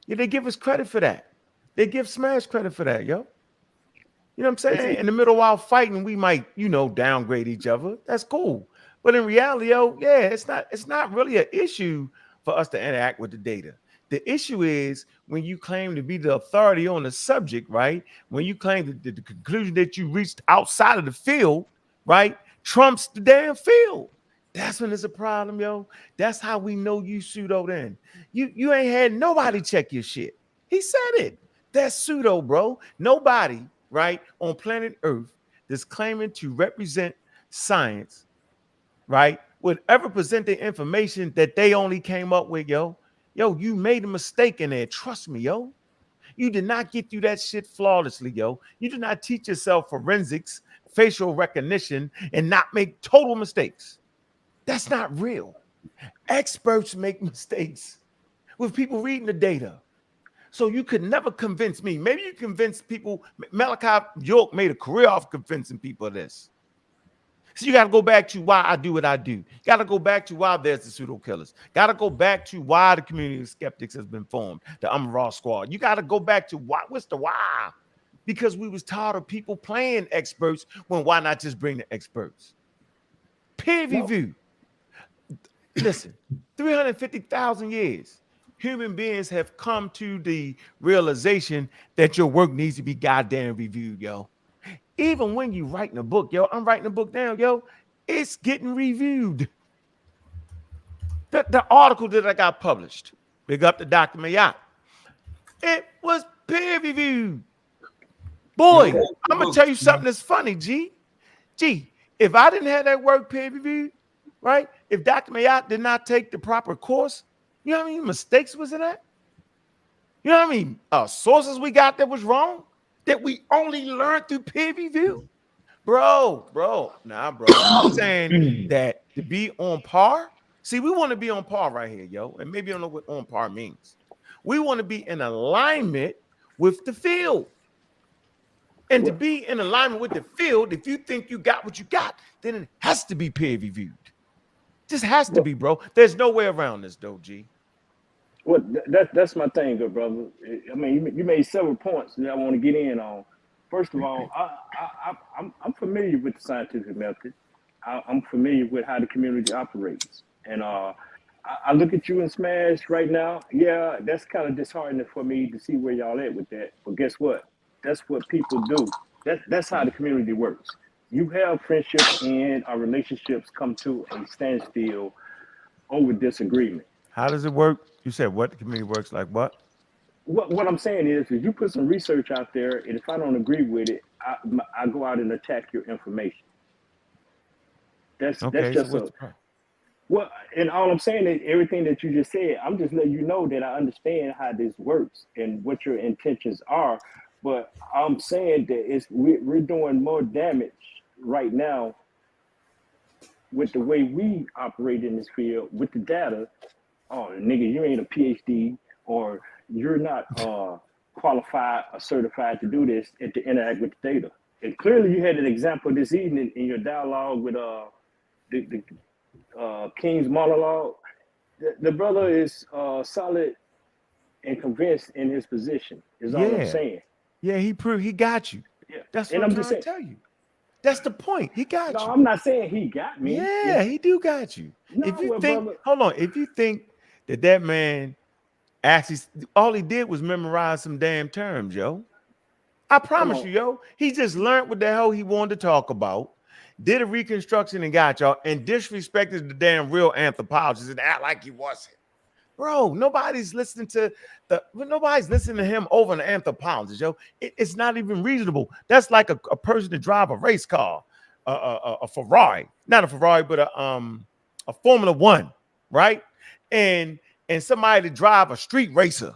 Yeah, they give us credit for that. They give Smash credit for that, yo. You know what I'm saying? In the middle while fighting, we might, you know, downgrade each other. That's cool. But in reality, yo, yeah, it's not really an issue for us to interact with the data. The issue is when you claim to be the authority on the subject, right? When you claim that the conclusion that you reached outside of the field, right, trumps the damn field. That's when it's a problem, yo. That's how we know you pseudo then. You ain't had nobody check your shit. He said it. That's pseudo, bro. Nobody, right, on planet Earth that's claiming to represent science, right, would ever present the information that they only came up with, yo. Yo, you made a mistake in there. Trust me, yo. You did not get through that shit flawlessly, yo. You did not teach yourself forensics, facial recognition, and not make total mistakes. That's not real. Experts make mistakes with people reading the data. So you could never convince me. Maybe you convince people. Malachi York made a career off convincing people of this. So you got to go back to why I do what I do. Got to go back to why there's the pseudo killers. Got to go back to why the community of skeptics has been formed. The Raw Squad. You got to go back to why. What's the why? Because we was tired of people playing experts. When why not just bring the experts? Peer review. Listen, 350,000 years. Human beings have come to the realization that your work needs to be goddamn reviewed, yo. Even when you writing a book, yo, I'm writing a book down, yo, it's getting reviewed. The article that I got published, big up to Dr. Mayat, it was peer reviewed. Boy, I'm gonna tell you something that's funny, G. If I didn't have that work peer reviewed, right? If Dr. Mayat did not take the proper course, you know how many mistakes was in that? You know how many sources we got that was wrong? That we only learned through peer review? Bro. I'm saying that to be on par. See, we want to be on par right here, yo. And maybe you don't know what on par means. We want to be in alignment with the field. And to be in alignment with the field, if you think you got what you got, then it has to be peer reviewed. Just has to be, bro. There's no way around this, though, G. Well, that's my thing, good brother. I mean, you made several points that I want to get in on. First of all, I'm familiar with the scientific method. I'm familiar with how the community operates, and I look at you and Smash right now. Yeah, that's kind of disheartening for me to see where y'all at with that. But guess what? That's what people do. That's how the community works. You have friendships and our relationships come to a standstill over disagreement. How does it work? You said what? The community works like what? What I'm saying is you put some research out there, and if I don't agree with it, I go out and attack your information. That's Okay, just so a well, and all I'm saying is everything that you just said. I'm just letting you know that I understand how this works and what your intentions are. But I'm saying that we're doing more damage right now with the way we operate in this field with the data. Oh, nigga, you ain't a PhD or you're not qualified or certified to do this and to interact with the data. And clearly, you had an example this evening in your dialogue with the King's monologue. The brother is solid and convinced in his position. Is all I'm saying. Yeah, he got you. Yeah, that's and what I'm just trying to tell you. That's the point. He got you. No, I'm not saying he got me. Yeah, he do got you. No, if you well, think, brother, hold on, if you think that man actually all he did was memorize some damn terms, yo. I promise you, yo. He just learned what the hell he wanted to talk about, did a reconstruction and got y'all, and disrespected the damn real anthropologist and act like he wasn't. Bro, nobody's listening to him over an anthropologist, yo. It's not even reasonable. That's like a person to drive a race car, a Ferrari, not a Ferrari, but a Formula One, right? And somebody to drive a street racer.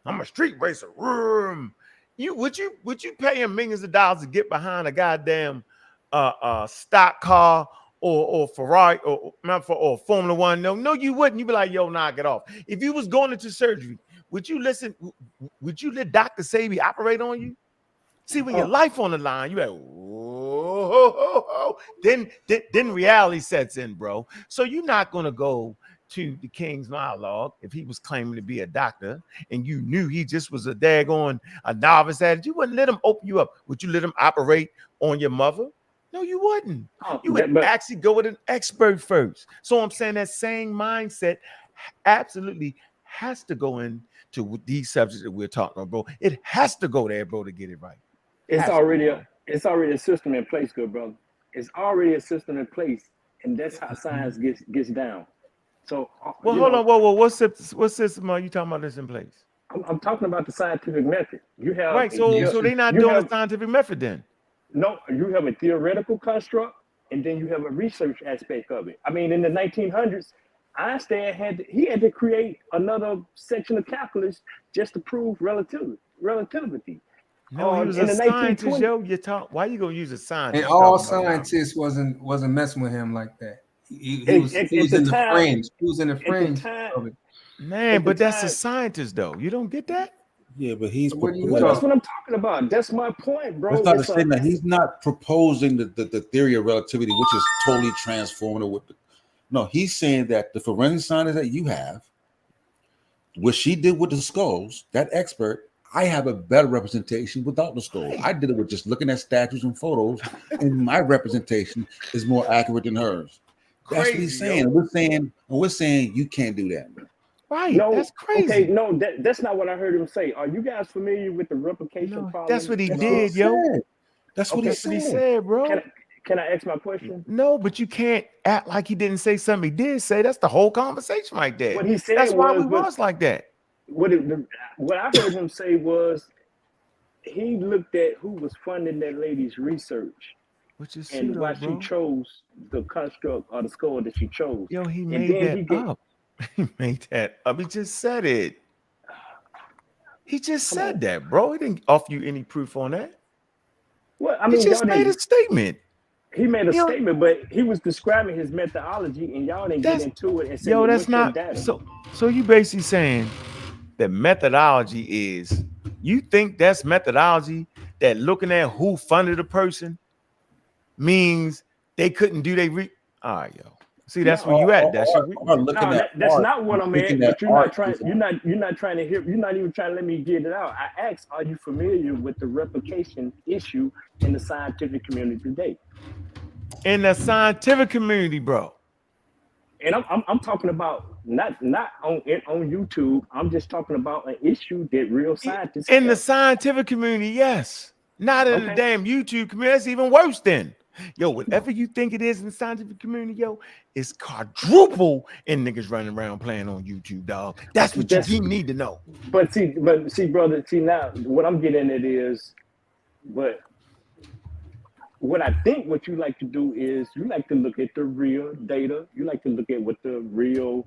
I'm a street racer. Would you pay him millions of dollars to get behind a goddamn stock car or Ferrari or Formula One? No, you wouldn't. You'd be like, yo, knock it off. If you was going into surgery, would you let Dr. Sabi operate on you? See, when your life on the line, you like, whoa, then reality sets in, bro. So you're not gonna go to the King's monologue if he was claiming to be a doctor and you knew he just was a daggone a novice at it. You wouldn't let him open you up. Would you let him operate on your mother? No, you wouldn't. You would actually go with an expert first. So I'm saying that same mindset absolutely has to go into these subjects that we're talking about, bro. It has to go there, bro, to get it right. It's already a system in place, good brother. It's already a system in place, and that's how science gets down. So, well, hold on, whoa, what system are you talking about that's in place? I'm talking about the scientific method. You have right, so they're not doing the scientific method then. No, you have a theoretical construct, and then you have a research aspect of it. I mean, in the 1900s, Einstein had to create another section of calculus just to prove relativity. No, he was a scientist, yo. Why you gonna use a scientist? And all scientists wasn't messing with him like that. He was in the fringe. He was in the fringe of it. Man, but that's a scientist, though. You don't get that? Yeah, but he's. That's what I'm talking about. That's my point, bro. That's not the statement. He's not proposing the theory of relativity, which is totally transformative. No, he's saying that the forensic scientist that you have, what she did with the skulls, that expert, I have a better representation without the skull. I did it with just looking at statues and photos, and my representation is more accurate than hers. That's what he's saying. We're saying you can't do that. Right. No, that's crazy. Okay, no, that's not what I heard him say. Are you guys familiar with the replication problem? That's what he did, yo. That's what he said, bro. Can I ask my question? No, but you can't act like he didn't say something he did say. That's the whole conversation right there. What he said that's why we was like that. What I heard him say was he looked at who was funding that lady's research. Which is and why she chose the construct or the skull that she chose. Yo, he made that up. He made that up. He just said it. He just said that, bro. He didn't offer you any proof on that. Well, I mean, he just made a statement. He made a statement, but he was describing his methodology, and y'all didn't get into it and say, yo, that's not so you basically saying that methodology is, you think that's methodology, that looking at who funded a person means they couldn't do all right, yo. See, that's where you at. That's not what I'm at. But you're not trying to hear. You're not even trying to let me get it out. I asked, are you familiar with the replication issue in the scientific community today? In the scientific community, bro. And I'm talking about not on YouTube. I'm just talking about an issue that real scientists in the scientific community. Yes, not in the damn YouTube community. That's even worse then. Yo, whatever you think it is in the scientific community, yo, it's quadruple in niggas running around playing on YouTube, dog. That's what you need to know. But see, brother, now what I'm getting at is, but what I think what you like to do is you like to look at the real data. You like to look at what the real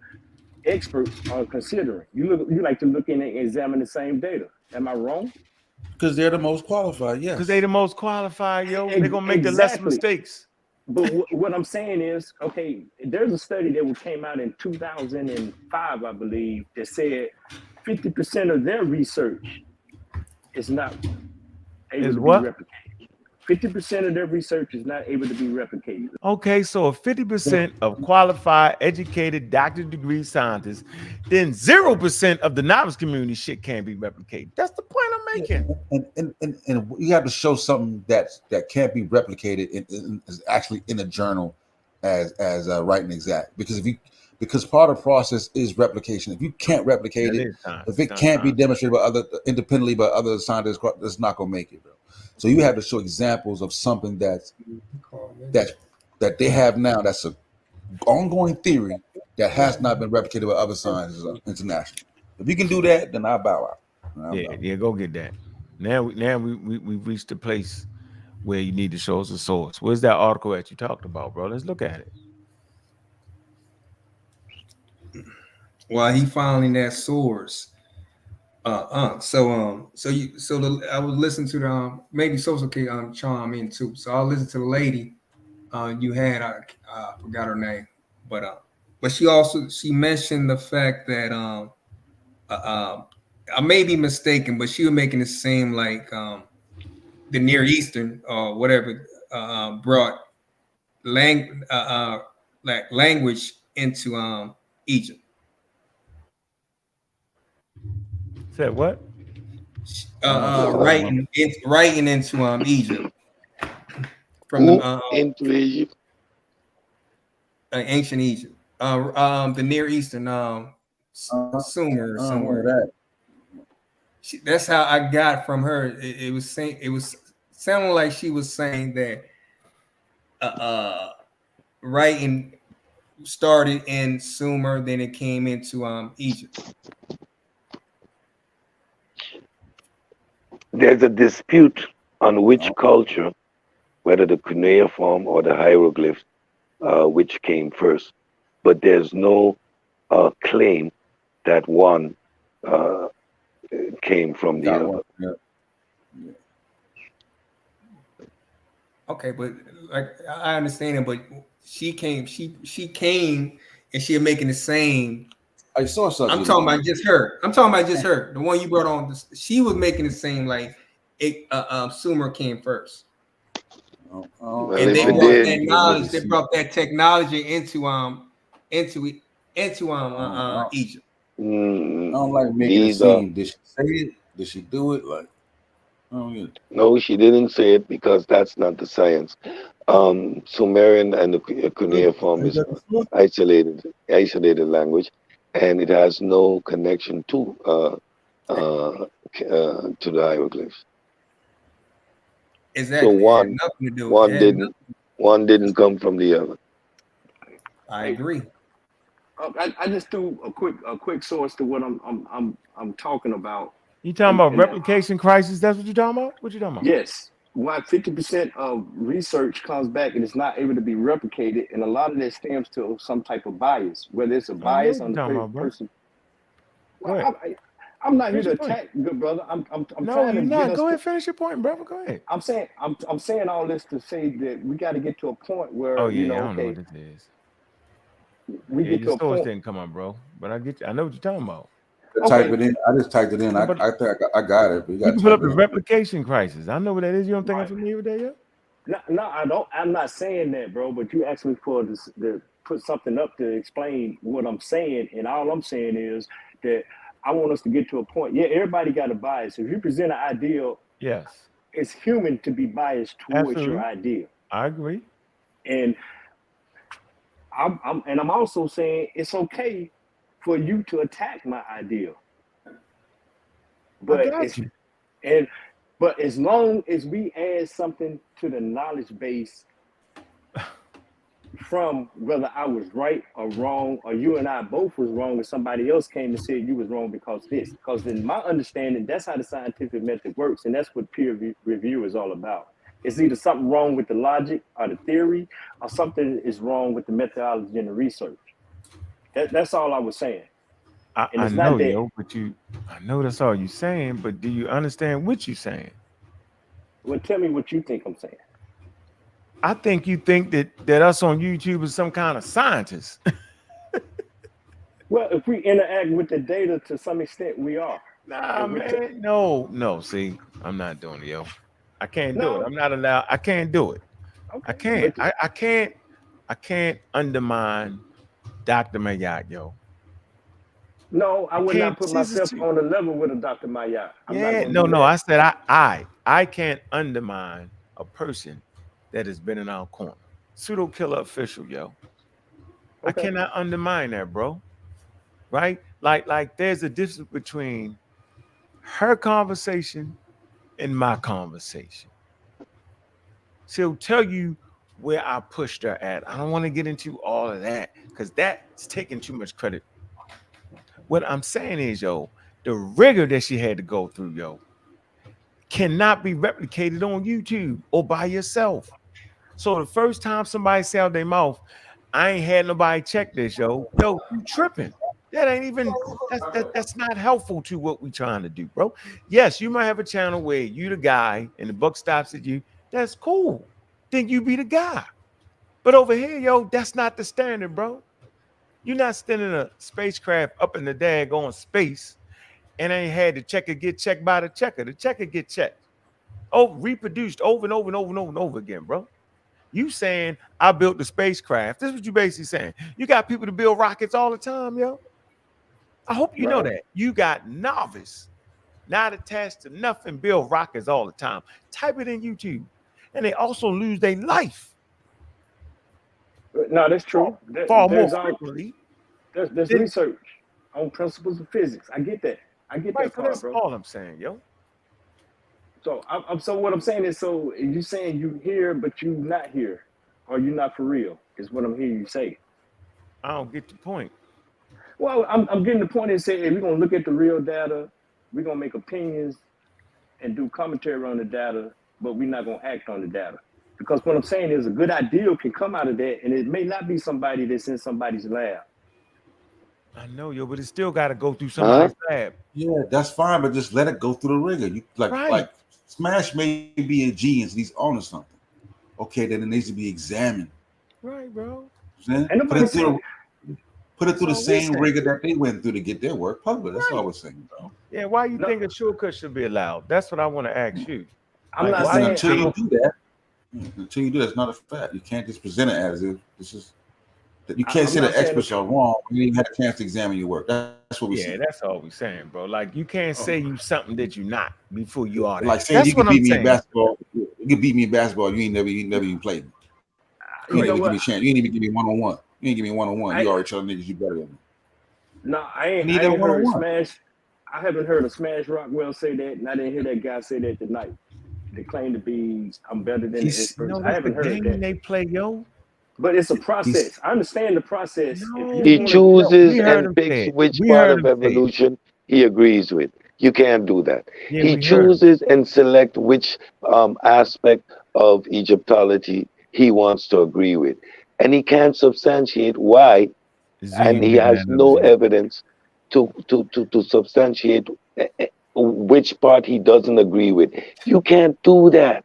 experts are considering. You like to look in and examine the same data. Am I wrong? Because they're the most qualified, yes. Because they're the most qualified, yo. They're gonna make the less mistakes. But what I'm saying is, okay, there's a study that came out in 2005, I believe, that said 50% of their research is not able to be replicated. 50% of their research is not able to be replicated. Okay, so if 50% of qualified, educated, doctorate degree scientists, then 0% of the novice community shit can't be replicated. That's the point I'm making. And you have to show something that can't be replicated is actually in a journal as writing exact. Because part of the process is replication. If you can't replicate it, if it can't be demonstrated independently by other scientists, it's not gonna make it, bro. So you have to show examples of something that they have now that's an ongoing theory that has not been replicated by other scientists internationally. If you can do that, then I'll bow out. Yeah, go get that. Now we've reached the place where you need to show us a source. Where's that article that you talked about, bro? Let's look at it. While he finding that source. I was listening to the maybe Social can chime in too. So I'll listen to the lady you had. I forgot her name, but she mentioned the fact that I may be mistaken, but she was making it seem like the Near Eastern or whatever brought language into Egypt. Said what? Writing into Egypt from into Egypt, ancient Egypt, the Near Eastern, Sumer somewhere. That's how I got from her. It was sounding like she was saying that writing started in Sumer, then it came into Egypt. There's a dispute on which culture, whether the cuneiform or the hieroglyphs, which came first. But there's no claim that one came from the other. Yeah. Okay, but like I understand it, but she came and she making the same. I saw something. I'm talking about just her. The one you brought on. She was making the same like Sumer came first. Well, and they brought that knowledge. They brought that technology into Egypt. I don't like making it seem. Did she say it? Did she do it? Like, no, she didn't say it because that's not the science. Sumerian and the cuneiform is isolated language, and it has no connection to the hieroglyphs. Exactly. So one didn't come from the other. I agree. I just do a quick source to what I'm talking about. You talking about replication crisis? That's what you're talking about? What you talking about? Yes. Why 50% of research comes back and it's not able to be replicated, and a lot of that stems to some type of bias, whether it's a bias on the person. Well, I'm not here to attack, good brother. I'm trying to go ahead, finish your point, brother. Go ahead. I'm saying all this to say that we got to get to a point where I don't know what this is. We get to a point. Didn't come on, bro. But I get you. I know what you're talking about. Type it in. I just typed it in. I think I got it. But you can put up the replication crisis. I know what that is. You don't think I'm familiar with that yet? No, I don't. I'm not saying that, bro. But you asked me for this to put something up to explain what I'm saying, and all I'm saying is that I want us to get to a point. Yeah, everybody got a bias. If you present an ideal, yes, it's human to be biased towards your idea. I agree. And I'm also saying it's okay for you to attack my idea. But but as long as we add something to the knowledge base from whether I was right or wrong, or you and I both was wrong, and somebody else came and said you was wrong because this. Because in my understanding, that's how the scientific method works, and that's what peer review is all about. It's either something wrong with the logic or the theory, or something is wrong with the methodology and the research. That's all I was saying. I know, yo, but I know that's all you're saying, but do you understand what you're saying? Well, tell me what you think I'm saying. I think you think that us on YouTube is some kind of scientists. Well, if we interact with the data to some extent, we are. Nah, man, no. See, I'm not doing it, yo. I can't do it. I'm not allowed. I can't do it. Okay, I can't undermine Dr. Mayat, yo. No, I would not put myself on a level with a Dr. Mayat. No. I said I can't undermine a person that has been in our corner. Pseudo killer official, yo. I cannot undermine that, bro. Right? Like there's a difference between her conversation and my conversation. She'll tell you where I pushed her at. I don't want to get into all of that because that's taking too much credit. What I'm saying is, yo, the rigor that she had to go through, yo, cannot be replicated on YouTube or by yourself. So the first time somebody say out their mouth, I ain't had nobody check this, yo, you tripping. That ain't even, that's not helpful to what we trying to do, bro. Yes, you might have a channel where you the guy and the buck stops at you. That's cool. Then you be the guy. But over here, yo, that's not the standard, bro. You're not sending a spacecraft up in the daggone space and ain't had the checker get checked by the checker. The checker get checked. Oh, reproduced over and over and over and over and over again, bro. You saying I built the spacecraft. This is what you basically saying. You got people to build rockets all the time, yo. I hope you know that. You got novice, not attached to nothing, build rockets all the time. Type it in YouTube. And they also lose their life. No, that's true. Far more frequently. There's research on principles of physics. I get that. I get that part, that's bro. all I'm saying, yo. So so what I'm saying is, so you saying you here, but you not here, or you not for real, is what I'm hearing you say. I don't get the point. Well, I'm getting the point and saying, hey, we're gonna look at the real data, we're gonna make opinions and do commentary on the data, but we're not gonna act on the data. Because what I'm saying is a good idea can come out of that, and it may not be somebody that's in somebody's lab. I know, yo, but it still got to go through somebody's lab. Yeah, that's fine, but just let it go through the rigor. You like Smash may be a genius, and he's on to something. Okay, then it needs to be examined. Right, bro. Put it through the same rigor that they went through to get their work published. That's all we're saying, bro. Yeah, why you think a shortcut should be allowed? That's what I want to ask you. I'm not saying until you do that. Until you do that, it's not a fact. You can't just present it as if this is. You can't say the experts are wrong. You didn't have a chance to examine your work. That's what we say. Yeah, that's all we're saying, bro. Like you can't say you something that you're not before you are. Like saying you can beat me in basketball. You can beat me in basketball. You ain't never even played. You ain't even give me a chance. You ain't even give me one-on-one. You ain't give me one-on-one. You already telling niggas you better than me. No, I ain't heard Smash. I haven't heard of Smash Rockwell say that, and I didn't hear that guy say that tonight. They claim to be I'm better than the experts. No, I haven't heard that. They play, yo. But it's a process. I understand the process. He chooses and picks which part of evolution he agrees with. You can't do that. He chooses and select which aspect of Egyptology he wants to agree with. And he can't substantiate why, and he has no evidence to substantiate which part he doesn't agree with. You can't do that.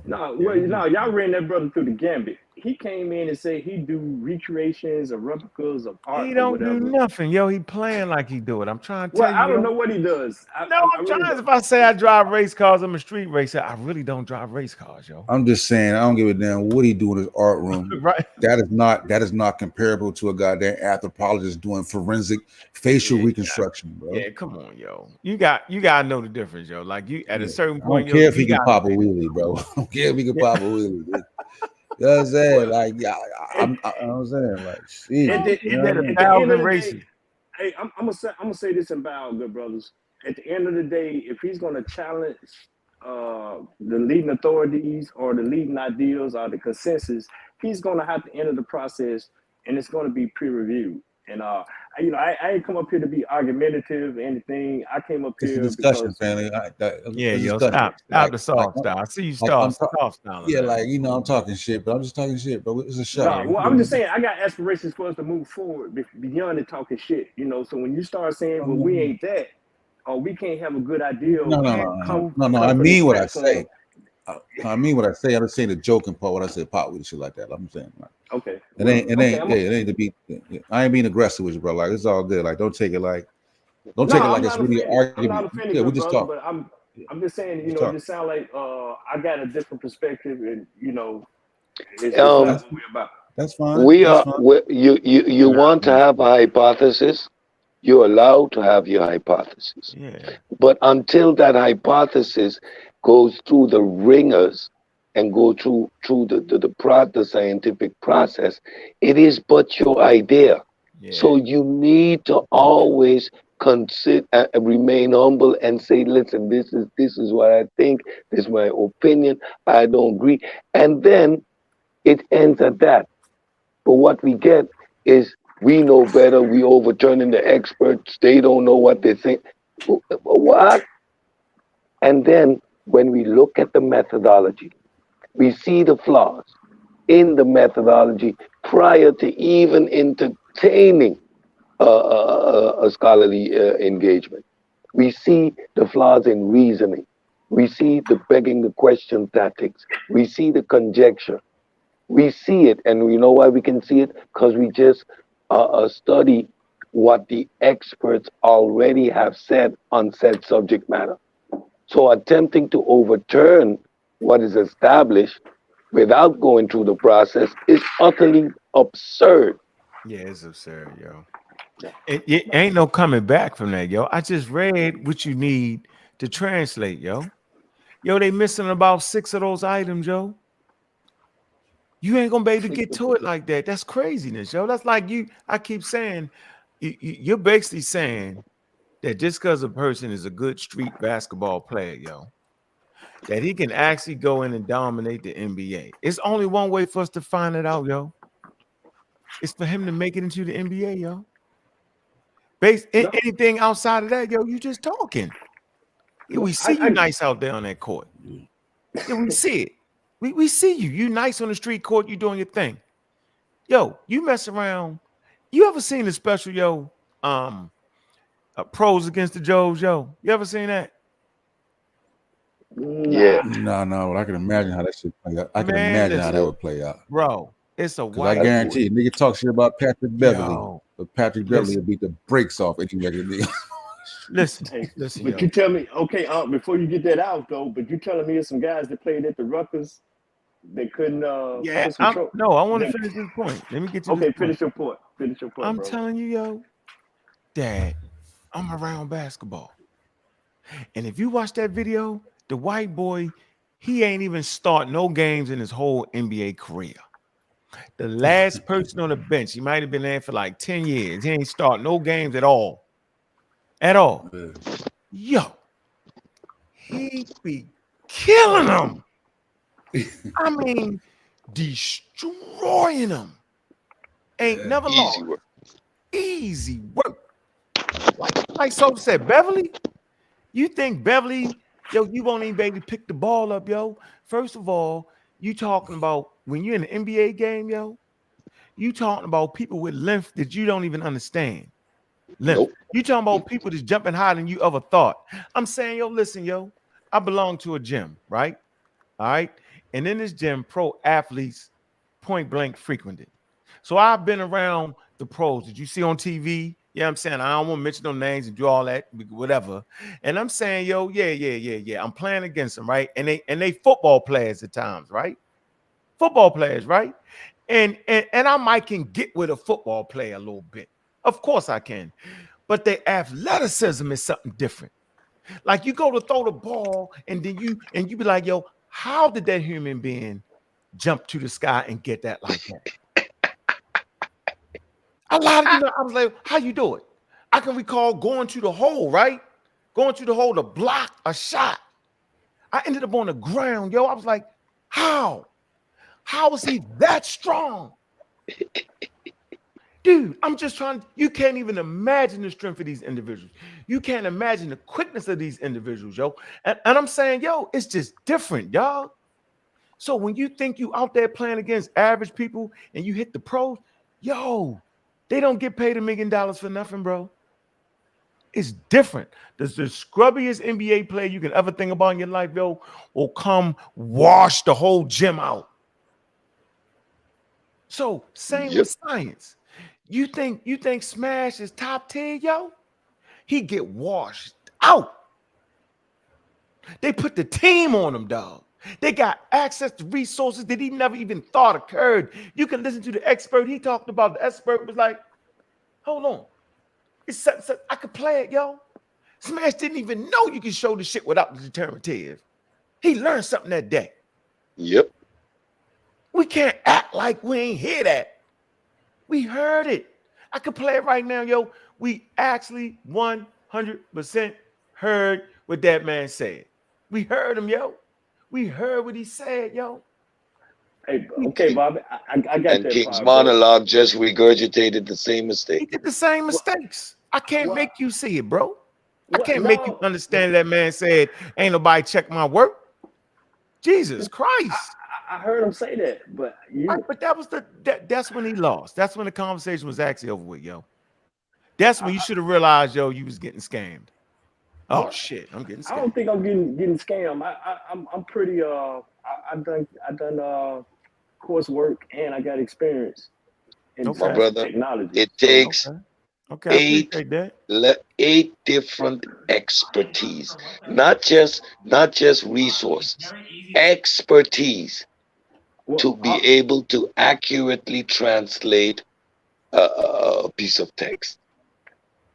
No, y'all ran that brother through the gambit. He came in and said he do recreations or replicas of art. He don't do nothing, yo. He playing like he do it. I'm trying to tell you. I don't know what he does. I'm trying. If I say I drive race cars, I'm a street racer. I really don't drive race cars, yo. I'm just saying, I don't give a damn what he do in his art room. Right. That is not comparable to a goddamn anthropologist doing forensic facial reconstruction, bro. Yeah, come on, yo. You gotta know the difference, yo. Like you at a certain I point. don't care if he can pop a wheelie, bro. I don't care if he can pop a wheelie. You know what I'm saying? Like, I'm saying, like, shit. At the end of the day, hey, I'm gonna say this in bow, good brothers. At the end of the day, if he's gonna challenge the leading authorities or the leading ideals or the consensus, he's gonna have to enter the process, and it's gonna be peer reviewed. And I ain't come up here to be argumentative or anything. I came up It's a here discussion, because family. Yeah, It's a yo, discussion. stop the soft style. I see you I'm soft style. yeah, like I'm talking shit, but I'm just talking shit, bro. It's a show. no, well, I'm just saying I got aspirations for us to move forward beyond the talking shit. So when you start saying, well, we ain't that, or we can't have a good idea. No. I mean what I say. I mean what I say. I don't say the joking part. What I say, pop with shit like that. I'm saying, like, okay, it ain't to be. I ain't being aggressive with you, bro. Like, it's all good. Like, don't take it like it's really an argument. I'm not offended, Yeah, we just brother, talk. but I'm just saying, it just sounds like I got a different perspective, and it's that's what we're about. That's fine. You want to have a hypothesis, you're allowed to have your hypothesis. Yeah. But until that hypothesis goes through the ringers and go through the scientific process, it is but your idea. Yeah. So you need to always consider, remain humble, and say, listen, this is what I think, this is my opinion, I don't agree, and then it ends at that. But what we get is we know better, we overturning the experts, they don't know what they think. What? And then when we look at the methodology, we see the flaws in the methodology prior to even entertaining a scholarly engagement. We see the flaws in reasoning. We see the begging the question tactics. We see the conjecture. We see it, and we know why we can see it, because we just study what the experts already have said on said subject matter. So attempting to overturn what is established without going through the process is utterly absurd. Yeah, it's absurd, yo. It ain't no coming back from that, yo. I just read what you need to translate, yo. Yo, they missing about 6 of those items, yo. You ain't gonna be able to get to it like that. That's craziness, yo. That's like I keep saying, you're basically saying that just because a person is a good street basketball player, yo, that he can actually go in and dominate the NBA. It's only one way for us to find it out, yo. It's for him to make it into the NBA, yo. Anything outside of that, yo, you just talking. Yeah, we see you nice out there on that court. Yeah, we see it. We see you. You nice on the street court. You doing your thing. Yo, you mess around. You ever seen the special, yo, Pros Against the Joes, yo? You ever seen that? Yeah. No, but I can imagine how that should play out. I can imagine how that would play out. Bro, it's a white. I guarantee you, nigga talk shit about Patrick Beverly. Yo. But Patrick Beverly will beat the brakes off any regular nigga. Listen, but yo. You tell me, okay, before you get that out though, but you telling me there's some guys that played at the Rutgers that couldn't yeah, I want to finish this point. Let me get to okay, this finish your point. Finish your point. I'm bro. telling you, yo, Dad, I'm around basketball. And if you watch that video, the white boy, he ain't even start no games in his whole NBA career. The last person on the bench, he might have been there for like 10 years. He ain't start no games at all. At all. Yo, he be killing them. I mean, destroying them. Ain't never lost. Easy work. Like so said, Beverly, you think Beverly, yo, you won't even be able to pick the ball up, yo. First of all, you talking about when you're in an NBA game, yo, you talking about people with length that you don't even understand. Nope. You talking about people that's jumping higher than you ever thought. I'm saying, yo, listen, yo, I belong to a gym, right? All right. And in this gym, pro athletes point blank frequented. So I've been around the pros that you see on TV. Yeah, I'm saying I don't want to mention no names and do all that, whatever. And I'm saying, yo, yeah. I'm playing against them, right? And they football players at times, right? Football players, right? And I might can get with a football player a little bit. Of course I can. But their athleticism is something different. Like you go to throw the ball and then you be like, yo, how did that human being jump to the sky and get that like that? A lot of you know, I was like, how you do it? I can recall going to the hole, right? Going to the hole to block a shot. I ended up on the ground, yo. I was like, how? How is he that strong? Dude, I'm just trying. You can't even imagine the strength of these individuals. You can't imagine the quickness of these individuals, yo. And I'm saying, yo, it's just different, y'all. So when you think you out there playing against average people and you hit the pros, yo, they don't get paid $1 million for nothing, bro. It's different. The scrubbiest NBA player you can ever think about in your life, yo, will come wash the whole gym out. So same with science. You think Smash is top tier, yo? He get washed out. They put the team on him, dog. They got access to resources that he never even thought occurred. You can listen to the expert. He talked about the expert was like, hold on. I could play it, yo. Smash didn't even know you could show the shit without the determinative. He learned something that day. Yep. We can't act like we ain't hear that. We heard it. I could play it right now, yo. We actually 100% heard what that man said. We heard him, yo. We heard what he said, yo. Hey, okay, Bob. I got and that. King's part, monologue just regurgitated the same mistake. He did the same mistakes. I can't make you see it, bro. I What? can't make you understand that man said, ain't nobody check my work. Jesus Christ. I heard him say that, but but that was that's when he lost. That's when the conversation was actually over with, yo. That's when you should have realized, yo, you was getting scammed. Oh shit, I'm getting scammed. I don't think I'm getting scammed. I'm pretty I done coursework and I got experience in My brother, technology. it takes Okay, eight different expertise, not just resources, expertise to be able to accurately translate a piece of text.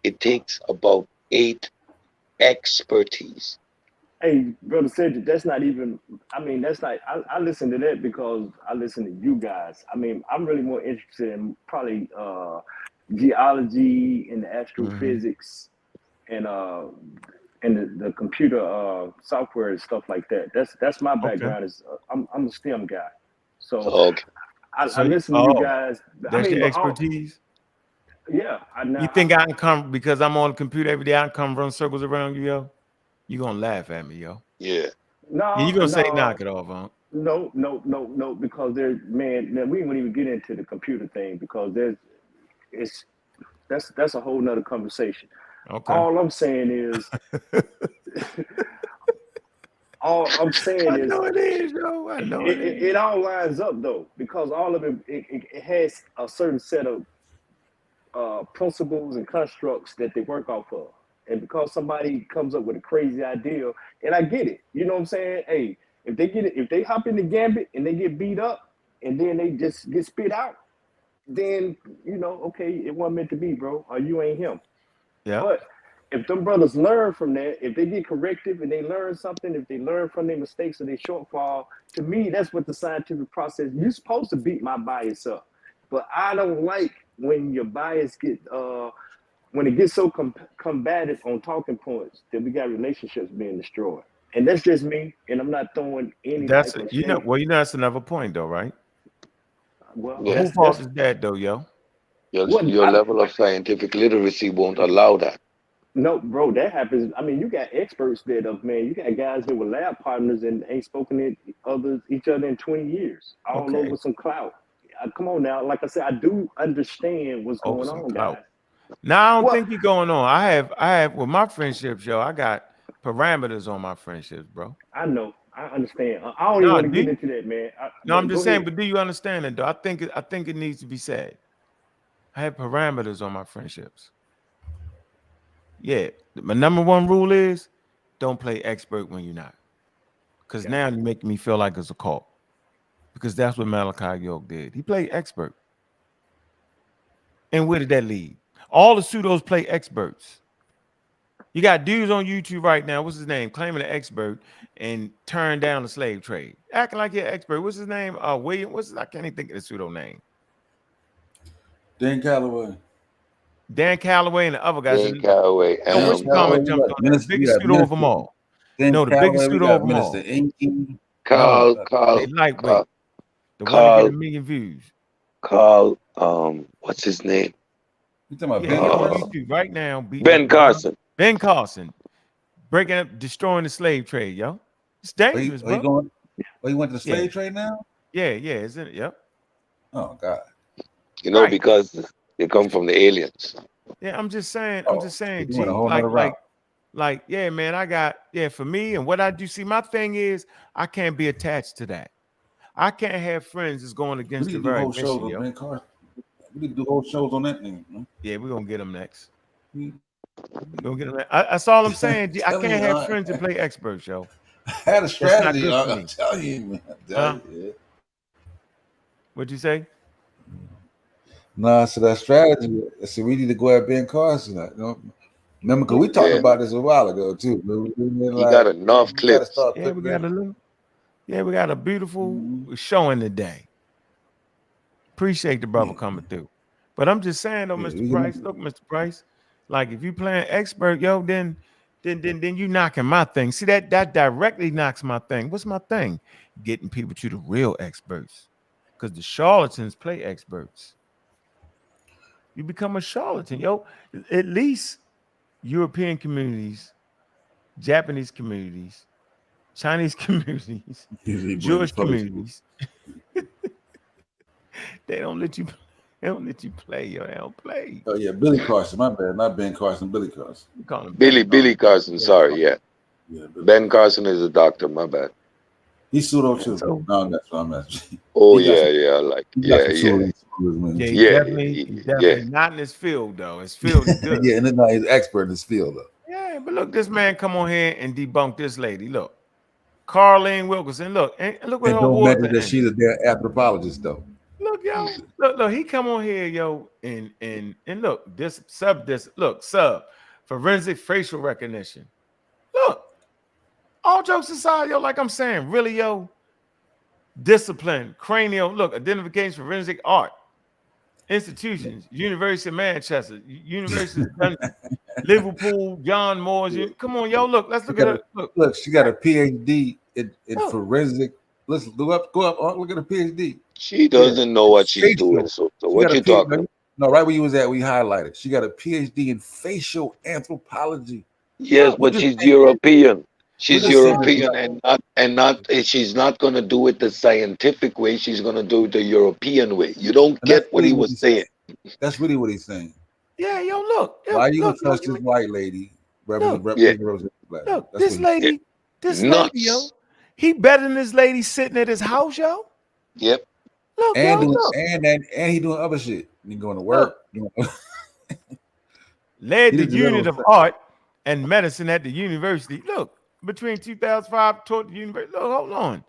It takes about 8 expertise. Hey, Brother Cedric, that's not even, I mean, that's not, I listen to that because I listen to you guys. I mean, I'm really more interested in probably geology and astrophysics and the computer software and stuff like that. That's my background. Is I'm a STEM guy. So I listen to you guys. That's your expertise? Yeah. You think I can come because I'm on the computer every day, I can come run circles around you, yo? You gonna laugh at me, yo. Yeah. No. You gonna say knock it off, huh? No, because there's man, we won't even get into the computer thing because that's a whole nother conversation. Okay. All I'm saying is I know it is, yo. I know it all lines up though, because all of it has a certain set of principles and constructs that they work off of. And because somebody comes up with a crazy idea, and I get it, you know what I'm saying? Hey, if they hop in the gambit and they get beat up and then they just get spit out, then you know, okay, it wasn't meant to be, bro, or you ain't him. Yeah. But if them brothers learn from that, if they get corrective and they learn something, if they learn from their mistakes or their shortfall, to me, that's what the scientific process. You're supposed to beat my bias up, but I don't like when your bias get when it gets so combative on talking points that we got relationships being destroyed. And that's just me, and I'm not throwing any. That's that's another point though, right? Well, who fault is that though, yo? Your level of scientific literacy won't allow that. No, bro, that happens. I mean, you got experts that you got guys that were lab partners and ain't spoken to each other in 20 years, all over some clout. Come on now, like I said, I do understand what's going on, guys. Now I don't think you're going on. I have with my friendships, yo. I got parameters on my friendships, bro. I know. I understand. I don't even want to get into that, man. I'm just saying, but do you understand it though? I think it needs to be said. I have parameters on my friendships. Yeah. My number one rule is don't play expert when you're not. Because now you make me feel like it's a cult. Because that's what Malachi York did. He played expert. And where did that lead? All the pseudos play experts. You got dudes on YouTube right now, what's his name, claiming an expert and turned down the slave trade. Acting like you're an expert. What's his name? William, I can't even think of the pseudo name. Dan Calloway. Dan Calloway and the other guys. Dan Calloway. Which comment jumped on? The biggest pseudo of them all. No, the biggest pseudo of them all. Carl. Lightweight. The one that get 1 million views. Carl, what's his name? You talking about Yeah, Ben on Carson? YouTube right now. Ben Carson. Ben Carson, breaking up, destroying the slave trade, yo. It's dangerous, Are you bro. going? Oh, you went to the slave trade now? Yeah, isn't it? Yep. Oh God. You know, Right. because they come from the aliens. Yeah, I'm just saying, You G, went a whole nother route. like, yeah, man, for me and what I do. See, my thing is, I can't be attached to that. I can't have friends that's going We against need the to do very whole shows mission, on yo. Ben Carson. We need to do whole shows on that thing. Man. Yeah, we're gonna get them next. We're gonna get them. That's all I'm saying. G. I Tell can't me, have friends that play experts, yo. I had a That's not strategy. good for I'm me. telling you, man. Huh? What'd you say? No, I said that strategy. I said we need to go at Ben Carson. You know? Remember, because we talked Yeah. about this a while ago too. He got enough clips. Yeah, we got a little. Yeah, we got a beautiful showing today. Appreciate the brother coming through. But I'm just saying though, Mr. Price. Look, Mr. Price, like if you playing expert, yo, then you knocking my thing. See that directly knocks my thing. What's my thing? Getting people to the real experts, because the charlatans play experts. You become a charlatan, yo. At least European communities, Japanese communities, Chinese communities, Jewish communities. They don't let you play, yo. They don't play. Oh yeah, Billy Carson. My bad, not Ben Carson. Billy Carson. You call him Billy Carson. Sorry, yeah. Ben Carson is a doctor. My bad. He's pseudo too. No, that's what I'm asking. Oh He got yeah, some- like he got yeah, some yeah. pseudo- man. Yeah, he's Yeah, definitely not in his field though. His field is good. Yeah, and then he's expert in his field though. Yeah, but look, this man come on here and debunk this lady. Look, Carlene Wilkerson. Look, and look what And her don't awards matter are that in. she's a damn anthropologist though. Look, yo, look, he come on here, yo, and look, this sub forensic facial recognition. Look, all jokes aside, yo, like I'm saying, really, yo, discipline, cranial, look, identification, forensic art, institutions, University of Manchester, University of Liverpool, John Moores. Come on, yo, look, let's look at it. Look, she got a PhD in forensic. Listen, go up, look at a PhD. She doesn't know what she's doing. So She what got a you talking about? No, right where you was at, we highlighted. She got a PhD in facial anthropology. Yes, but she's European. She's We're just saying European and she's not gonna do it the scientific way. She's gonna do it the European way. You don't And get that's what he really was he's saying. That's really what he's saying. Yeah, yo, look. Why are you gonna look, trust this white lady? Look, this lady, Nuts. lady, yo, he better than this lady sitting at his house, yo. Yep. Look, and yo, doing, look. and he doing other shit. He going to work. Led He the did the unit little of art and medicine at the university. Look, between 2005 taught the university. Look, hold on.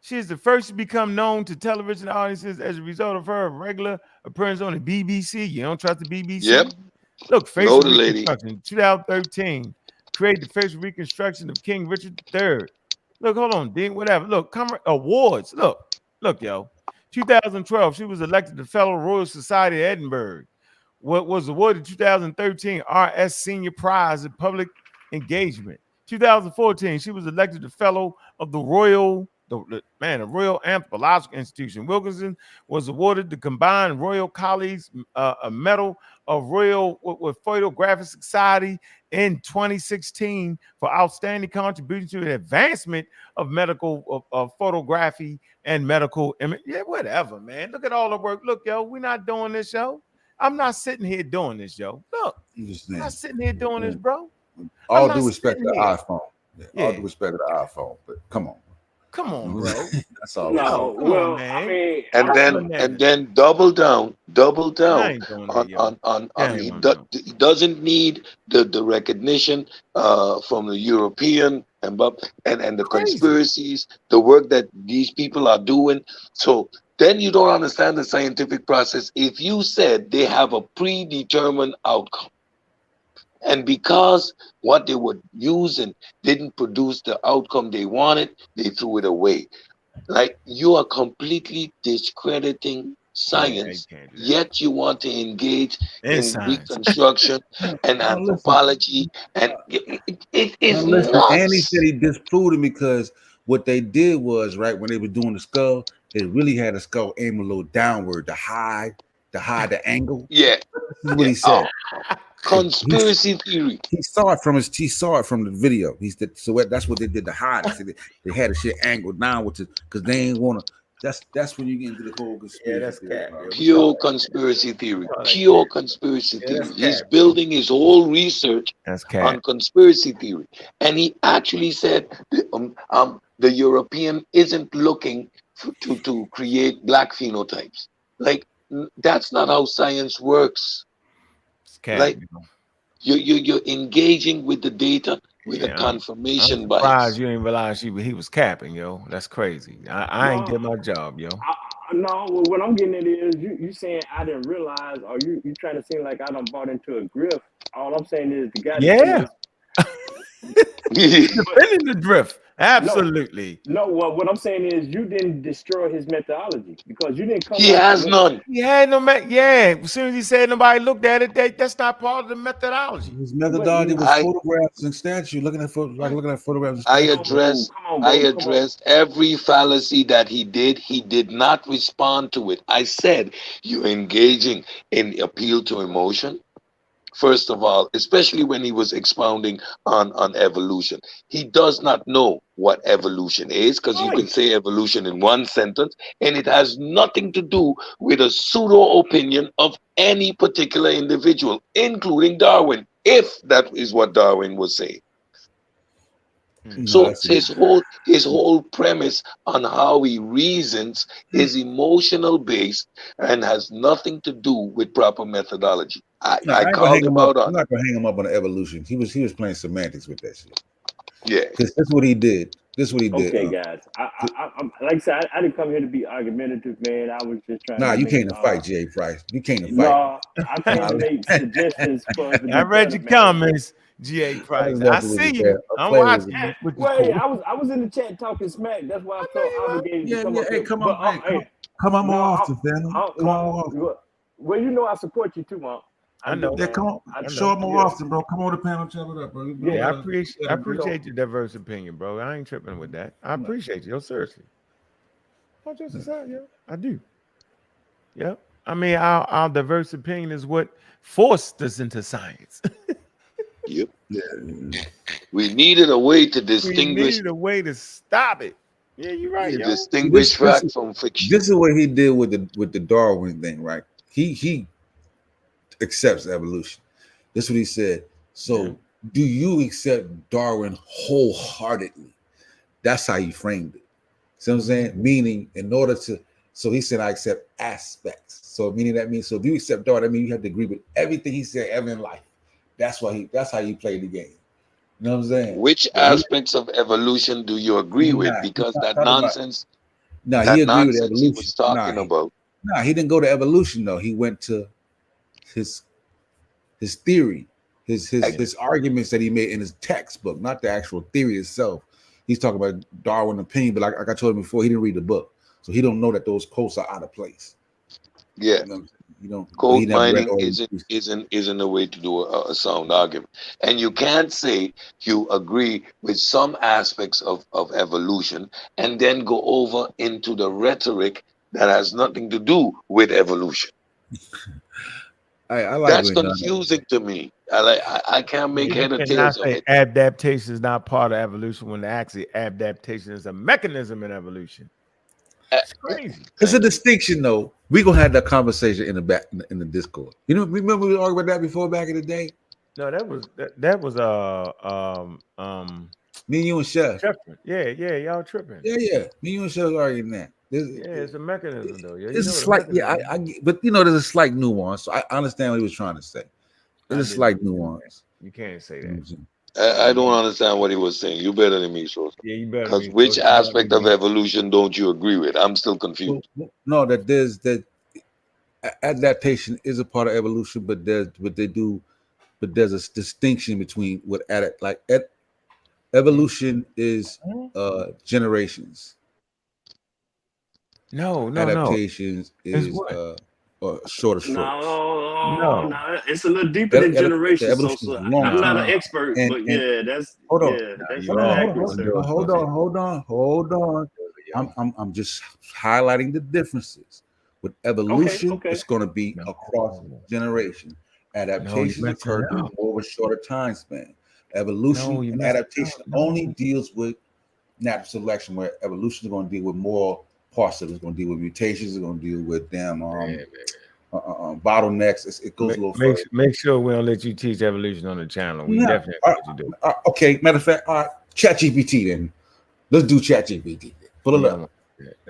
She is the first to become known to television audiences as a result of her regular appearance on the BBC. You don't trust the BBC? Yep. Look, facial Know the lady. reconstruction. 2013, created the facial reconstruction of King Richard III. Look, hold on, Dean, whatever. Look, awards. Look, yo. 2012, she was elected the Fellow Royal Society of Edinburgh. What was awarded 2013 RS Senior Prize in Public Engagement. 2014, she was elected the Fellow of the Royal Anthropological Institution. Wilkinson was awarded the Combined Royal Colleagues a Medal of Royal with Photographic Society in 2016 for outstanding contribution to the advancement of medical photography and medical image. Yeah, whatever, man. Look at all the work. Look, yo, we're not doing this, yo. I'm not sitting here doing this, yo. Look, I'm not sitting here doing this, bro. All due respect to the here. iPhone. Yeah. All due respect to the iPhone, but come on. Come on, bro. That's all. No, come on, man. And then double down ain't doing that, yo. on he doesn't need the recognition from the European and the conspiracies, the work that these people are doing. So then you don't understand the scientific process. If you said they have a predetermined outcome, and because what they were using didn't produce the outcome they wanted, they threw it away. Like, you are completely discrediting science, yet you want to engage in reconstruction and anthropology, and it is Listen, nuts. and he said he disproved it because what they did was, right, when they were doing the skull, they really had the skull aim a little downward to hide to hide the angle. Yeah, this is what he said. Conspiracy theory. He saw it from the video. He said, so that's what they did to hide it. They had the shit angled down with it because they ain't want to. That's when you get into the whole conspiracy. Pure conspiracy theory. Pure conspiracy theory. He's building his whole research on conspiracy theory, and he actually said the European isn't looking to create black phenotypes. Like that's not how science works. Like you're engaging with the data with a confirmation bias. You ain't realize he was capping, yo. That's crazy. I ain't did my job, yo. No, well, what I'm getting at is you saying I didn't realize, or you trying to seem like I done bought into a grift. All I'm saying is the guy. Yeah. Defending the drift. Absolutely. No, what I'm saying is you didn't destroy his methodology because you didn't come. He has none. He had no as soon as he said nobody looked at it, that's not part of the methodology. His methodology was photographs and statues, looking at photographs. I addressed every fallacy that he did. He did not respond to it. I said you're engaging in appeal to emotion. First of all, especially when he was expounding on evolution, he does not know what evolution is because you can say evolution in one sentence and it has nothing to do with a pseudo opinion of any particular individual, including Darwin, if that is what Darwin was saying. So his whole premise on how he reasons is emotional based and has nothing to do with proper methodology. I called him out on. I'm not gonna hang him up on the evolution. He was playing semantics with that shit. Yeah, because that's what he did. This is what he did. Okay, guys. I'm like I said, I didn't come here to be argumentative, man. I was just trying. Nah, you came to fight, G.A. Price. You came to fight. No, I came to make suggestions. I read your comments. G.A. Price. I see you. I'm watching. Wait, I was in the chat talking smack. That's why I felt obligated to come up. Hey, come on, come on more often, man. Come on more often. Well, you know I support you too, Mom. I know. Yeah, come on. Show up more often, bro. Come on the panel, chop it up, bro. Yeah, I appreciate your diverse opinion, bro. I ain't tripping with that. I appreciate you. Yo, seriously. I'll just decide, yeah. I do. Yeah. I mean, our diverse opinion is what forced us into science. Yep. Yeah. We needed a way to distinguish. We needed a way to stop it. Yeah, you're right. Yo. Distinguish fact from fiction. This is what he did with the Darwin thing, right? He accepts evolution. This is what he said. So, do you accept Darwin wholeheartedly? That's how he framed it. See what I'm saying? Meaning, in order to, so he said, I accept aspects. So, meaning that means, so if you accept Darwin, I mean you have to agree with everything he said ever in life. That's how you play the game. You know what I'm saying? Which aspects of evolution do you agree with? Because that nonsense. No, he agreed with evolution. He was talking about. No, he didn't go to evolution though. He went to his theory, his arguments that he made in his textbook, not the actual theory itself. He's talking about Darwin opinion, but like I told him before, he didn't read the book, so he don't know that those quotes are out of place. Yeah. You know, code mining isn't a way to do a sound argument, and you can't say you agree with some aspects of evolution and then go over into the rhetoric that has nothing to do with evolution. I like that's confusing to me. I can't make head or tails of it. Adaptation is not part of evolution when actually adaptation is a mechanism in evolution. It's crazy. It's a distinction, though. We're gonna have that conversation in the Discord. You know, remember we argued about that before back in the day? No, that was me and you and Chef. Yeah, y'all tripping. Yeah. Me and you and Chef arguing that. It's a mechanism, though. Yeah, it's slight, but you know, there's a slight nuance. So I understand what he was trying to say. There's a slight nuance. You can't say that. I don't understand what he was saying. You better than me, so. Yeah, you better. Because which aspect of evolution don't you agree with? I'm still confused. No, that adaptation is a part of evolution, but there's a distinction between what evolution is generations. No. Adaptations is shorter strokes. No, it's a little deeper than generations. So I'm not an expert, but that's hold on. I'm just highlighting the differences. With evolution, it's going to be across generation. Adaptations occur during over a shorter time span. Evolution and adaptation only deals with natural selection, where evolution is going to deal with more parts of it. It's going to deal with mutations. It's going to deal with bottlenecks. It goes a little further. Make sure we don't let you teach evolution on the channel. We definitely let you do. Okay, matter of fact, all right, ChatGPT then. Let's do ChatGPT. Pull it up.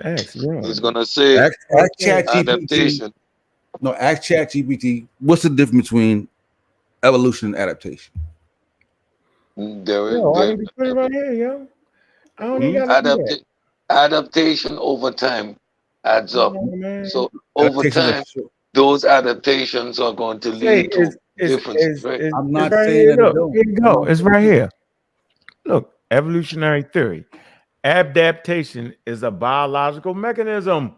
He's gonna say ask adaptation. No, ask ChatGPT. What's the difference between evolution and adaptation? I need to put it right here, yo. I don't even gotta adaptation over time adds up. So over time, those adaptations are going to lead to difference. Right? I'm not saying that. Look, here you go. It's right here. Look, evolutionary theory. Adaptation is a biological mechanism.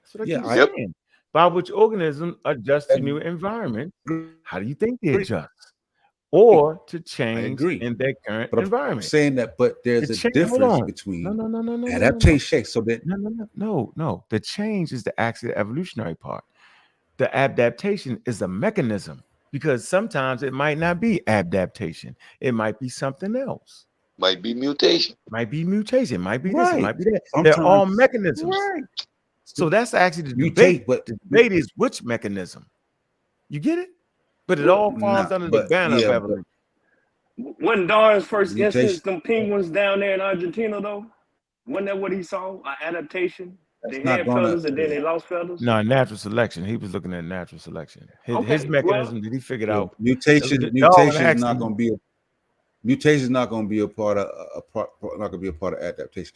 That's what I keep saying. By which organisms adjust to new environment. How do you think they adjust? Or to change in their current environment. I'm saying that, but there's a difference between adaptation. So that no. The change is actually the evolutionary part. The adaptation is a mechanism, because sometimes it might not be adaptation. It might be something else. Might be mutation. Might be this. It might be that. They're all mechanisms. Right. So that's actually the debate. But the debate is which mechanism. You get it? But it all falls under the banner of evolution. When Darwin's first instance, them penguins down there in Argentina, though, wasn't that what he saw? An adaptation? They had feathers and then they lost feathers? No, natural selection. He was looking at natural selection. His mechanism that he figured out. Mutation is not going to be mutation is not going to be a part of adaptation.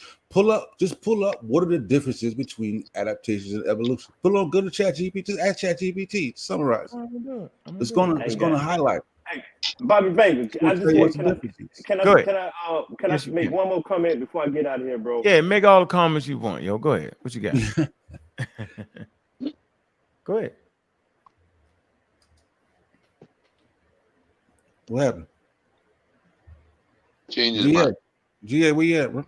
Just pull up. What are the differences between adaptations and evolution? Go to ChatGPT. Just ask ChatGPT. Summarize. It's going to highlight. Hey, Bobby Banger, can I make one more comment before I get out of here, bro? Yeah, make all the comments you want, yo. Go ahead. What you got? Go ahead. What happened? Change his mind. GA, where you at, bro?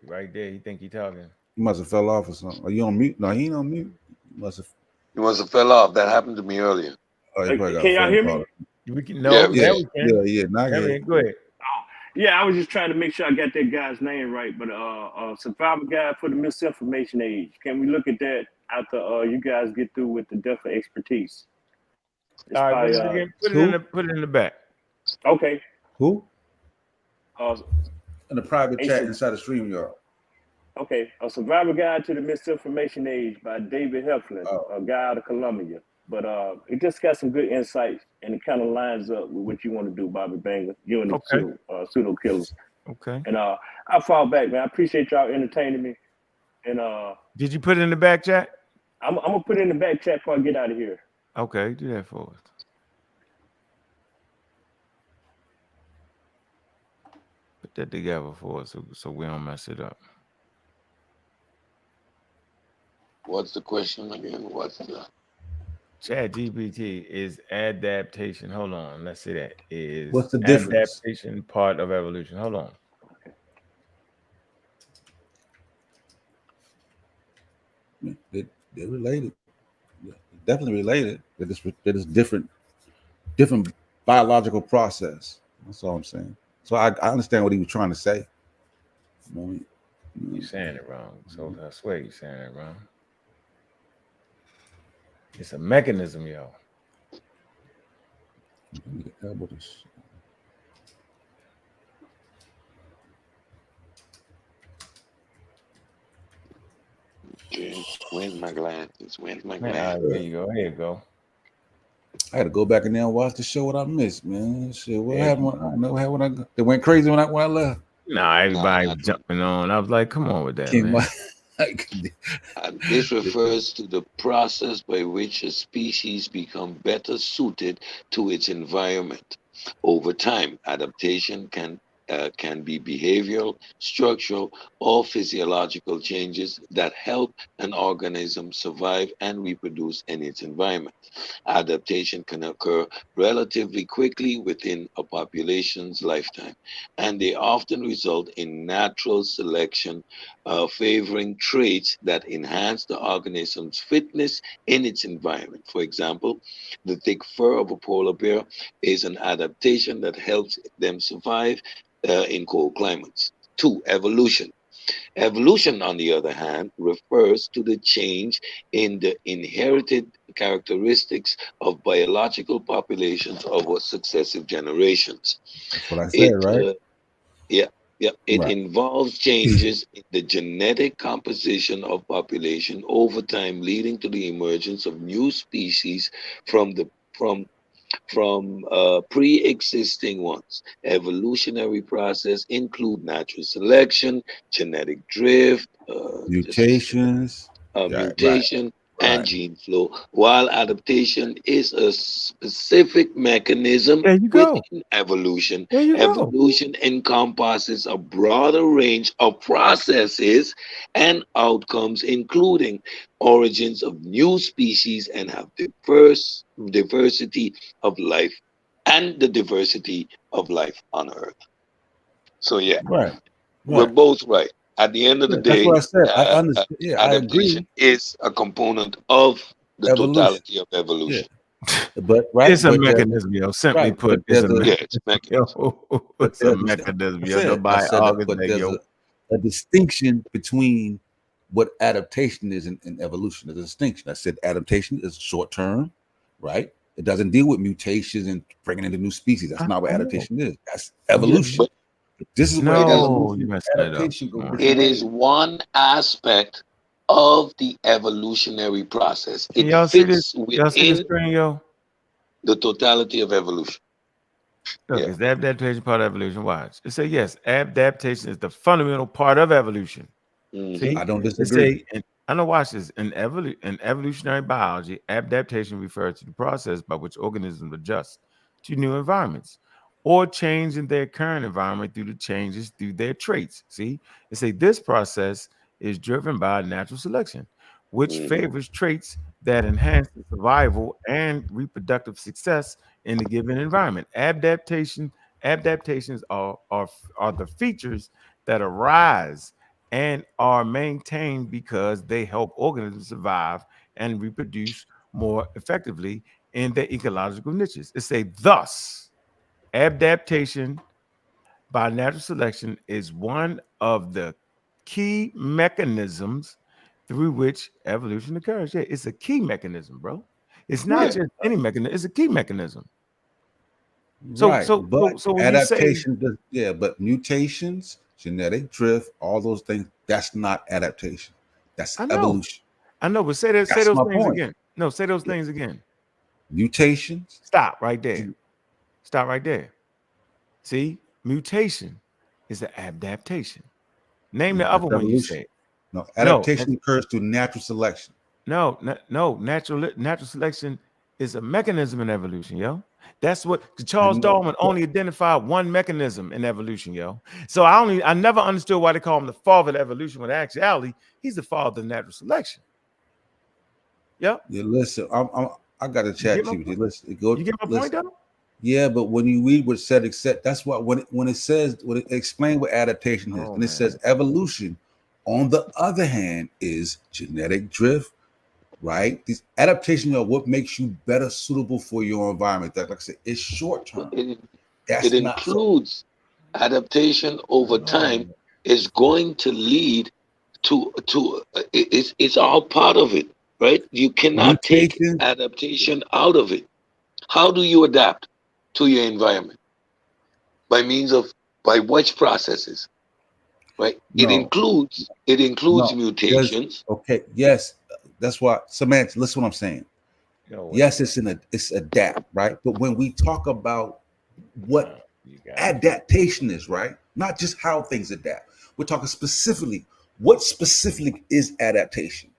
Right there. You think he talking? He must have fell off or something. Are you on mute? No, he ain't on mute. He must have fell off. That happened to me earlier. Oh, can y'all hear me? We can. Now go ahead. Go ahead. Yeah, I was just trying to make sure I got that guy's name right. But Survivor Guide for the Misinformation Age. Can we look at that after you guys get through with the depth of expertise? It's all right, put it in the back. Okay. Who? In the private chat inside the StreamYard. Okay, A Survivor Guide to the Misinformation Age by David Heflin, a guy out of Columbia. But it just got some good insights, and it kind of lines up with what you want to do, Bobby Banger, you and the pseudo killers. Okay. And I fall back, man. I appreciate y'all entertaining me. And did you put it in the back chat? I'm gonna put it in the back chat before I get out of here. Okay, do that for us. Put that together for us so we don't mess it up. What's the question again? ChatGPT is adaptation. Hold on, let's see that. What's the difference? Adaptation part of evolution. Hold on. They're related. Definitely related. That is different biological process. That's all I'm saying. So I understand what he was trying to say. You're saying it wrong. So I swear you're saying it wrong. It's a mechanism, yo. Where's my glasses? There you go. Here you go. I had to go back in there and watch the show. What I missed, man. Shit, what happened? When it went crazy when I left. Nah, everybody was jumping on. I was like, come on with that, man. This refers to the process by which a species become better suited to its environment. Over time, adaptation can can be behavioral, structural, or physiological changes that help an organism survive and reproduce in its environment. Adaptation can occur relatively quickly within a population's lifetime, and they often result in natural selection, favoring traits that enhance the organism's fitness in its environment. For example, the thick fur of a polar bear is an adaptation that helps them survive in cold climates. 2. Evolution. Evolution, on the other hand, refers to the change in the inherited characteristics of biological populations over successive generations. That's what I said, right? It Right. involves changes in the genetic composition of population over time, leading to the emergence of new species from pre-existing ones. Evolutionary process include natural selection, genetic drift, Mutations. mutation, and gene flow, while adaptation is a specific mechanism within evolution. Evolution encompasses a broader range of processes and outcomes, including origins of new species and have diversity of life and the diversity of life on Earth. So we're both right. At the end of the day, that's what I said. I understand. I adaptation agree. is a component of the totality of evolution. But it's a mechanism, yo. Simply put, it's a mechanism. It's a mechanism, yo. Nobody argues that, yo. A distinction between what adaptation is and evolution. There's a distinction. I said adaptation is short term, right? It doesn't deal with mutations and bringing in a new species. That's not what adaptation is. That's evolution. This is where adaptation goes. It is one aspect of the evolutionary process. It Y'all see fits this? Y'all see this within screen, yo? the totality of evolution. Look, is the adaptation part of evolution? Watch. It say yes, adaptation is the fundamental part of evolution. See? I don't disagree. I know. Watch this. In evolutionary biology, adaptation refers to the process by which organisms adjust to new environments or change in their current environment through the changes through their traits. See, they say this process is driven by natural selection, which favors traits that enhance the survival and reproductive success in the given environment. Adaptations are the features that arise and are maintained because they help organisms survive and reproduce more effectively in their ecological niches. It say thus. Adaptation by natural selection is one of the key mechanisms through which evolution occurs. Yeah, it's a key mechanism, bro. It's not just any mechanism, it's a key mechanism. So adaptation but mutations, genetic drift, all those things, that's not adaptation. That's evolution. I know, but say those things again. No, say those things again. Mutations. Stop right there. Stop right there. See, mutation is an adaptation. Name the other one you say. No, adaptation occurs through natural selection. No, natural selection is a mechanism in evolution, yo. That's what Charles Darwin only identified one mechanism in evolution, yo. So I never understood why they call him the father of evolution, when actually he's the father of natural selection. Yep. Yeah, listen, I got to chat to you. Listen, you get my point, though? Yeah, but when you read what said except, that's what when it explains what adaptation is, and it says evolution, on the other hand, is genetic drift, right? These adaptations are what makes you better suitable for your environment. That, like I said, it's short term. It includes adaptation over time is going to lead to it's all part of it, right? You cannot take adaptation out of it. How do you adapt to your environment? By which processes, right? It includes mutations. Yes, that's why, Samantha, listen what I'm saying. Yes, it's adapt, right? But when we talk about what adaptation is, right? Not just how things adapt. We're talking specifically, what specific is adaptation?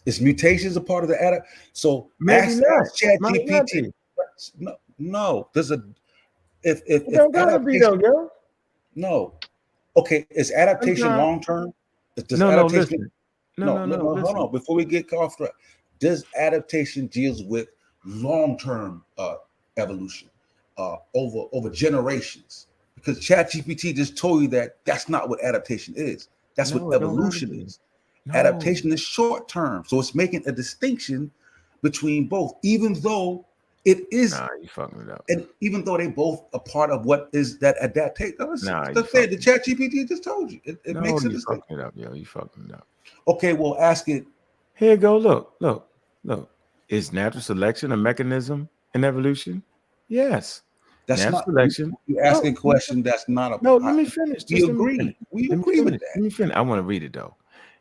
Is mutations a part of the adapt? So ask ChatGPT. No, there's a if it don't gotta be though, yo. No. Okay, is adaptation long term? Listen. Hold on. Before we get off track, does adaptation deals with long-term evolution over generations? Because ChatGPT just told you that that's not what adaptation is. That's what evolution is. Adaptation is short term, so it's making a distinction between both, even though it is. Nah, you fucking it up. And even though they both are part of what is that adaptation. The ChatGPT just told you. It makes a distinction. Fucking it up, yo. You fucking it up. Okay, well, ask it. Here you go. Look. Is natural selection a mechanism in evolution? Yes. That's natural not selection. You're asking a question that's not a. No, let me finish. We agree. We agree with that. Let me finish. I want to read it though.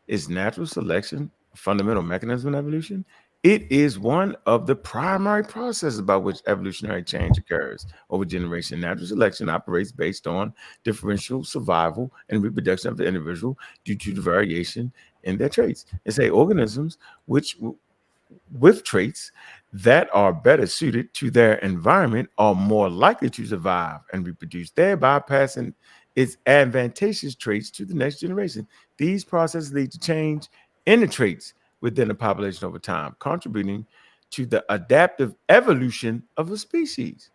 Is natural selection a fundamental mechanism in evolution? It is one of the primary processes by which evolutionary change occurs over generation. Natural selection operates based on differential survival and reproduction of the individual due to the variation in their traits. It's organisms with traits that are better suited to their environment are more likely to survive and reproduce, thereby passing its advantageous traits to the next generation. These processes lead to change in the traits within a population over time, contributing to the adaptive evolution of a species.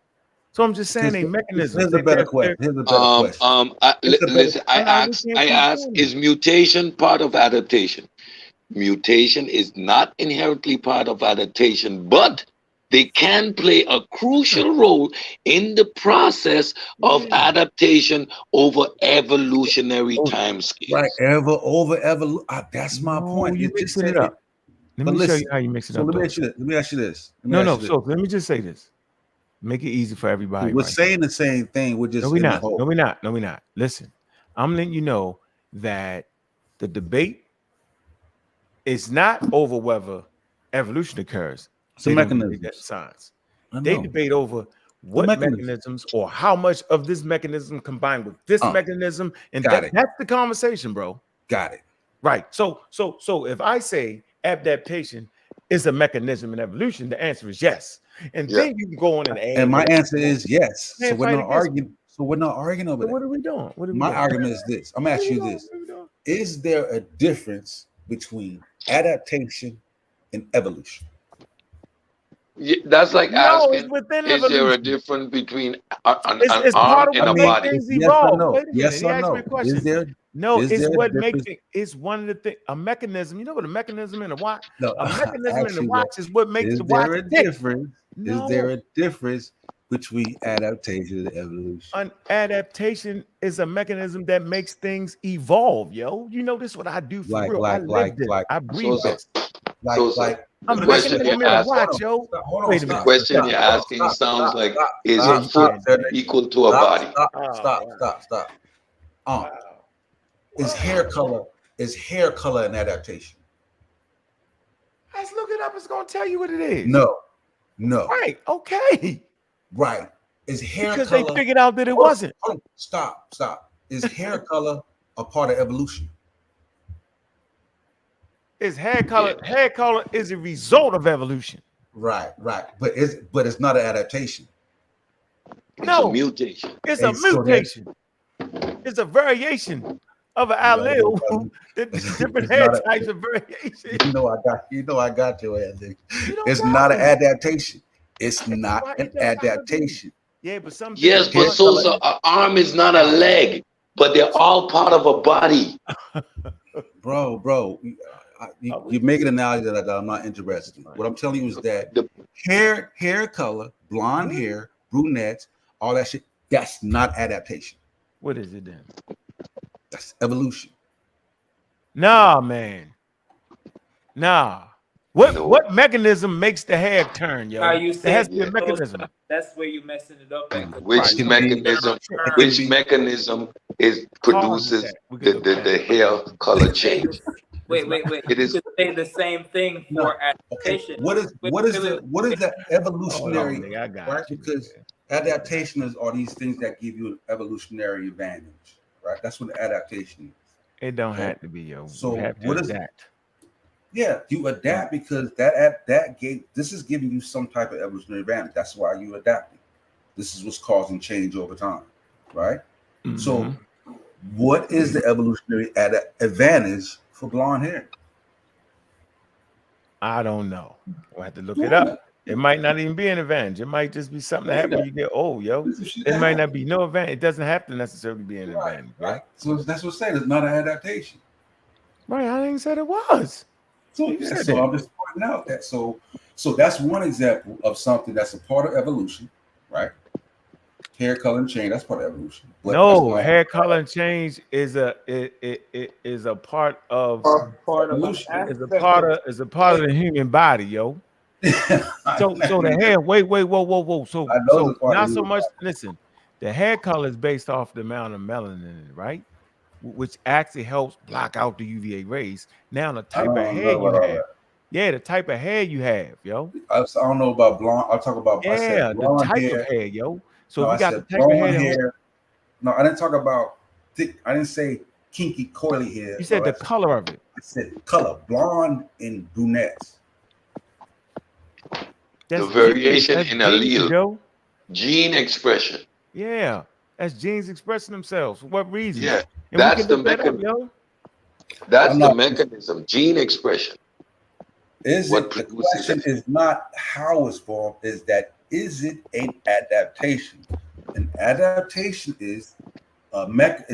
So I'm just saying a mechanism. Here's a better question. Listen, I ask, is mutation part of adaptation? Mutation is not inherently part of adaptation, but they can play a crucial role in the process of adaptation over evolutionary time scales. Right, over evolution. That's my point. You mixing it up. Let me show you how you mix it up. Let me ask you this. So let me just say this. Make it easy for everybody. We're saying the same thing. We're just No, we're not. Listen, I'm letting you know that the debate is not over whether evolution occurs. It's a mechanism. Science. They debate over what mechanisms or how much of this mechanism combined with this mechanism, and that's the conversation, bro. Got it. Right. So if I say adaptation is a mechanism in evolution, the answer is yes. And then you can go on and add. And my answer is yes. So we're not arguing. So we're not arguing over that. What are we doing? My argument is this. I'm asking you this: is there a difference between adaptation and evolution? Yeah, that's like asking, is there a difference between an arm and a body? Yes or no? Is there? No, it's what makes it. It's one of the things. A mechanism. You know what a mechanism in a watch? No, a mechanism in the watch is what makes the watch tick. Is there a difference between adaptation and evolution? An adaptation is a mechanism that makes things evolve, yo. You know this is what I do for real. I breathe this. The question you're asking, the question you're asking sounds like, is a foot equal to a body? Stop. Is hair color an adaptation? Let's look it up. It's gonna tell you what it is. No. Right. Okay. Right. Is hair because color? They figured out that it wasn't. Stop. Is hair color a part of evolution? Is hair color? Yeah. Hair color is a result of evolution. Right. But it's not an adaptation. It's a mutation. It's a mutation. It's a variation of an allele. Different hair types of variation. You know I got your Andy. It's not an adaptation. It's not an adaptation. Yeah, but some. Yes, but so an arm is not a leg, but they're all part of a body. Bro. You make an analogy that I'm not interested in. What I'm telling you is that the hair color, blonde hair, brunettes, all that shit, that's not adaptation. What is it then? That's evolution. Nah, man. Nah. What mechanism makes the hair turn, yo? There has to be a mechanism. That's where you're messing it up. Which mechanism produces the hair color change? Wait. It is. You could say the same thing for adaptation. Okay. What is the evolutionary? Right? Because adaptation are these things that give you an evolutionary advantage, right? That's what the adaptation is. It don't have to be, yo. So what is that? Yeah, you adapt because this is giving you some type of evolutionary advantage. That's why you adapting. This is what's causing change over time, right? Mm-hmm. So What is the evolutionary advantage for blonde hair? I don't know. We'll have to look it up. It might not even be an advantage. It might just be something that happens when you get old, yo. It might not be no advantage. It doesn't have to necessarily be an advantage, right? So that's what I'm saying. It's not an adaptation. Right, I didn't say it was. So, I'm just pointing out that. So that's one example of something that's a part of evolution, right? Hair color and change, that's part of evolution. But no, hair color and change is a part of evolution. Is a part of the human body, yo. So the hair, whoa. So not so much. Listen, the hair color is based off the amount of melanin in it, right? Which actually helps block out the UVA rays. Now the type of hair you have. Yeah, the type of hair you have, yo. I don't know about blonde. I'll talk about the type of hair, yo. So if you got the type of hair. No, I didn't talk about thick. I didn't say kinky, coily hair. You said the color of it. I said color, blonde and brunettes. The variation in allele, gene expression. Yeah, that's genes expressing themselves. For what reason? Yeah, that's the mechanism. That's the mechanism. Gene expression. The question is not how it's formed, is it an adaptation? An adaptation is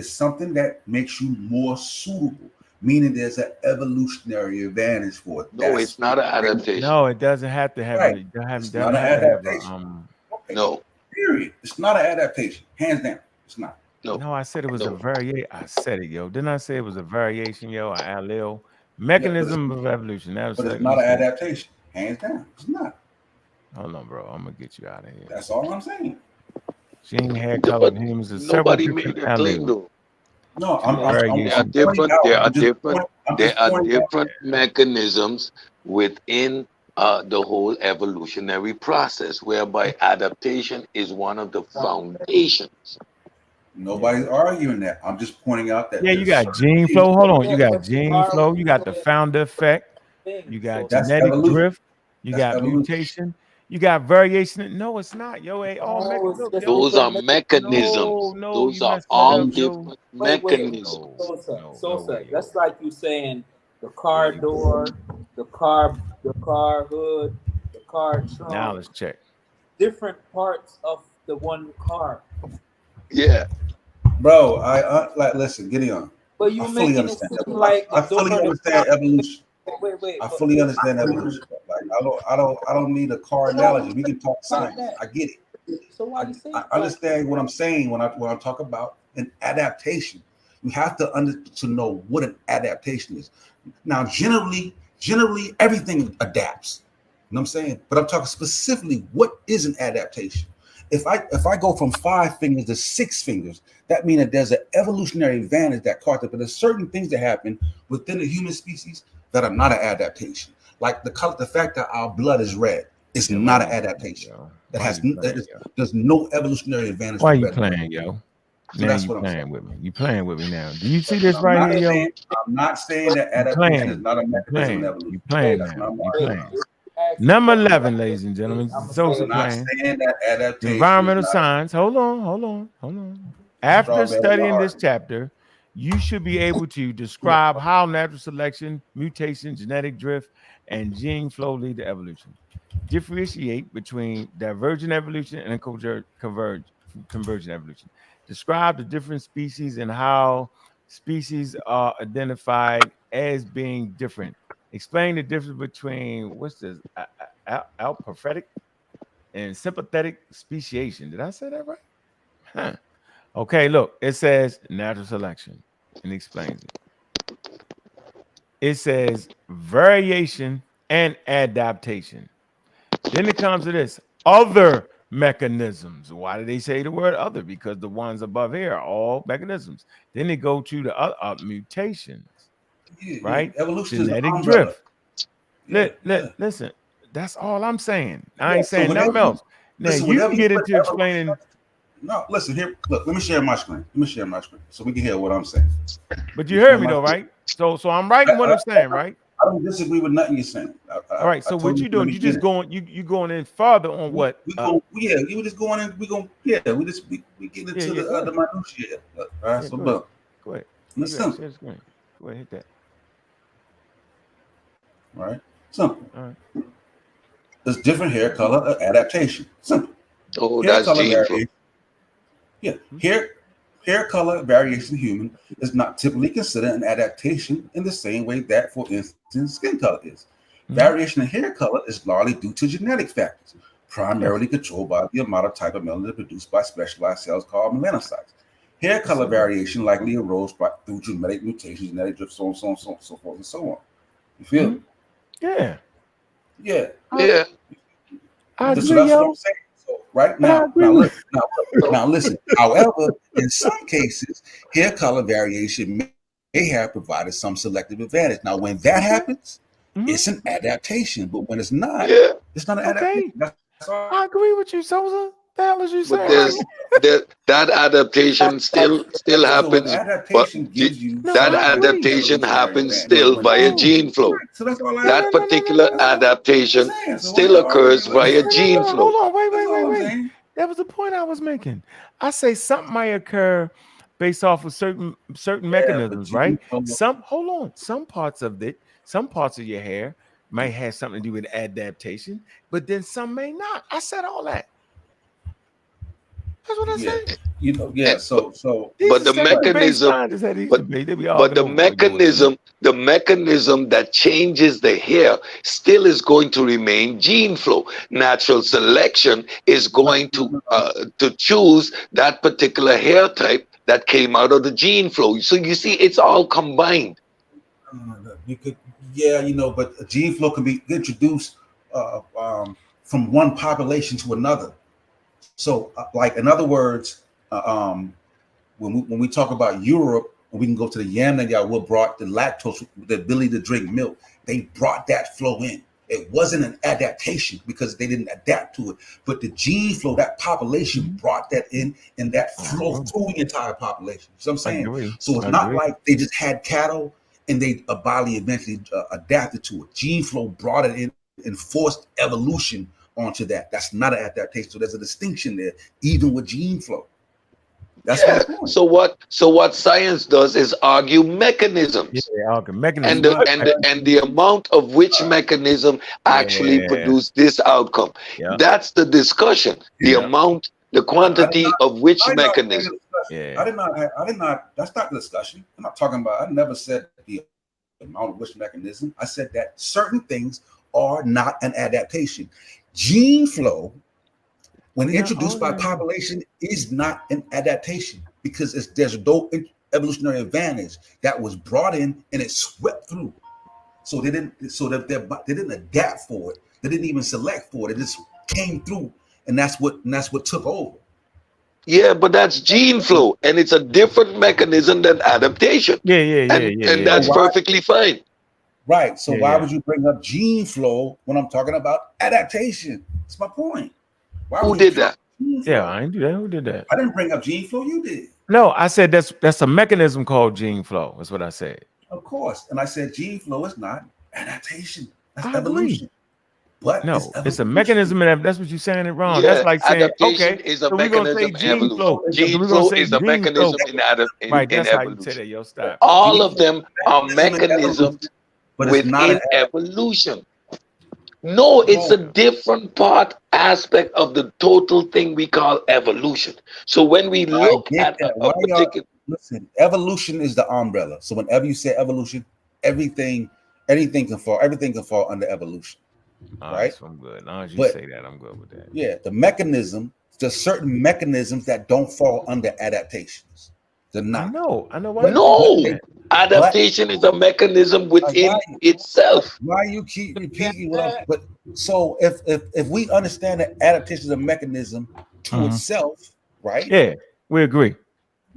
something that makes you more suitable, meaning there's an evolutionary advantage for it. No, it's not an adaptation. No, it doesn't have to have it. It's not an adaptation. No. Period. It's not an adaptation. Hands down. It's not. No, I said it was a variation. I said it, yo. Didn't I say it was a variation, yo, an allele? Mechanism of evolution. But it's not an adaptation. Hands down. It's not. Hold on, bro. I'm gonna get you out of here. That's all I'm saying. Gene, hair color, and humans are several different alleles. No, there are different mechanisms within the whole evolutionary process, whereby adaptation is one of the foundations. Nobody's arguing that. I'm just pointing out that. Yeah, you got gene flow. Hold on. You got gene flow. You got the founder effect. You got genetic drift. You got mutation. You got variation. No, it's not. Yo, those are mechanisms. Those are all different mechanisms. That's like you saying the car door, the car hood, the car trunk. Now let's check. Different parts of the one car. Yeah. Bro, I listen, Gideon. But you making it seem like I fully understand evolution. Wait. I fully understand evolution. Like I don't need a car analogy. We can talk science. I get it. So why you say I understand what I'm saying when I talk about an adaptation. You have to know what an adaptation is. Now, generally everything adapts. You know what I'm saying? But I'm talking specifically, what is an adaptation? If I go from 5 fingers to 6 fingers, that means that there's an evolutionary advantage that caused it. But there's certain things that happen within the human species that are not an adaptation. Like the fact that our blood is red is not an adaptation. There's no evolutionary advantage. Why are you playing, yo? So that's what I'm saying. With me. You playing with me now. Do you see this right here, yo? I'm not saying that adaptation is not a mechanism of evolution. You playing now. You playing. Number 11, ladies and gentlemen. Joseph playing. Environmental science. Hold on. After studying this chapter, you should be able to describe how natural selection, mutation, genetic drift, and gene flow lead to evolution. Differentiate between divergent evolution and convergent evolution. Describe the different species and how species are identified as being different. Explain the difference between alprophetic and sympathetic speciation. Did I say that right? Huh. Okay, look, it says natural selection and explains it. It says variation and adaptation. Then it comes to this, other mechanisms. Why do they say the word other? Because the ones above here are all mechanisms. Then they go to the mutations, right? Evolution, genetic drift. Listen, that's all I'm saying. I ain't saying nothing else. Now you can get into explaining. No, listen here. Look, let me share my screen. So we can hear what I'm saying. But you heard me though, right? So I'm writing what I'm saying, right? I don't disagree with nothing you're saying. All right. So what you doing? You just going. You going in farther on what? You were just going in. We get into the minutiae. All right. So look. Go ahead. It's simple. Share the screen. Go ahead, hit that. Right? Simple. All right. There's different hair color adaptation. Simple. Oh, hair that's color gene flow. variation. Yeah, hair color variation in human is not typically considered an adaptation in the same way that, for instance, skin color is. Variation in hair color is largely due to genetic factors, primarily controlled by the amount of type of melanin produced by specialized cells called melanocytes. Hair color variation likely arose through genetic mutations, genetic drift, so on, so forth, and so on. You feel it? Yeah. Yeah. Yeah. I So agree, that's what yo. I'm saying. So right now, now listen. However, in some cases, hair color variation may have provided some selective advantage. Now, when that happens, it's an adaptation. But when it's not, it's not an adaptation. That's all. I agree with you, Souza. The hell is you But saying? that adaptation still happens. Adaptation gives you That adaptation happens still via gene flow. So that's all That particular adaptation still occurs via gene flow. Hold on, wait. That was the point I was making. I say something might occur based off of certain mechanisms, right? Some parts of it, some parts of your hair might have something to do with adaptation, but then some may not. I said all that. That's what I said. You know, yeah. So, but the mechanism that changes the hair still is going to remain gene flow. Natural selection is going to choose that particular hair type that came out of the gene flow. So you see, it's all combined. You could, but a gene flow can be introduced from one population to another. So, like in other words, when we talk about Europe, we can go to the Yamna brought the lactose, the ability to drink milk. They brought that flow in. It wasn't an adaptation because they didn't adapt to it, but the gene flow, that population brought that in, and that flow through the entire population. So I'm saying, so it's not like they just had cattle and a body eventually adapted to it. Gene flow brought it in and forced evolution onto that. That's not an adaptation. So there's a distinction there, even with gene flow. That's my point. So what science does is argue mechanisms. Argue mechanisms. And the amount of which mechanism actually produced this outcome. That's the discussion. The amount, the quantity of which mechanism. I did not, that's not the discussion. I'm not talking about, I never said the amount of which mechanism. I said that certain things are not an adaptation. Gene flow, when introduced by population, is not an adaptation because there's no evolutionary advantage that was brought in and it swept through. So they didn't adapt for it. They didn't even select for it. It just came through, and that's what took over. Yeah, but that's gene flow, and it's a different mechanism than adaptation. And that's perfectly fine. Right. So why would you bring up gene flow when I'm talking about adaptation? That's my point. Who did that? Yeah, I didn't do that. Who did that? I didn't bring up gene flow. You did. No, I said that's a mechanism called gene flow. That's what I said. Of course. And I said gene flow is not adaptation. That's evolution. But no, it's a mechanism, and that's what you're saying it wrong. That's like saying, okay, is a mechanism in evolution. Gene flow is a mechanism in evolution. Right, that's how you say that. Yo, stop. All of them are mechanisms within evolution. No, it's a different aspect of the total thing we call evolution. So when we look at a particular... Listen, evolution is the umbrella. So whenever you say evolution, anything can fall under evolution. Right? So I'm good. As long as you say that, I'm good with that. Yeah, the mechanism, there's certain mechanisms that don't fall under adaptations. They're not. I know why. No, adaptation is a mechanism within itself. Why you keep repeating but so if we understand that adaptation is a mechanism to itself, right? Yeah, we agree.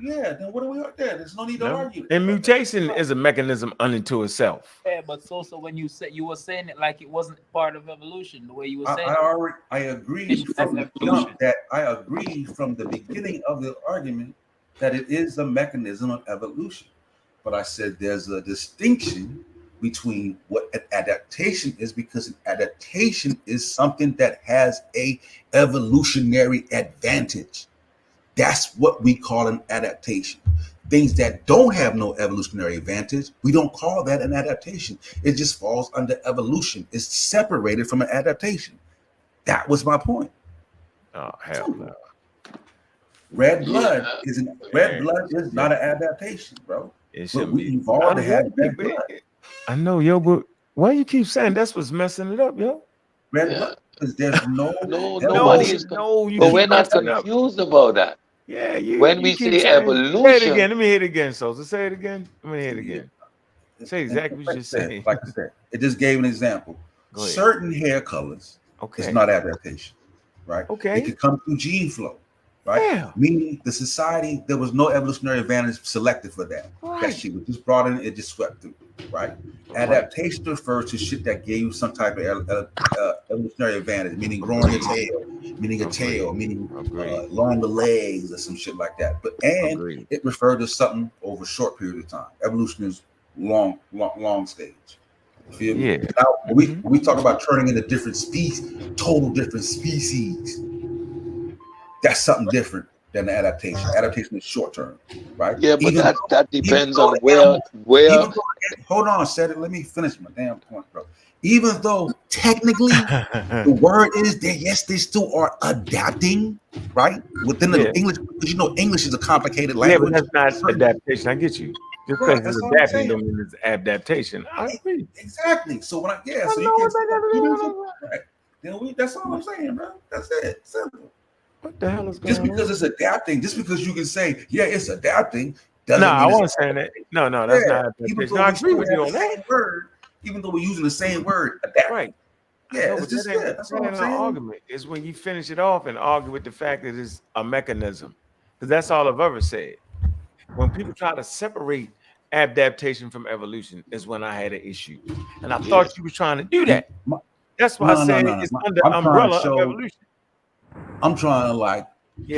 Yeah, then what are we out there? There's no need to argue. And mutation is a mechanism unto itself. Yeah, but so when you were saying it like it wasn't part of evolution, the way you were saying I agree from the beginning of the argument that it is a mechanism of evolution. But I said there's a distinction between what an adaptation is, because an adaptation is something that has a evolutionary advantage. That's what we call an adaptation. Things that don't have no evolutionary advantage, we don't call that an adaptation. It just falls under evolution. It's separated from an adaptation. That was my point. Oh, hell no. Red blood is not an adaptation, bro. We evolved to have red blood. I know, yo, but why you keep saying that's what's messing it up, yo? Red blood, because there's nobody is. No, but we're not confused about that. Yeah, when we say evolution. Say it again. Let me hear it again, Sosa. Say it again. Let me hear it again. Say exactly what you just said. Like I said, it just gave an example. Certain hair colors is not adaptation, right? Okay. It could come through gene flow, right? Yeah. Meaning the society, there was no evolutionary advantage selected for that. Right. That shit was just brought in, it just swept through, right? Adaptation refers to shit that gave you some type of evolutionary advantage, meaning growing a tail, meaning longer legs or some shit like that. And it referred to something over a short period of time. Evolution is long stage. You feel me? Yeah. Now, when we talk about turning into different species, total different species, that's something different than adaptation. Adaptation is short term, right? Yeah, but that depends on where. Hold on, said it. Let me finish my damn point, bro. Even though technically the word is that yes, they still are adapting, right? Within the English, because you know English is a complicated language. Yeah, but that's not adaptation. I get you. Just because it's adapting don't mean it's adaptation. I agree. Exactly. So when so you can't say that. That's all I'm saying, bro. That's it. Simple. What the hell is going on? Just because it's adapting, just because you can say, yeah, it's adapting, doesn't mean I wasn't saying that. No, that's not adaptation. I agree with you on that. Even though we're using the same word, adapt. Right. Yeah, it's just that's what I'm saying. Argument is when you finish it off and argue with the fact that it's a mechanism. Because that's all I've ever said. When people try to separate adaptation from evolution is when I had an issue. And I thought you were trying to do that. That's why I said it's under umbrella of evolution. I'm trying to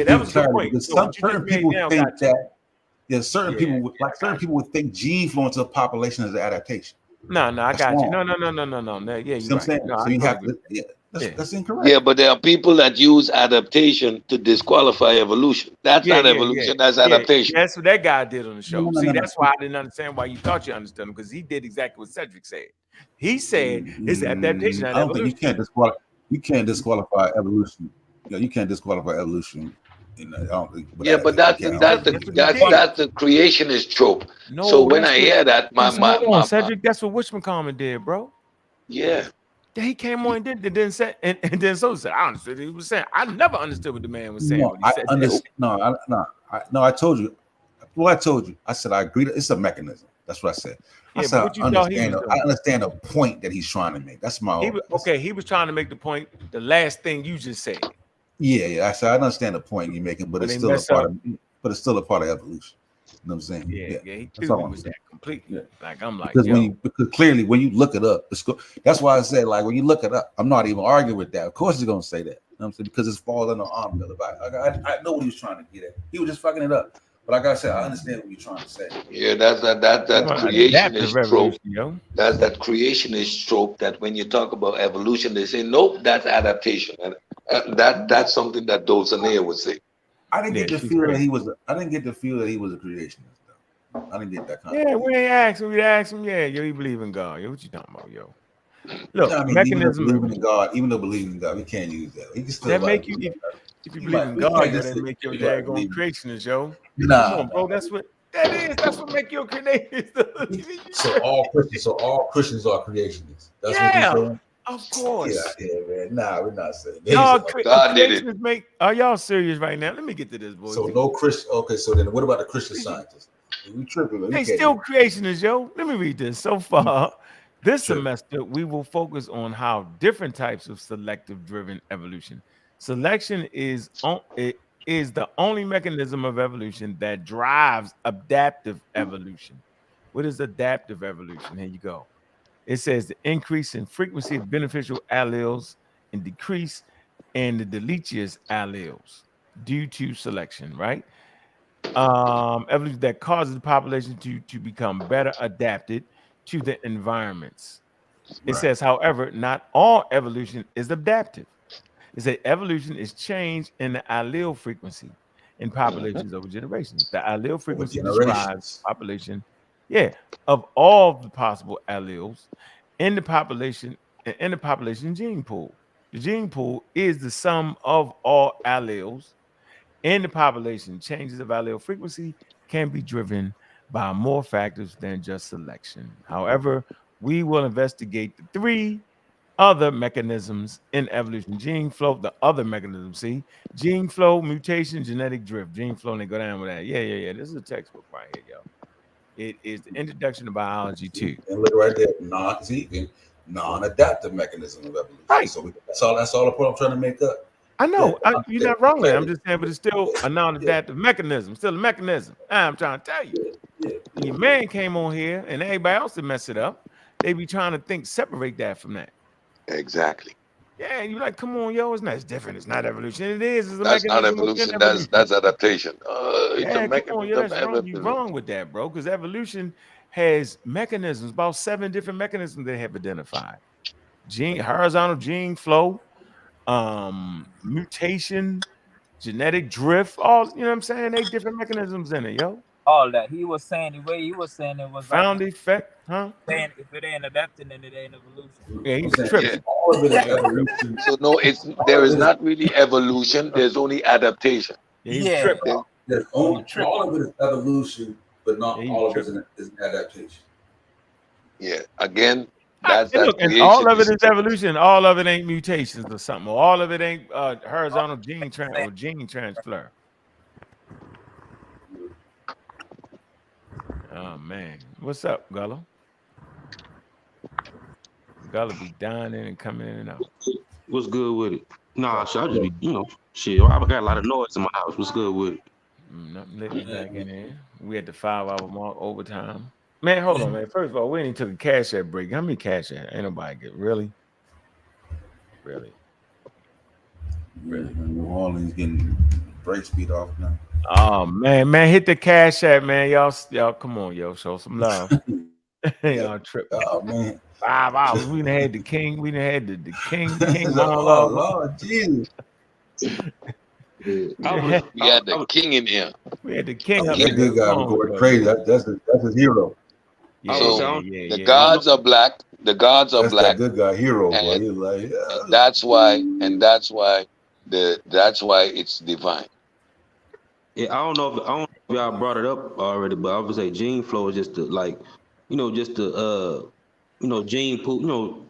that was the point. So certain people think that certain people would think gene flow into a population as an adaptation. No, I got you. No. Yeah, you're right. So you have to, that's incorrect. Yeah, but there are people that use adaptation to disqualify evolution. That's not evolution, that's adaptation. That's what that guy did on the show. That's why I didn't understand why you thought you understood him, because he did exactly what Cedric said. He said it's adaptation. I don't think you can't disqualify evolution. Yeah, you can't disqualify evolution. But that's the creationist trope. No, so when I hear that, my Cedric, that's what Wishman did, bro. Yeah. He came on and didn't say, and then so said, I understood what he was saying. I never understood what the man was saying. I told you. Well, I told you. I said I agree. It's a mechanism. That's what I said. I understand the point that he's trying to make. That's my he was trying to make the point. The last thing you just said. Yeah. I said I understand the point you're making, but it's still a part of evolution. You know what I'm saying? Yeah. He threw me with that completely. Yeah. Like I'm like, because clearly when you look it up, that's why I said when you look it up, I'm not even arguing with that. Of course he's gonna say that. You know what I'm saying? Because it's falls under arm. I know what he was trying to get at. He was just fucking it up. But like I said, I understand what you're trying to say. Yeah, that's that creationist trope. That's that creationist trope that when you talk about evolution, they say, nope, that's adaptation. And that's something that Dulcinea would say. I didn't get the feel that he was a creationist, though. I didn't get that kind of thing. When they asked him, we'd ask him, you believe in God. What you talking about, yo? Look, mechanism. Even though believing in God, we can't use that. He can still make you. If you believe in God, that make your daggone creationist, yo. Nah, come on, bro. That's what that is. That's what make you a creationist. So all Christians are creationists. That's what you're saying? Of course. Yeah, man. Nah, we're not saying that. God did it. Are y'all serious right now? Let me get to this, boy. So no Christian. Okay, so then what about the Christian scientists? We tripping. They still creationists, yo. Let me read this. So far, this semester, we will focus on how different types of selective-driven evolution. Selection is the only mechanism of evolution that drives adaptive evolution. What is adaptive evolution? Here you go. It says the increase in frequency of beneficial alleles and decrease in the deleterious alleles due to selection, right? Evolution that causes the population to become better adapted to the environments. It says, however, not all evolution is adaptive. It says evolution is change in the allele frequency. in populations over generations. The allele frequency describes population, of all the possible alleles in the population gene pool. The gene pool is the sum of all alleles in the population. Changes of allele frequency can be driven by more factors than just selection. However, we will investigate the 3 other mechanisms in evolution. Gene flow, the other mechanism, see? Gene flow, mutation, genetic drift. Gene flow, and they go down with that. Yeah. This is a textbook right here, yo. It is the introduction to biology too. And look right there, non-adaptive mechanism of evolution. Right. So that's all the point I'm trying to make up. I know. You're not wrong there. I'm just saying, but it's still a non-adaptive mechanism. Still a mechanism. I'm trying to tell you. When your man came on here and everybody else to mess it up, they be trying to separate that from that. Exactly. Yeah, and you're like, come on, yo, it's not different. It's not evolution. It is. It's a That's not mechanism. evolution. That's adaptation. It's a Come on, yo, mechanism. that's wrong. You're wrong with that, bro. Because evolution has mechanisms, about 7 different mechanisms they have identified. Horizontal gene flow, mutation, genetic drift, all, you know what I'm saying? 8 different mechanisms in it, yo. All that he was saying, the way he was saying it was found effect, huh? Saying if it ain't adapting, then it ain't evolution. Yeah, he's tripping. All of it is evolution. So no, there is not really evolution. There's only adaptation. There's only, all of it is evolution, but not all of it is adaptation. Yeah. Again, that's that. And all of it is evolution. All of it ain't mutations or something. Or all of it ain't horizontal gene transfer. Oh man, what's up, Gullo? Gullo be dining and coming in and out. What's good with it? Nah, shit, I just be, shit. I got a lot of noise in my house. What's good with it? Nothing letting back in there. We at the 5-hour mark overtime. Man, hold on, man. First of all, we ain't took a cash app break. How many cash app? Ain't nobody get really. New Orleans getting break speed off now. Oh man, hit the cash app, man. Y'all, come on, yo, show some love. Y'all trip. Oh man, 5 hours. We done had the king. We done had the king. Oh Lord, Jesus. We had the king in here. We had the king. That good guy was going crazy. That's his hero. The gods are black. The gods are black. That good guy hero. And, He's like, and that's why it's divine. Yeah, I don't know if y'all brought it up already, but I would say gene flow is just gene pool,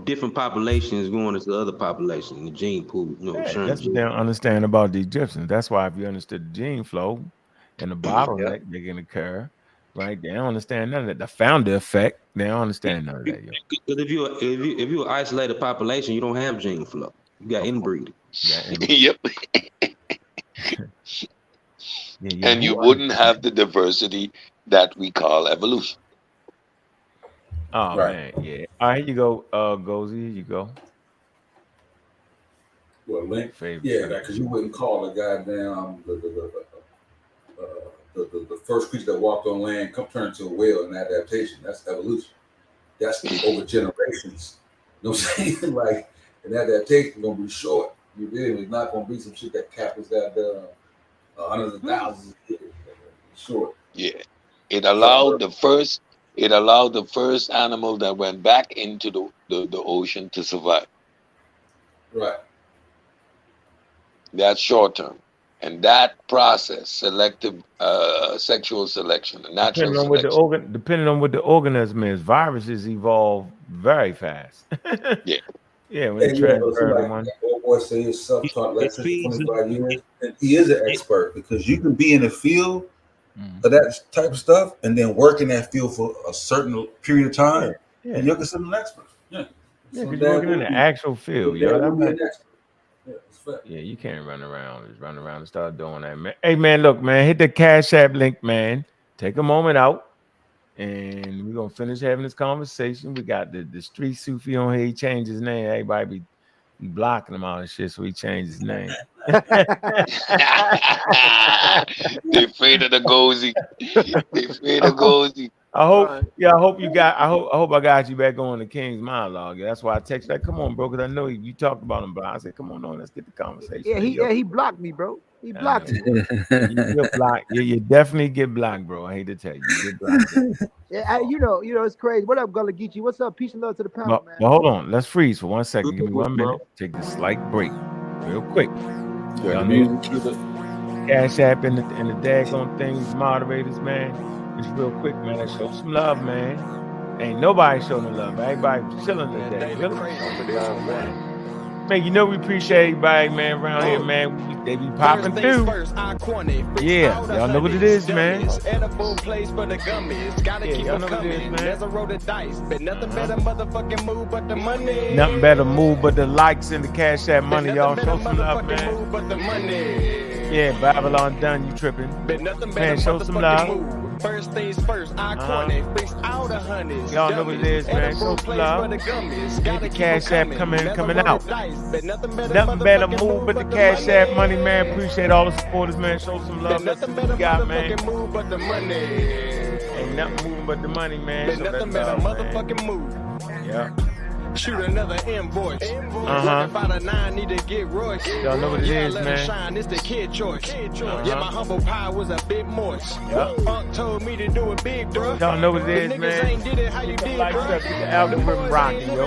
different populations going into other populations, the gene pool, that's what they don't understand about the Egyptians. That's why if you understood the gene flow and the bottleneck they can occur, right? They don't understand none of that. The founder effect, they don't understand none of that. Because if you isolate a population, you don't have gene flow. You got inbreeding. Yep. And you wouldn't have the diversity that we call evolution. Oh man, yeah. All right, here you go, Gozy. Here you go. Well, Link, because you wouldn't call a goddamn the first creature that walked on land turn into a whale in adaptation. That's evolution. That's over generations. You know what I'm saying? Like an adaptation gonna be short. You really it's not gonna be some shit that captures that hundreds of thousands of years. Short. Yeah, it allowed the first animal that went back into the ocean to survive. Right. That's short term. And that process, selective sexual selection, natural selection. Depending on what the organism is, viruses evolve very fast. Yeah. Yeah, when they transfer one. Boy say he's self-taught like 25 years, and he is an expert because you can be in the field of that type of stuff and then work in that field for a certain period of time, and you're considered an expert. Yeah, because you're working in the actual field. Yeah, you can't run around and start doing that, man. Hey, man, look, man, hit the Cash App link, man. Take a moment out, and we're gonna finish having this conversation. We got the street Sufi on here. He changed his name. Everybody be blocking him out of shit, so he changed his name. They afraid of the Gozy. They afraid of Gozy. I hope I got you back on the King's monologue. That's why I texted like, come on, bro, because I know you talked about him, but I said, come on, let's get the conversation. Yeah, he blocked me, bro. He blocked you. You get blocked. You definitely get blocked, bro. I hate to tell you, you get blocked. Yeah, you know, it's crazy. What up, Gullah Geechee? What's up? Peace and love to the panel, man. But hold on, let's freeze for 1 second. Give me 1 minute. Take a slight break, real quick. Y'all know Cash App and the daggone things, moderators, man. Just real quick, man. Show some love, man. Ain't nobody showing no love. Everybody chilling today. Really? Man, you know we appreciate everybody, man, around here, man. They be popping through. Yeah, y'all know what it is, man. Yeah, y'all know what it is, man. Nothing better move but the likes and the Cash App money, y'all. Show some love, man. Yeah, Babylon done, you tripping. Man, show some love. First things first, I corner it, fix all the honeys. Y'all know what it is, man. Show some love. Get the Cash App coming out. Nothing better move but the Cash App money, man. Appreciate all the supporters, man. Show some love. That's what we got, man. Ain't nothing moving but the money, man. So nothing better motherfucking move. Yeah. Shoot another invoice. About a 9 need to get Royce. Y'all know what it is, man. Shine, it's the kid choice. Yeah, my humble pie was a bit moist. Funk told me to do it big, bro. Y'all know what it is, man. Ain't did it how you did, Like bro. the algorithm rocking, yo.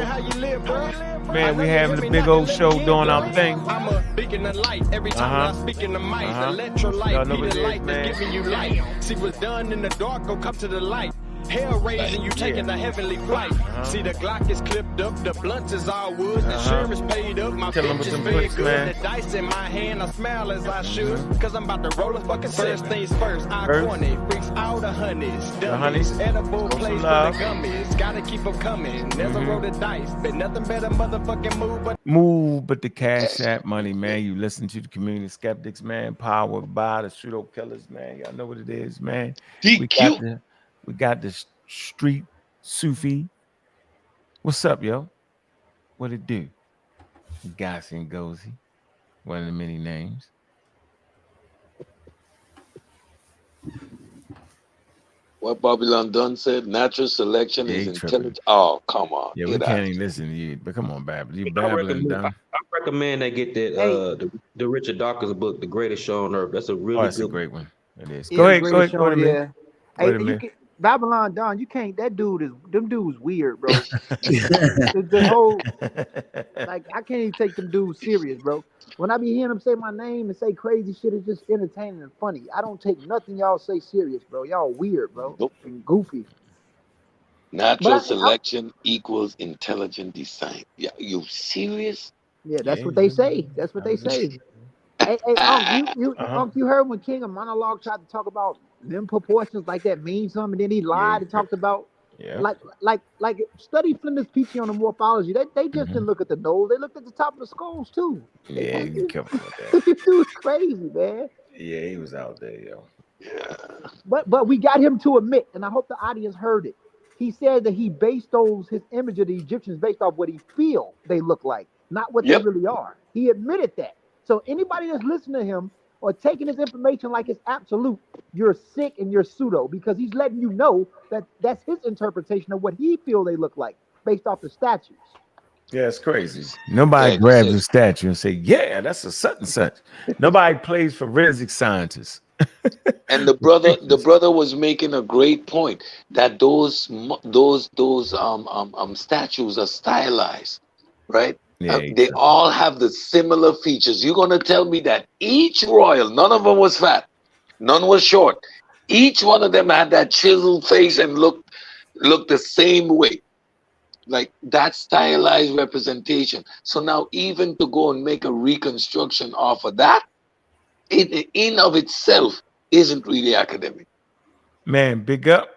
Man, we having the big old show doing our thing. I'm a beacon of light every time I speak in the mic. Electrolyte, be the light that's giving you light. See what's done in the dark, go come to the light. Hell raising, you taking a heavenly flight. See the Glock is clipped up, the blunts is all wood, the insurance paid up, my bitch is very good. The dice in my hand, I smile as I should, cause I'm about to roll a fucking first things first. I corner it, fix all the honeys, dummies, edible place for the gummies. Gotta keep them coming, never roll the dice, but nothing better motherfucking move but the Cash App money, man. You listen to the Community Skeptics, man. Powered by the Pseudo Killers, man. Y'all know what it is, man. We got the Street Sufi. What's up, yo? What it do? Gossi and Gozy. One of the many names. What Babylon Dunn said, natural selection is intelligent. Oh, come on. Yeah, we can't even listen to you. But come on, Babylon. You Babylon Dunn. I recommend they get that the Richard Dawkins book, The Greatest Show on Earth. That's a really that's good a great one. It is. Yeah, Go ahead. Greatest Go Show, ahead. Hey, Babylon Don, you can't. Them dudes weird, bro. the whole, like, I can't even take them dudes serious, bro. When I be hearing them say my name and say crazy shit, it's just entertaining and funny. I don't take nothing y'all say serious, bro. Y'all weird, bro, and goofy. Natural selection equals intelligent design. Yeah, you serious? Yeah, that's what they say. That's what they say. Hey, you heard when King of Monologue tried to talk about them proportions like that means something, and then he lied and talked about like study Flinders Petrie on the morphology. They just didn't look at the nose; they looked at the top of the skulls too. Yeah, you careful with that. This dude's crazy, man. Yeah, he was out there, yo. Yeah. But we got him to admit, and I hope the audience heard it. He said that he based his image of the Egyptians based off what he feel they look like, not what they really are. He admitted that. So anybody that's listening to him or taking his information like it's absolute, you're sick and you're pseudo, because he's letting you know that that's his interpretation of what he feel they look like based off the statues. Yeah, it's crazy. Nobody grabs a statue and say, "Yeah, that's a such and such." Nobody plays forensic scientists. And the brother was making a great point that those statues are stylized, right? Yeah, they all have the similar features. You're gonna tell me that each royal, none of them was fat, none was short. Each one of them had that chiseled face and looked the same way. Like that stylized representation. So now even to go and make a reconstruction off of that, in of itself isn't really academic. Man, big up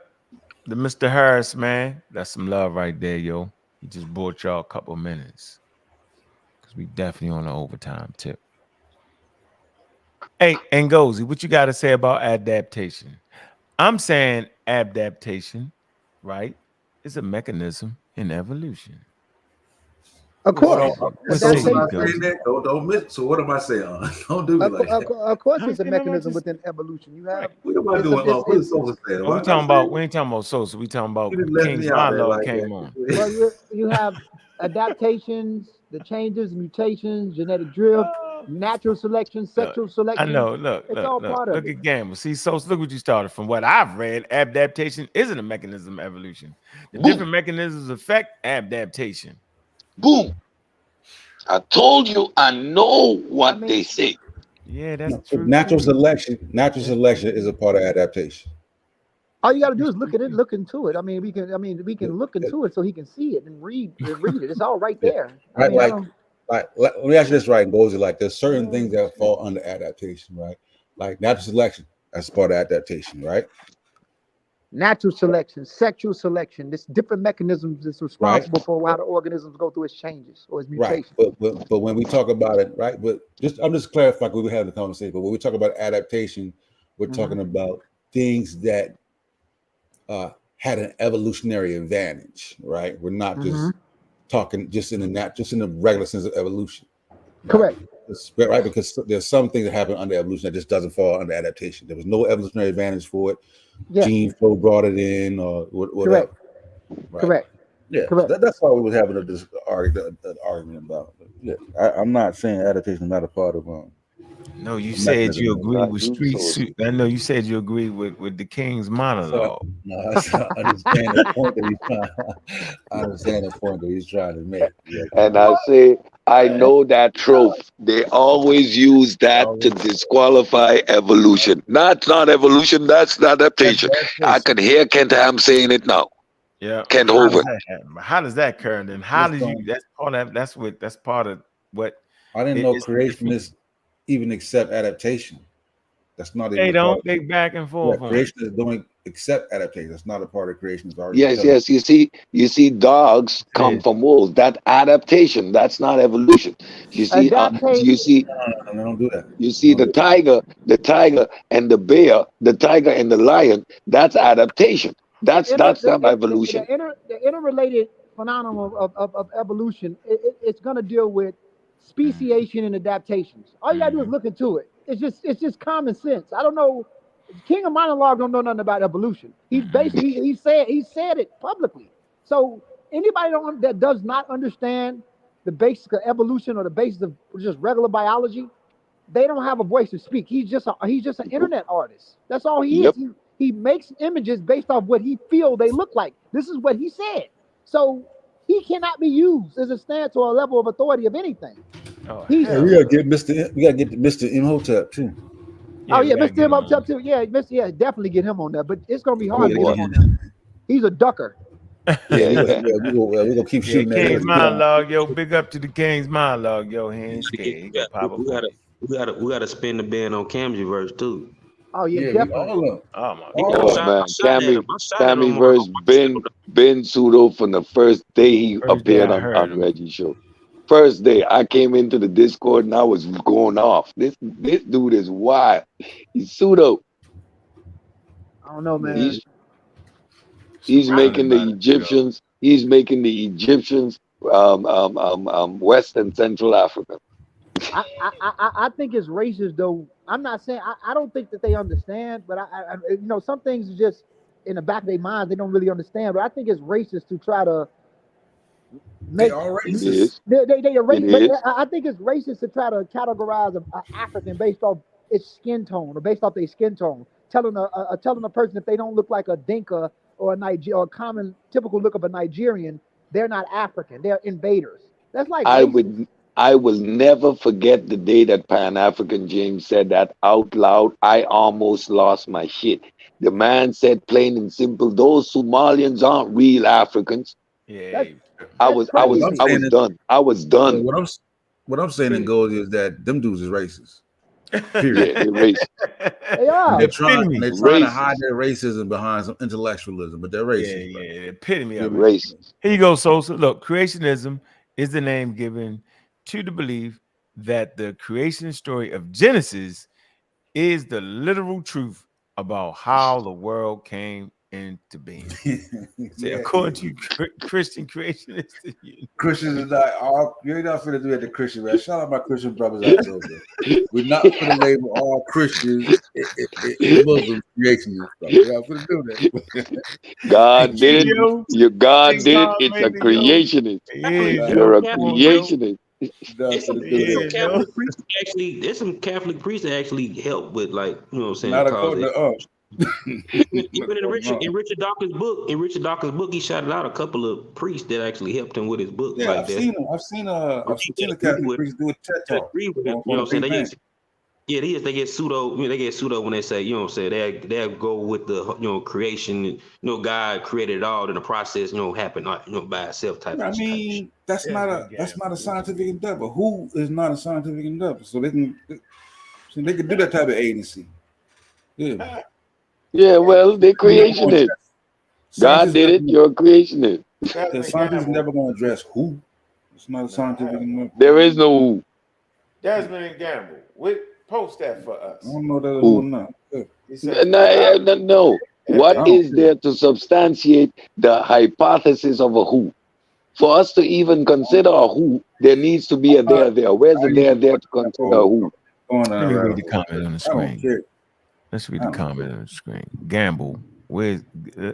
the Mr. Harris, man. That's some love right there, yo. He just bought y'all a couple minutes. Because we definitely on the overtime tip. Hey, Ngozi, what you got to say about adaptation? I'm saying adaptation, right, is a mechanism in evolution. Of course. Don't miss. So what am I saying? Don't do me like that. Of course, it's a mechanism within evolution. You have. What am I doing? What is Sosa saying? We ain't talking about Sosa. We talking about King's Monologue came on. Well, you have adaptations, the changes, mutations, genetic drift. natural selection, sexual selection. I know. Look at Gamble. See, so look what you started from. What I've read, adaptation isn't a mechanism of evolution. The different mechanisms affect adaptation. Boom. I told you. I know what they say. Yeah, that's true. Natural selection is a part of adaptation. All you got to do is look into it. I mean, we can look into it so he can see it and read it. It's all right there. Right, let me ask you this, right? Goes like there's certain things that fall under adaptation, right? Like natural selection, that's part of adaptation, right? Natural selection, sexual selection, this different mechanisms is responsible for how the organisms go through its changes or its mutations. Right. But when we talk about it, right? But I'm just clarifying, we were having the conversation. But when we talk about adaptation, we're talking about things that had an evolutionary advantage, right? We're not just talking just in the regular sense of evolution. Correct. Right, because there's some things that happen under evolution that just doesn't fall under adaptation. There was no evolutionary advantage for it. Gene flow brought it in, or whatever. Correct. Yeah, correct. That's why we was having an argument about. Yeah, I'm not saying adaptation is not a part of. No, you said you agree with street. I know you said you agree with the King's monologue. No, I understand the point that he's trying to make. Yeah. And I say, I know that trope. They always use that to disqualify evolution. That's not evolution. That's adaptation. I can hear Kent Ham saying it now. Yeah, Kent Hovind. How does that occur? And how did you? That's part of what. I didn't know creationists even accept adaptation. That's not. They don't. They back and forth. Yeah, creationists don't accept adaptation. That's not a part of creation. Yes. You see, dogs come from wolves. That adaptation. That's not evolution. You see, you see. No, don't do that. You see, the tiger and the bear, the tiger and the lion. That's adaptation. That's not evolution. The interrelated phenomenon of evolution. It's going to deal with speciation and adaptations. All you gotta do is look into it. It's just common sense. I don't know. King of Monologue don't know nothing about evolution. He said it publicly. So anybody that does not understand the basics of evolution or the basis of just regular biology, they don't have a voice to speak. He's just an internet artist. That's all he is. He makes images based off what he feels they look like. This is what he said. So he cannot be used as a stance or a level of authority of anything. We gotta get Mr. Imhotep too. Mr. Imhotep too. Definitely get him on there. But it's gonna be hard to get him on there. He's a ducker. We're gonna keep shooting that. King's monologue, yo. Big up to the King's monologue, yo. We gotta spin the band on Cam's verse too. Oh yeah, definitely. Cammy verse Ben Pseudo from the first day he appeared on Reggie's show. First day I came into the Discord and I was going off. This dude is wild. He's Pseudo. I don't know, man. He's making the Egyptians. He's making the Egyptians West and Central Africa. I think it's racist though. I'm not saying I don't think that they understand, but I some things are just in the back of their minds. They don't really understand. But I think it's racist to try to make. They are racist. They are racist. But I think it's racist to try to categorize an African based off its skin tone or based off their skin tone. Telling a person if they don't look like a Dinka or a common typical look of a Nigerian, they're not African. They're invaders. That's like I will never forget the day that Pan-African James said that out loud. I almost lost my shit. The man said plain and simple, those Somalians aren't real Africans. Yeah. I was done. I was done. What I'm saying in gold is that them dudes is racist. Period. They're racist. They are. They're trying to hide their racism behind some intellectualism, but they're racist. Yeah. Epitome of racist. Here you go, Sosa. Look, creationism is the name given to the belief that the creation story of Genesis is the literal truth about how the world came into being. According to Christian creationists, Christians are not all. You're not going to do it to Christian, man. Shout out my Christian brothers out there. We're not going to label all Christians Muslim creationists. We're not going to do that. God did it. God did it. It's a creationist. You're a creationist. There's some Catholic priests actually. There's some Catholic priests that actually help with, like, you know what I'm saying. Not according to us. Even in Richard Dawkins' book, he shouted out a couple of priests that actually helped him with his book. Yeah, like I've that. seen a Catholic priest do a TED talk. You know what I'm saying? They get pseudo when they say, you know what I'm saying, they go with the, you know, creation, you know, God created it all, and the process, you know, happened, you know, by itself type. I mean, that's not a scientific endeavor. Who is not a scientific endeavor? So they can do that type of agency. Yeah. Yeah, well, they're creationists. God did it. You're a creationist. The scientists are never going to address who. It's not a scientific endeavor. There is no who. Desmond and Gamble. Post that for us. I don't know that or not. No. What is there to substantiate the hypothesis of a who? For us to even consider a who, there needs to be a there. Where's the there to consider a who? Let me read the comment on the screen. Let's read the comment on the screen. Gamble, we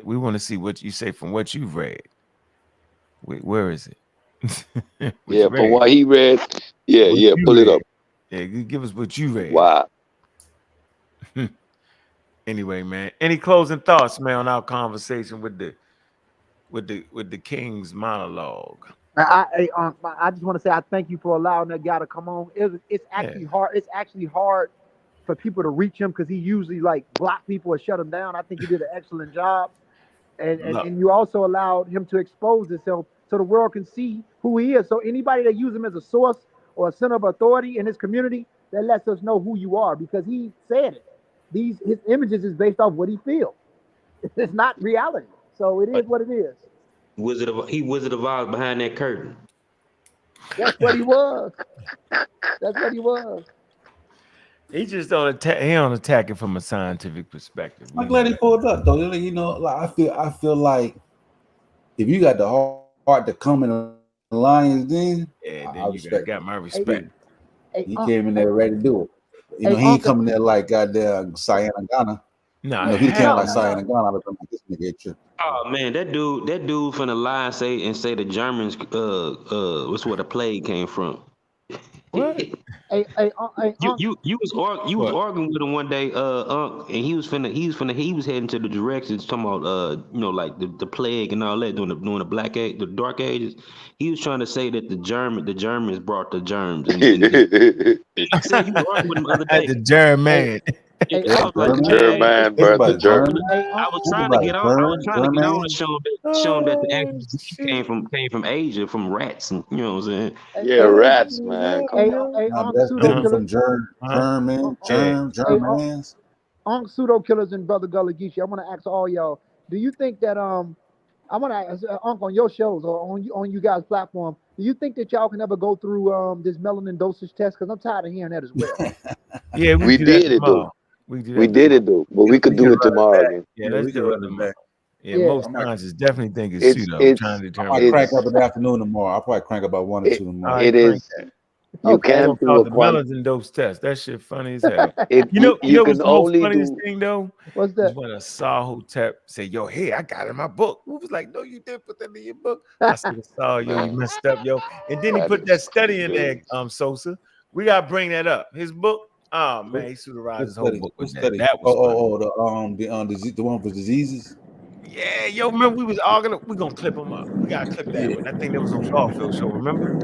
want to see what you say from what you've read. Where is it? Yeah, from what he read. Yeah, pull it up. Yeah, give us what you read. Wow. Anyway, man, any closing thoughts, man, on our conversation with the King's monologue? I just want to say I thank you for allowing that guy to come on. It's actually hard. It's actually hard for people to reach him because he usually like block people or shut them down. I think he did an excellent job, and you also allowed him to expose himself so the world can see who he is. So anybody that uses him as a source or a center of authority in his community, that lets us know who you are, because he said it. His images is based off what he feels. It's not reality. So it is what it is. Wizard of Oz behind that curtain. That's what he was. That's what he was. He just don't attack it from a scientific perspective. I'm glad he pulled up though. You know, like I feel like if you got the heart to come in Lions, then you got my respect. He came in there ready to do it. You know, he ain't coming there like goddamn Sayana Ghana. No, you know, he came like Sayana Ghana. I was like, this nigga trip. Oh man, that dude finna lie and say the Germans was where the plague came from. What? You was arguing with him one day, and he was heading to the directions talking about you know, like the plague and all that during the Black Age, the Dark Ages. He was trying to say that the Germans brought the germs. And I said you was arguing with him the other day. The German. German, the German. I was trying to get on. And show him that the actual came from Asia, from rats, and you know what I'm saying. Yeah, rats, man. That's different from Germans. Pseudo killers and Brother Gullah Geechee, I want to ask all y'all: do you think that I want to ask on your shows or on you guys' platform? Do you think that y'all can ever go through this melanin dosage test? Because I'm tired of hearing that as well. Yeah, we did it though. We did it though, but we could do it tomorrow again. Yeah, let's do it tomorrow. Yeah, most scientists definitely think it's pseudo. Trying to determine. I'll crank up in the afternoon tomorrow. I'll probably crank about 1 or 2 tomorrow. It is. You can't do a melanin dose test. That shit funny as hell. You know what's the most funniest thing though? What's that? When a Sahotep say, "Yo, hey, I got it in my book." Who was like, "No, you didn't put that in your book." I said, "Saw yo, you messed up, yo." And then he put that study in there. Sosa, we gotta bring that up. His book. Oh man, he pseudorized his whole book with that. That was the one for diseases. Yeah, yo, remember we was arguing. We gonna clip him up. We gotta clip that one. I think that was on Garfield show. Remember?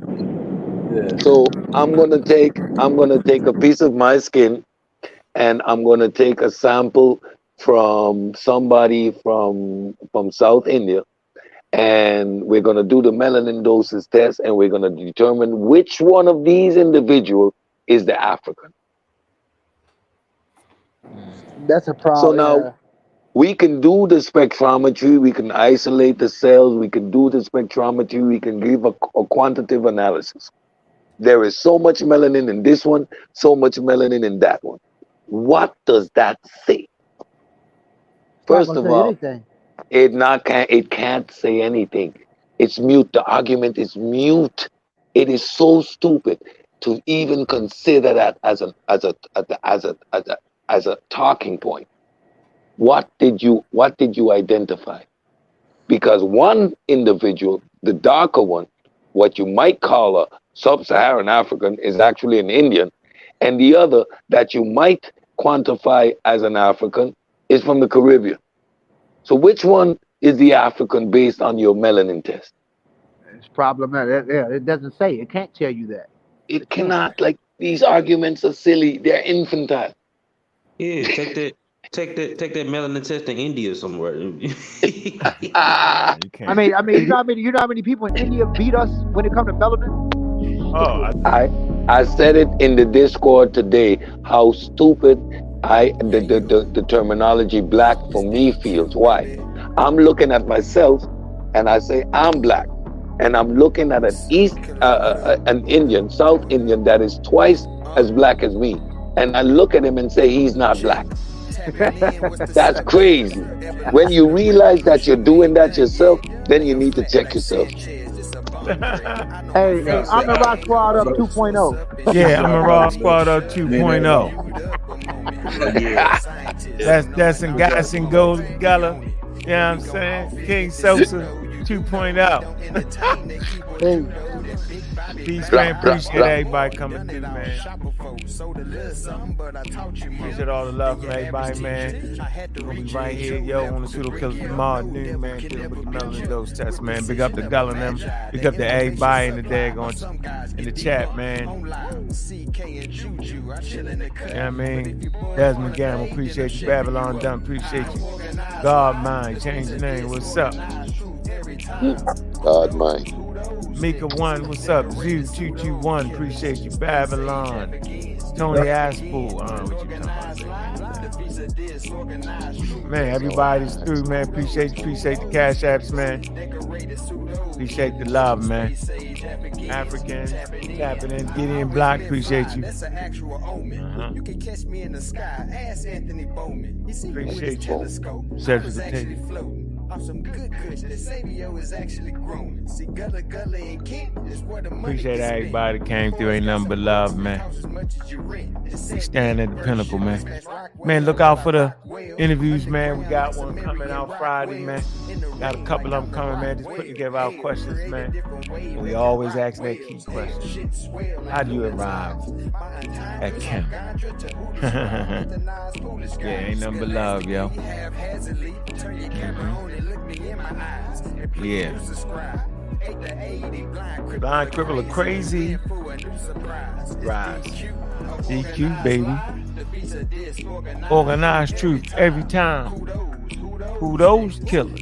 Yeah. So I'm gonna take a piece of my skin, and I'm gonna take a sample from somebody from South India, and we're gonna do the melanin doses test, and we're gonna determine which one of these individuals is the African. That's a problem. So now we can do the spectrometry, we can isolate the cells, we can do the spectrometry, we can give a quantitative analysis. There is so much melanin in this one, so much melanin in that one. What does that say? First of all, it can't say anything. It's mute. The argument is mute. It is so stupid to even consider that as a talking point. What did you identify? Because one individual, the darker one, what you might call a sub-Saharan African is actually an Indian, and the other that you might quantify as an African is from the Caribbean. So which one is the African based on your melanin test? It's problematic. Yeah, it doesn't say. It can't tell you that. It cannot. Like, these arguments are silly. They're infantile. Yeah, take that melanin test in India somewhere. I mean, you know how many people in India beat us when it comes to melanin? I said it in the Discord today, how stupid the terminology black for me feels. Why? I'm looking at myself and I say I'm black, and I'm looking at an Indian, South Indian, that is twice as black as me, and I look at him and say he's not black. That's crazy. When you realize that you're doing that yourself, then you need to check yourself. Hey, I'm a Rock Squad up 2.0. Yeah, I'm a Rock Squad up 2.0. That's in Guys and Gold Gala. You know what I'm saying? King Sosa 2.0. Peace, man. Appreciate everybody coming through, man. Appreciate all the love from everybody, man. We'll be right here, yo, on the Pseudo Killers tomorrow noon, man. Dealing with the melanin dose test, man. Big up to Gull and them. Big up to everybody in the daggone in the chat, man. You know what I mean? Desmond Gamble, appreciate you. Babylon Dumb, appreciate you. God Mind, change the name. What's up? God Mind. Mika 1, what's up? Zoo 221, appreciate you. Babylon. Tony Aspel. What you talking about? Man, everybody's through, man. Appreciate the cash apps, man. Appreciate the love, man. African, tapping in, Gideon Block, appreciate you. Appreciate you. Certificate. Some good kush. The Savior is actually grown. See, Gullah and Kent is where the money. Appreciate everybody that came through. Ain't nothing but love, man. We stand at the pinnacle, man. Man, look out for the interviews, man. We got one coming out Friday, man. Got a couple of them coming, man. Just putting together our questions, man. And we always ask that key question. How do you arrive at Kent? Yeah, ain't nothing but love, yo. Yeah. Blind Cripple are crazy. Rise. DQ, baby. Organized truth every time. Who those killers?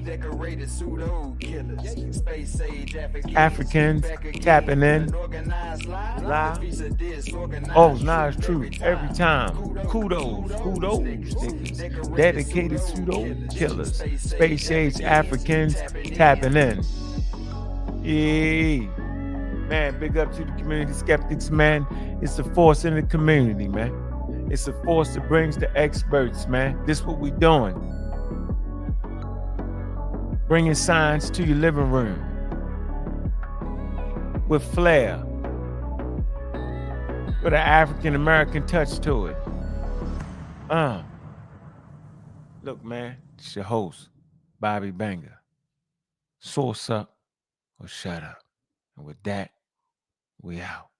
Africans tapping in. Live. Organized truth every time. Kudos. Who those niggas? Dedicated to those killers. Space age Africans tapping in. Yeah. Man, big up to the community skeptics, man. It's a force in the community, man. It's a force that brings the experts, man. This is what we doing. Bringing science to your living room. With flair. With an African-American touch to it. Look, man, it's your host, Bobby Banger. Source up or shut up. And with that, we out.